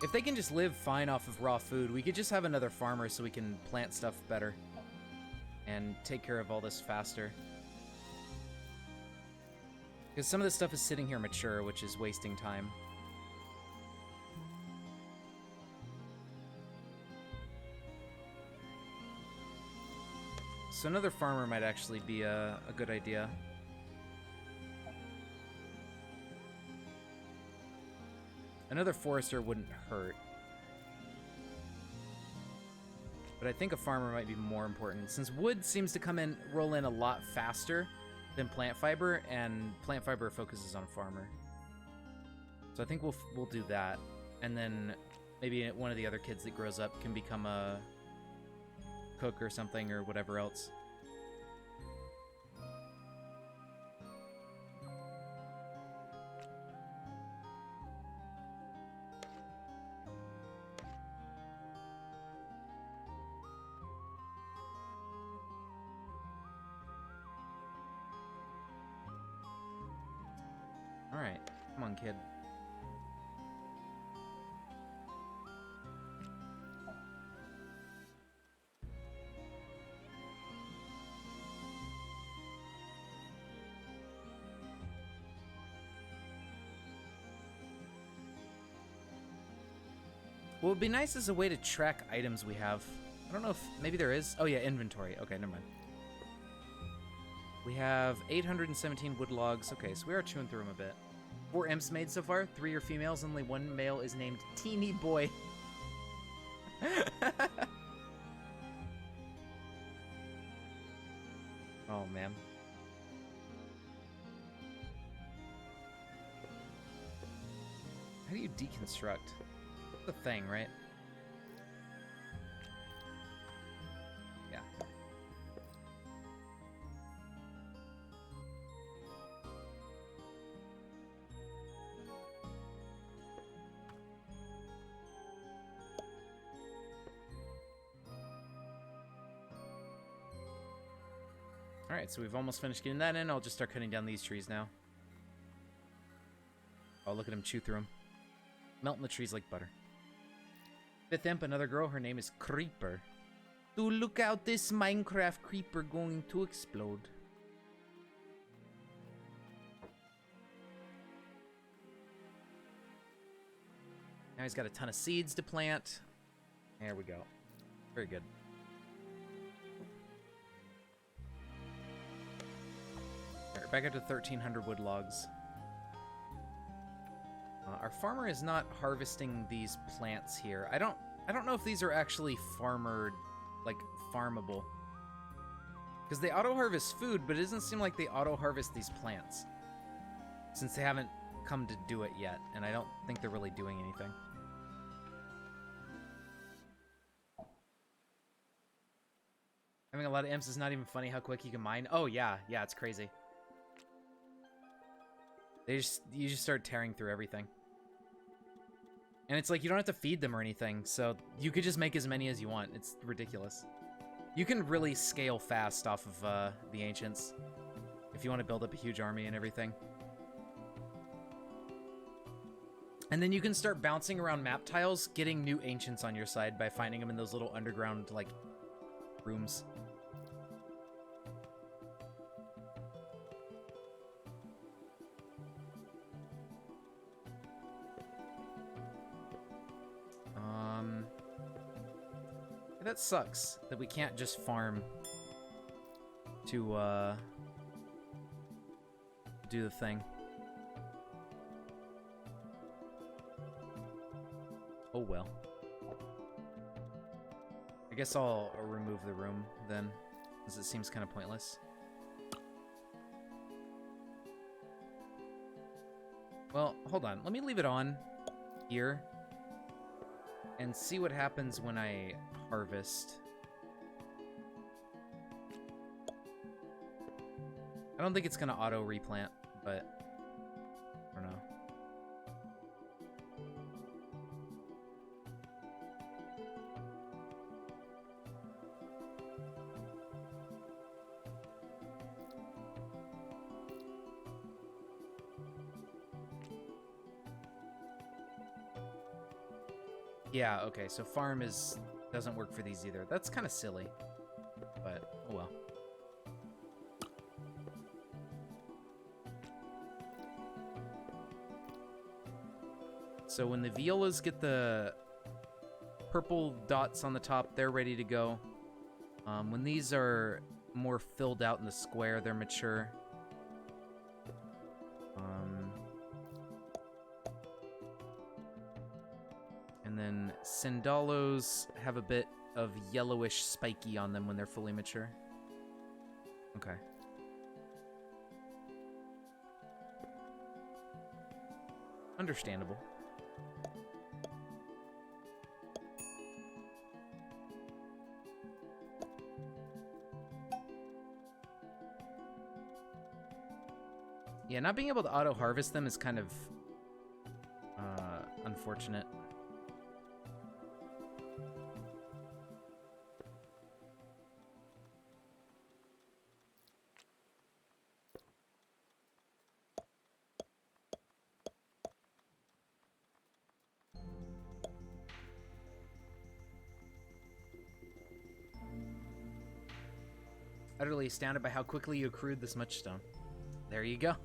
If they can just live fine off of raw food, we could just have another farmer so we can plant stuff better and take care of all this faster. Because some of this stuff is sitting here mature, which is wasting time. So another farmer might actually be a good idea. Another forester wouldn't hurt. But I think a farmer might be more important, since wood seems to roll in a lot faster than plant fiber, and plant fiber focuses on farmer. So I think we'll do that, and then maybe one of the other kids that grows up can become a cook or something or whatever else. All right, come on, kid. What would be nice is a way to track items we have. I don't know if maybe there is. Oh yeah, inventory. Okay, never mind. We have 817 wood logs. Okay, so we are chewing through them a bit. 4 imps made so far. 3 are females. Only 1 male is named Teeny Boy. Oh man. How do you deconstruct? The thing, right? Yeah. All right, so we've almost finished getting that in. I'll just start cutting down these trees now. Oh, look at him chew through them. Melting the trees like butter. 5th imp, another girl. Her name is Creeper. Do look out, this Minecraft creeper going to explode. Now he's got a ton of seeds to plant. There we go. Very good. Alright, back up to 1,300 wood logs. Our farmer is not harvesting these plants here. I don't know if these are actually farmable. Because they auto-harvest food, but it doesn't seem like they auto-harvest these plants. Since they haven't come to do it yet, and I don't think they're really doing anything. Having a lot of imps is not even funny how quick you can mine. Oh yeah, it's crazy. You just start tearing through everything. And it's like, you don't have to feed them or anything, so you could just make as many as you want. It's ridiculous. You can really scale fast off of the Ancients if you want to build up a huge army and everything. And then you can start bouncing around map tiles, getting new Ancients on your side by finding them in those little underground, like, rooms. That sucks that we can't just farm to do the thing. Oh well. I guess I'll remove the room then, as it seems kind of pointless. Well, hold on. Let me leave it on here and see what happens when I harvest. I don't think it's gonna auto replant, but I don't know. Yeah, okay, so farm doesn't work for these either. That's kind of silly, but oh well. So when the violas get the purple dots on the top, they're ready to go. When these are more filled out in the square, they're mature. And then Sindalos have a bit of yellowish spiky on them when they're fully mature. Okay. Understandable. Yeah, not being able to auto-harvest them is kind of unfortunate. Utterly astounded by how quickly you accrued this much stone. There you go.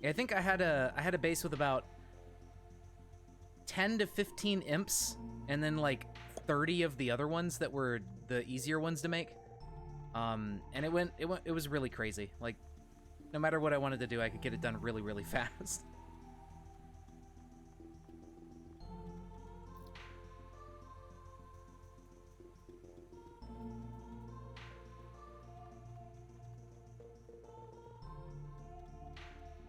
Yeah, I think I had a base with about 10 to 15 imps, and then like 30 of the other ones that were the easier ones to make. And it was really crazy. Like, no matter what I wanted to do, I could get it done really, really fast.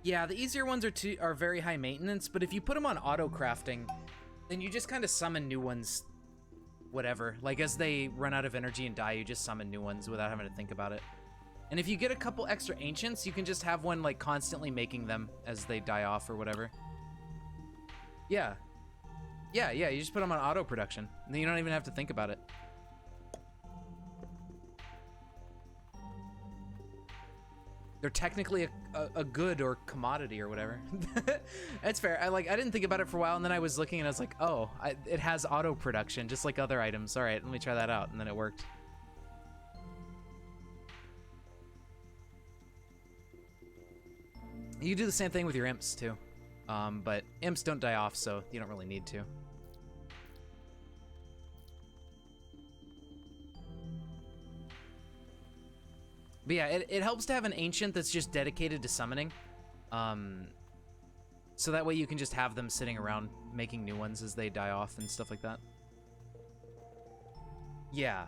Yeah, the easier ones are very high maintenance, but if you put them on auto crafting, then you just kind of summon new ones, whatever. Like, as they run out of energy and die, you just summon new ones without having to think about it. And if you get a couple extra ancients, you can just have one, like, constantly making them as they die off or whatever. Yeah. Yeah, you just put them on auto production. And then you don't even have to think about it. They're technically a good or commodity or whatever. That's fair. I didn't think about it for a while, and then I was looking and I was like, oh, it has auto production just like other items. All right, let me try that out, and then it worked. You do the same thing with your imps too, but imps don't die off, so you don't really need to. But yeah, it helps to have an ancient that's just dedicated to summoning. So that way you can just have them sitting around making new ones as they die off and stuff like that. Yeah.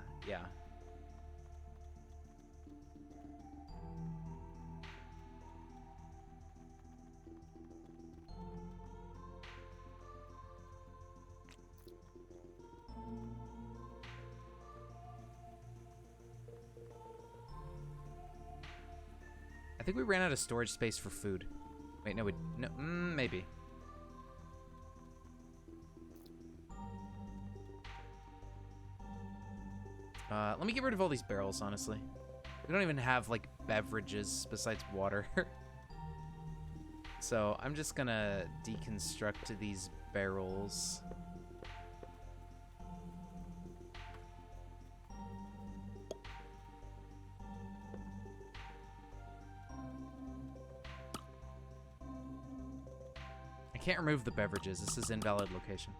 I think we ran out of storage space for food. Wait, no, maybe. Let me get rid of all these barrels, honestly. We don't even have, like, beverages besides water. So I'm just gonna deconstruct these barrels. I can't remove the beverages. This is invalid location.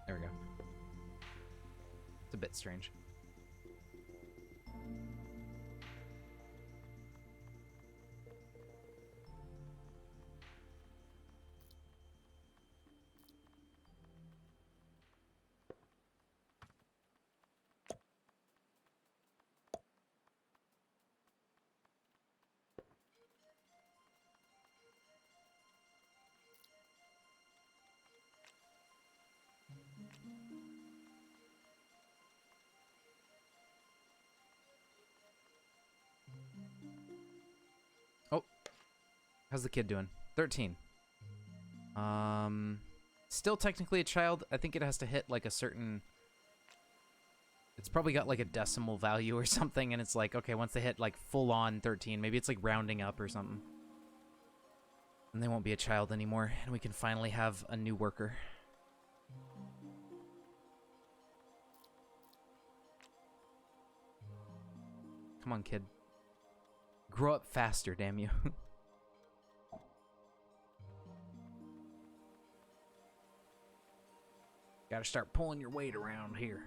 There we go. It's a bit strange. Oh, how's the kid doing? 13. Still technically a child. I think it has to hit like a certain... It's probably got like a decimal value or something, and it's like, okay, once they hit like full on 13, maybe it's like rounding up or something. And they won't be a child anymore, and we can finally have a new worker. Come on, kid. Grow up faster, damn you. Gotta start pulling your weight around here.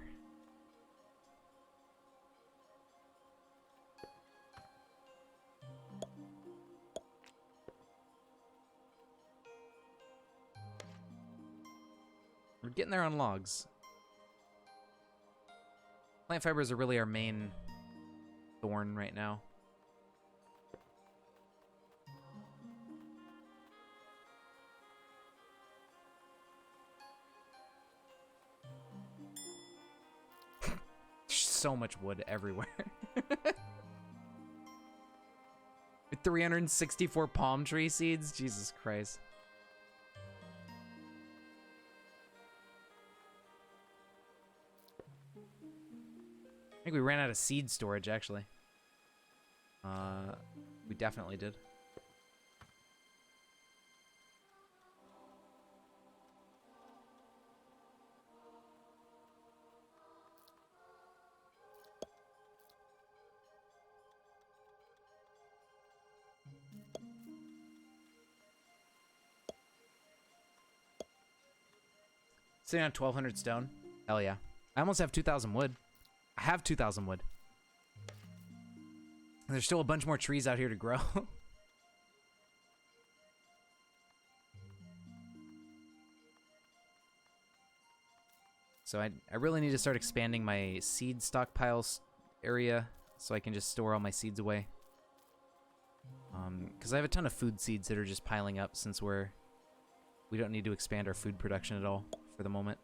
We're getting there on logs. Plant fibers are really our main thorn right now. There's so much wood everywhere. With 364 palm tree seeds? Jesus Christ. I think we ran out of seed storage, actually. We definitely did. Sitting on 1,200 stone. Hell yeah. I almost have 2,000 wood. I have 2,000 wood. And there's still a bunch more trees out here to grow. So I really need to start expanding my seed stockpiles area so I can just store all my seeds away. Because I have a ton of food seeds that are just piling up since we don't need to expand our food production at all for the moment.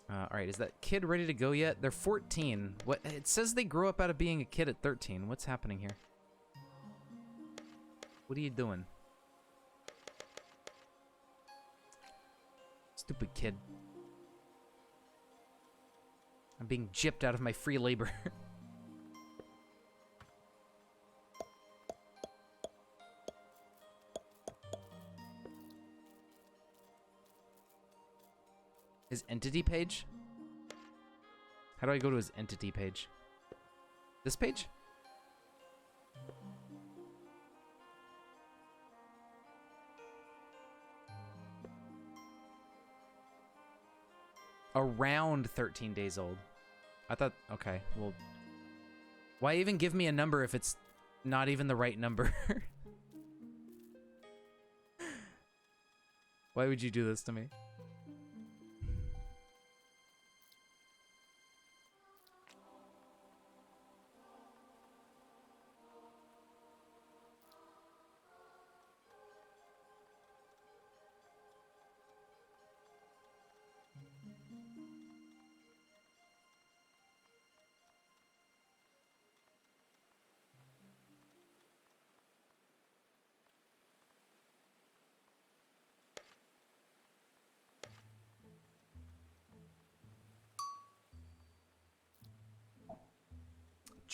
Alright, is that kid ready to go yet? They're 14. What? It says they grew up out of being a kid at 13. What's happening here? What are you doing? Stupid kid. I'm being gypped out of my free labor. His entity page? How do I go to his entity page? This page? Around 13 days old. I thought, okay, well, why even give me a number if it's not even the right number? Why would you do this to me?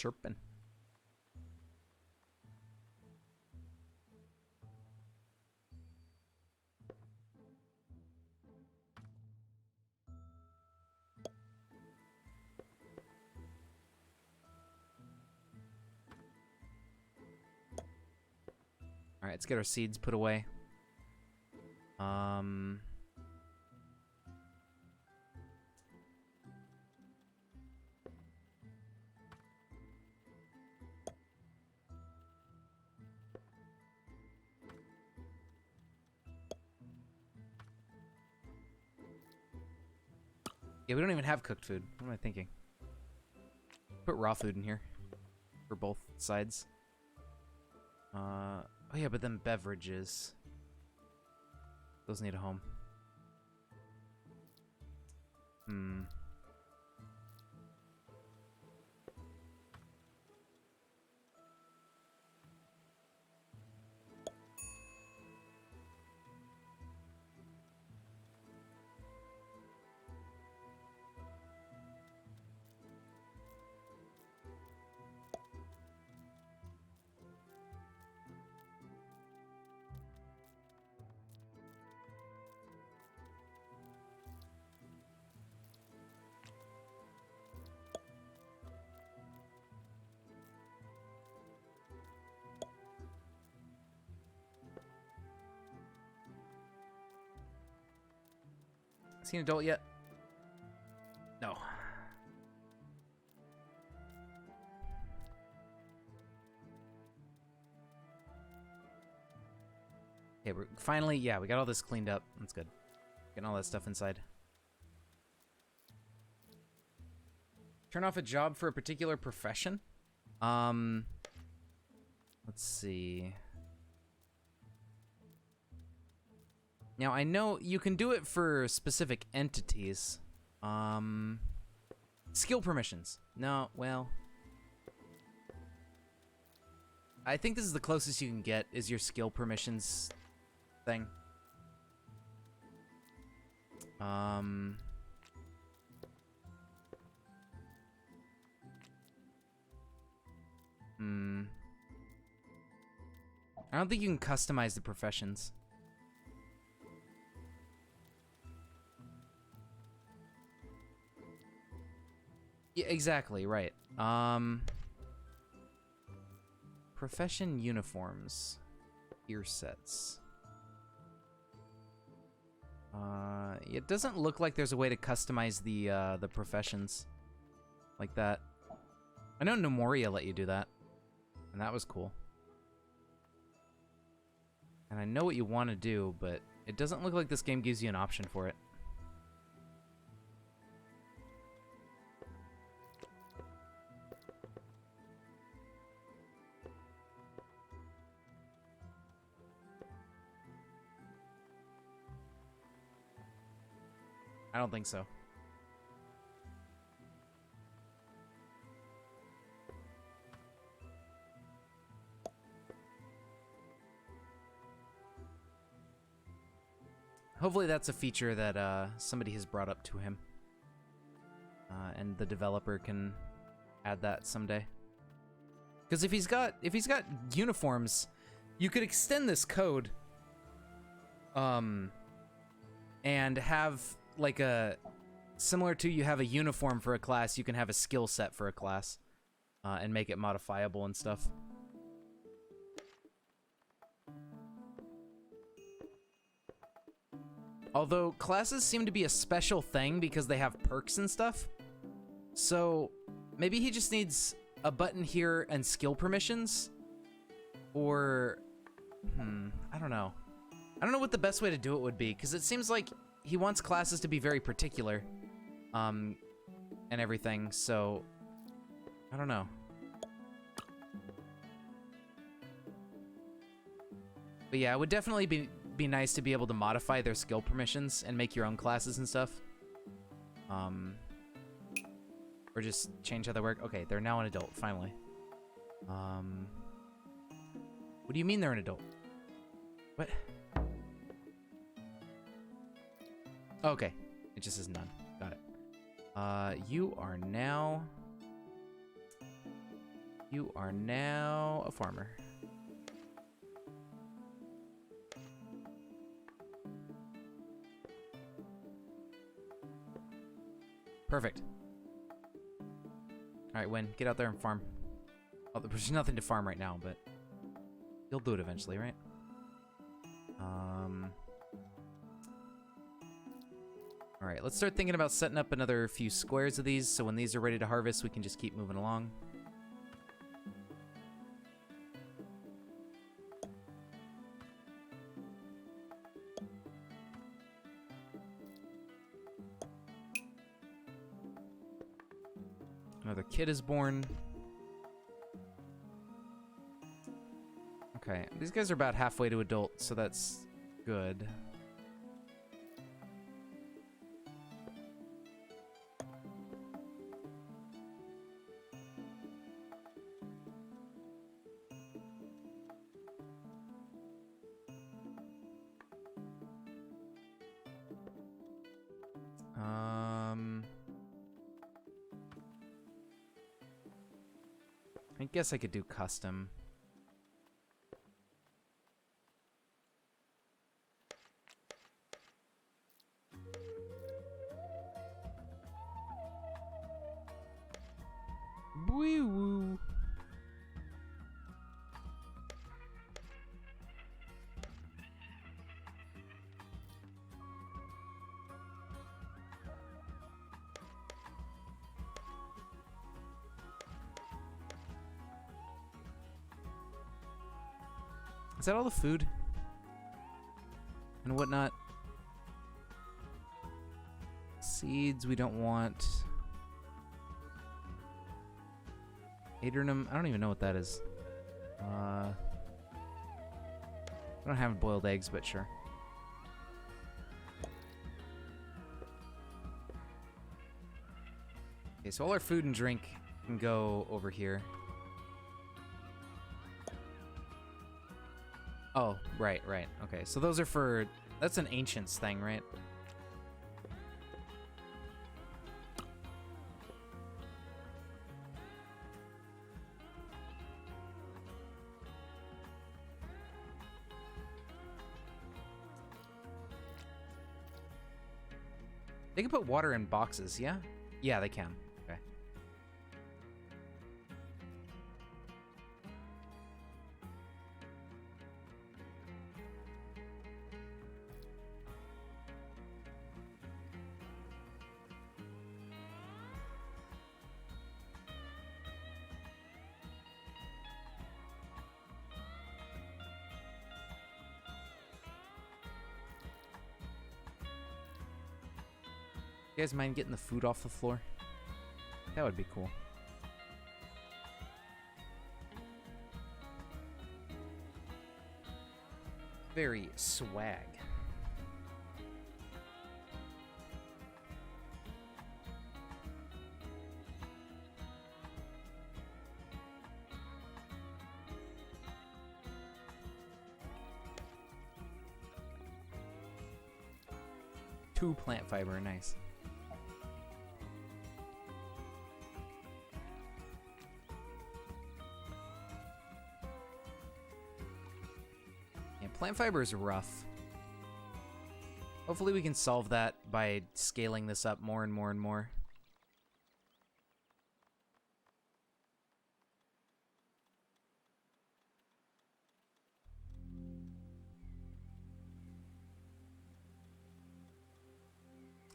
chirping. All right, let's get our seeds put away. Yeah, we don't even have cooked food. What am I thinking? Put raw food in here for both sides. Oh yeah, but then beverages. Those need a home. Is he an adult yet? No. Okay, we're finally, yeah, we got all this cleaned up. That's good. Getting all that stuff inside. Turn off a job for a particular profession? Let's see. Now, I know you can do it for specific entities. Skill permissions. No, well. I think this is the closest you can get, is your skill permissions thing. I don't think you can customize the professions. Yeah, exactly, right. Profession uniforms. Gear sets. It doesn't look like there's a way to customize the professions like that. I know Nemoria let you do that, and that was cool. And I know what you want to do, but it doesn't look like this game gives you an option for it. I don't think so. Hopefully that's a feature that somebody has brought up to him. And the developer can add that someday. Because if he's got uniforms, you could extend this code and have like a similar to you have a uniform for a class, you can have a skill set for a class and make it modifiable and stuff. Although classes seem to be a special thing because they have perks and stuff. So maybe he just needs a button here and skill permissions. Or, I don't know. I don't know what the best way to do it would be, because it seems like he wants classes to be very particular, and everything, so I don't know. But yeah, it would definitely be nice to be able to modify their skill permissions and make your own classes and stuff. Or just change how they work. Okay, they're now an adult, finally. What do you mean they're an adult? What? Okay, it just says none. Got it. You are now You are now a farmer. Perfect. Alright, Win, get out there and farm. Oh, there's nothing to farm right now, but you'll do it eventually, right? Alright, let's start thinking about setting up another few squares of these, so when these are ready to harvest, we can just keep moving along. Another kid is born. Okay, these guys are about halfway to adult, so that's good. I guess I could do custom. Woo-woo. Is that all the food? And whatnot? Seeds we don't want. Adernum, I don't even know what that is. I don't have boiled eggs, but sure. Okay, so all our food and drink can go over here. Oh, right. Okay, so those are for... That's an Ancients thing, right? They can put water in boxes, yeah? Yeah, they can. Okay. You guys mind getting the food off the floor? That would be cool. Very swag. Two plant fiber, nice. Plant fiber is rough. Hopefully we can solve that by scaling this up more and more and more.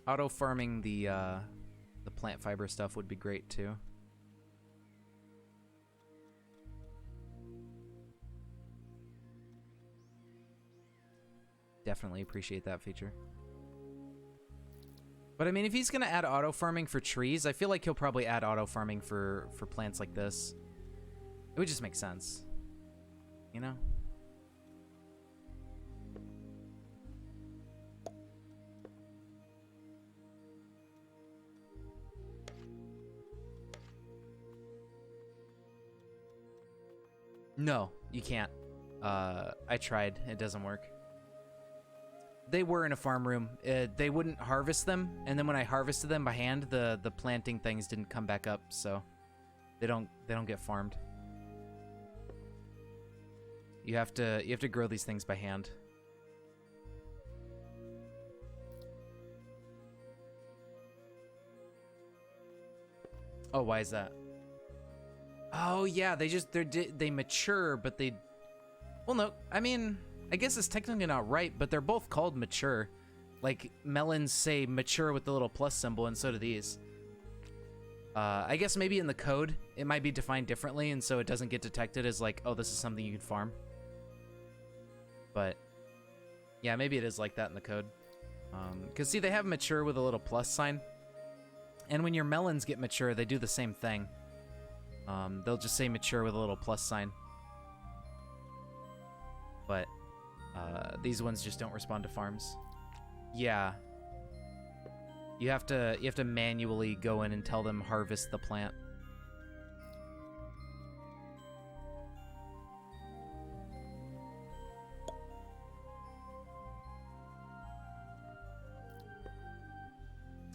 Auto farming the plant fiber stuff would be great too. Definitely appreciate that feature. But I mean, if he's gonna add auto farming for trees, I feel like he'll probably add auto farming for plants like this. It would just make sense, you know? No, you can't. I tried. It doesn't work. They were in a farm room. They wouldn't harvest them, and then when I harvested them by hand, the planting things didn't come back up, so they don't get farmed. You have to grow these things by hand. Oh, why is that? Oh yeah, they mature, but they. Well, no, I mean, I guess it's technically not right, but they're both called mature. Like melons say mature with the little plus symbol, and so do these. I guess maybe in the code it might be defined differently, and so it doesn't get detected as like, oh, this is something you can farm. But yeah, maybe it is like that in the code. Because see, they have mature with a little plus sign. And when your melons get mature, they do the same thing. They'll just say mature with a little plus sign. But these ones just don't respond to farms. Yeah. You have to manually go in and tell them harvest the plant.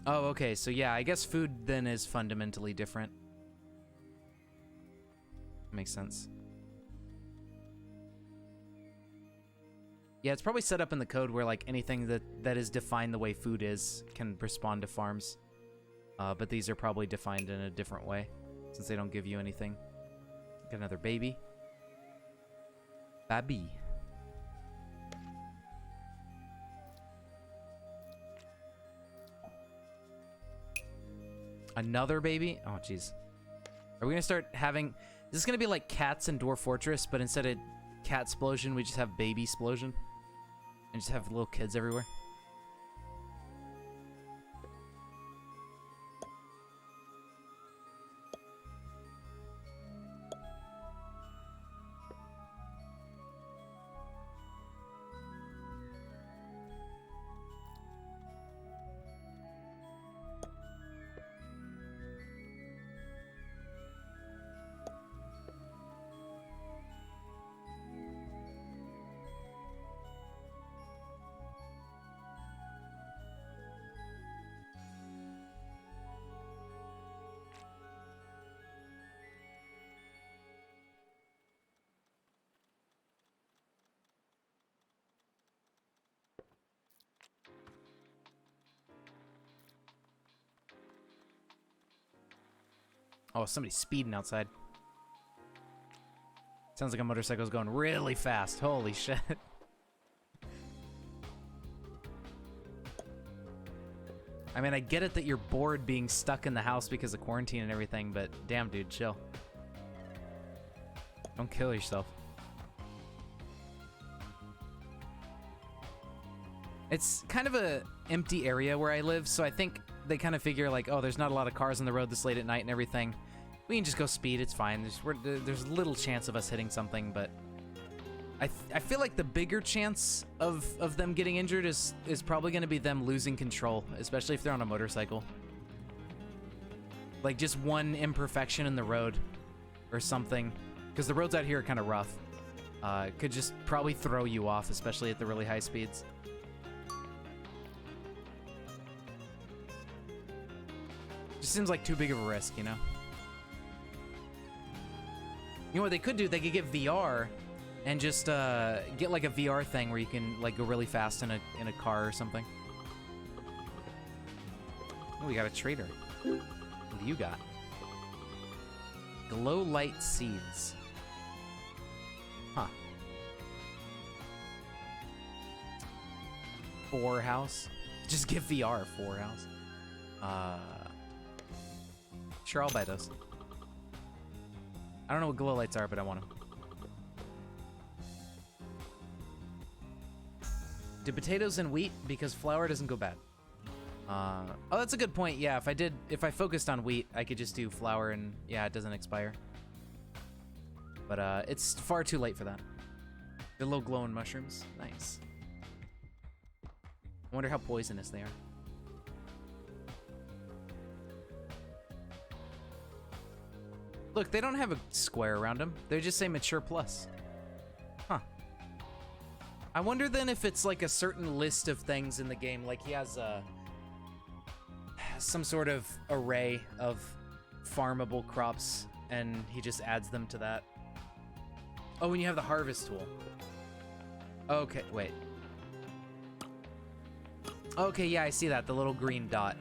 Oh, okay, so yeah, I guess food then is fundamentally different. Makes sense. Yeah, it's probably set up in the code where like anything that is defined the way food is can respond to farms. But these are probably defined in a different way since they don't give you anything. Get another baby. Baby. Another baby? Oh, jeez. Are we gonna start having... Is this gonna be like Cats in Dwarf Fortress, but instead of cat explosion, we just have baby explosion? And just have little kids everywhere? Oh, somebody's speeding outside. Sounds like a motorcycle's going really fast. Holy shit. I mean, I get it that you're bored being stuck in the house because of quarantine and everything, but damn, dude, chill. Don't kill yourself. It's kind of a empty area where I live, so I think they kind of figure like, oh, there's not a lot of cars on the road this late at night and everything. We can just go speed, it's fine. There's little chance of us hitting something, but I feel like the bigger chance of them getting injured is probably going to be them losing control, especially if they're on a motorcycle. Like just one imperfection in the road or something, because the roads out here are kind of rough. Could just probably throw you off, especially at the really high speeds. Just seems like too big of a risk, you know? You know what they could do? They could get VR and just get like a VR thing where you can like go really fast in a car or something. Oh, we got a trader. What do you got? Glow light seeds. Huh. 4 house. Just give VR 4 house. Sure, I'll buy those. I don't know what glow lights are, but I want them. Do potatoes and wheat? Because flour doesn't go bad. Oh, that's a good point. Yeah, if I focused on wheat, I could just do flour and yeah, it doesn't expire. But it's far too late for that. The little glowing mushrooms. Nice. I wonder how poisonous they are. Look, they don't have a square around them. They just say mature plus. Huh. I wonder then if it's like a certain list of things in the game. Like he has some sort of array of farmable crops and he just adds them to that. Oh, when you have the harvest tool. Okay, wait. Okay, yeah, I see that. The little green dot.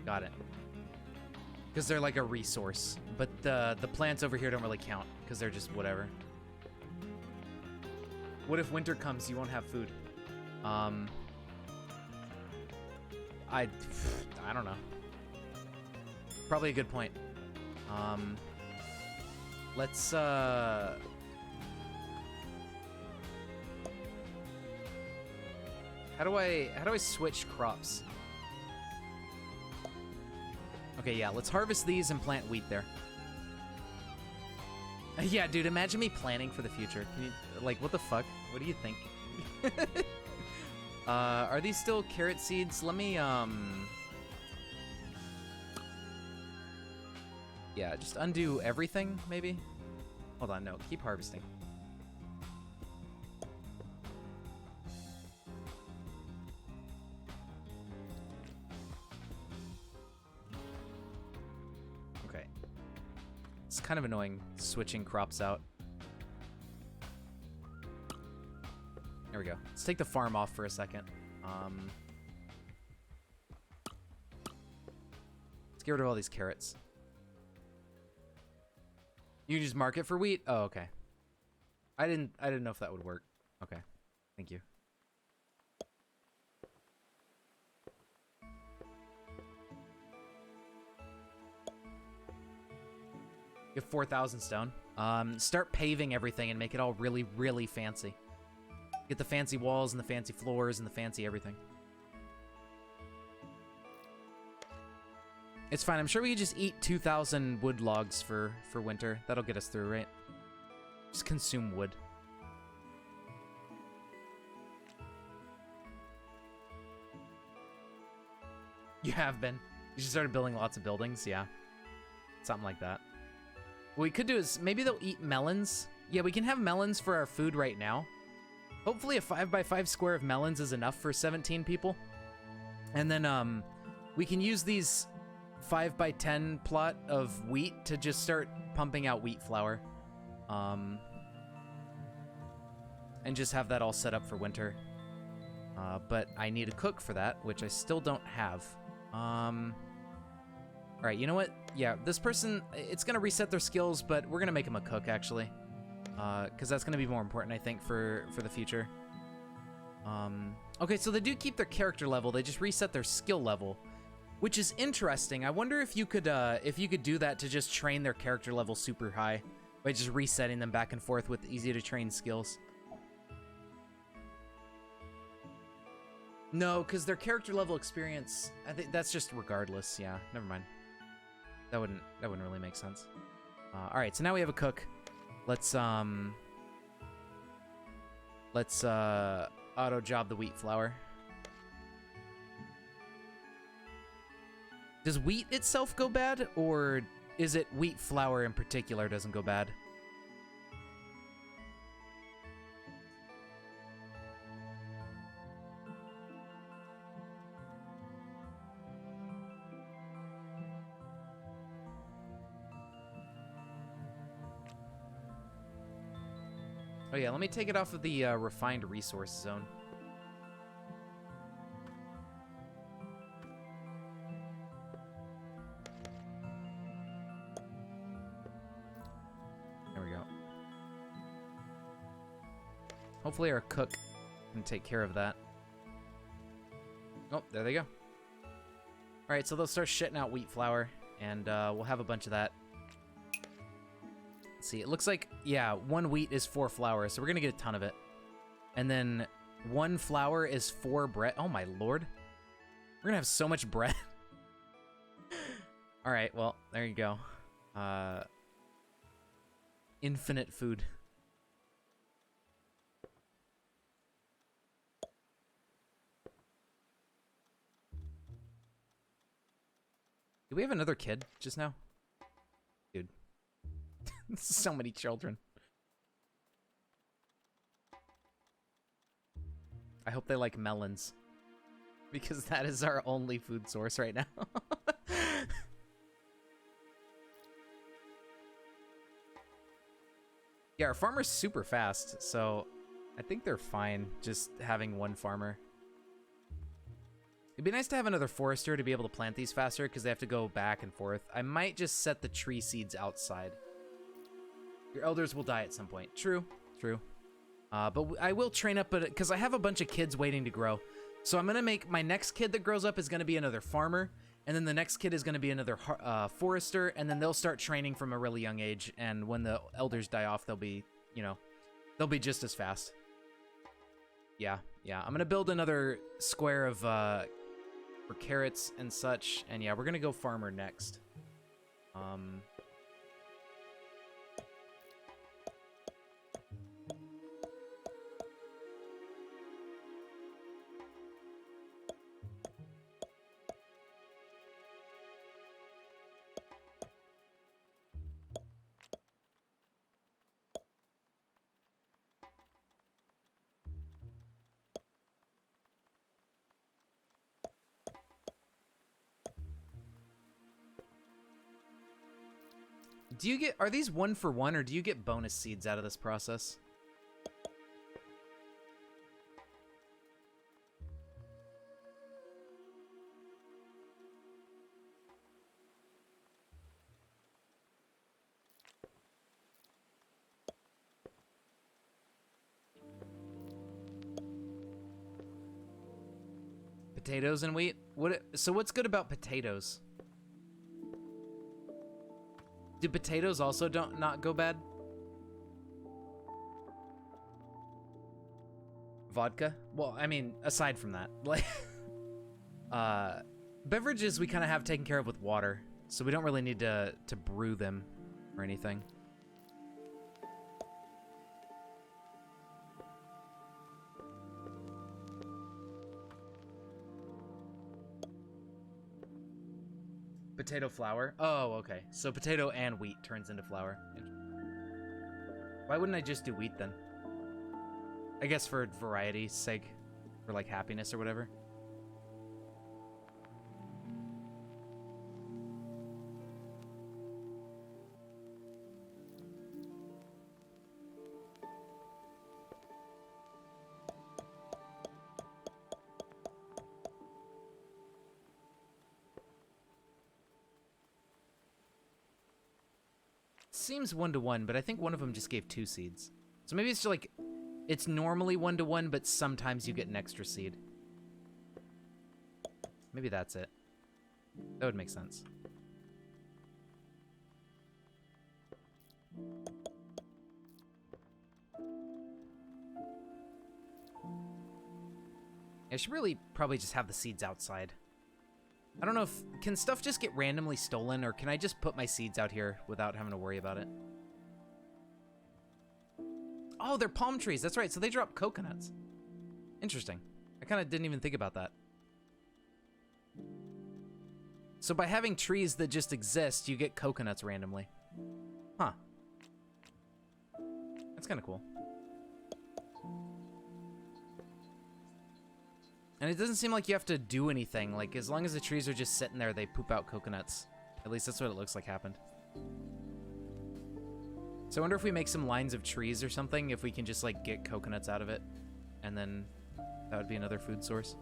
Got it. Because they're like a resource. But the plants over here don't really count. Because they're just whatever. What if winter comes, you won't have food? I don't know. Probably a good point. Let's how do I switch crops? Okay, yeah, let's harvest these and plant wheat there. Yeah, dude, imagine me planning for the future. Can you, like, what the fuck? What do you think? Are these still carrot seeds? Let me, yeah, just undo everything, maybe? Hold on, no, keep harvesting. Okay. It's kind of annoying switching crops out. There we go. Let's take the farm off for a second. Let's get rid of all these carrots. You can just mark it for wheat? Oh, okay. I didn't know if that would work. Okay. Thank you. You have 4,000 stone. Start paving everything and make it all really, really fancy. Get the fancy walls and the fancy floors and the fancy everything. It's fine. I'm sure we could just eat 2,000 wood logs for winter. That'll get us through, right? Just consume wood. You have been. You just started building lots of buildings, yeah. Something like that. What we could do is, maybe they'll eat melons. Yeah, we can have melons for our food right now. Hopefully a 5x5 square of melons is enough for 17 people. And then we can use these 5x10 plot of wheat to just start pumping out wheat flour. And just have that all set up for winter. But I need a cook for that, which I still don't have. Alright, you know what? Yeah, this person, it's gonna reset their skills, but we're gonna make him a cook, actually. Because that's gonna be more important, I think, for the future. Okay, so they do keep their character level, they just reset their skill level, which is interesting. I wonder if you could do that to just train their character level super high by just resetting them back and forth with easy to train skills. No, because their character level experience, I think that's just regardless. Yeah, never mind. That wouldn't really make sense. All right, so now we have a cook. Let's auto job the wheat flour. Does wheat itself go bad, or is it wheat flour in particular doesn't go bad? Oh yeah, let me take it off of the refined resource zone. There we go. Hopefully our cook can take care of that. Oh, there they go. Alright, so they'll start shitting out wheat flour, and we'll have a bunch of that. See, it looks like, yeah, 1 wheat is 4 flour, so we're gonna get a ton of it. And then 1 flour is 4 bread. Oh my lord. We're gonna have so much bread. Alright, well, there you go. Infinite food. Do we have another kid just now? Dude. So many children. I hope they like melons. Because that is our only food source right now. Yeah, our farmer's super fast, so I think they're fine just having one farmer. It'd be nice to have another forester to be able to plant these faster because they have to go back and forth. I might just set the tree seeds outside. Your elders will die at some point. True, true. But I will train up, because I have a bunch of kids waiting to grow. So I'm going to make my next kid that grows up is going to be another farmer. And then the next kid is going to be another forester. And then they'll start training from a really young age. And when the elders die off, they'll be, you know, they'll be just as fast. Yeah, yeah. I'm going to build another square of, for carrots and such. And yeah, we're going to go farmer next. Do you get, are these 1 for 1 or do you get bonus seeds out of this process? Potatoes and wheat? So what's good about potatoes? Do potatoes also not go bad? Vodka? Well, I mean, aside from that, like, beverages we kind of have taken care of with water, so we don't really need to brew them or anything. Potato flour? Oh, okay. So potato and wheat turns into flour. Why wouldn't I just do wheat then? I guess for variety's sake. For like happiness or whatever. Seems 1 to 1, but I think one of them just gave 2 seeds. So maybe it's just like, it's normally 1 to 1, but sometimes you get an extra seed. Maybe that's it. That would make sense. I should really probably just have the seeds outside. I don't know if... Can stuff just get randomly stolen, or can I just put my seeds out here without having to worry about it? Oh, they're palm trees. That's right. So they drop coconuts. Interesting. I kind of didn't even think about that. So by having trees that just exist, you get coconuts randomly. Huh. That's kind of cool. And it doesn't seem like you have to do anything. Like, as long as the trees are just sitting there, they poop out coconuts. At least that's what it looks like happened. So I wonder if we make some lines of trees or something, if we can just, like, get coconuts out of it. And then that would be another food source.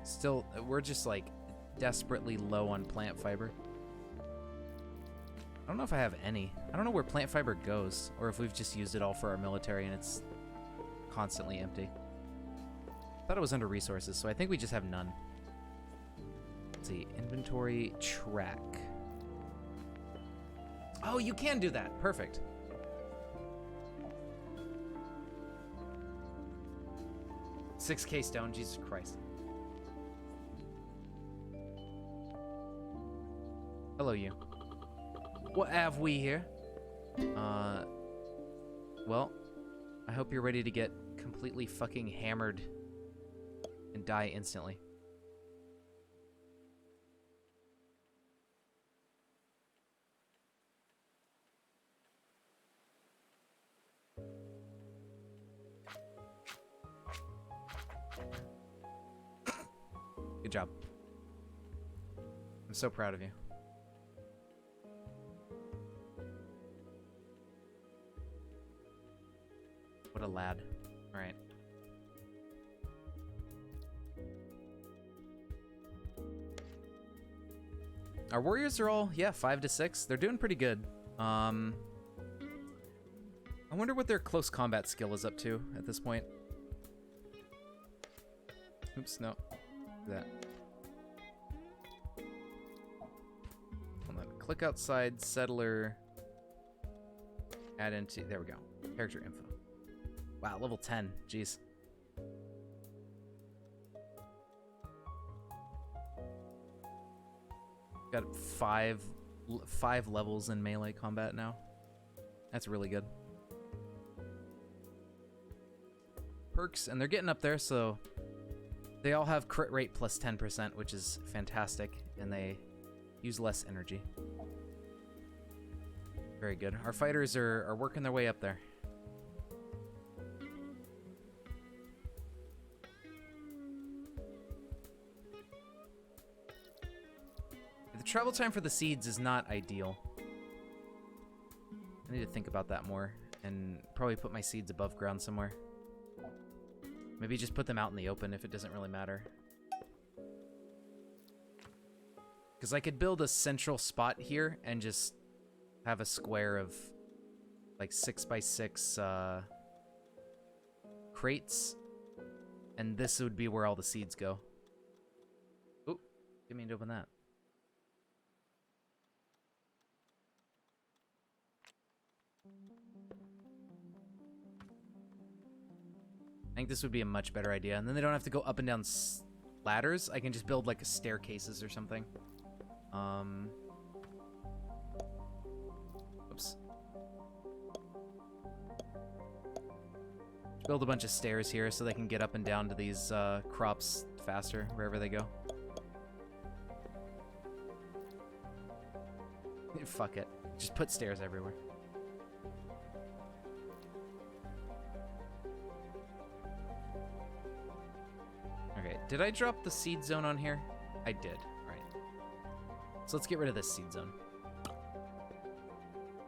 Still, we're just, like, desperately low on plant fiber. I don't know if I have any. I don't know where plant fiber goes, or if we've just used it all for our military and it's constantly empty. I thought it was under resources, so I think we just have none. Let's see, inventory, track. Oh, you can do that. Perfect. $6K stone, Jesus Christ. Hello, you. What have we here? Well, I hope you're ready to get completely fucking hammered and die instantly. Good job. I'm so proud of you. What a lad. All right. Our warriors are all, yeah, 5 to 6. They're doing pretty good. I wonder what their close combat skill is up to at this point. Oops, no. That. Hold on. Click outside, settler. Add into, there we go. Character info. Wow, level 10. Jeez. Got five levels in melee combat now. That's really good. Perks, and they're getting up there, so they all have crit rate plus 10%, which is fantastic, and they use less energy. Very good. Our fighters are working their way up there. The travel time for the seeds is not ideal. I need to think about that more and probably put my seeds above ground somewhere. Maybe just put them out in the open if it doesn't really matter. Because I could build a central spot here and just have a square of like 6x6 crates. And this would be where all the seeds go. Ooh, didn't mean to open that. I think this would be a much better idea. And then they don't have to go up and down ladders. I can just build like a staircases or something. Oops. Build a bunch of stairs here so they can get up and down to these crops faster wherever they go. Fuck it. Just put stairs everywhere. Okay, did I drop the seed zone on here? I did. All right. So let's get rid of this seed zone.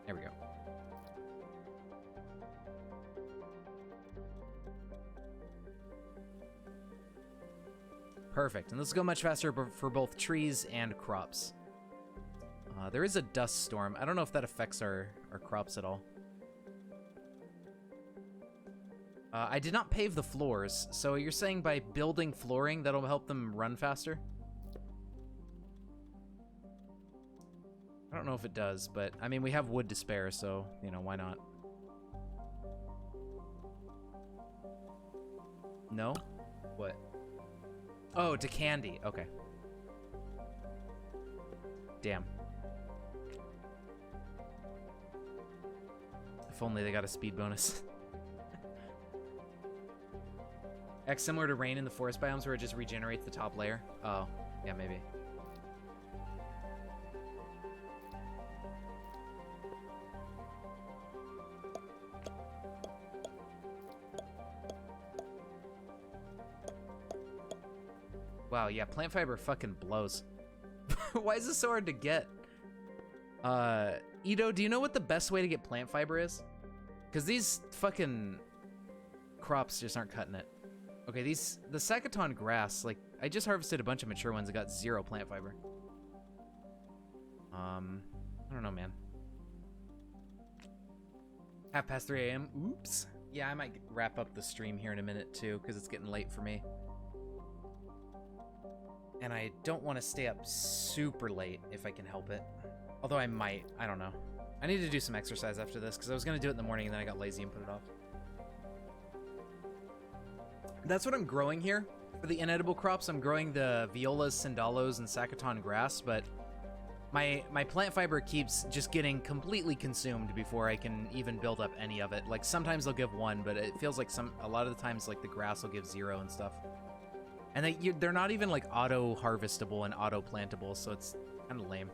There we go. Perfect. And this will go much faster for both trees and crops. There is a dust storm. I don't know if that affects our crops at all. I did not pave the floors, so you're saying by building flooring, that'll help them run faster? I don't know if it does, but, I mean, we have wood to spare, so, you know, why not? No? What? Oh, to candy. Okay. Damn. If only they got a speed bonus. X similar to rain in the forest biomes where it just regenerates the top layer? Oh, yeah, maybe. Wow, yeah, plant fiber fucking blows. Why is this so hard to get? Ito, do you know what the best way to get plant fiber is? Because these fucking crops just aren't cutting it. Okay, the Sakaton grass, like, I just harvested a bunch of mature ones that got 0 plant fiber. I don't know, man. 3:30 a.m. Oops. Yeah, I might wrap up the stream here in a minute, too, because it's getting late for me. And I don't want to stay up super late if I can help it. Although I might. I don't know. I need to do some exercise after this, because I was going to do it in the morning, and then I got lazy and put it off. That's what I'm growing here. For the inedible crops, I'm growing the violas, sandalos, and Sakaton grass, but my plant fiber keeps just getting completely consumed before I can even build up any of it. Like, sometimes they'll give 1, but it feels like a lot of the times, like, the grass will give 0 and stuff. And they're not even, like, auto-harvestable and auto-plantable, so it's kind of lame.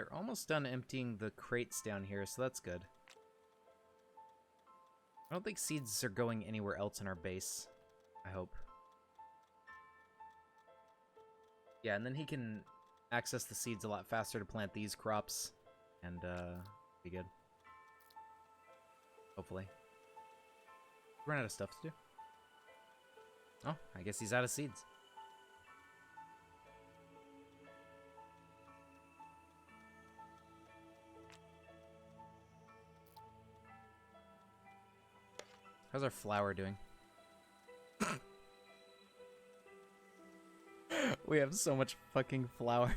They're almost done emptying the crates down here, so that's good. I don't think seeds are going anywhere else in our base. I hope. Yeah, and then he can access the seeds a lot faster to plant these crops, and be good. Hopefully. Run out of stuff to do. Oh, I guess he's out of seeds. How's our flour doing? We have so much fucking flour.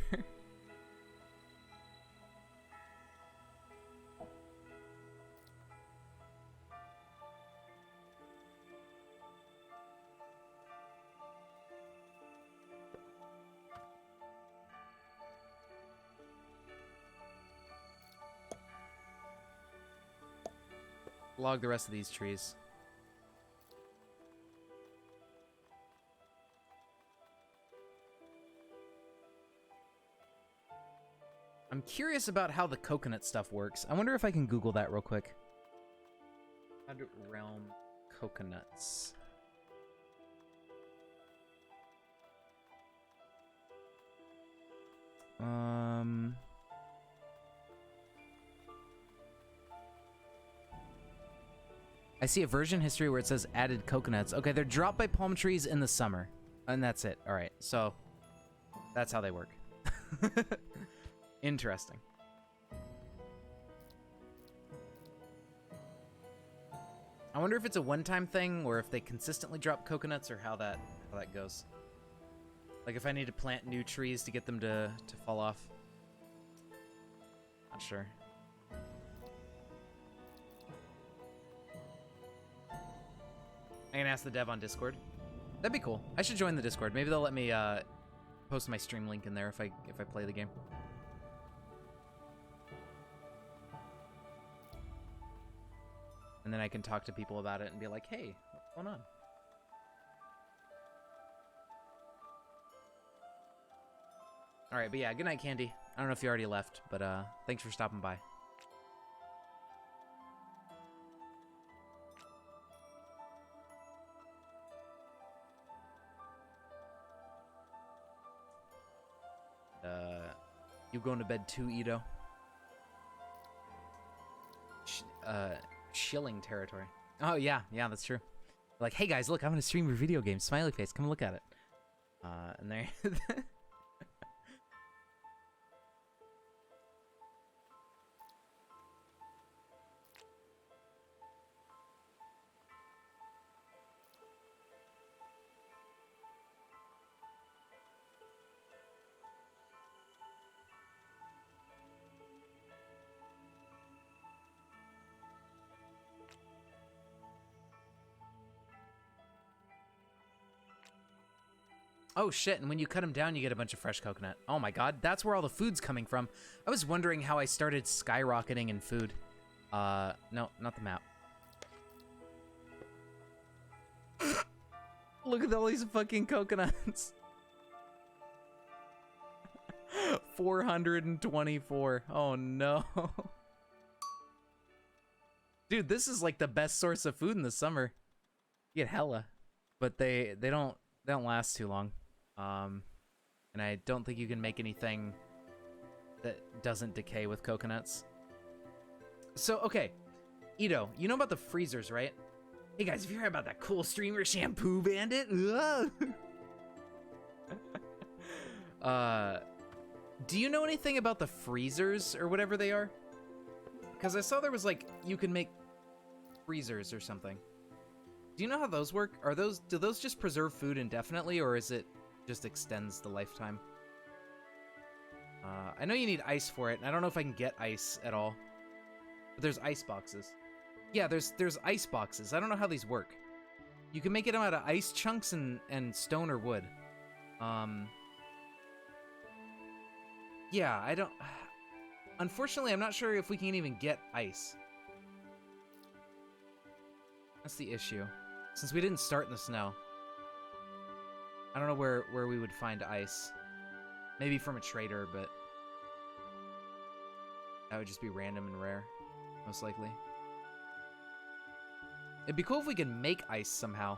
Log the rest of these trees. I'm curious about how the coconut stuff works. I wonder if I can Google that real quick. Odd Realm coconuts. I see a version history where it says added coconuts. Okay, they're dropped by palm trees in the summer. And that's it. All right, so that's how they work. Interesting. I wonder if it's a one-time thing or if they consistently drop coconuts or how that goes. Like if I need to plant new trees to get them to fall off. Not sure. I can ask the dev on Discord. That'd be cool. I should join the Discord. Maybe they'll let me post my stream link in there if I play the game. And then I can talk to people about it and be like, hey, what's going on? All right, but yeah, good night, Candy. I don't know if you already left, but thanks for stopping by. You going to bed too, Ito? Shilling territory. Oh, yeah, that's true. Like, hey guys, look, I'm gonna stream your video game. Smiley face, come look at it. And there... Oh shit, and when you cut them down, you get a bunch of fresh coconut. Oh my god, that's where all the food's coming from. I was wondering how I started skyrocketing in food. No, not the map. Look at all these fucking coconuts. 424. Oh no. Dude, this is like the best source of food in the summer. You get hella. But they don't last too long. And I don't think you can make anything that doesn't decay with coconuts. So, okay. Ito, you know about the freezers, right? Hey guys, have you heard about that cool streamer Shampoo Bandit? Do you know anything about the freezers or whatever they are? Because I saw there was like, you can make freezers or something. Do you know how those work? Do those just preserve food indefinitely, or is it just extends the lifetime? I know you need ice for it, and I don't know if I can get ice at all. But there's ice boxes. Yeah, there's ice boxes. I don't know how these work. You can make it out of ice chunks and stone or wood. Yeah, I don't... Unfortunately, I'm not sure if we can even get ice. That's the issue. Since we didn't start in the snow. I don't know where we would find ice. Maybe from a trader, but... That would just be random and rare, most likely. It'd be cool if we could make ice somehow,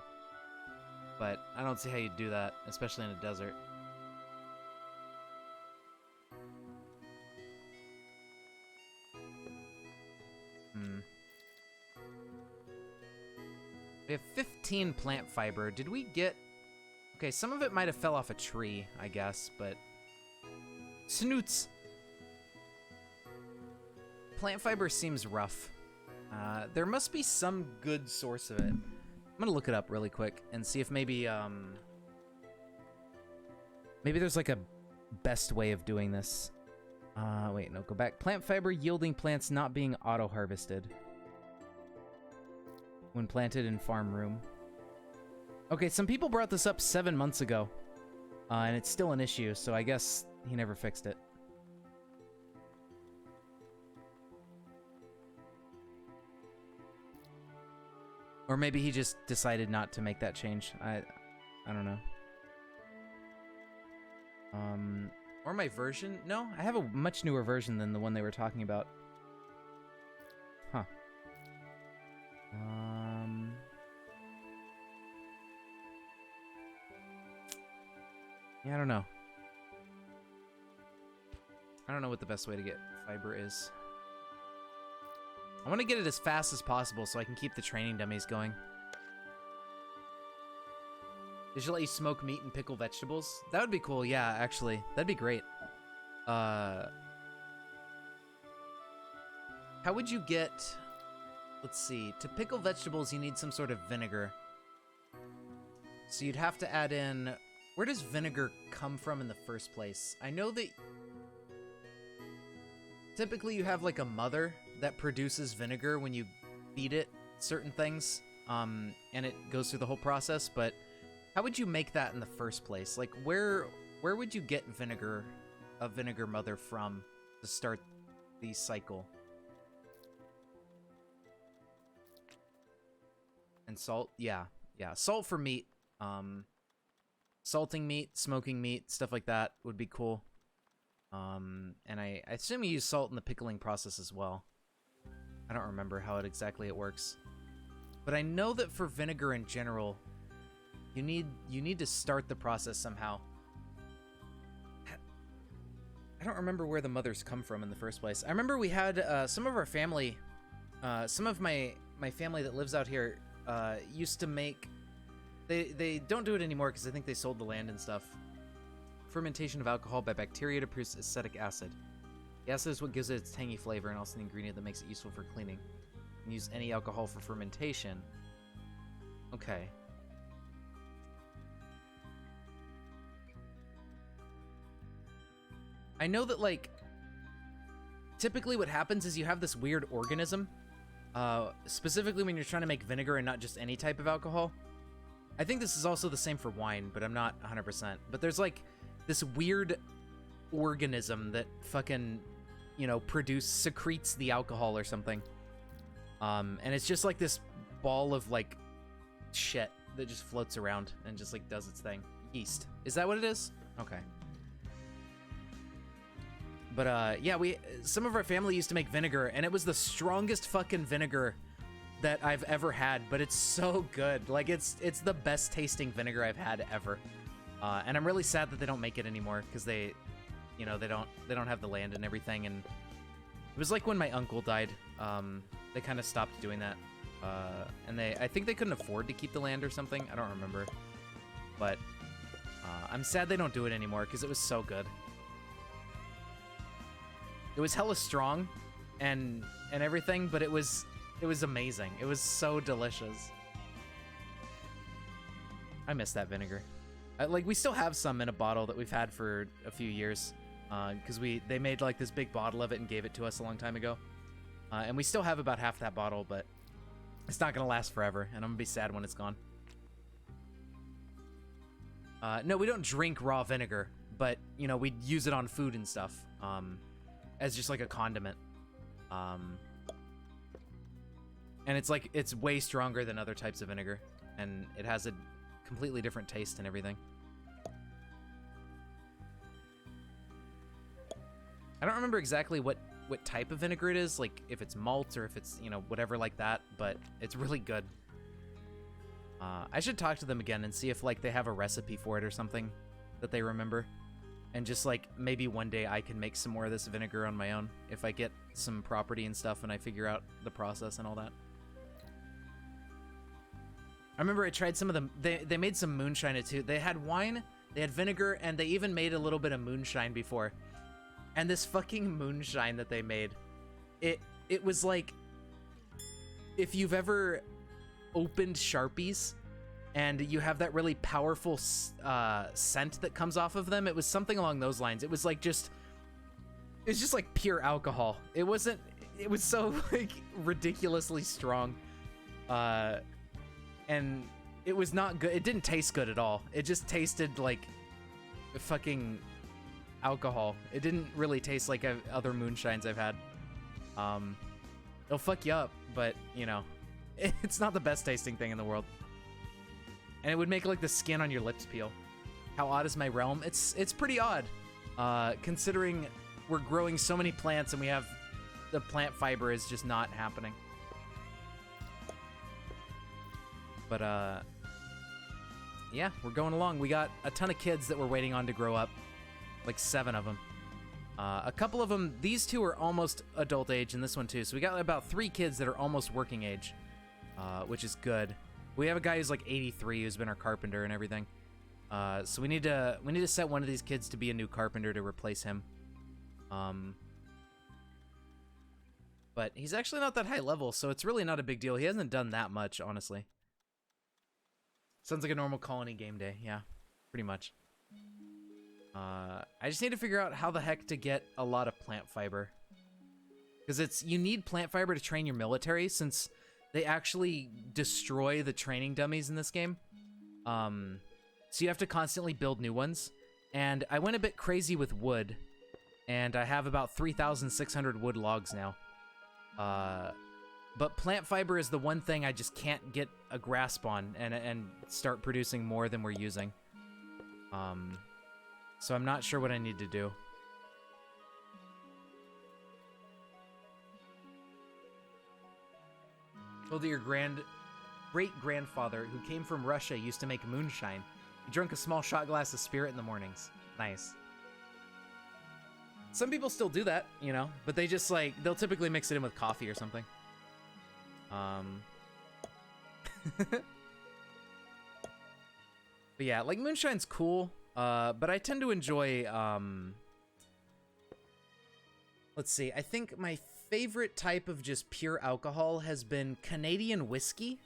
but I don't see how you'd do that, especially in a desert. We have 15 plant fiber. Did we get... Okay, some of it might have fell off a tree, I guess, but... Snoots! Plant fiber seems rough. There must be some good source of it. I'm gonna look it up really quick and see if maybe, maybe there's like a best way of doing this. Wait, no, go back. Plant fiber yielding plants not being auto-harvested when planted in farm room. Okay, some people brought this up 7 months ago, and it's still an issue, so I guess he never fixed it. Or maybe he just decided not to make that change. I don't know. Or my version? No, I have a much newer version than the one they were talking about. Huh. Yeah, I don't know. I don't know what the best way to get fiber is. I want to get it as fast as possible so I can keep the training dummies going. They should let you smoke meat and pickle vegetables. That would be cool, yeah, actually. That'd be great. How would you get... Let's see. To pickle vegetables, you need some sort of vinegar. So you'd have to add in... Where does vinegar come from in the first place? I know that... Typically you have like a mother that produces vinegar when you feed it certain things, and it goes through the whole process, but how would you make that in the first place? Like, where would you get vinegar, a vinegar mother from to start the cycle? And salt? Yeah. Salt for meat. Salting meat, smoking meat, stuff like that would be cool. And I assume you use salt in the pickling process as well. I don't remember how exactly it works. But I know that for vinegar in general, you need to start the process somehow. I don't remember where the mothers come from in the first place. I remember we had some of our family, some of my family that lives out here used to make... They don't do it anymore because I think they sold the land and stuff. Fermentation of alcohol by bacteria to produce acetic acid. The acid is what gives it its tangy flavor and also the ingredient that makes it useful for cleaning. You can use any alcohol for fermentation. Okay. I know that, like, typically what happens is you have this weird organism, specifically when you're trying to make vinegar and not just any type of alcohol. I think this is also the same for wine, but I'm not 100%. But there's, like, this weird organism that fucking, you know, secretes the alcohol or something. And it's just like this ball of, like, shit that just floats around and just, like, does its thing. Yeast. Is that what it is? Okay. But, yeah, some of our family used to make vinegar, and it was the strongest fucking vinegar that I've ever had, but it's so good. Like, it's the best tasting vinegar I've had ever. And I'm really sad that they don't make it anymore, because they, you know, they don't have the land and everything, and it was like when my uncle died, they kind of stopped doing that. And I think they couldn't afford to keep the land or something, I don't remember. But, I'm sad they don't do it anymore, because it was so good. It was hella strong and everything, but it was amazing. It was so delicious. I miss that vinegar. Like, we still have some in a bottle that we've had for a few years, because they made like this big bottle of it and gave it to us a long time ago. And we still have about half that bottle, but it's not gonna last forever, and I'm gonna be sad when it's gone. No, we don't drink raw vinegar, but, you know, we use it on food and stuff, as just like a condiment. And it's way stronger than other types of vinegar, and it has a completely different taste and everything. I don't remember exactly what what type of vinegar it is, like if it's malt or if it's, you know, whatever like that, but it's really good. I should talk to them again and see if like they have a recipe for it or something that they remember. And just like maybe one day I can make some more of this vinegar on my own if I get some property and stuff and I figure out the process and all that. I remember I tried some of them. They made some moonshine too. They had wine, they had vinegar, and they even made a little bit of moonshine before. And this fucking moonshine that they made, it was like if you've ever opened Sharpies and you have that really powerful scent that comes off of them. It was something along those lines. It was like just like pure alcohol. It was so like ridiculously strong. And it was not good. It didn't taste good at all. It just tasted like fucking alcohol. It didn't really taste like other moonshines I've had. It'll fuck you up, but you know, it's not the best tasting thing in the world. And it would make like the skin on your lips peel. How odd is my realm? It's pretty odd, considering we're growing so many plants and we have the plant fiber is just not happening. But yeah, we're going along. We got a ton of kids that we're waiting on to grow up, like 7 of them. A couple of them, these 2 are almost adult age, and this one too. So we got about 3 kids that are almost working age, which is good. We have a guy who's like 83 who's been our carpenter and everything. So we need to set one of these kids to be a new carpenter to replace him. But he's actually not that high level, so it's really not a big deal. He hasn't done that much, honestly. Sounds like a normal colony game day. Yeah, pretty much. I just need to figure out how the heck to get a lot of plant fiber. Because you need plant fiber to train your military, since they actually destroy the training dummies in this game. So you have to constantly build new ones. And I went a bit crazy with wood, and I have about 3,600 wood logs now. But plant fiber is the one thing I just can't get a grasp on and start producing more than we're using. So I'm not sure what I need to do. Told your great-grandfather, who came from Russia, used to make moonshine. He drank a small shot glass of spirit in the mornings. Nice. Some people still do that, you know, but they just like, they'll typically mix it in with coffee or something. But yeah, like moonshine's cool, but I tend to enjoy, let's see, I think my favorite type of just pure alcohol has been Canadian whiskey.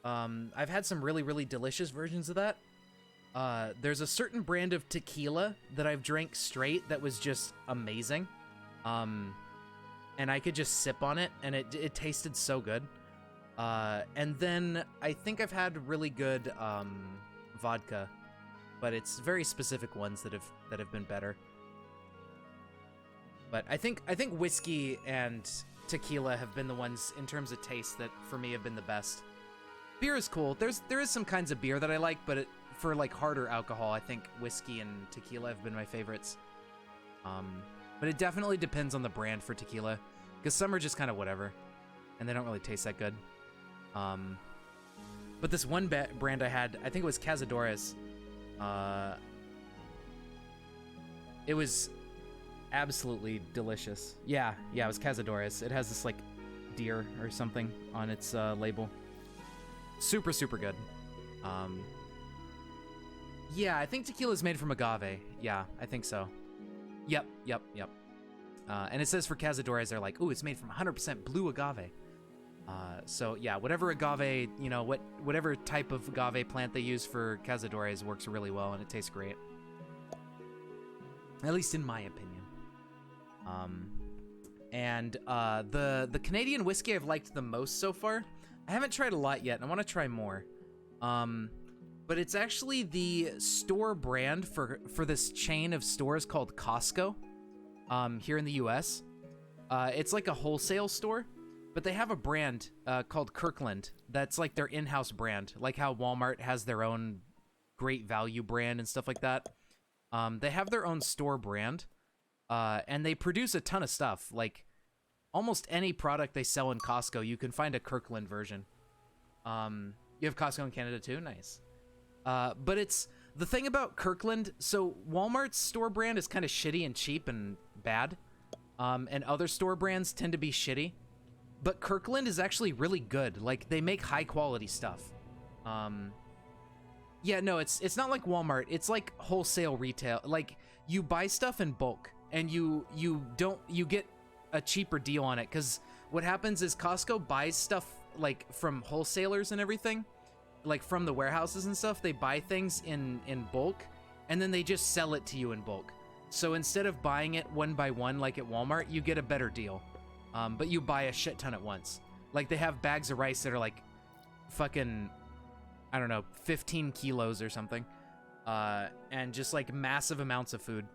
I've had some really, really delicious versions of that. There's a certain brand of tequila that I've drank straight that was just amazing. And I could just sip on it, and it tasted so good. And then I think I've had really good vodka, but it's very specific ones that have been better. But I think whiskey and tequila have been the ones in terms of taste that for me have been the best. Beer is cool. There is some kinds of beer that I like, but for like harder alcohol, I think whiskey and tequila have been my favorites. But it definitely depends on the brand for tequila, because some are just kind of whatever, and they don't really taste that good. But this one brand I had, I think it was Cazadores. It was absolutely delicious. Yeah, it was Cazadores. It has this like deer or something on its label. Super, super good. Yeah, I think tequila is made from agave. Yeah, I think so. Yep. And it says for Cazadores, they're like, ooh, it's made from 100% blue agave. So yeah, whatever agave, you know, whatever type of agave plant they use for Cazadores works really well, and it tastes great. At least in my opinion. And the Canadian whiskey I've liked the most so far. I haven't tried a lot yet, and I want to try more. But it's actually the store brand for this chain of stores called Costco, here in the US. It's like a wholesale store, but they have a brand called Kirkland that's like their in-house brand, like how Walmart has their own great value brand and stuff like that. They have their own store brand, and they produce a ton of stuff. Like, almost any product they sell in Costco, you can find a Kirkland version. You have Costco in Canada too? Nice. But it's the thing about Kirkland, so Walmart's store brand is kind of shitty and cheap and bad. And other store brands tend to be shitty. But Kirkland is actually really good. Like, they make high quality stuff. Yeah, no, it's not like Walmart. It's like wholesale retail. Like, you buy stuff in bulk and you get a cheaper deal on it, because what happens is Costco buys stuff like from wholesalers and everything, like from the warehouses and stuff. They buy things in bulk and then they just sell it to you in bulk. So instead of buying it one by one like at Walmart, you get a better deal. But you buy a shit ton at once. Like, they have bags of rice that are like fucking, I don't know, 15 kilos or something. And just like massive amounts of food,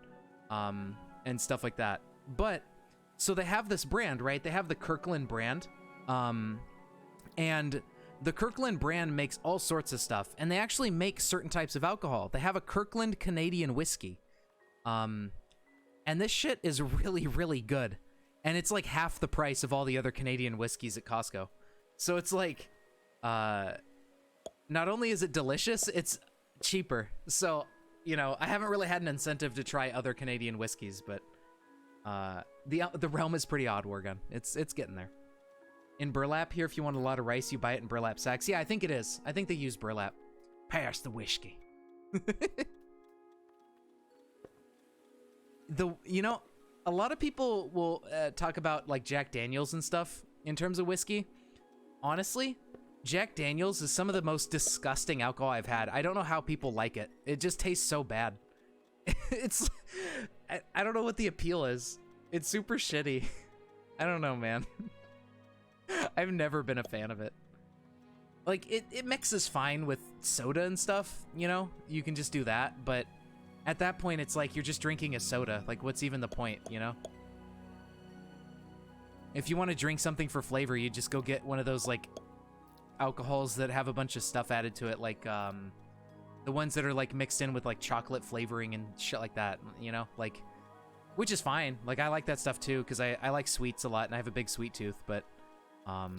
and stuff like that. But so they have this brand, right? They have the Kirkland brand. And the Kirkland brand makes all sorts of stuff, and they actually make certain types of alcohol. They have a Kirkland Canadian whiskey. And this shit is really, really good. And it's like half the price of all the other Canadian whiskeys at Costco. So it's like, not only is it delicious, it's cheaper. So, you know, I haven't really had an incentive to try other Canadian whiskeys, but the realm is pretty odd, Wargun. It's getting there. In burlap here, if you want a lot of rice, you buy it in burlap sacks. Yeah, I think it is. I think they use burlap. Pass the whiskey. You know, a lot of people will talk about like Jack Daniels and stuff in terms of whiskey. Honestly, Jack Daniels is some of the most disgusting alcohol I've had. I don't know how people like it. It just tastes so bad. It's, I don't know what the appeal is. It's super shitty. I don't know, man. I've never been a fan of it. Like, it mixes fine with soda and stuff, you know? You can just do that, but at that point, it's like you're just drinking a soda. Like, what's even the point, you know? If you want to drink something for flavor, you just go get one of those, like, alcohols that have a bunch of stuff added to it, like, the ones that are, like, mixed in with, like, chocolate flavoring and shit like that, you know? Like, which is fine. Like, I like that stuff, too, because I like sweets a lot, and I have a big sweet tooth, but, I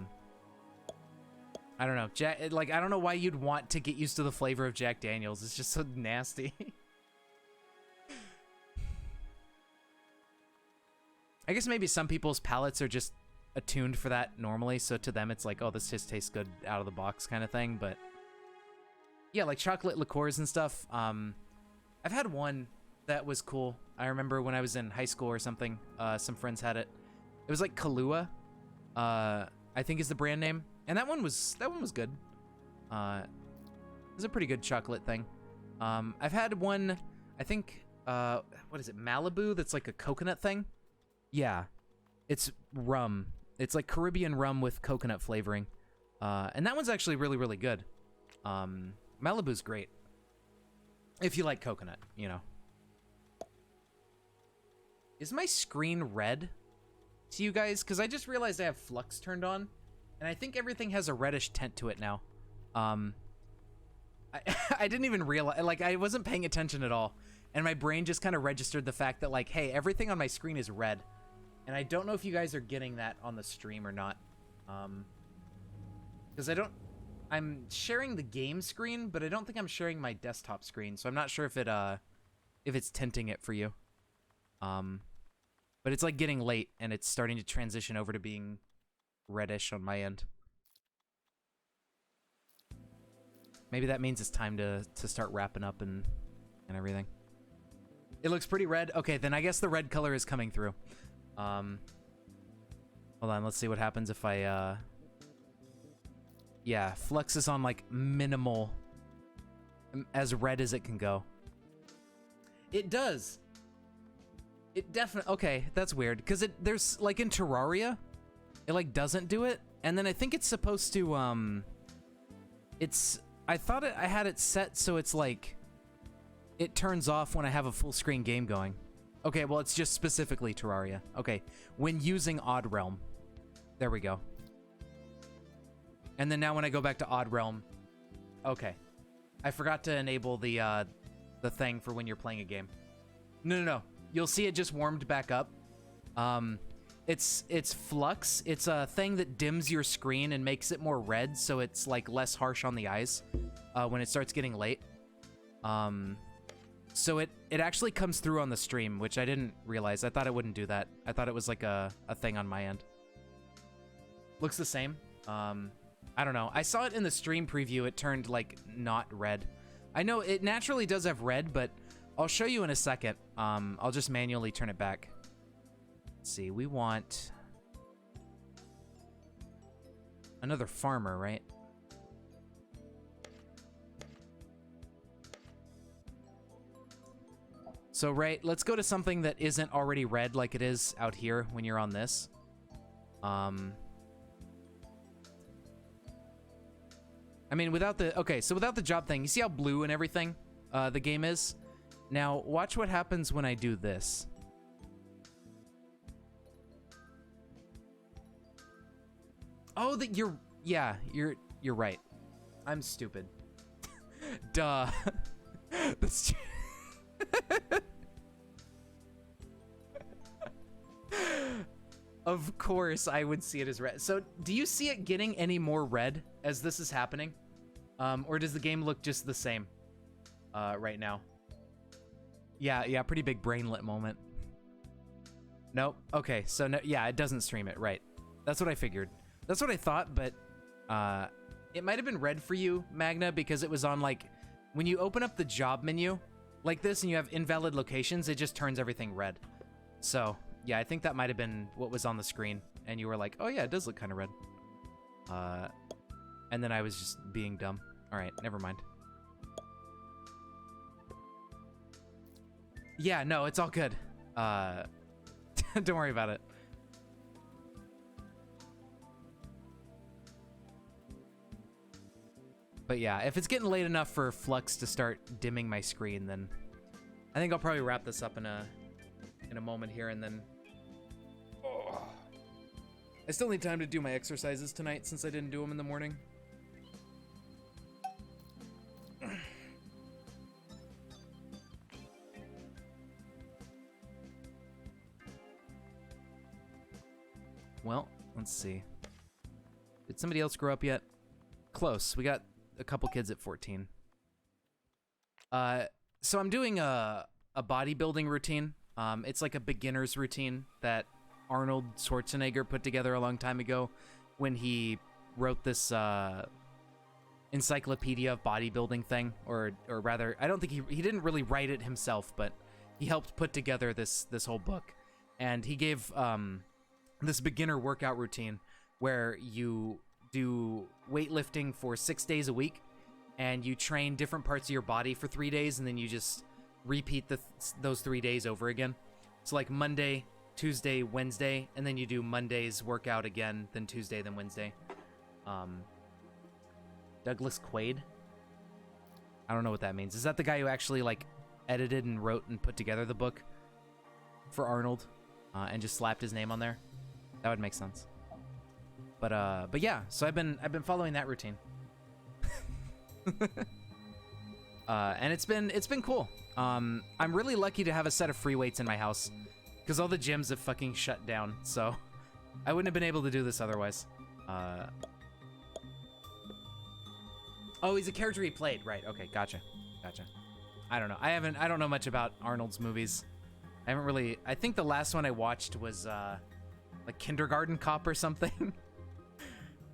don't know. I don't know why you'd want to get used to the flavor of Jack Daniels. It's just so nasty. I guess maybe some people's palates are just attuned for that normally, so to them it's like, oh, this just tastes good out of the box kind of thing, but yeah, like chocolate liqueurs and stuff. I've had one that was cool. I remember when I was in high school or something, some friends had it. It was like Kahlua, I think is the brand name, and that one was good. It was a pretty good chocolate thing. I've had one, I think, what is it, Malibu, that's like a coconut thing? Yeah, it's rum. It's like Caribbean rum with coconut flavoring. And that one's actually really, really good. Malibu's great. If you like coconut, you know. Is my screen red to you guys? Because I just realized I have flux turned on, and I think everything has a reddish tint to it now. I didn't even realize, like, I wasn't paying attention at all, and my brain just kind of registered the fact that, like, hey, everything on my screen is red. And I don't know if you guys are getting that on the stream or not. Because I'm sharing the game screen, but I don't think I'm sharing my desktop screen, so I'm not sure if it's tinting it for you. But it's like getting late, and it's starting to transition over to being reddish on my end. Maybe that means it's time to start wrapping up and everything. It looks pretty red. Okay, then I guess the red color is coming through. Hold on, let's see what happens if I, yeah, flux is on, like, minimal, as red as it can go. It does. It definitely, okay, that's weird, because there's, like, in Terraria, it, like, doesn't do it, and then I think it's supposed to, I thought I had it set so it's, like, it turns off when I have a full screen game going. Okay, well, it's just specifically Terraria. Okay, when using Odd Realm. There we go. And then now when I go back to Odd Realm, okay. I forgot to enable the thing for when you're playing a game. No. You'll see it just warmed back up. It's flux. It's a thing that dims your screen and makes it more red, so it's like less harsh on the eyes when it starts getting late. So it actually comes through on the stream, which I didn't realize. I thought it wouldn't do that. I thought it was like a thing on my end. Looks the same. I don't know. I saw it in the stream preview. It turned like not red. I know it naturally does have red, but I'll show you in a second. I'll just manually turn it back. Let's see, we want another farmer, right? So, right, let's go to something that isn't already red like it is out here when you're on this. I mean, without the, okay, so without the job thing, you see how blue and everything the game is? Now, watch what happens when I do this. Oh, that you're right. I'm stupid. Duh. That's Of course I would see it as red. So, do you see it getting any more red as this is happening? Or does the game look just the same right now? Yeah, pretty big brainlet moment. Nope. Okay, so no, yeah, it doesn't stream it, right. That's what I figured. That's what I thought, but it might have been red for you, Magna, because it was on, like, when you open up the job menu like this and you have invalid locations, it just turns everything red. So, yeah, I think that might have been what was on the screen, and you were like, oh yeah, it does look kind of red. And then I was just being dumb. All right, never mind. Yeah, no, it's all good. Don't worry about it. But yeah, if it's getting late enough for Flux to start dimming my screen, then I think I'll probably wrap this up in a moment here, and then I still need time to do my exercises tonight since I didn't do them in the morning. Well, let's see. Did somebody else grow up yet? Close. We got a couple kids at 14. So I'm doing a bodybuilding routine. It's like a beginner's routine that Arnold Schwarzenegger put together a long time ago when he wrote this encyclopedia of bodybuilding thing, or rather, I don't think he didn't really write it himself, but he helped put together this whole book. And he gave this beginner workout routine where you do weightlifting for 6 days a week, and you train different parts of your body for 3 days, and then you just repeat those 3 days over again. So like Monday, Tuesday, Wednesday, and then you do Monday's workout again, then Tuesday, then Wednesday. Douglas Quaid? I don't know what that means. Is that the guy who actually like edited and wrote and put together the book for Arnold and just slapped his name on there? That would make sense. But yeah, so I've been following that routine. And it's been cool. I'm really lucky to have a set of free weights in my house because all the gyms have fucking shut down, so I wouldn't have been able to do this otherwise. Oh, he's a character he played, right? Okay, gotcha. I don't know. I don't know much about Arnold's movies. I haven't really. I think the last one I watched was like Kindergarten Cop or something.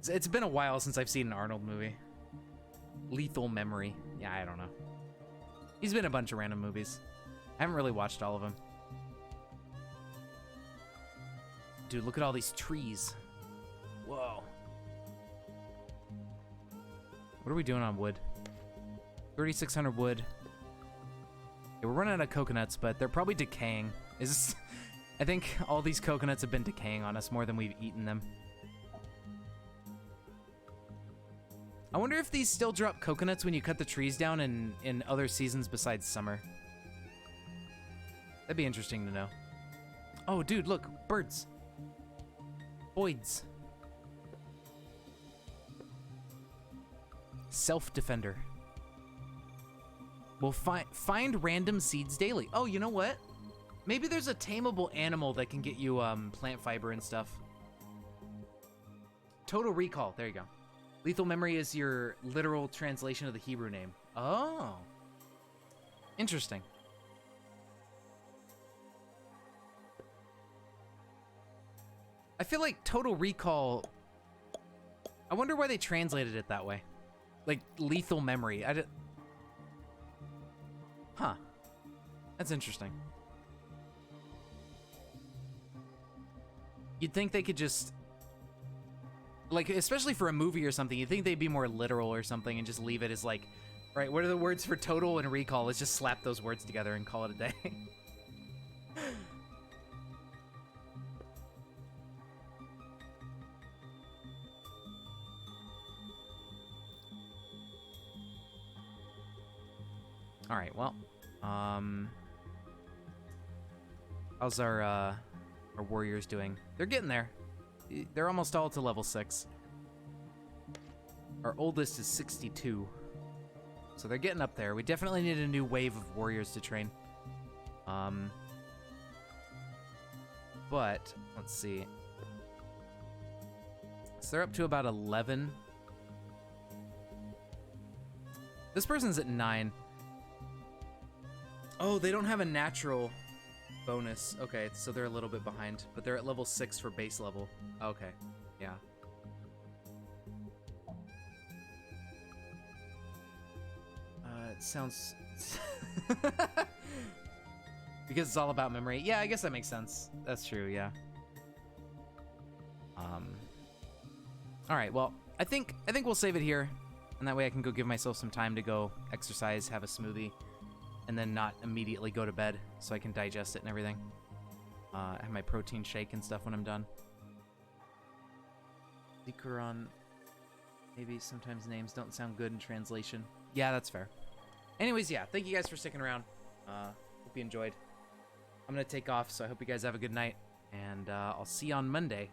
It's been a while since I've seen an Arnold movie. Lethal Memory. Yeah, I don't know. He's been in a bunch of random movies. I haven't really watched all of them. Dude, look at all these trees. Whoa. What are we doing on wood? 3,600 wood. Yeah, we're running out of coconuts, but they're probably decaying. I think all these coconuts have been decaying on us more than we've eaten them. I wonder if these still drop coconuts when you cut the trees down in other seasons besides summer. That'd be interesting to know. Oh, dude, look, birds. Boids. Self-defender. We'll find random seeds daily. Oh, you know what? Maybe there's a tameable animal that can get you plant fiber and stuff. Total Recall. There you go. Lethal Memory is your literal translation of the Hebrew name. Oh. Interesting. I feel like Total Recall... I wonder why they translated it that way. Like, Lethal Memory. Huh. That's interesting. You'd think they could just... Like, especially for a movie or something, you'd think they'd be more literal or something and just leave it as like, right, what are the words for total and recall? Let's just slap those words together and call it a day. All right, well, how's our warriors doing? They're getting there. They're almost all to level 6. Our oldest is 62. So they're getting up there. We definitely need a new wave of warriors to train. But, let's see. So they're up to about 11. This person's at 9. Oh, they don't have a natural bonus. Okay, so they're a little bit behind, but they're at level 6 for base level. Okay, yeah. It sounds... because it's all about memory. Yeah, I guess that makes sense. That's true, yeah. All right, well, I think we'll save it here, and that way I can go give myself some time to go exercise, have a smoothie, and then not immediately go to bed so I can digest it and everything. Have my protein shake and stuff when I'm done. Zikuron, maybe sometimes names don't sound good in translation. Yeah, that's fair. Anyways, yeah, thank you guys for sticking around. Hope you enjoyed. I'm gonna take off, so I hope you guys have a good night, and I'll see you on Monday.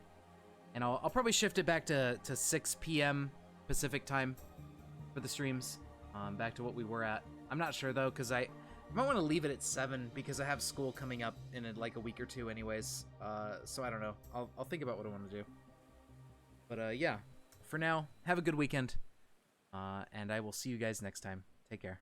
And I'll probably shift it back to 6 p.m. Pacific time for the streams, back to what we were at. I'm not sure though, because I might want to leave it at 7 because I have school coming up in like a week or two anyways. So I don't know. I'll think about what I want to do. But yeah, for now, have a good weekend. And I will see you guys next time. Take care.